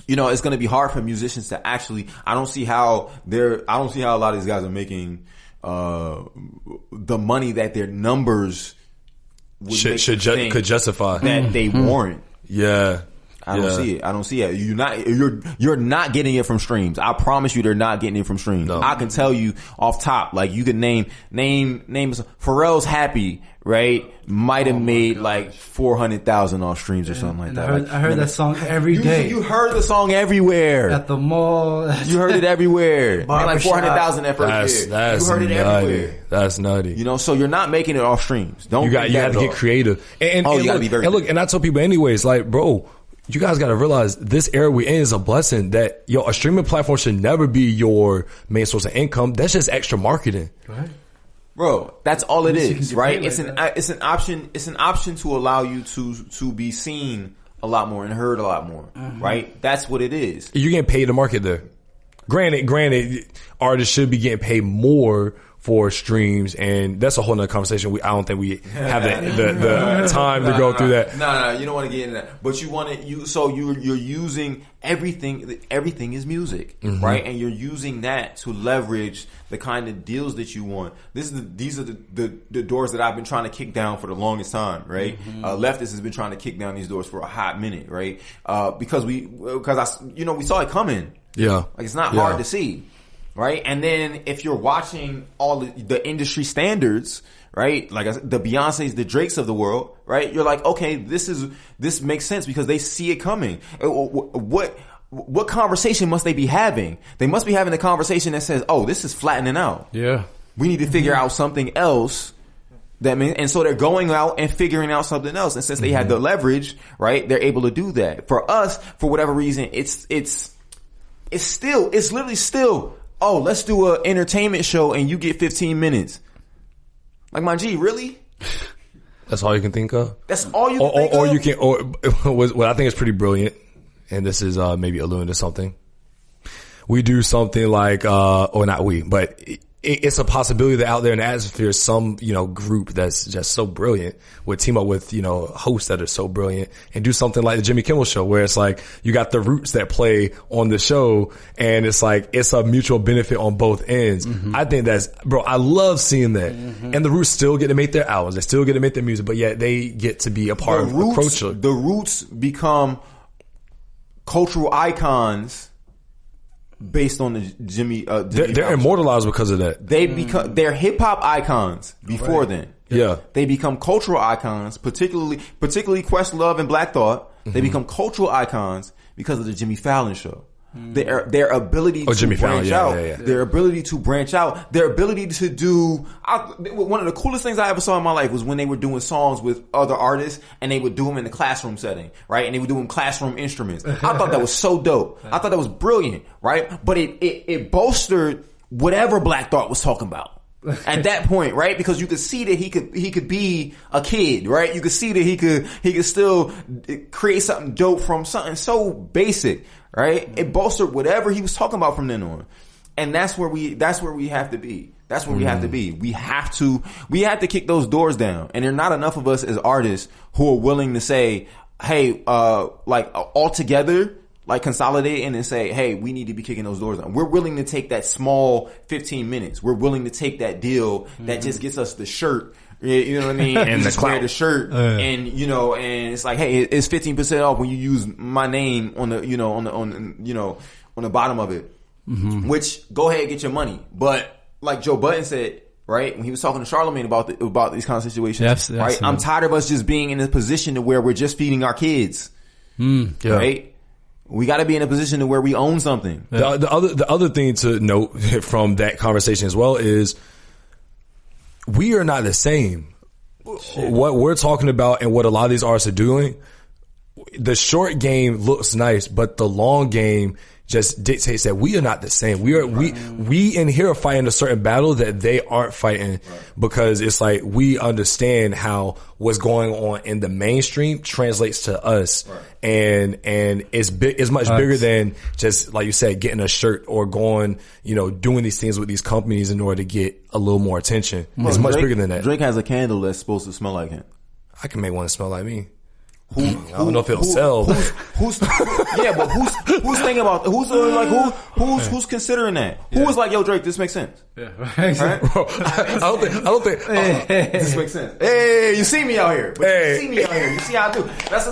it's going to be hard for musicians to actually, I don't see how a lot of these guys are making the money that their numbers could justify that they warrant. Yeah. I don't see it. You're not getting it from streams. I promise you they're not getting it from streams. No. I can tell you off top, like you can name Pharrell's Happy, right? Might have made like 400,000 off streams or something like that. I heard that song every day. You heard the song everywhere. At the mall. You heard it everywhere. Like 400,000 that first year. You heard it everywhere. That's nutty. You know, so you're not making it off streams. You have to get creative. And you gotta be very creative. And I tell people anyways, like, bro, you guys got to realize this era we in is a blessing that a streaming platform should never be your main source of income. That's just extra marketing. Right. Bro, that's all it is, right? It's an option to allow you to be seen a lot more and heard a lot more, right? That's what it is. You're getting paid to market there. Granted, artists should be getting paid more for streams, and that's a whole nother conversation. I don't think we have the time to go through that. No, you don't want to get into that. But you're using everything is music, right? And you're using that to leverage the kind of deals that you want. These are the doors that I've been trying to kick down for the longest time, right? Leftist has been trying to kick down these doors for a hot minute, right? Because we saw it coming. Yeah. Like it's not hard to see. Right? And then if you're watching all the industry standards, right? Like I said, the Beyoncés, the Drakes of the world, right? You're like, okay, this makes sense because they see it coming. What conversation must they be having? They must be having the conversation that says, oh, this is flattening out. Yeah. We need to figure out something else. And so they're going out and figuring out something else. And since they had the leverage, right, they're able to do that. For us, for whatever reason, it's literally still, oh, let's do an entertainment show and you get 15 minutes. Like, my G, really? That's all you can think of? That's all you can think of? Or you can, what I think is pretty brilliant, and this is maybe alluding to something. We do something like, or not we, but it's a possibility that out there in the atmosphere, some, group that's just so brilliant would team up with, hosts that are so brilliant and do something like the Jimmy Kimmel Show, where it's like you got the Roots that play on the show and it's like, it's a mutual benefit on both ends. I think I love seeing that. And the Roots still get to make their albums. They still get to make their music, but yet they get to be a part of the culture. The Roots become cultural icons based on the Jimmy they're immortalized because of that. They're hip hop icons before then. Yeah. They become cultural icons, particularly Questlove and Black Thought. They become cultural icons because of the Jimmy Fallon Show. Their ability to branch out, their ability to branch out, their ability to do. One of the coolest things I ever saw in my life was when they were doing songs with other artists and they would do them in the classroom setting, right? And they would do them classroom instruments. I thought that was so dope. I thought that was brilliant, right? But it bolstered whatever Black Thought was talking about. At that point, right? Because you could see that he could be a kid, right? You could see that he could still create something dope from something so basic, right? It bolstered whatever he was talking about from then on. And that's where we have to be. That's where we have to be. We have to kick those doors down. And there are not enough of us as artists who are willing to say, hey, all together, like consolidate and say, hey, we need to be kicking those doors down. We're willing to take that small 15 minutes. We're willing to take that deal that just gets us the shirt. You know what I mean? And wear the shirt, and and it's like, hey, it's 15% off when you use my name on the, on the bottom of it. Which, go ahead and get your money. But like Joe Budden said, right, when he was talking to Charlamagne about these kind of situations, right? I'm tired of us just being in a position to where we're just feeding our kids, right? We got to be in a position to where we own something. The other thing to note from that conversation as well is we are not the same. What we're talking about and what a lot of these artists are doing, the short game looks nice, but the long game just dictates that we are not the same. We in here are fighting a certain battle that they aren't fighting, because it's like we understand how what's going on in the mainstream translates to us, and it's much bigger than just, like you said, getting a shirt or going, doing these things with these companies in order to get a little more attention. It's much bigger than that. Drake has a candle that's supposed to smell like him. I can make one that smell like me. I don't know if it'll sell. Who's thinking about who's considering that? Who was like, yo, Drake, this makes sense. Yeah, right. Bro, I don't think this makes sense. Hey, you see me out here. You see me out here. You see how I do. That's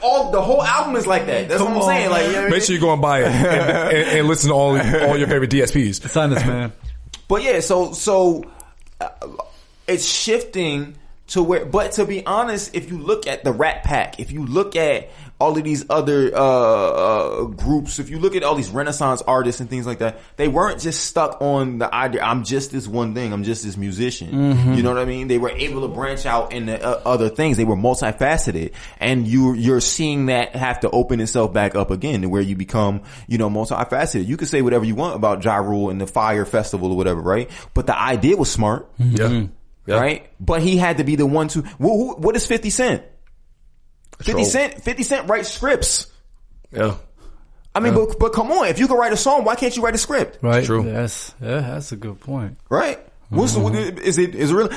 all. The whole album is like that. That's what I'm saying. Like, you know what I mean? Make sure you go and buy it and listen to all your favorite DSPs. Sign this, man. But yeah, so it's shifting to where, but to be honest, if you look at the Rat Pack, if you look at all of these other groups, if you look at all these Renaissance artists and things like that, they weren't just stuck on the idea, I'm just this one thing, I'm just this musician. Mm-hmm. You know what I mean? They were able to branch out into other things. They were multifaceted, and you're seeing that have to open itself back up again to where you become, multifaceted. You can say whatever you want about Ja Rule and the Fire Festival or whatever, right? But the idea was smart. Mm-hmm. Yeah. Yep. Right? But he had to be the one to, what is 50 Cent? 50 Cent writes scripts. Yeah. I mean, but come on, if you can write a song, why can't you write a script? Right. It's true. That's a good point. Right? Is it really?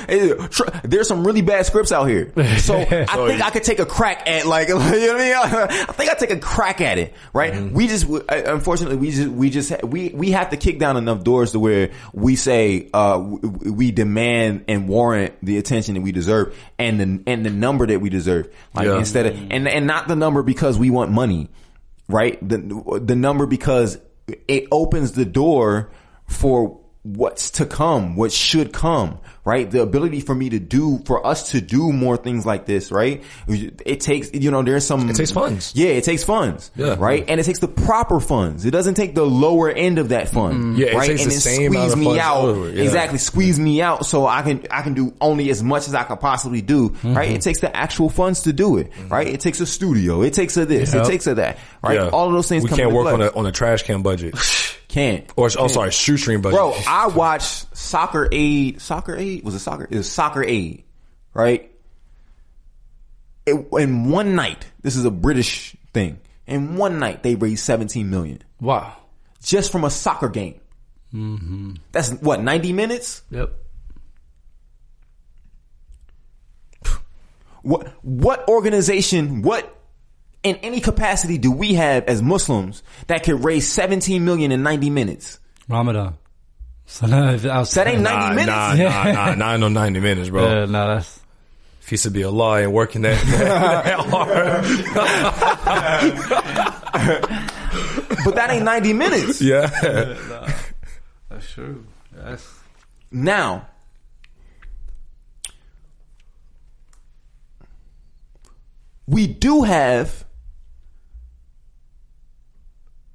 There's some really bad scripts out here, so I think I could take a crack at, like, you know what I mean? I think I take a crack at it, right? Mm-hmm. We just, unfortunately, we have to kick down enough doors to where we say we demand and warrant the attention that we deserve and the number that we deserve, like, instead of and not the number because we want money, right? The number because it opens the door for what's to come, what should come, right? The ability for us to do more things like this, right? It takes, it takes funds. Yeah, it takes funds. Yeah. Right? And it takes the proper funds. It doesn't take the lower end of that fund. Yeah, right? It takes and the then same squeeze amount of me out. over. Yeah. Exactly. Squeeze me out so I can do only as much as I could possibly do. Mm-hmm. Right? It takes the actual funds to do it. Mm-hmm. Right? It takes a studio. It takes a this. It takes a that. Right? Yeah. All of those things we can't work on a trash can budget. Can't. Sorry, shoestring budget. Bro, I watched Soccer Aid. It was Soccer Aid, right? In one night, this is a British thing. In one night, they raised 17 million. Wow. Just from a soccer game. Mm-hmm. That's what, 90 minutes? Yep. What organization, in any capacity do we have as Muslims that could raise 17 million in 90 minutes? Ramadan. So that ain't 90 minutes? Nah, no 90 minutes, bro. Yeah, no, that's... Feast of be Allah and working that hard. But that ain't 90 minutes. Yeah. No, that's true. Yes. Now, we do have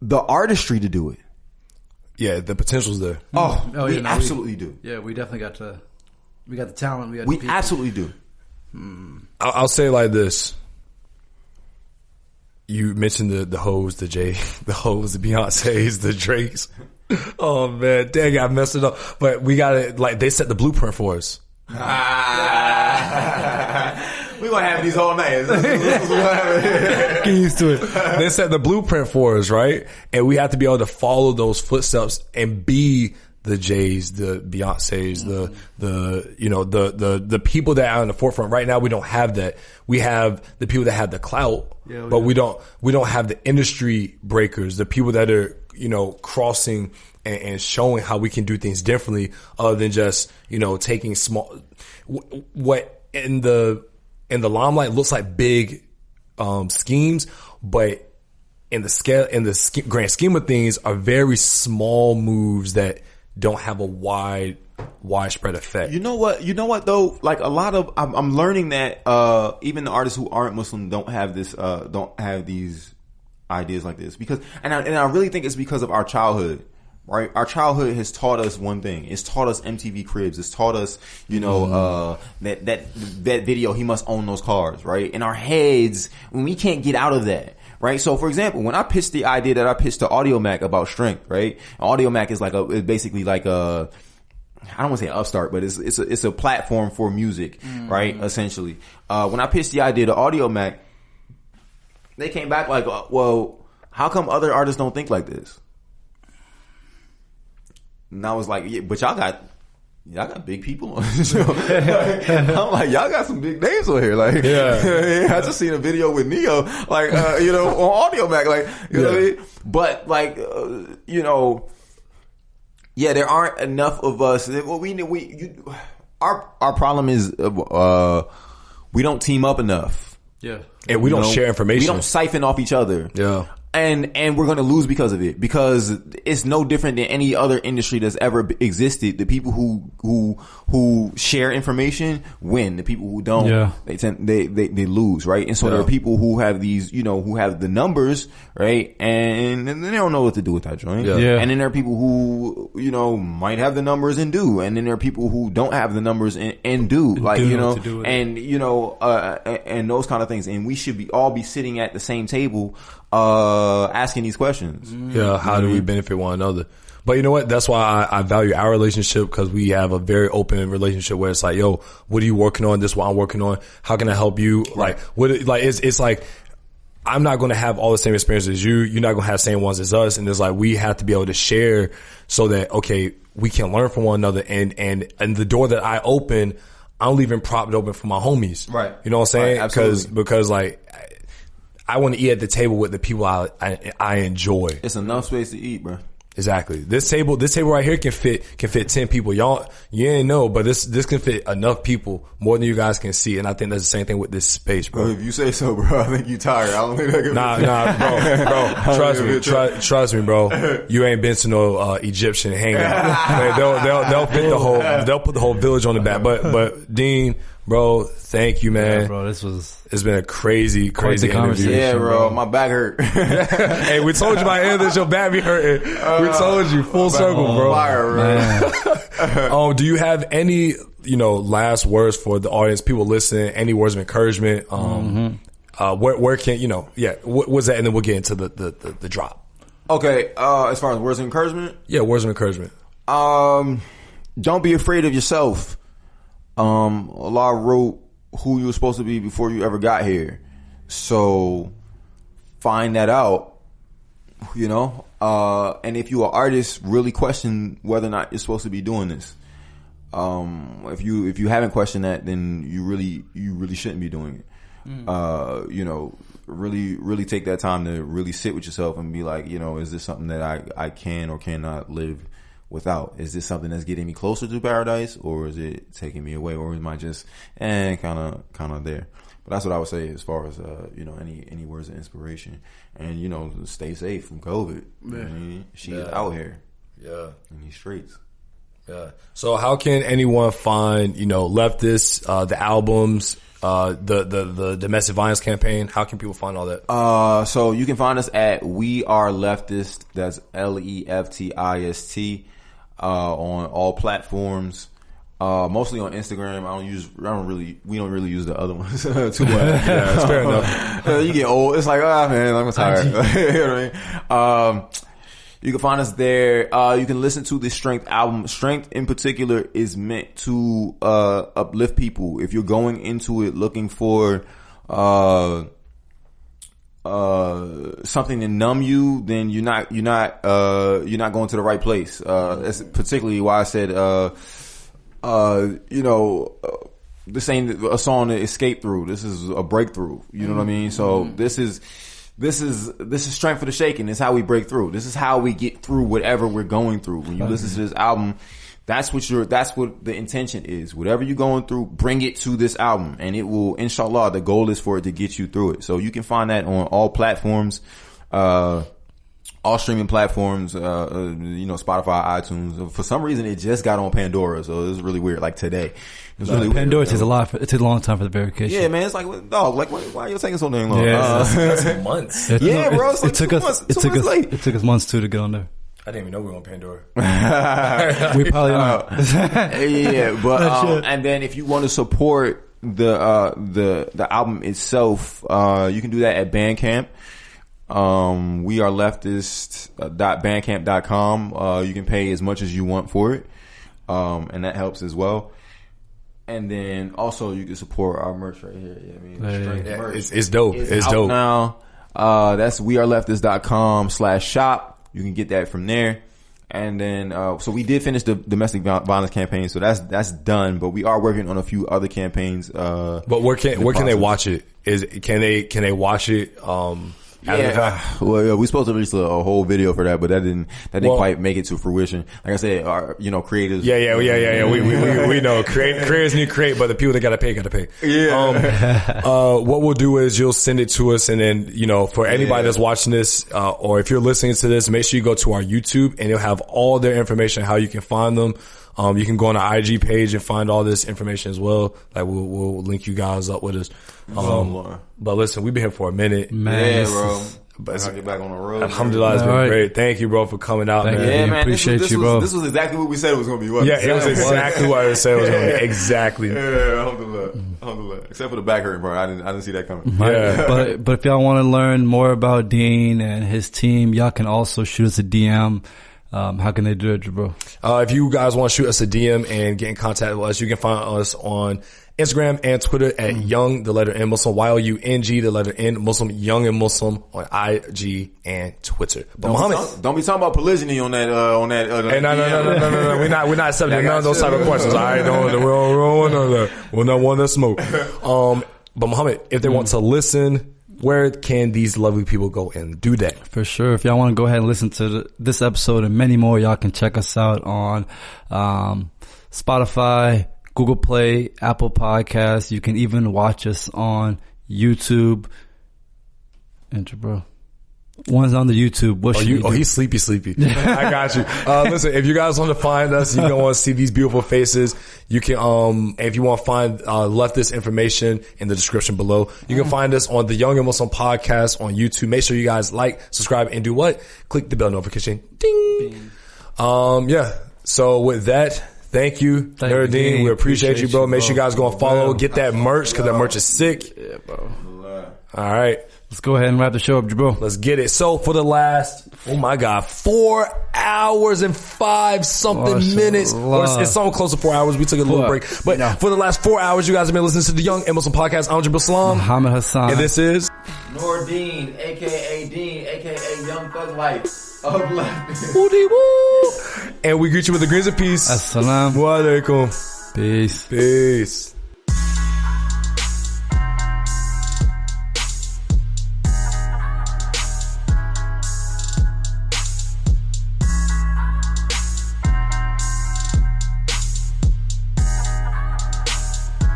the artistry to do it. Yeah, the potential's there. We absolutely do. Yeah, we definitely got the talent. We absolutely do. I'll say it like this. You mentioned the hoes, the hoes, the Beyoncés, the Drakes. Oh man, dang, I messed it up. But we got it, like, they set the blueprint for us. We gonna have these all night. Get used to it. They set the blueprint for us, right? And we have to be able to follow those footsteps and be the Jays, the Beyoncés, the people that are in the forefront. Right now, we don't have that. We have the people that have the clout, but we don't have the industry breakers, the people that are, crossing and showing how we can do things differently other than just, taking small, what in the limelight looks like big, schemes, but in the grand scheme of things are very small moves that don't have a widespread effect. You know what though? Like, a lot of, I'm learning that, even the artists who aren't Muslim don't have these ideas like this and I really think it's because of our childhood. Right? Our childhood has taught us one thing. It's taught us MTV Cribs. It's taught us, that video, he must own those cars, right? In our heads, when we can't get out of that. Right? So, for example, when I pitched the idea that I pitched to Audio Mac about strength, right? Audio Mac is it's basically like I don't want to say upstart, but it's a platform for music, right? Essentially. When I pitched the idea to Audio Mac, they came back like, well, how come other artists don't think like this? And I was like, yeah, but y'all got y'all got big people on this show. I'm like, y'all got some big names on here. Like, I just seen a video with Neo, like, on Audio Mac, like, you know what I mean? But like, there aren't enough of us. Our problem is, we don't team up enough. Yeah. And we don't share information. We don't siphon off each other. Yeah. And we're going to lose because of it, because it's no different than any other industry that's ever existed. The people who share information win. The people who don't, they lose, right? And so there are people who have these, who have the numbers, right? And they don't know what to do with that joint. Yeah. And then there are people who, might have the numbers and do. And then there are people who don't have the numbers and do. Like, and, and those kind of things. And we should all be sitting at the same table, asking these questions. Yeah, how do we benefit one another? But you know what? That's why I value our relationship, because we have a very open relationship where it's like, yo, what are you working on? This is what I'm working on. How can I help you? Right. It's like, I'm not going to have all the same experiences as you. You're not going to have the same ones as us. And it's like, we have to be able to share so that, okay, we can learn from one another. And the door that I open, I'm leaving propped open for my homies. Right. You know what I'm saying? Right, because like, I want to eat at the table with the people I enjoy. It's enough space to eat, bro. Exactly. This table right here can fit 10 people. Y'all, you ain't know, but this can fit enough people, more than you guys can see. And I think that's the same thing with this space, bro. If you say so, bro, I think you tired. I don't think that can bro. Trust me, bro. You ain't been to no Egyptian hangout. They'll put the whole village on the back. But Deen, bro, thank you, man. Yeah, bro, it's been a crazy interview. Yeah, bro, my back hurt. Hey, we told you by the end of this, your back be hurting. We told you, full circle, bro. Fire, bro. Do you have any, last words for the audience, people listening, any words of encouragement? Where can, what's that? And then we'll get into the drop. Okay. As far as words of encouragement? Yeah, words of encouragement. Don't be afraid of yourself. Allah wrote who you were supposed to be before you ever got here. So find that out, and if you're an artist, really question whether or not you're supposed to be doing this. If you haven't questioned that, then you really shouldn't be doing it. Really take that time to really sit with yourself and be like, is this something that I can or cannot live without? Is this something that's getting me closer to paradise, or is it taking me away, or am I just kind of there? But that's what I would say as far as any words of inspiration, and stay safe from COVID. She is out here, in these streets. Yeah. So how can anyone find Leftist, the albums, the domestic violence campaign? How can people find all that? So you can find us at We Are Leftist. That's Leftist. On all platforms, mostly on Instagram. We don't really use the other ones too much. Yeah, it's fair enough. You get old. It's like, man, I'm tired. You know what I mean? You can find us there. You can listen to the Strength album. Strength in particular is meant to uplift people. If you're going into it looking for something to numb you, then you're not going to the right place. That's particularly why I said, this ain't a song to escape through. This is a breakthrough. You know what I mean? So this is strength for the shaking. This is how we break through. This is how we get through whatever we're going through. When you listen to this album, that's what the intention is. Whatever you're going through, bring it to this album, and it will, inshallah, the goal is for it to get you through it. So you can find that on all platforms, all streaming platforms, Spotify, iTunes. For some reason, it just got on Pandora, so it was really weird. Like today, it was really Pandora weird. It takes a long time for the verification. Yeah, man, it's like, dog, like why are you taking so damn long? Yeah, that's months. Yeah, bro, it's like it took us months too to get on there. I didn't even know we were on Pandora. We probably are. Yeah, but and then if you want to support the album itself, you can do that at Bandcamp. We are leftist.bandcamp.com. You can pay as much as you want for it, and that helps as well. And then also you can support our merch right here. Merch. It's dope. It's dope now. That's weareleftist.com/shop. You can get that from there. And then, so we did finish the domestic violence campaign, so that's done. But we are working on a few other campaigns. But where can they watch it? Can they watch it? Well, we supposed to release a whole video for that, but that didn't quite make it to fruition. Like I said, our creators. Yeah. We know creators need to create, but the people that gotta pay. Yeah. What we'll do is you'll send it to us, and then for anybody that's watching this, or if you're listening to this, make sure you go to our YouTube, and you'll have all their information, how you can find them. You can go on our IG page and find all this information as well. Like we'll link you guys up with us. But listen, we've been here for a minute. Man, bro. But I'll get back on the road. Alhamdulillah, it's been great. Thank you, bro, for coming out, man. Yeah, man. Appreciate you, bro. This was exactly what we said it was going to be. Yeah, it was exactly what I said it was going to be. Exactly. Yeah, alhamdulillah. Except for the back hurting part. I didn't see that coming. Yeah. But if y'all want to learn more about Deen and his team, y'all can also shoot us a DM. How can they do it, bro? If you guys want to shoot us a DM and get in contact with us, you can find us on Instagram and Twitter at Young, the letter N Muslim, YOUNG, the letter N Muslim, Young and Muslim on IG and Twitter. But don't be talking about polygyny on that. Hey, no. We're not accepting none of those type of questions. I we don't want to smoke. But Muhammad, if they want to listen, where can these lovely people go and do that? For sure. If y'all want to go ahead and listen to this episode and many more, y'all can check us out on Spotify, Google Play, Apple Podcasts. You can even watch us on YouTube. Enter, bro. One's on the YouTube. What should you do? He's sleepy. I got you. Listen, if you guys want to find us, you want to see these beautiful faces, you can, if you want to find, Leftist information in the description below, you can find us on the Young and Muslim podcast on YouTube. Make sure you guys like, subscribe, and do what? Click the bell notification. Ding. So with that, thank you, Nurideen. We appreciate you, bro. Make sure you guys go and follow, get that merch, because that merch is sick. Yeah, bro. All right. Let's go ahead and wrap the show up, Jabro. Let's get it. So for the last, 4 hours and 5 something minutes. Or it's something close to 4 hours. We took a little break. But for the last 4 hours, you guys have been listening to the Young and Muslim podcast. I'm Jabal Muhammad Hassan. And this is Nurideen, a.k.a. Deen, a.k.a. Young Thug Life of Leftist. Woody woo. And we greet you with the greens of peace. Asalaamu Alakum. Peace. Peace.